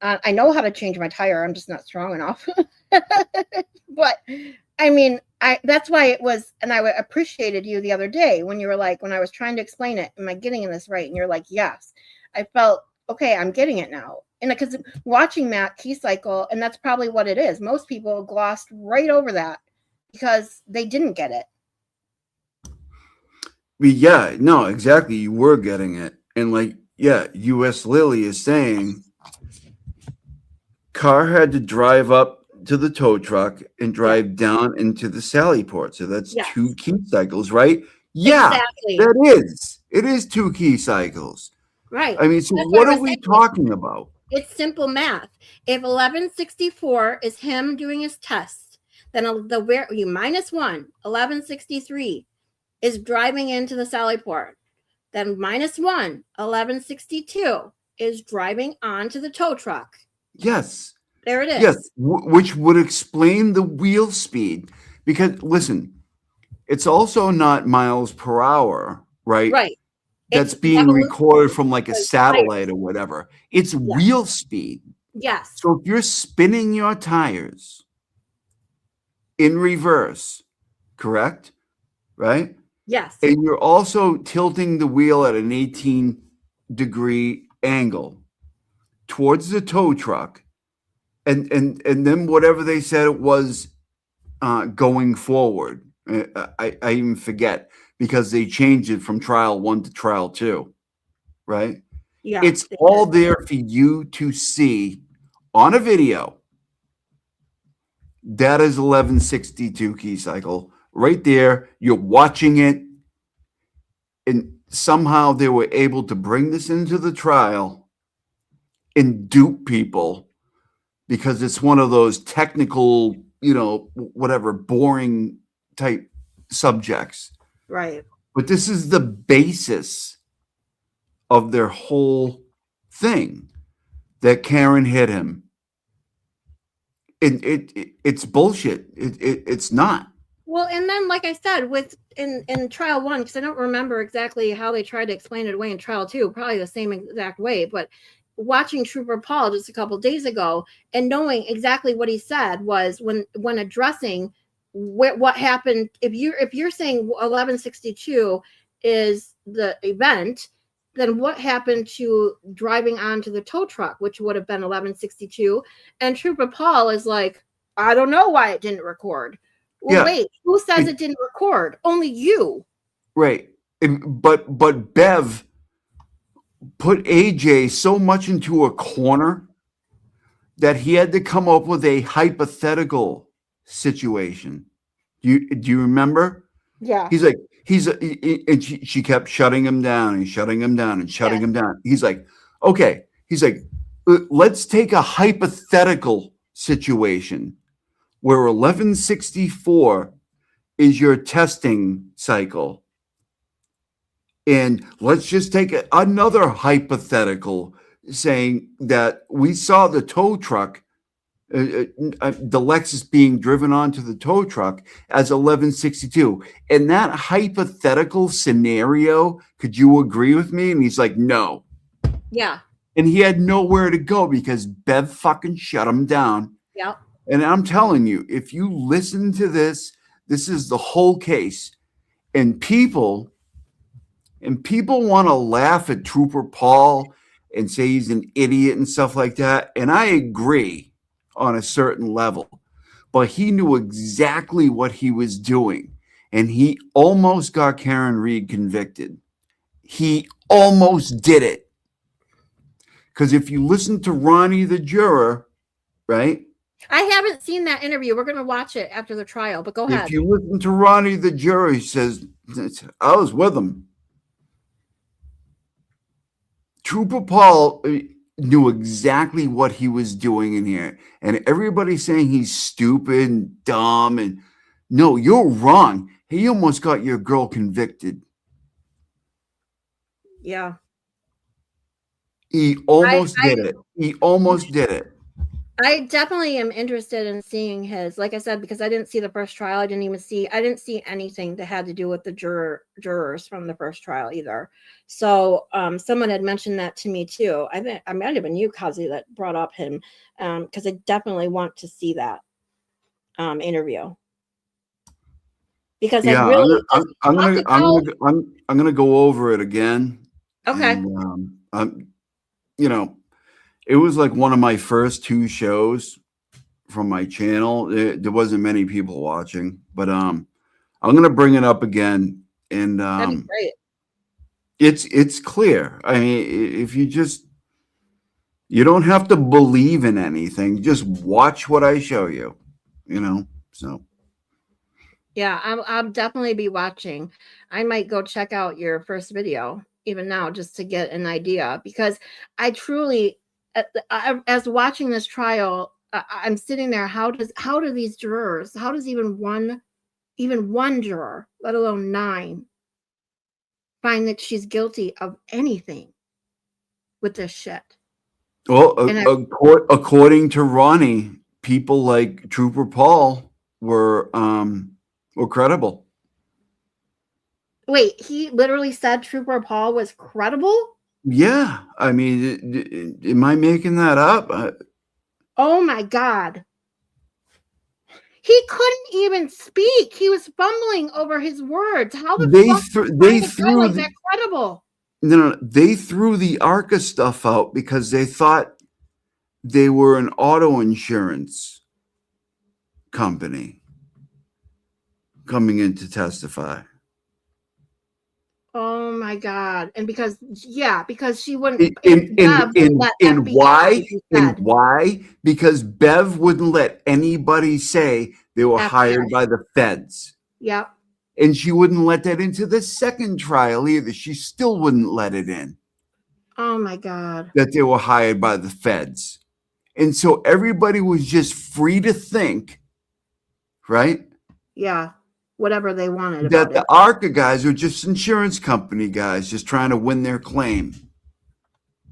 I know how to change my tire. I'm just not strong enough. But I mean, that's why it was, and I appreciated you the other day when you were like, when I was trying to explain it, am I getting this right? And you're like, yes. I felt, okay, I'm getting it now. And because watching that key cycle, and that's probably what it is. Most people glossed right over that because they didn't get it. Yeah, no, exactly. You were getting it. And like, yeah, US Lily is saying car had to drive up to the tow truck and drive down into the Sally port. So that's two key cycles, right? Yeah, exactly. That is. It is two key cycles. Right. I mean, so what are we talking about? It's simple math. If 1164 is him doing his test, then you minus 1, 1163 is driving into the Sally port. Then minus 1, 1162 is driving onto the tow truck. Yes. There it is. Yes, which would explain the wheel speed. Because, listen, it's also not miles per hour, right? Right. That's being recorded from like a satellite or whatever. It's wheel speed. Yes. So if you're spinning your tires in reverse, correct? Right? Yes. And you're also tilting the wheel at an 18-degree angle towards the tow truck. And then whatever they said it was going forward. I even forget, because they changed it from trial 1 to trial 2, right? Yeah. It's all there for you to see on a video. That is 1162 key cycle right there. You're watching it. And somehow they were able to bring this into the trial and dupe people, because it's one of those technical, whatever, boring type subjects. Right. But this is the basis of their whole thing that Karen hit him. It's bullshit. It's not. Well, and then, like I said, with in trial 1, because I don't remember exactly how they tried to explain it away in trial 2, probably the same exact way. But watching Trooper Paul just a couple of days ago and knowing exactly what he said was when addressing what happened. If you're saying 1162 is the event, then what happened to driving onto the tow truck, which would have been 1162? And Trooper Paul is like, I don't know why it didn't record. Well, Yeah. wait, who says it didn't record? Only you. Right. But Bev put AJ so much into a corner that he had to come up with a hypothetical situation. Do you remember? Yeah. He's like, and she kept shutting him down and shutting him down and shutting him down. He's like, okay. He's like, let's take a hypothetical situation where 1164 is your testing cycle. And let's just take another hypothetical saying that we saw the tow truck, the Lexus being driven onto the tow truck as 1162. In that hypothetical scenario, could you agree with me? And he's like, no. Yeah. And he had nowhere to go because Bev fucking shut him down. Yeah. And I'm telling you, if you listen to this, this is the whole case. And people want to laugh at Trooper Paul and say he's an idiot and stuff like that. And I agree on a certain level. But he knew exactly what he was doing. And he almost got Karen Reed convicted. He almost did it. Because if you listen to Ronnie the juror, right? I haven't seen that interview. We're going to watch it after the trial, but go ahead. If you listen to Ronnie the juror, he says, I was with him. Trooper Paul knew exactly what he was doing in here. And everybody's saying he's stupid and dumb. And no, you're wrong. He almost got your girl convicted. Yeah. He almost did it. He almost did it. I definitely am interested in seeing his, like I said, because I didn't see the first trial. I didn't see anything that had to do with the jurors from the first trial either. So someone had mentioned that to me too. I think I might have been you, Kazi, that brought up him, because I definitely want to see that interview. Because yeah, I really, I'm gonna go over it again. Okay. And, it was like one of my first 2 shows from my channel. There wasn't many people watching, but I'm gonna bring it up again, and that'd be great. It's clear. I mean, if you don't have to believe in anything, just watch what I show you. So. Yeah, I'll definitely be watching. I might go check out your first video even now just to get an idea, because I truly, as watching this trial, I'm sitting there. How do these jurors? How does even one juror, let alone 9, find that she's guilty of anything with this shit? Well, according to Ronnie, people like Trooper Paul were credible. Wait, he literally said Trooper Paul was credible? Yeah, I mean, am I making that up? Oh my God. He couldn't even speak. He was fumbling over his words. How the fuck they threw that credible? No, they threw the ARCA stuff out because they thought they were an auto insurance company coming in to testify. Oh my God. And because she wouldn't. And why? Because Bev wouldn't let anybody say they were hired by the feds. Yep. And she wouldn't let that into the second trial either. She still wouldn't let it in. Oh my God. That they were hired by the feds. And so everybody was just free to think, right? Yeah. Whatever they wanted. That the ARCA guys were just insurance company guys just trying to win their claim.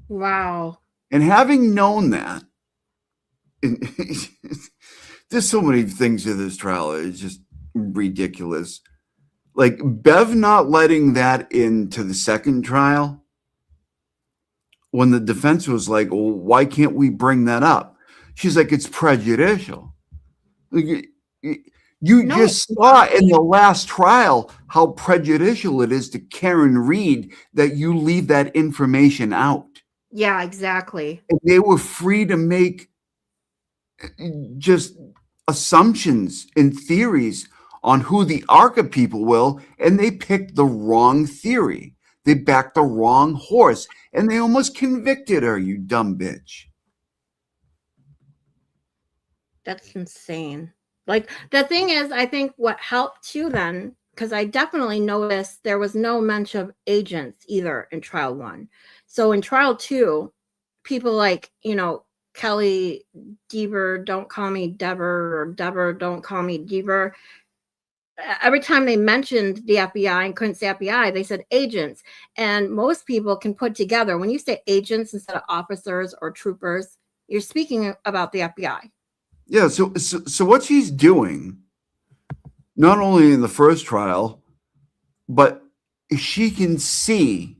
Wow. And having known that, there's so many things in this trial. It's just ridiculous. Like Bev not letting that into the second trial when the defense was like, well, why can't we bring that up? She's like, it's prejudicial. Like, you No, just saw in the last trial how prejudicial it is to Karen Reed that you leave that information out. yeah, exactly. And they were free to make just assumptions and theories on who the ARCA people will, and they picked the wrong theory. They backed the wrong horse, and they almost convicted her, you dumb bitch. That's insane. Like, the thing is, I think what helped too then, because I definitely noticed there was no mention of agents either in trial 1. So in trial 2, people like, Kelly Deaver, don't call me Dever, or Dever, don't call me Deaver. Every time they mentioned the FBI and couldn't say FBI, they said agents. And most people can put together, when you say agents instead of officers or troopers, you're speaking about the FBI. Yeah, so what she's doing, not only in the first trial, but she can see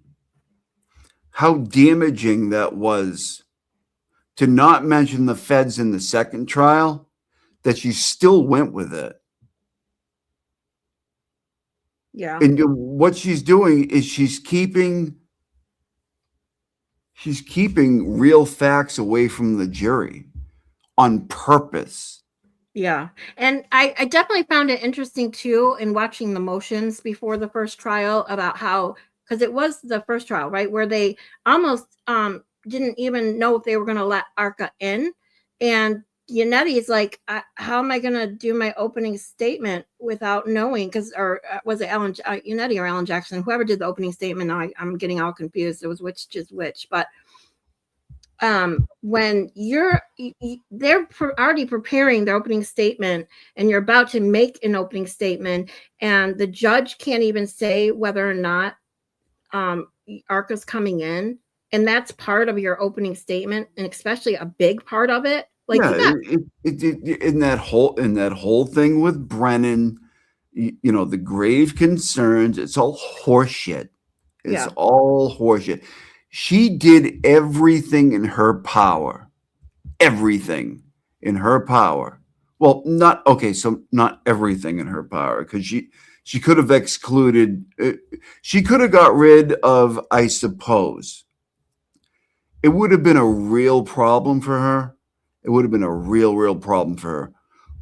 how damaging that was to not mention the feds in the second trial, that she still went with it. Yeah. And what she's doing is she's keeping real facts away from the jury on purpose. Yeah. And I definitely found it interesting too in watching the motions before the first trial about how, because it was the first trial, right, where they almost didn't even know if they were going to let ARCA in. And Yanetti's like, how am I going to do my opening statement without knowing? Or was it Yannetti or Alan Jackson? Whoever did the opening statement, now I'm getting all confused. It was which is which. But when they're already preparing their opening statement and you're about to make an opening statement and the judge can't even say whether or not ARCA's coming in, and that's part of your opening statement, and especially a big part of it. Like, yeah, in that whole thing with Brennan, the grave concerns, it's all horseshit. It's all horseshit. She did everything in her power. Everything in her power. Well, not everything in her power, because she could have excluded, she could have got rid of, I suppose. It would have been a real problem for her. It would have been a real problem for her.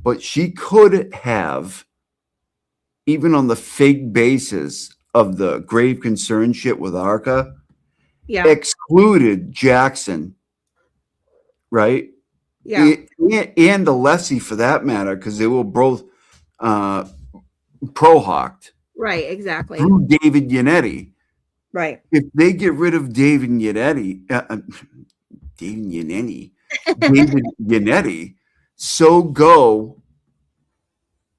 But she could have, even on the fake basis of the grave concern shit with ARCA, excluded Jackson, right? Yeah. And Alessi, for that matter, because they were both pro-hawked. Right, exactly. Through David Yannetti. Right. If they get rid of David Yannetti, so go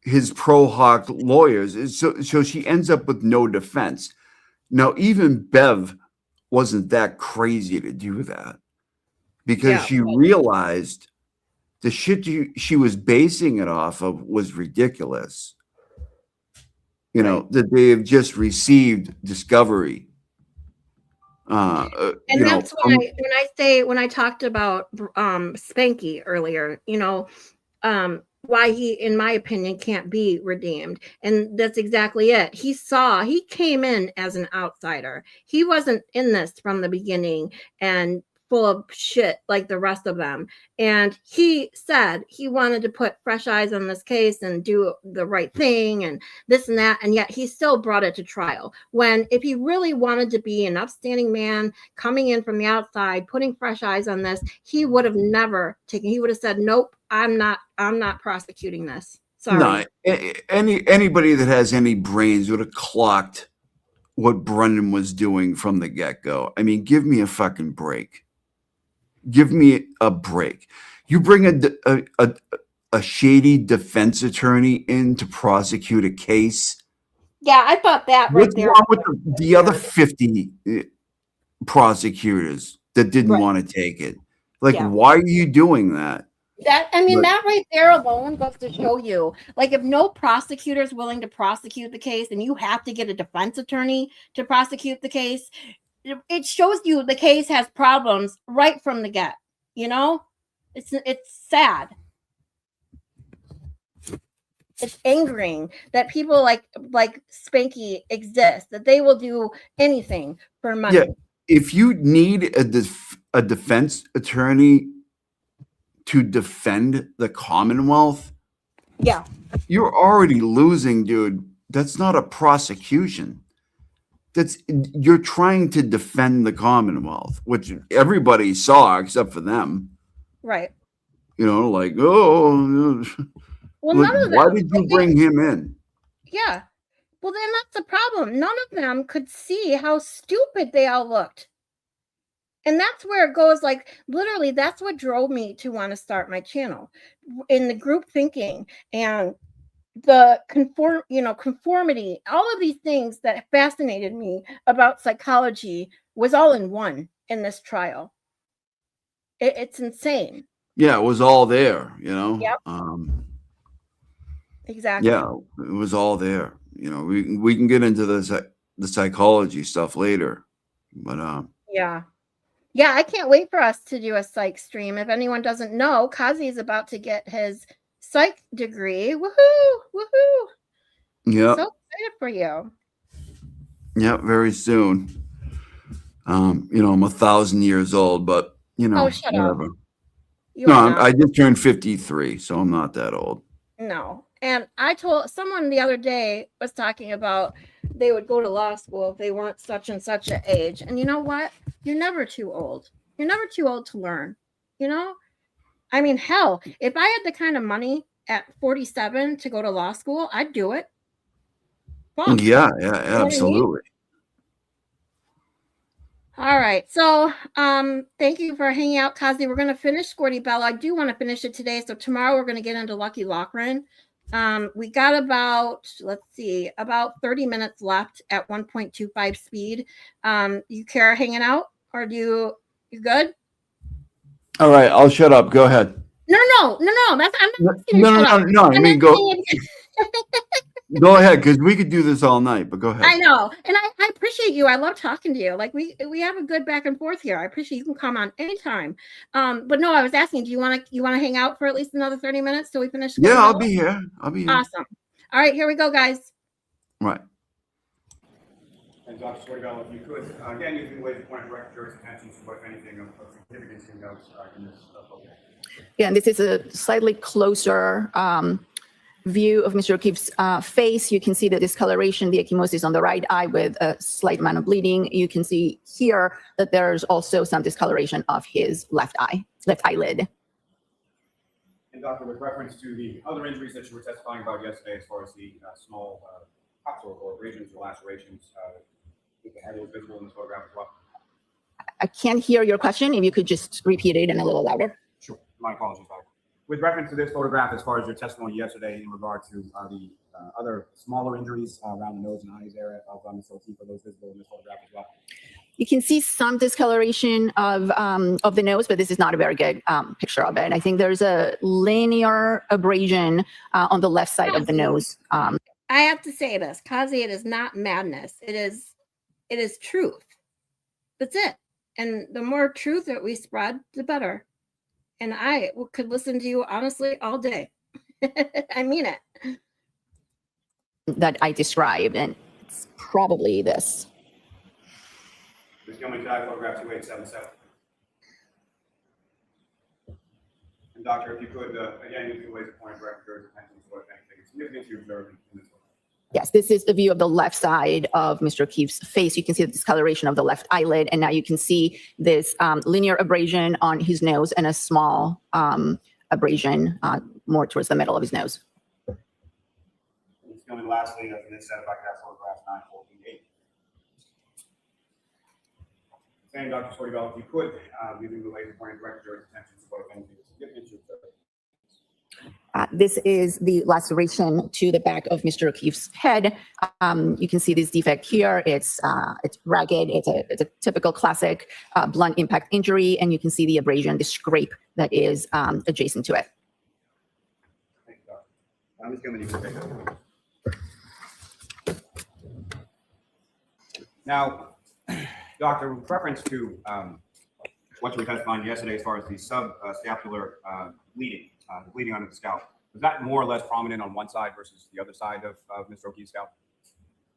his pro-hawk lawyers. So she ends up with no defense. Now, even Bev wasn't that crazy to do that, because she realized the shit she was basing it off of was ridiculous. That they have just received discovery. And that's when I talked about Spanky earlier, why he, in my opinion, can't be redeemed. And that's exactly it. He came in as an outsider. He wasn't in this from the beginning and full of shit like the rest of them. And he said he wanted to put fresh eyes on this case and do the right thing and this and that. And yet he still brought it to trial. When if he really wanted to be an upstanding man coming in from the outside, putting fresh eyes on this, he would have never taken, he would have said, nope, I'm not prosecuting this. Sorry. No, anybody that has any brains would have clocked what Brendan was doing from the get-go. I mean, give me a fucking break. Give me a break. You bring a shady defense attorney in to prosecute a case. Yeah, I thought that right there. What's wrong with the other 50 prosecutors that didn't Right. want to take it. Like, Yeah. why are you doing that? That, I mean, But- that right there alone goes to show you, like, if no prosecutor is willing to prosecute the case and you have to get a defense attorney to prosecute the case, it shows you the case has problems right from the get. You know, it's sad. It's angering that people like Spanky exist, that they will do anything for money. Yeah, if you need a defense attorney to defend the Commonwealth, Yeah. you're already losing, dude. That's not a prosecution. You're trying to defend the Commonwealth, which everybody saw except for them. Right. You know, like, oh, Well, like, none of why them. did you bring him in? Yeah. Well, then that's the problem. None of them could see how stupid they all looked. And that's where it goes, like, literally, that's what drove me to want to start my channel, in the group thinking and the conformity, all of these things that fascinated me about psychology was all in one in this trial. It's insane. Yeah, it was all there, you know. Yep. Exactly. Yeah, it was all there. You know, we can get into the psychology stuff later, but Yeah. Yeah, I can't wait for us to do a psych stream. If anyone doesn't know, Kazi is about to get his psych degree. Woohoo! Woohoo! yeah, So excited for you. yeah, very soon. You know, I'm 1,000 years old, but you know, Oh, shut up. whatever. You No, are not. I just turned 53, so I'm not that old. No. And I told someone the other day, was talking about they would go to law school if they weren't such and such an age. And you know what? You're never too old. You're never too old to learn. You know? I mean, hell, if I had the kind of money at 47 to go to law school, I'd do it. Fuck. Yeah, You know what I mean? absolutely. All right. So thank you for hanging out, Kazi. We're going to finish Scordi-Bello. I do want to finish it today. So tomorrow we're going to get into Lucky Loughran. We got about 30 minutes left at 1.25 speed. You care hanging out, or you good? All right, I'll shut up. Go ahead. No. I'm not asking you to shut up. No. I I'm mean, asking you- go ahead, because we could do this all night. But go ahead. I know, and I appreciate you. I love talking to you. Like we have a good back and forth here. I appreciate you can come on anytime. But no, I was asking, do you want to hang out for at least another 30 minutes till we finish? Yeah, I'll be here. Awesome. All right, here we go, guys. Right. And Dr. Scordi-Bello, if you could, again, you can wait to point direct jury's attention to what anything of significance you note in this program. Yeah, and this is a slightly closer view of Mr. O'Keefe's face. You can see the discoloration, the ecchymosis on the right eye with a slight amount of bleeding. You can see here that there's also some discoloration of his left eyelid. And doctor, with reference to the other injuries that you were testifying about yesterday, as far as the small cuts or abrasions or lacerations, the head was visible in this photograph as well. I can't hear your question. If you could just repeat it and a little louder. Sure. My apologies, doctor. With reference to this photograph, as far as your testimony yesterday in regard to the other smaller injuries around the nose and eyes area of Mr. O'Keefe, are those visible in this photograph as well? You can see some discoloration of the nose, but this is not a very good picture of it. I think there's a linear abrasion on the left side of the nose. I have to say this, Kazi, it is not madness. It is truth. That's it. And the more truth that we spread, the better. And I could listen to you honestly all day. I mean it. That I described, and it's probably this. Ms. Gilman, could I photograph 2877? And doctor, if you could, again, you can ways to point direct jury's attention to what anything significant you observed in this photograph. Yes, this is the view of the left side of Mr. O'Keefe's face. You can see the discoloration of the left eyelid, and now you can see this linear abrasion on his nose and a small abrasion more towards the middle of his nose. Ms. Gilman, lastly, in this set, if I could have photograph 9148. Same, Dr. Scordi-Bello, if you could, using the laser pointing direct jury's attention to what anything significant you observed. This is the laceration to the back of Mr. O'Keefe's head. You can see this defect here. It's ragged. It's a typical classic blunt impact injury, and you can see the abrasion, the scrape that is adjacent to it. Thank you, Doc. I'm just going to take that. Now, Doctor, with reference to what you were testifying yesterday as far as the subscapular bleeding, the bleeding under the scalp, was that more or less prominent on one side versus the other side of Mr. O'Keefe's scalp?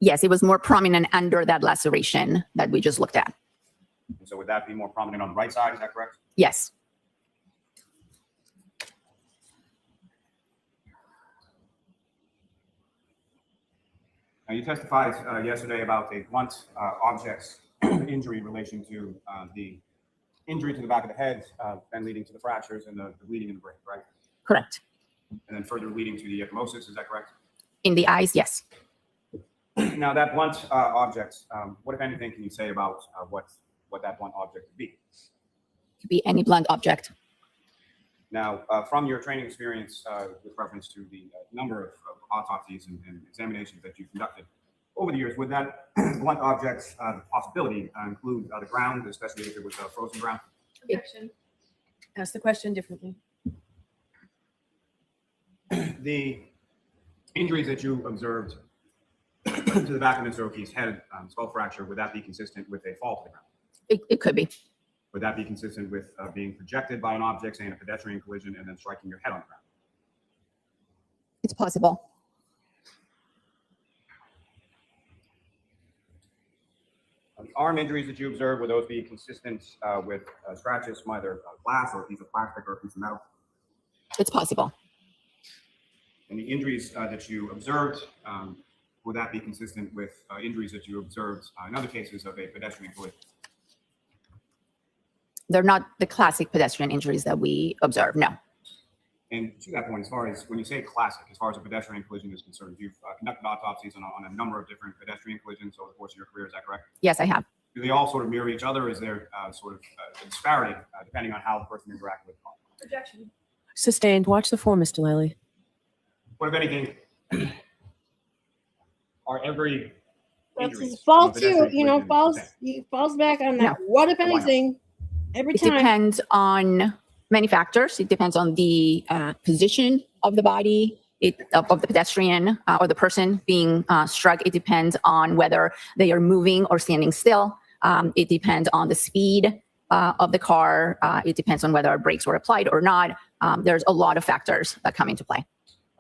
Yes, it was more prominent under that laceration that we just looked at. And so would that be more prominent on the right side? Is that correct? Yes. Now, you testified yesterday about a blunt objects injury in relation to the injury to the back of the head, then leading to the fractures and the bleeding in the brain, right? Correct. And then further leading to the ecchymosis, is that correct? In the eyes, yes. Now, that blunt object, what, if anything, can you say about what that blunt object could be? Could be any blunt object. Now, from your training experience with reference to the number of autopsies and examinations that you've conducted over the years, would that blunt object's possibility include the ground, especially if it was frozen ground? Objection. Ask the question differently. The injuries that you observed to the back of Mr. O'Keefe's head, skull fracture, would that be consistent with a fall to the ground? It could be. Would that be consistent with being projected by an object, say in a pedestrian collision, and then striking your head on the ground? It's possible. The arm injuries that you observed, would those be consistent with scratches from either glass or a piece of plastic or a piece of metal? It's possible. And the injuries that you observed, would that be consistent with injuries that you observed in other cases of a pedestrian collision? They're not the classic pedestrian injuries that we observe, no. And to that point, as far as when you say classic, as far as a pedestrian collision is concerned, you've conducted autopsies on a number of different pedestrian collisions over the course of your career, is that correct? Yes, I have. Do they all sort of mirror each other? Is there sort of a disparity depending on how the person interacted with the car? Objection. Sustained. Watch the form, Mr. Lally. What, if anything, are every That's injuries falls from a pedestrian you know, collision falls the same? he falls back on that. No. What if Why not? anything? Every It time. depends on many factors. It depends on the position of the body, of the pedestrian or the person being struck. It depends on whether they are moving or standing still. It depends on the speed of the car. It depends on whether brakes were applied or not. There's a lot of factors that come into play.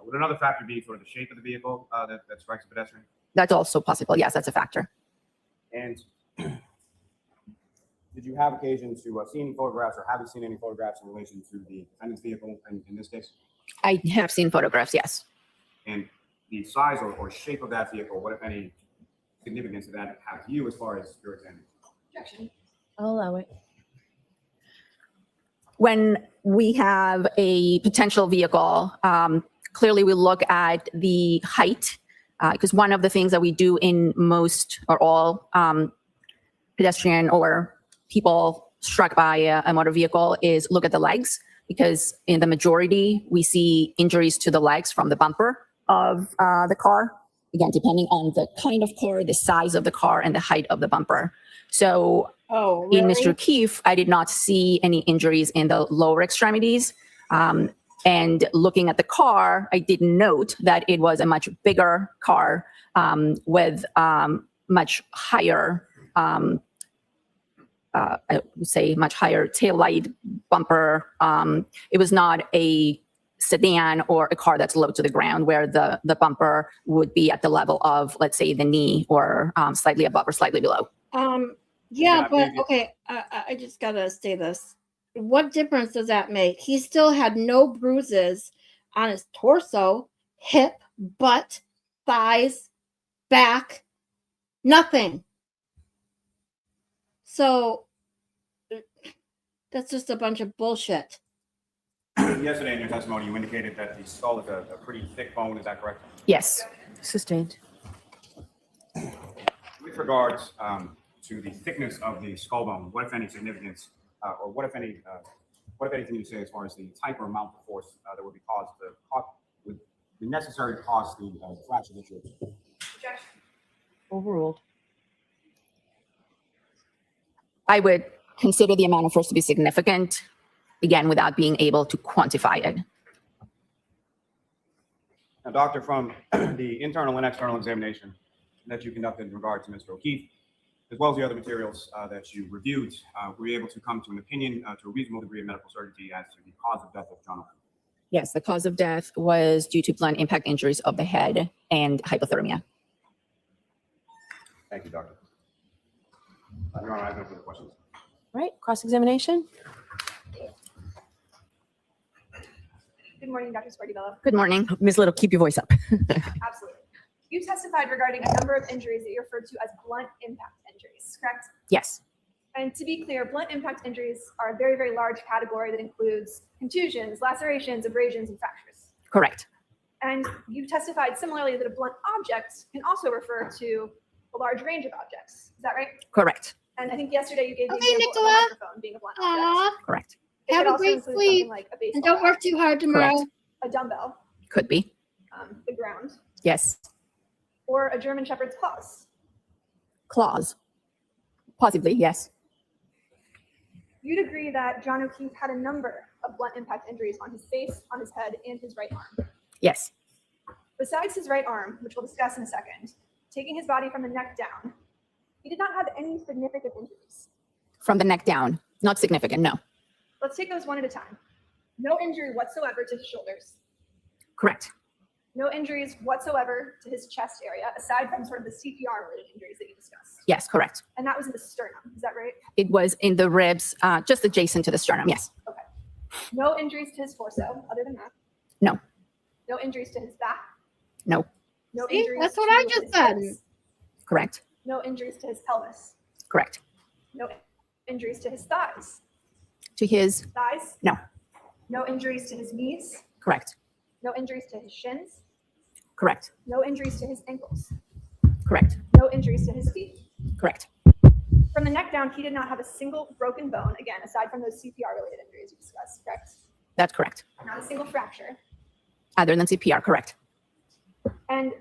Would another factor be sort of the shape of the vehicle that strikes a pedestrian? That's also possible. Yes, that's a factor. And did you have occasion to see any photographs, or have you seen any photographs in relation to the defendant's vehicle in this case? I have seen photographs, yes. And the size or shape of that vehicle, what, if any, significance did that have to you as far as your examination? Objection. I'll allow it. When we have a potential vehicle, clearly we look at the height, because one of the things that we do in most or all pedestrian or people struck by a motor vehicle is look at the legs, because in the majority we see injuries to the legs from the bumper of the car, again depending on the kind of car, the size of the car, and the height of the bumper. So Oh, in really? Mr. O'Keefe, I did not see any injuries in the lower extremities. And looking at the car, I did note that it was a much bigger car with much higher, I would say much higher tail light bumper. It was not a sedan or a car that's low to the ground where the bumper would be at the level of, let's say, the knee or slightly above or slightly below. Yeah, Yeah, but maybe. okay, I just gotta say this. What difference does that make? He still had no bruises on his torso, hip, butt, thighs, back, nothing. So that's just a bunch of bullshit. Yesterday in your testimony, you indicated that the skull is a pretty thick bone. Is that correct? Yes. Sustained. With regards to the thickness of the skull bone, what, if any, significance, or what, if any, what, if anything, you say as far as the type or amount of force that would be caused would be necessary to cause the fracture that you're Objection. Overruled. I would consider the amount of force to be significant, again, without being able to quantify it. Now, doctor, from the internal and external examination that you conducted in regard to Mr. O'Keefe, as well as the other materials that you reviewed, were you able to come to an opinion to a reasonable degree of medical certainty as to the cause of death of John O'Keefe? Yes, the cause of death was due to blunt impact injuries of the head and hypothermia. Thank you, doctor. Your Honor, I have no further questions. All right, cross-examination. Good morning, Dr. Scordi-Bello. Good morning. Ms. Little, keep your voice up. Absolutely. You testified regarding a number of injuries that you referred to as blunt impact injuries, correct? Yes, And to be clear, blunt impact injuries are a very, very large category that includes contusions, lacerations, abrasions, and fractures. correct. And you testified similarly that a blunt object can also refer to a large range of objects. Is that right? Correct. And I think yesterday you gave the Okay, example of a Nicola. microphone being a blunt Aw, object. Correct. It Have could a also great include sleep. something like a baseball and don't work bat, too hard tomorrow. Correct. a dumbbell, Could be. the ground, Yes. or a German Shepherd's claws. Claws. Possibly, yes. You'd agree that John O'Keefe had a number of blunt impact injuries on his face, on his head, and his right arm. Yes. Besides his right arm, which we'll discuss in a second, taking his body from the neck down, he did not have any significant injuries. From the neck down. Not significant, no. Let's take those one at a time. No injury whatsoever to his shoulders. Correct. No injuries whatsoever to his chest area, aside from sort of the CPR-related injuries that you discussed. Yes, correct. And that was in the sternum, is that right? It was in the ribs, just adjacent to the sternum. Yes. Okay. No injuries to his torso, other than that? No. No injuries to his back? No. No See, injuries that's what to I just his said. hips? Correct. No injuries to his pelvis? Correct. No injuries to his thighs? To his, Thighs? no. No injuries to his knees? Correct. No injuries to his shins? Correct. No injuries to his ankles? Correct. No injuries to his feet? Correct. From the neck down, he did not have a single broken bone, again, aside from those CPR-related injuries you discussed, correct? That's correct. Not a single fracture. Other than CPR, correct. And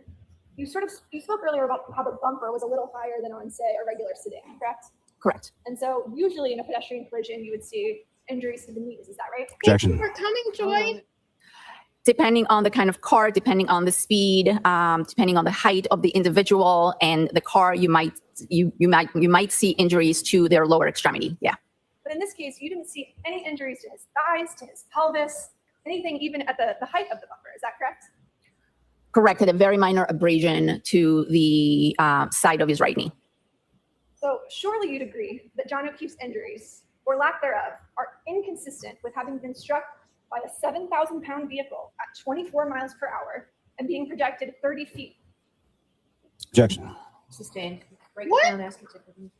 you spoke earlier about how the bumper was a little higher than on, say, a regular sedan, correct? Correct. And so usually in a pedestrian collision, you would see injuries to the knees, is that right? Thank you Objection. for coming, Joy. Depending on the kind of car, depending on the speed, depending on the height of the individual and the car, you might see injuries to their lower extremity. Yeah. But in this case, you didn't see any injuries to his thighs, to his pelvis, anything even at the height of the bumper, is that correct? Correct. Had a very minor abrasion to the side of his right knee. So surely you'd agree that John O'Keefe's injuries, or lack thereof, are inconsistent with having been struck by a 7,000-pound vehicle at 24 miles per hour and being projected 30 feet. Objection. Sustained. Break What? it down, ask it differently.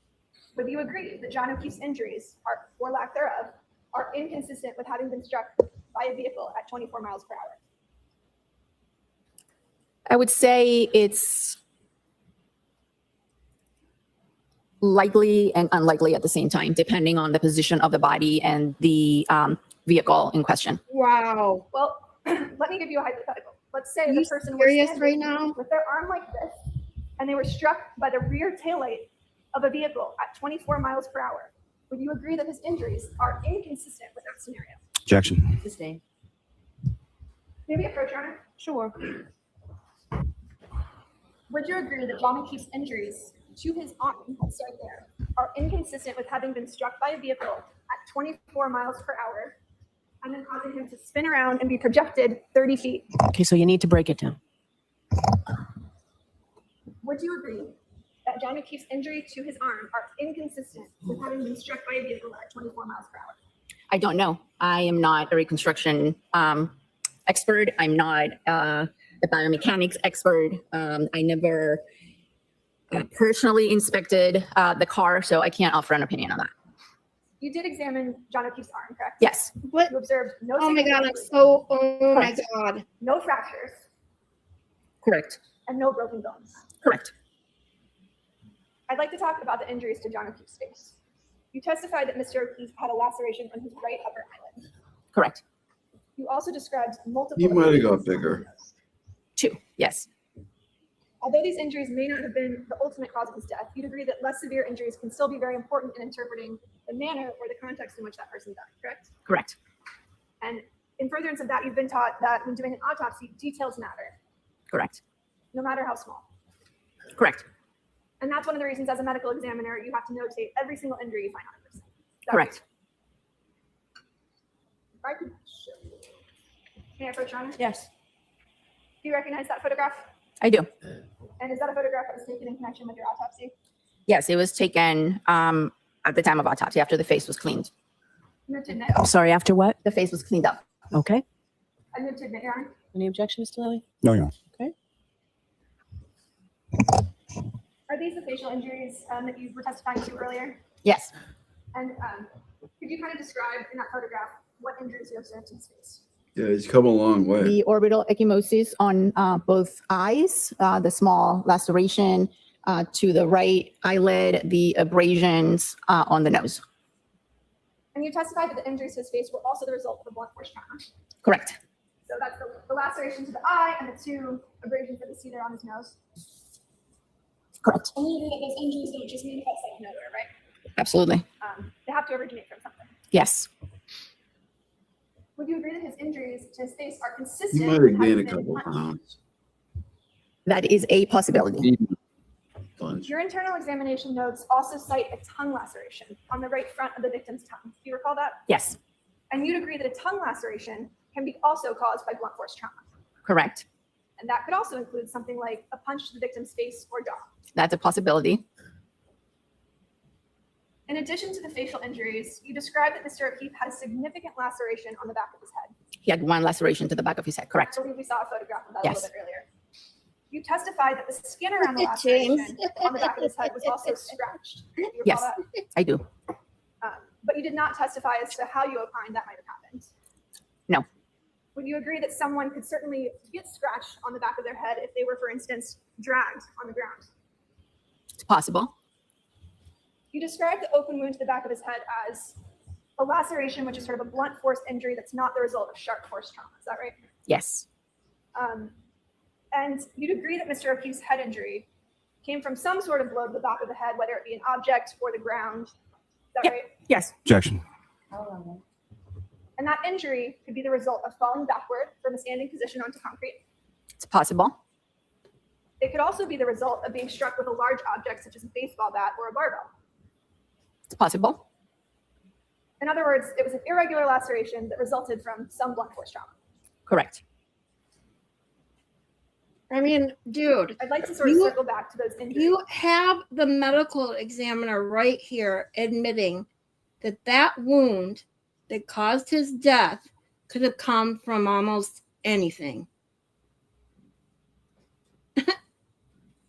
Would you agree that John O'Keefe's injuries, or lack thereof, are inconsistent with having been struck by a vehicle at 24 miles per hour? I would say it's likely and unlikely at the same time, depending on the position of the body and the vehicle in question. Wow. Well, let me give you a hypothetical. Let's say Are the you person was serious standing right now? with their arm like this, and they were struck by the rear taillight of a vehicle at 24 miles per hour. Would you agree that his injuries are inconsistent with that scenario? Objection. Sustained. Maybe approach, Your Honor. Sure. Would you agree that John O'Keefe's injuries to his arm, that's right there, are inconsistent with having been struck by a vehicle at 24 miles per hour and then causing him to spin around and be projected 30 feet? Okay, so you need to break it down. Would you agree that John O'Keefe's injury to his arm are inconsistent with having been struck by a vehicle at 24 miles per hour? I don't know. I am not a reconstruction expert. I'm not the biomechanics expert. I never personally inspected the car, so I can't offer an opinion on that. You did examine John O'Keefe's arm, correct? Yes. What? You observed no Oh my God, I'm injuries, so, oh my Correct. God. no fractures, Correct. and no broken bones. Correct. I'd like to talk about the injuries to John O'Keefe's face. You testified that Mr. O'Keefe had a laceration on his right upper eyelid. Correct. You also described multiple. He might have got abrasions on bigger. his nose. 2. Yes. Although these injuries may not have been the ultimate cause of his death, you'd agree that less severe injuries can still be very important in interpreting the manner or the context in which that person died, correct? Correct. And in furtherance of that, you've been taught that when doing an autopsy, details matter, Correct. no matter how small. Correct. And that's one of the reasons as a medical examiner, you have to notate every single injury you find on a person. Is that Correct. right? If I could show you. May I approach, Your Honor? Yes. Do you recognize that photograph? I do. And is that a photograph that was taken in connection with your autopsy? Yes, it was taken at the time of autopsy after the face was cleaned. I move to admit. I'm sorry, after what? The face was cleaned up. Okay. I move to admit, Your Honor. Any objection, Mr. Lally? No, Your Honor. Okay. Are these the facial injuries that you were testifying to earlier? Yes. And could you kind of describe in that photograph what injuries you observed in his face? Yeah, he's come a long way. The orbital ecchymosis on both eyes, the small laceration to the right eyelid, the abrasions on the nose. And you testified that the injuries to his face were also the result of a blunt force trauma. Correct. So that's the laceration to the eye and the 2 abrasions that we see there on his nose. Correct. And you agree that those injuries don't just manifest out of nowhere, right? Absolutely. They have to originate from something. Yes. Would you agree that his injuries to his face are He consistent might with have having gained a been couple punched? pounds. That is a possibility. Punch. Your internal examination notes also cite a tongue laceration on the right front of the victim's tongue. Do you recall that? Yes. And you'd agree that a tongue laceration can be also caused by blunt force trauma. Correct. And that could also include something like a punch to the victim's face or jaw. That's a possibility. In addition to the facial injuries, you described that Mr. O'Keefe had a significant laceration on the back of his head. He had 1 laceration to the back of his head. Correct. I believe we saw a photograph of that Yes. a little bit earlier. You testified that the skin around the laceration on the back of his head was also scratched. Do you recall Yes. that? I do. But you did not testify as to how you opined that might have happened. No. Would you agree that someone could certainly get scratched on the back of their head if they were, for instance, dragged on the ground? It's possible. You described the open wound to the back of his head as a laceration, which is sort of a blunt force injury that's not the result of sharp force trauma. Is that right? Yes. And you'd agree that Mr. O'Keefe's head injury came from some sort of blow to the back of the head, whether it be an object or the ground. Is that Yep. right? Yes. Objection. And that injury could be the result of falling backward from a standing position onto concrete. It's possible. It could also be the result of being struck with a large object such as a baseball bat or a barbell. It's possible. In other words, it was an irregular laceration that resulted from some blunt force trauma. Correct. I mean, dude, I'd like to sort of You- circle back to those injuries. you have the medical examiner right here admitting that that wound that caused his death could have come from almost anything.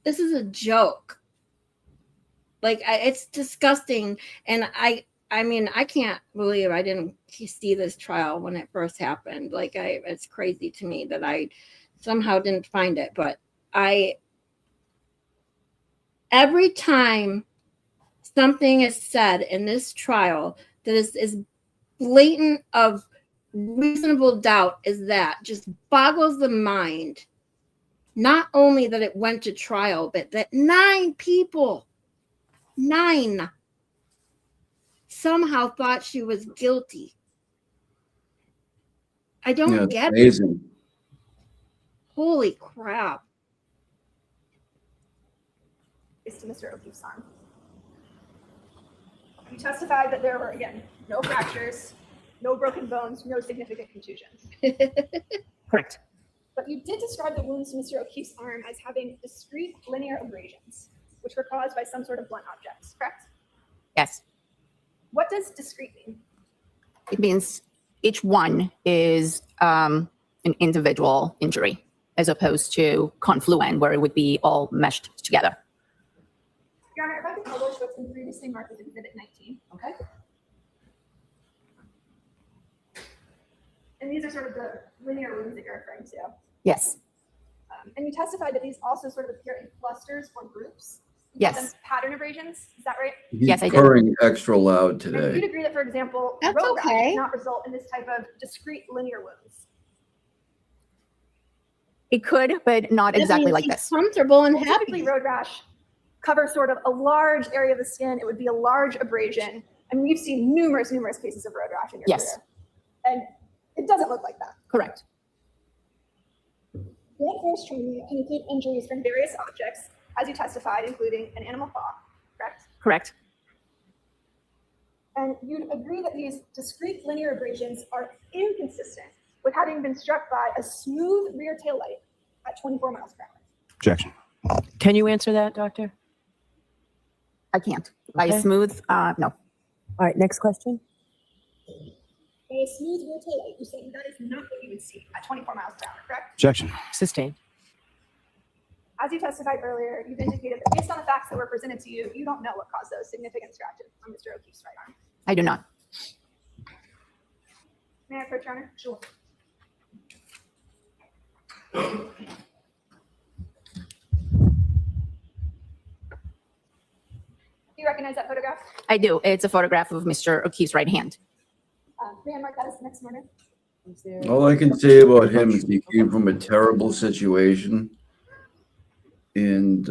This is a joke. Like, it's disgusting. And I mean, I can't believe I didn't see this trial when it first happened. Like, it's crazy to me that I somehow didn't find it. But every time something is said in this trial that is blatant of reasonable doubt, is that just boggles the mind. Not only that it went to trial, but that 9 people, 9, somehow thought she was guilty. I don't Yeah, get it. amazing. Holy crap. Is to Mr. O'Keefe's arm. You testified that there were, again, no fractures, no broken bones, no significant contusions. Correct. But you did describe the wounds to Mr. O'Keefe's arm as having discrete linear abrasions, which were caused by some sort of blunt objects, correct? Yes. What does discrete mean? It means each one is an individual injury as opposed to confluent, where it would be all meshed together. Your Honor, if I could publish what's been previously marked as Exhibit 19. Okay. And these are sort of the linear wounds that you're referring to. Yes. And you testified that these also sort of appear in clusters or groups. You call them Yes. pattern abrasions. Is that right? He's Yes, I did. purring extra loud And today. you'd agree that, for example, That's road rash okay. does not result in this type of discrete linear wounds. It could, but not That exactly means like he's this. comfortable and Well, typically, happy. road rash covers sort of a large area of the skin. It would be a large abrasion. I mean, you've seen numerous cases of road rash in your Yes. career. And it doesn't look like that. Correct. Blunt force trauma can include injuries from various objects, as you testified, including an animal paw, correct? Correct. And you'd agree that these discrete linear abrasions are inconsistent with having been struck by a smooth rear tail light at 24 miles per hour. Objection. Can you answer that, doctor? I can't. By Okay. smooth, no. All right, next question. By a smooth rear tail light, you're saying that is not what you would see at 24 miles per hour, correct? Objection. Sustained. As you testified earlier, you've indicated that based on the facts that were presented to you, you don't know what caused those significant scratches on Mr. O'Keefe's right arm. I do not. May I approach, Your Honor? Sure. Do you recognize that photograph? I do. It's a photograph of Mr. O'Keefe's right hand. May I mark that as the next murder? All I can say about him is he came from a terrible situation. And,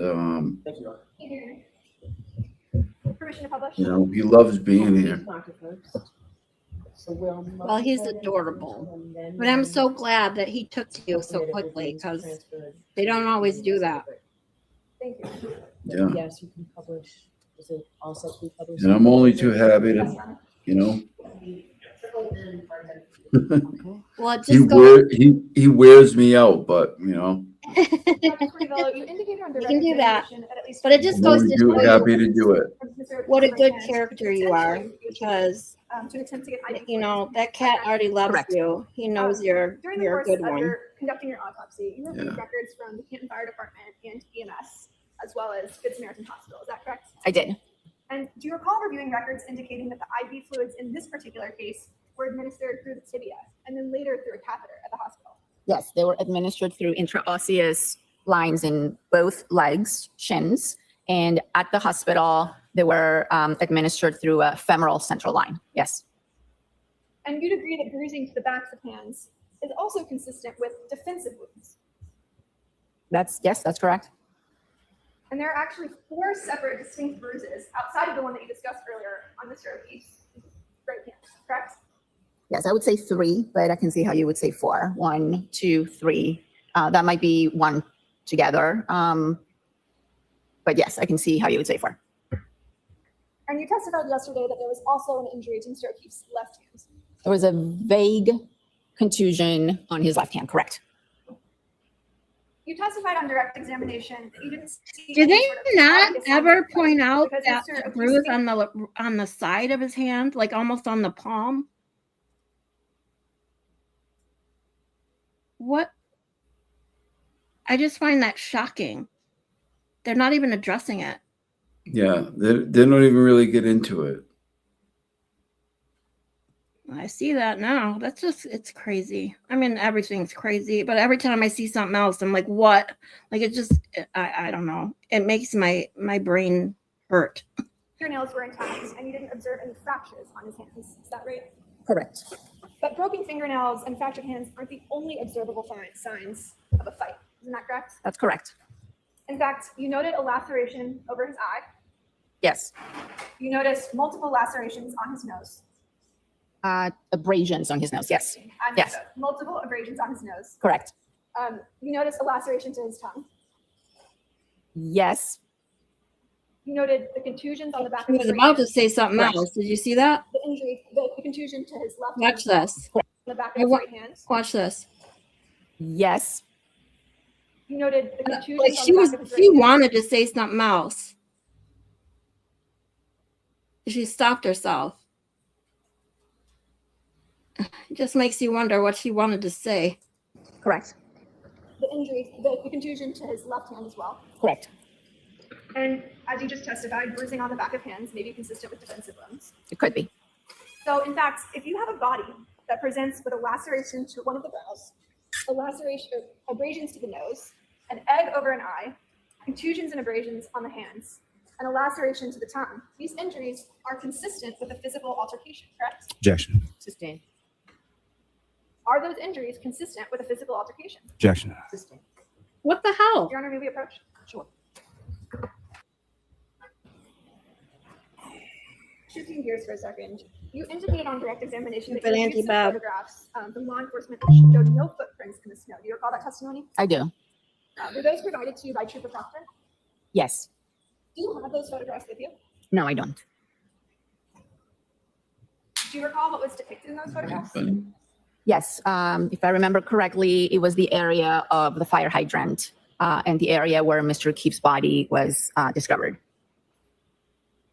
Permission to publish? you know, he loves being here. Well, he's adorable. But I'm so glad that he took to you so quickly because they don't always do that. Thank you. Yeah. Yes, you can publish. Is it also be published? And I'm only too happy to, you know. Well, it He, just goes. he wears me out, but, you know, Dr. Scordi-Bello, you indicated on You direct can do that, examination at least but it just I'm goes only to too show happy you to do it. what a good character you are because, to attempt to get ID you know, that cat already loves Correct. you. He knows you're During the a course good of one. your conducting your autopsy, you reviewed Yeah. records from the Canton Fire Department and EMS, as well as Good Samaritan Hospital. Is that correct? I did. And do you recall reviewing records indicating that the IV fluids in this particular case were administered through the tibia and then later through a catheter at the hospital? Yes, they were administered through intraosseous lines in both legs, shins, and at the hospital, they were administered through a femoral central line. Yes, And you'd agree that bruising to the backs of hands is also consistent with defensive wounds. yes, that's correct. And there are actually 4 separate distinct bruises outside of the one that you discussed earlier on Mr. O'Keefe's right hand, correct? Yes, I would say 3, but I can see how you would say 4. 1, 2, 3. That might be 1 together. But yes, I can see how you would say 4. And you testified yesterday that there was also an injury to Mr. O'Keefe's left hand. There was a vague contusion on his left hand, correct? You testified on direct examination that you didn't see. Did any they sort of not obvious ever signs of point blood out because that Mr. O'Keefe's bruise finger- on the side of his hand, like almost on the palm? What? I just find that shocking. They're not even addressing it. Yeah, they don't even really get into it. I see that now. That's just, it's crazy. I mean, everything's crazy, but every time I see something else, I'm like, what? Like, it just, I don't know. It makes my brain hurt. fingernails were intact and you didn't observe any fractures on his hands. Is that right? Correct. But broken fingernails and fractured hands aren't the only observable signs of a fight. Isn't that correct? That's correct. In fact, you noted a laceration over his eye. Yes. You noticed multiple lacerations on his nose. Abrasions on his nose. Yes. And Yes. multiple abrasions on his nose. Correct. You noticed a laceration to his tongue. Yes. You noted the contusions on the back He of was his about to right say something Correct. else. Did you see that? the injury, the contusion to his left Watch hand, this. on the back I of his wa- right hand. Watch this. Yes. You noted the contusions Like on she the was, back of his she right hand. wanted to say something else. She stopped herself. It just makes you wonder what she wanted to say. Correct. The injury, the contusion to his left hand as well. Correct. And as you just testified, bruising on the back of hands may be consistent with defensive wounds. It could be. So in fact, if you have a body that presents with a laceration to one of the brows, a laceration, abrasions to the nose, an egg over an eye, contusions and abrasions on the hands, and a laceration to the tongue. These injuries are consistent with a physical altercation, correct? Objection. Sustained. Are those injuries consistent with a physical altercation? Objection. Sustained. What the hell? Your Honor, may we approach? Sure. Shifting gears for a second, you indicated on direct examination that But you Auntie used some Bob. photographs from law enforcement that showed no footprints in the snow. Do you recall that testimony? I do. Were those provided to you by Trooper Proctor? Yes. Do you have those photographs with you? No, I don't. Do you recall what was depicted in those photographs? Yes. If I remember correctly, it was the area of the fire hydrant and the area where Mr. Keefe's body was discovered.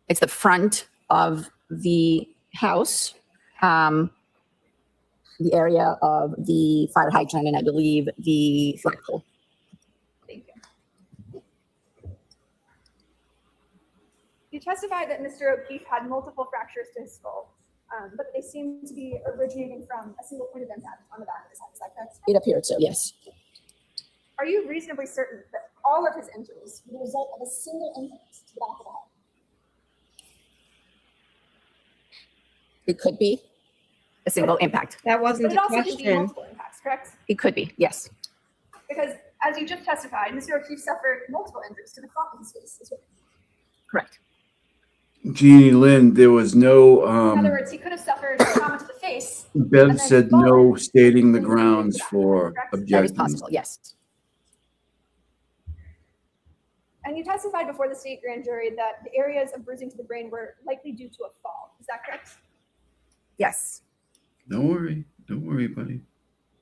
It's the front of the house, the area of the fire hydrant, and I believe the flagpole. Thank you. You testified that Mr. O'Keefe had multiple fractures to his skull, but they seem to be originating from a single point of impact on the back of his head. Is that correct? It appeared so, yes. Are you reasonably certain that all of his injuries were the result of a single impact to the back of the head? It could be a single impact. That wasn't But it the also could be question. multiple impacts, correct? It could be, yes. Because as you just testified, Mr. O'Keefe suffered multiple injuries to the front of his face as well. Correct. Jeannie Lynn, there was no, In other words, he could have suffered trauma to the face. Bev said no stating the grounds for That is objections. possible, yes. And you testified before the state grand jury that the areas of bruising to the brain were likely due to a fall. Is that correct? Yes. Don't worry, buddy.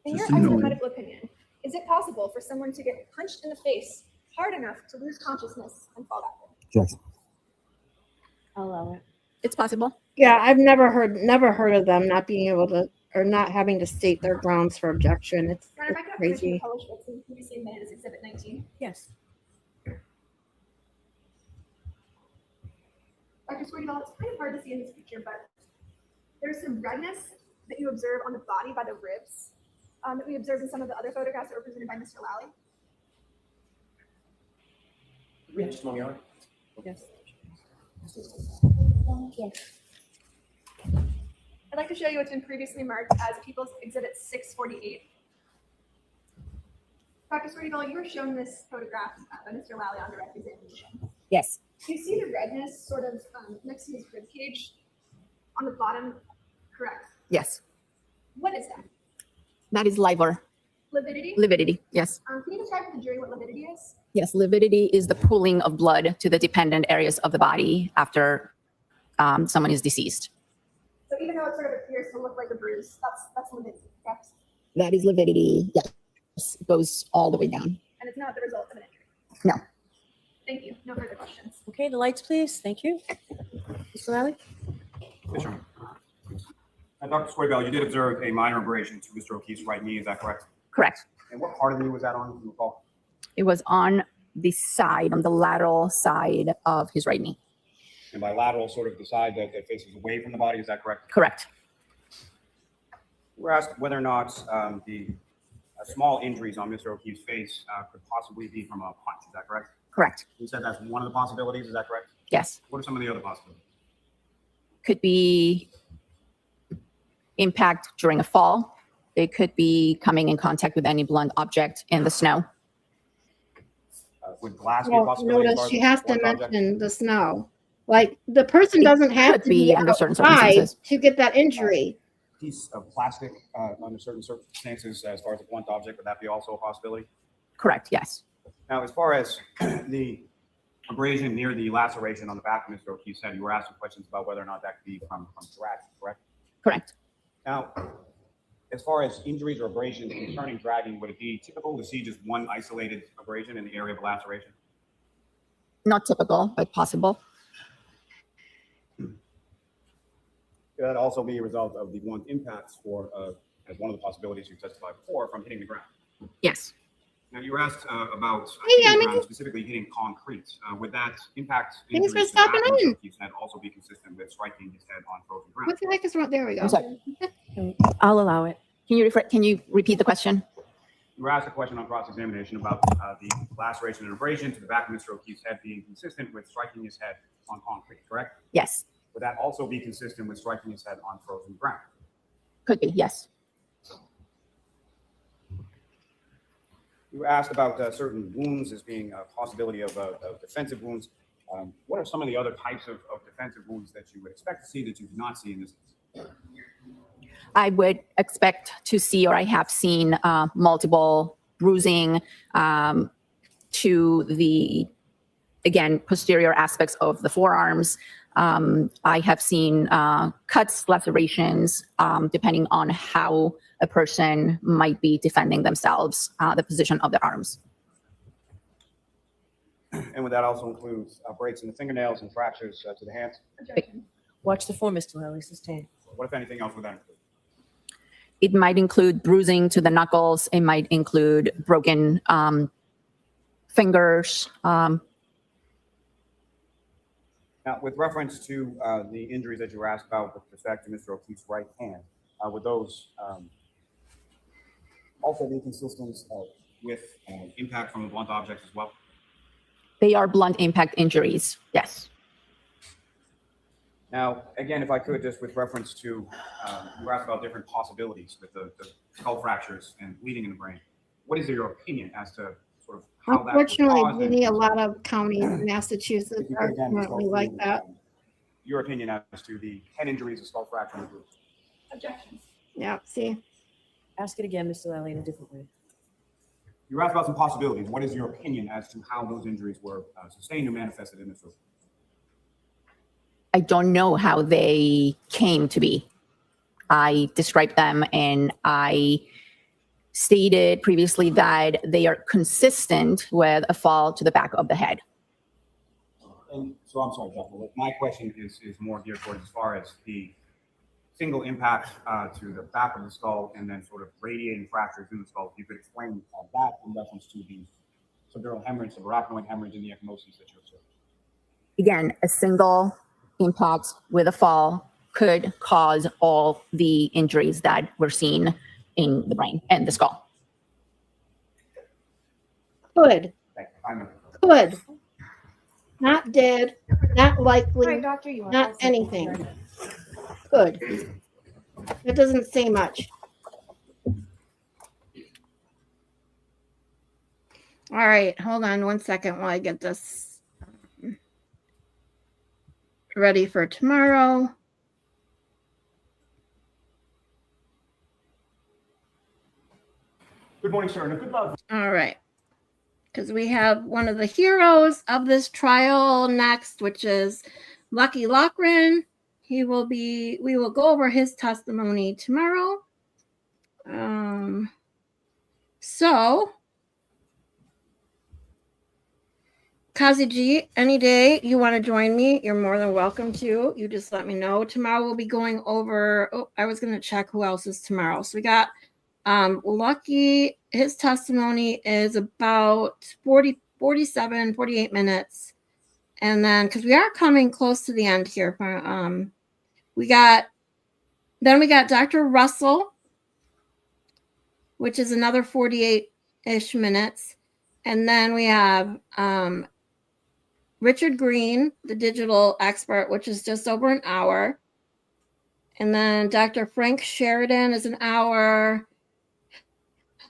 In Just your expert annoying. medical opinion, is it possible for someone to get punched in the face hard enough to lose consciousness and fall backward? Objection. I'll allow it. It's possible. Yeah, I've never heard of them not being able to or not having to state their grounds for objection. It's Your Honor, if I could have permission to crazy. publish what's previously admitted as Exhibit 19. Yes. Dr. Scordi-Bello, it's kind of hard to see in this picture, but there's some redness that you observe on the body by the ribs that we observed in some of the other photographs that were presented by Mr. Lally. We have testimony on it. Yes. I'd like to show you what's been previously marked as People's Exhibit 648. Dr. Scordi-Bello, you were shown this photograph by Mr. Lally on direct examination. Yes. Do you see the redness sort of next to his rib cage on the bottom? Correct. Yes. What is that? That is liver. Lividity? Lividity. Yes. Can you describe to the jury what lividity is? Yes. Lividity is the pooling of blood to the dependent areas of the body after someone is deceased. So even though it sort of appears to look like a bruise, that's lividity, correct? That is lividity. Yes. It goes all the way down. And it's not the result of an injury. No. Thank you. No further questions. Okay, the lights, please. Thank you. Mr. Lally? Yes, Your Honor. Dr. Scordi-Bello, you did observe a minor abrasion to Mr. O'Keefe's right knee, is that correct? Correct. And what part of the knee was that on, if you recall? It was on the side, on the lateral side of his right knee. And by lateral, sort of the side that faces away from the body, is that correct? Correct. We're asked whether or not the small injuries on Mr. O'Keefe's face could possibly be from a punch, is that correct? Correct. You said that's one of the possibilities, is that correct? Yes. What are some of the other possibilities? Could be impact during a fall. It could be coming in contact with any blunt object in the snow. Would glass be a Well, possibility? as notice far as she a has to blunt object? mention the snow. Like the person doesn't have could to be be under certain outside circumstances. to get that injury. Piece of plastic under certain circumstances, as far as a blunt object, would that be also a possibility? Correct. Yes. Now, as far as the abrasion near the laceration on the back of Mr. O'Keefe's head, you were asking questions about whether or not that could be from dragging, correct? Correct. Now, as far as injuries or abrasions concerning dragging, would it be typical to see just one isolated abrasion in the area of laceration? Not typical, but possible. Could that also be a result of the blunt impacts for, as one of the possibilities you testified before, from hitting the ground? Yes. Now, you were asked about Hey, hitting the Yummy. ground, specifically hitting concrete. Would that impact Thanks for injuries to the back stopping of Mr. in. O'Keefe's head also be consistent with striking his head on frozen ground? What the heck is wrong? There we go. I'm sorry. I'll allow it. Can you repeat the question? You were asked a question on cross-examination about the laceration and abrasion to the back of Mr. O'Keefe's head being consistent with striking his head on concrete, correct? Yes, Would that also be consistent with striking his head on frozen ground? could be, yes. You were asked about certain wounds as being a possibility of defensive wounds. What are some of the other types of defensive wounds that you would expect to see that you do not see in this case? I would expect to see, or I have seen, multiple bruising to the, again, posterior aspects of the forearms. I have seen cuts, lacerations, depending on how a person might be defending themselves, the position of their arms. And would that also include breaks in the fingernails and fractures to the hands? Objection. Watch the form, Mr. Lally. Sustain. What, if anything else, would that include? It might include bruising to the knuckles. It might include broken fingers. Now, with reference to the injuries that you were asked about with respect to Mr. O'Keefe's right hand, would those also be consistent with impact from the blunt objects as well? They are blunt impact injuries, yes. Now, again, if I could, just with reference to, you were asked about different possibilities with the skull fractures and bleeding in the brain. What is your opinion as to sort of how that was Unfortunately, caused? we need a lot of counties in Massachusetts If you are could again just go currently like through, that. your opinion as to the head injuries, the skull fracture, and the bruise. Objection. Yeah, see, Ask it again, Mr. Lally, in a different way. You were asked about some possibilities. What is your opinion as to how those injuries were sustained or manifested in this room? I don't know how they came to be. I described them and I stated previously that they are consistent with a fall to the back of the head. And so I'm sorry, Jeff, but my question is more geared towards as far as the single impact to the back of the skull and then sort of radiating fractures in the skull. If you could explain that in reference to the subdural hemorrhage, the arachnoid hemorrhage, and the ecchymoses that you observed. Again, a single impact with a fall could cause all the injuries that we're seeing in the brain and the skull. could, Thank you. I'm could. Not dead, not All likely, right, doctor, you want not anything. Could. It doesn't say much. All right, hold on 1 second while I get this ready for tomorrow. Good morning, sir, and a good luck. All right. Because we have one of the heroes of this trial next, which is Lucky Lochran. We will go over his testimony tomorrow. So, Kazi G, any day you want to join me, you're more than welcome to. You just let me know. Tomorrow we'll be going over, I was going to check who else is tomorrow. So we got Lucky, his testimony is about 48 minutes. And then, because we are coming close to the end here, we got Dr. Russell, which is another 48-ish minutes. And then we have Richard Green, the digital expert, which is just over an hour. And then Dr. Frank Sheridan is an hour.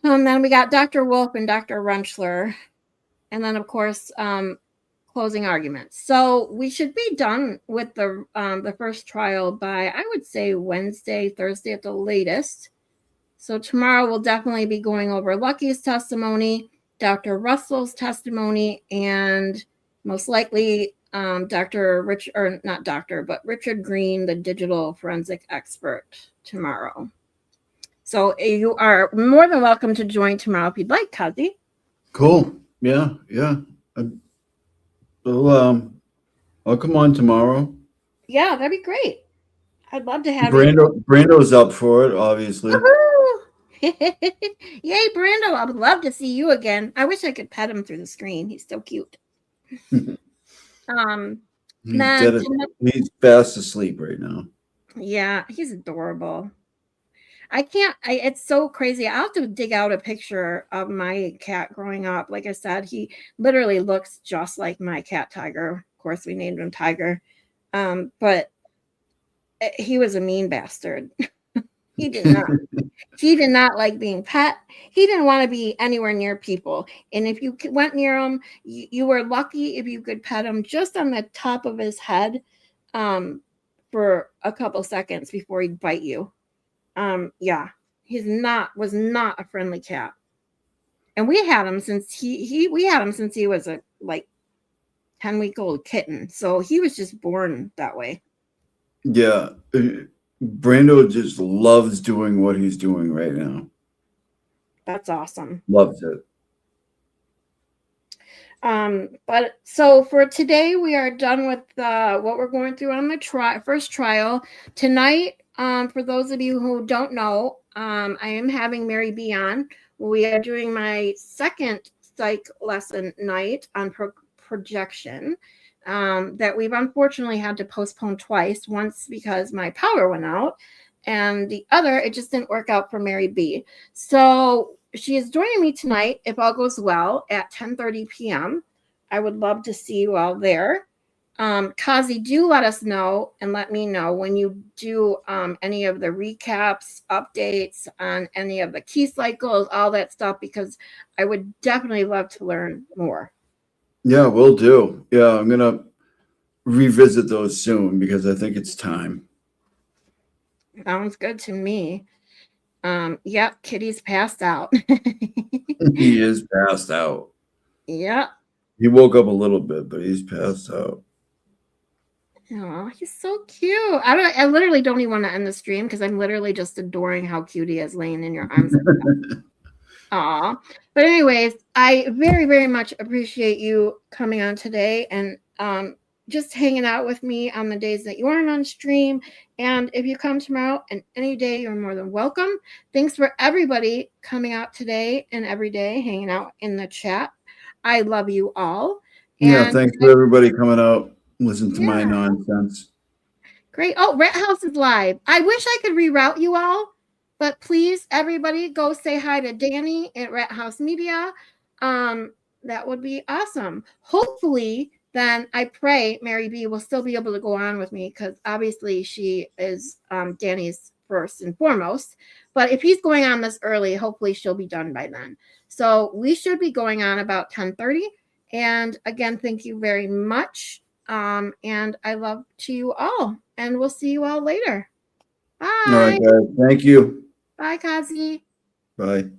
Then we got Dr. Wolf and Dr. Runchler. And then, of course, closing arguments. So we should be done with the first trial by, I would say, Wednesday, Thursday at the latest. So tomorrow we'll definitely be going over Lucky's testimony, Dr. Russell's testimony, and most likely Richard Green, the digital forensic expert, tomorrow. So you are more than welcome to join tomorrow if you'd like, Kazi. Cool. Yeah. I'll come on tomorrow. Yeah, that'd be great. I'd love to have Brando's up for it, obviously. Yay, Brando. I would love to see you again. I wish I could pet him through the screen. He's so cute. He's fast asleep right now. Yeah, he's adorable. I can't. It's so crazy. I'll have to dig out a picture of my cat growing up. Like I said, he literally looks just like my cat Tiger. Of course, we named him Tiger. But he was a mean bastard. He did not. He did not like being pet. He didn't want to be anywhere near people. And if you went near him, you were lucky if you could pet him just on the top of his head for a couple seconds before he'd bite you. Yeah, was not a friendly cat. And we had him since he was a like 10-week-old kitten. So he was just born that way. Yeah. Brando just loves doing what he's doing right now. That's awesome. Loves it. But so for today, we are done with what we're going through on the first trial. Tonight, for those of you who don't know, I am having Mary B on. We are doing my second psych lesson night on projection that we've unfortunately had to postpone twice. Once because my power went out, and the other, it just didn't work out for Mary B. So she is joining me tonight, if all goes well, at 10:30 p.m. I would love to see you all there. Kazi, do let us know and let me know when you do any of the recaps, updates on any of the key cycles, all that stuff, because I would definitely love to learn more. Yeah, will do. Yeah, I'm going to revisit those soon because I think it's time. Sounds good to me. Yep, Kitty's passed out. He is passed out. Yep. He woke up a little bit, but he's passed out. Oh, he's so cute. I literally don't even want to end the stream because I'm literally just adoring how cute he is laying in your arms. Aw. But anyways, I very, very much appreciate you coming on today and just hanging out with me on the days that you aren't on stream. And if you come tomorrow and any day, you're more than welcome. Thanks for everybody coming out today and every day, hanging out in the chat. I love you all. Yeah, thanks for everybody coming out. Listen to my nonsense. Great. Oh, Rat House is live. I wish I could reroute you all, but please, everybody, go say hi to Danny at Rat House Media. That would be awesome. Hopefully, then I pray Mary B will still be able to go on with me because obviously she is Danny's first and foremost. But if he's going on this early, hopefully she'll be done by then. So we should be going on about 10:30. And again, thank you very much. And I love to you all. And we'll see you all later. Bye. All right, guys. Thank you. Bye, Kazi. Bye.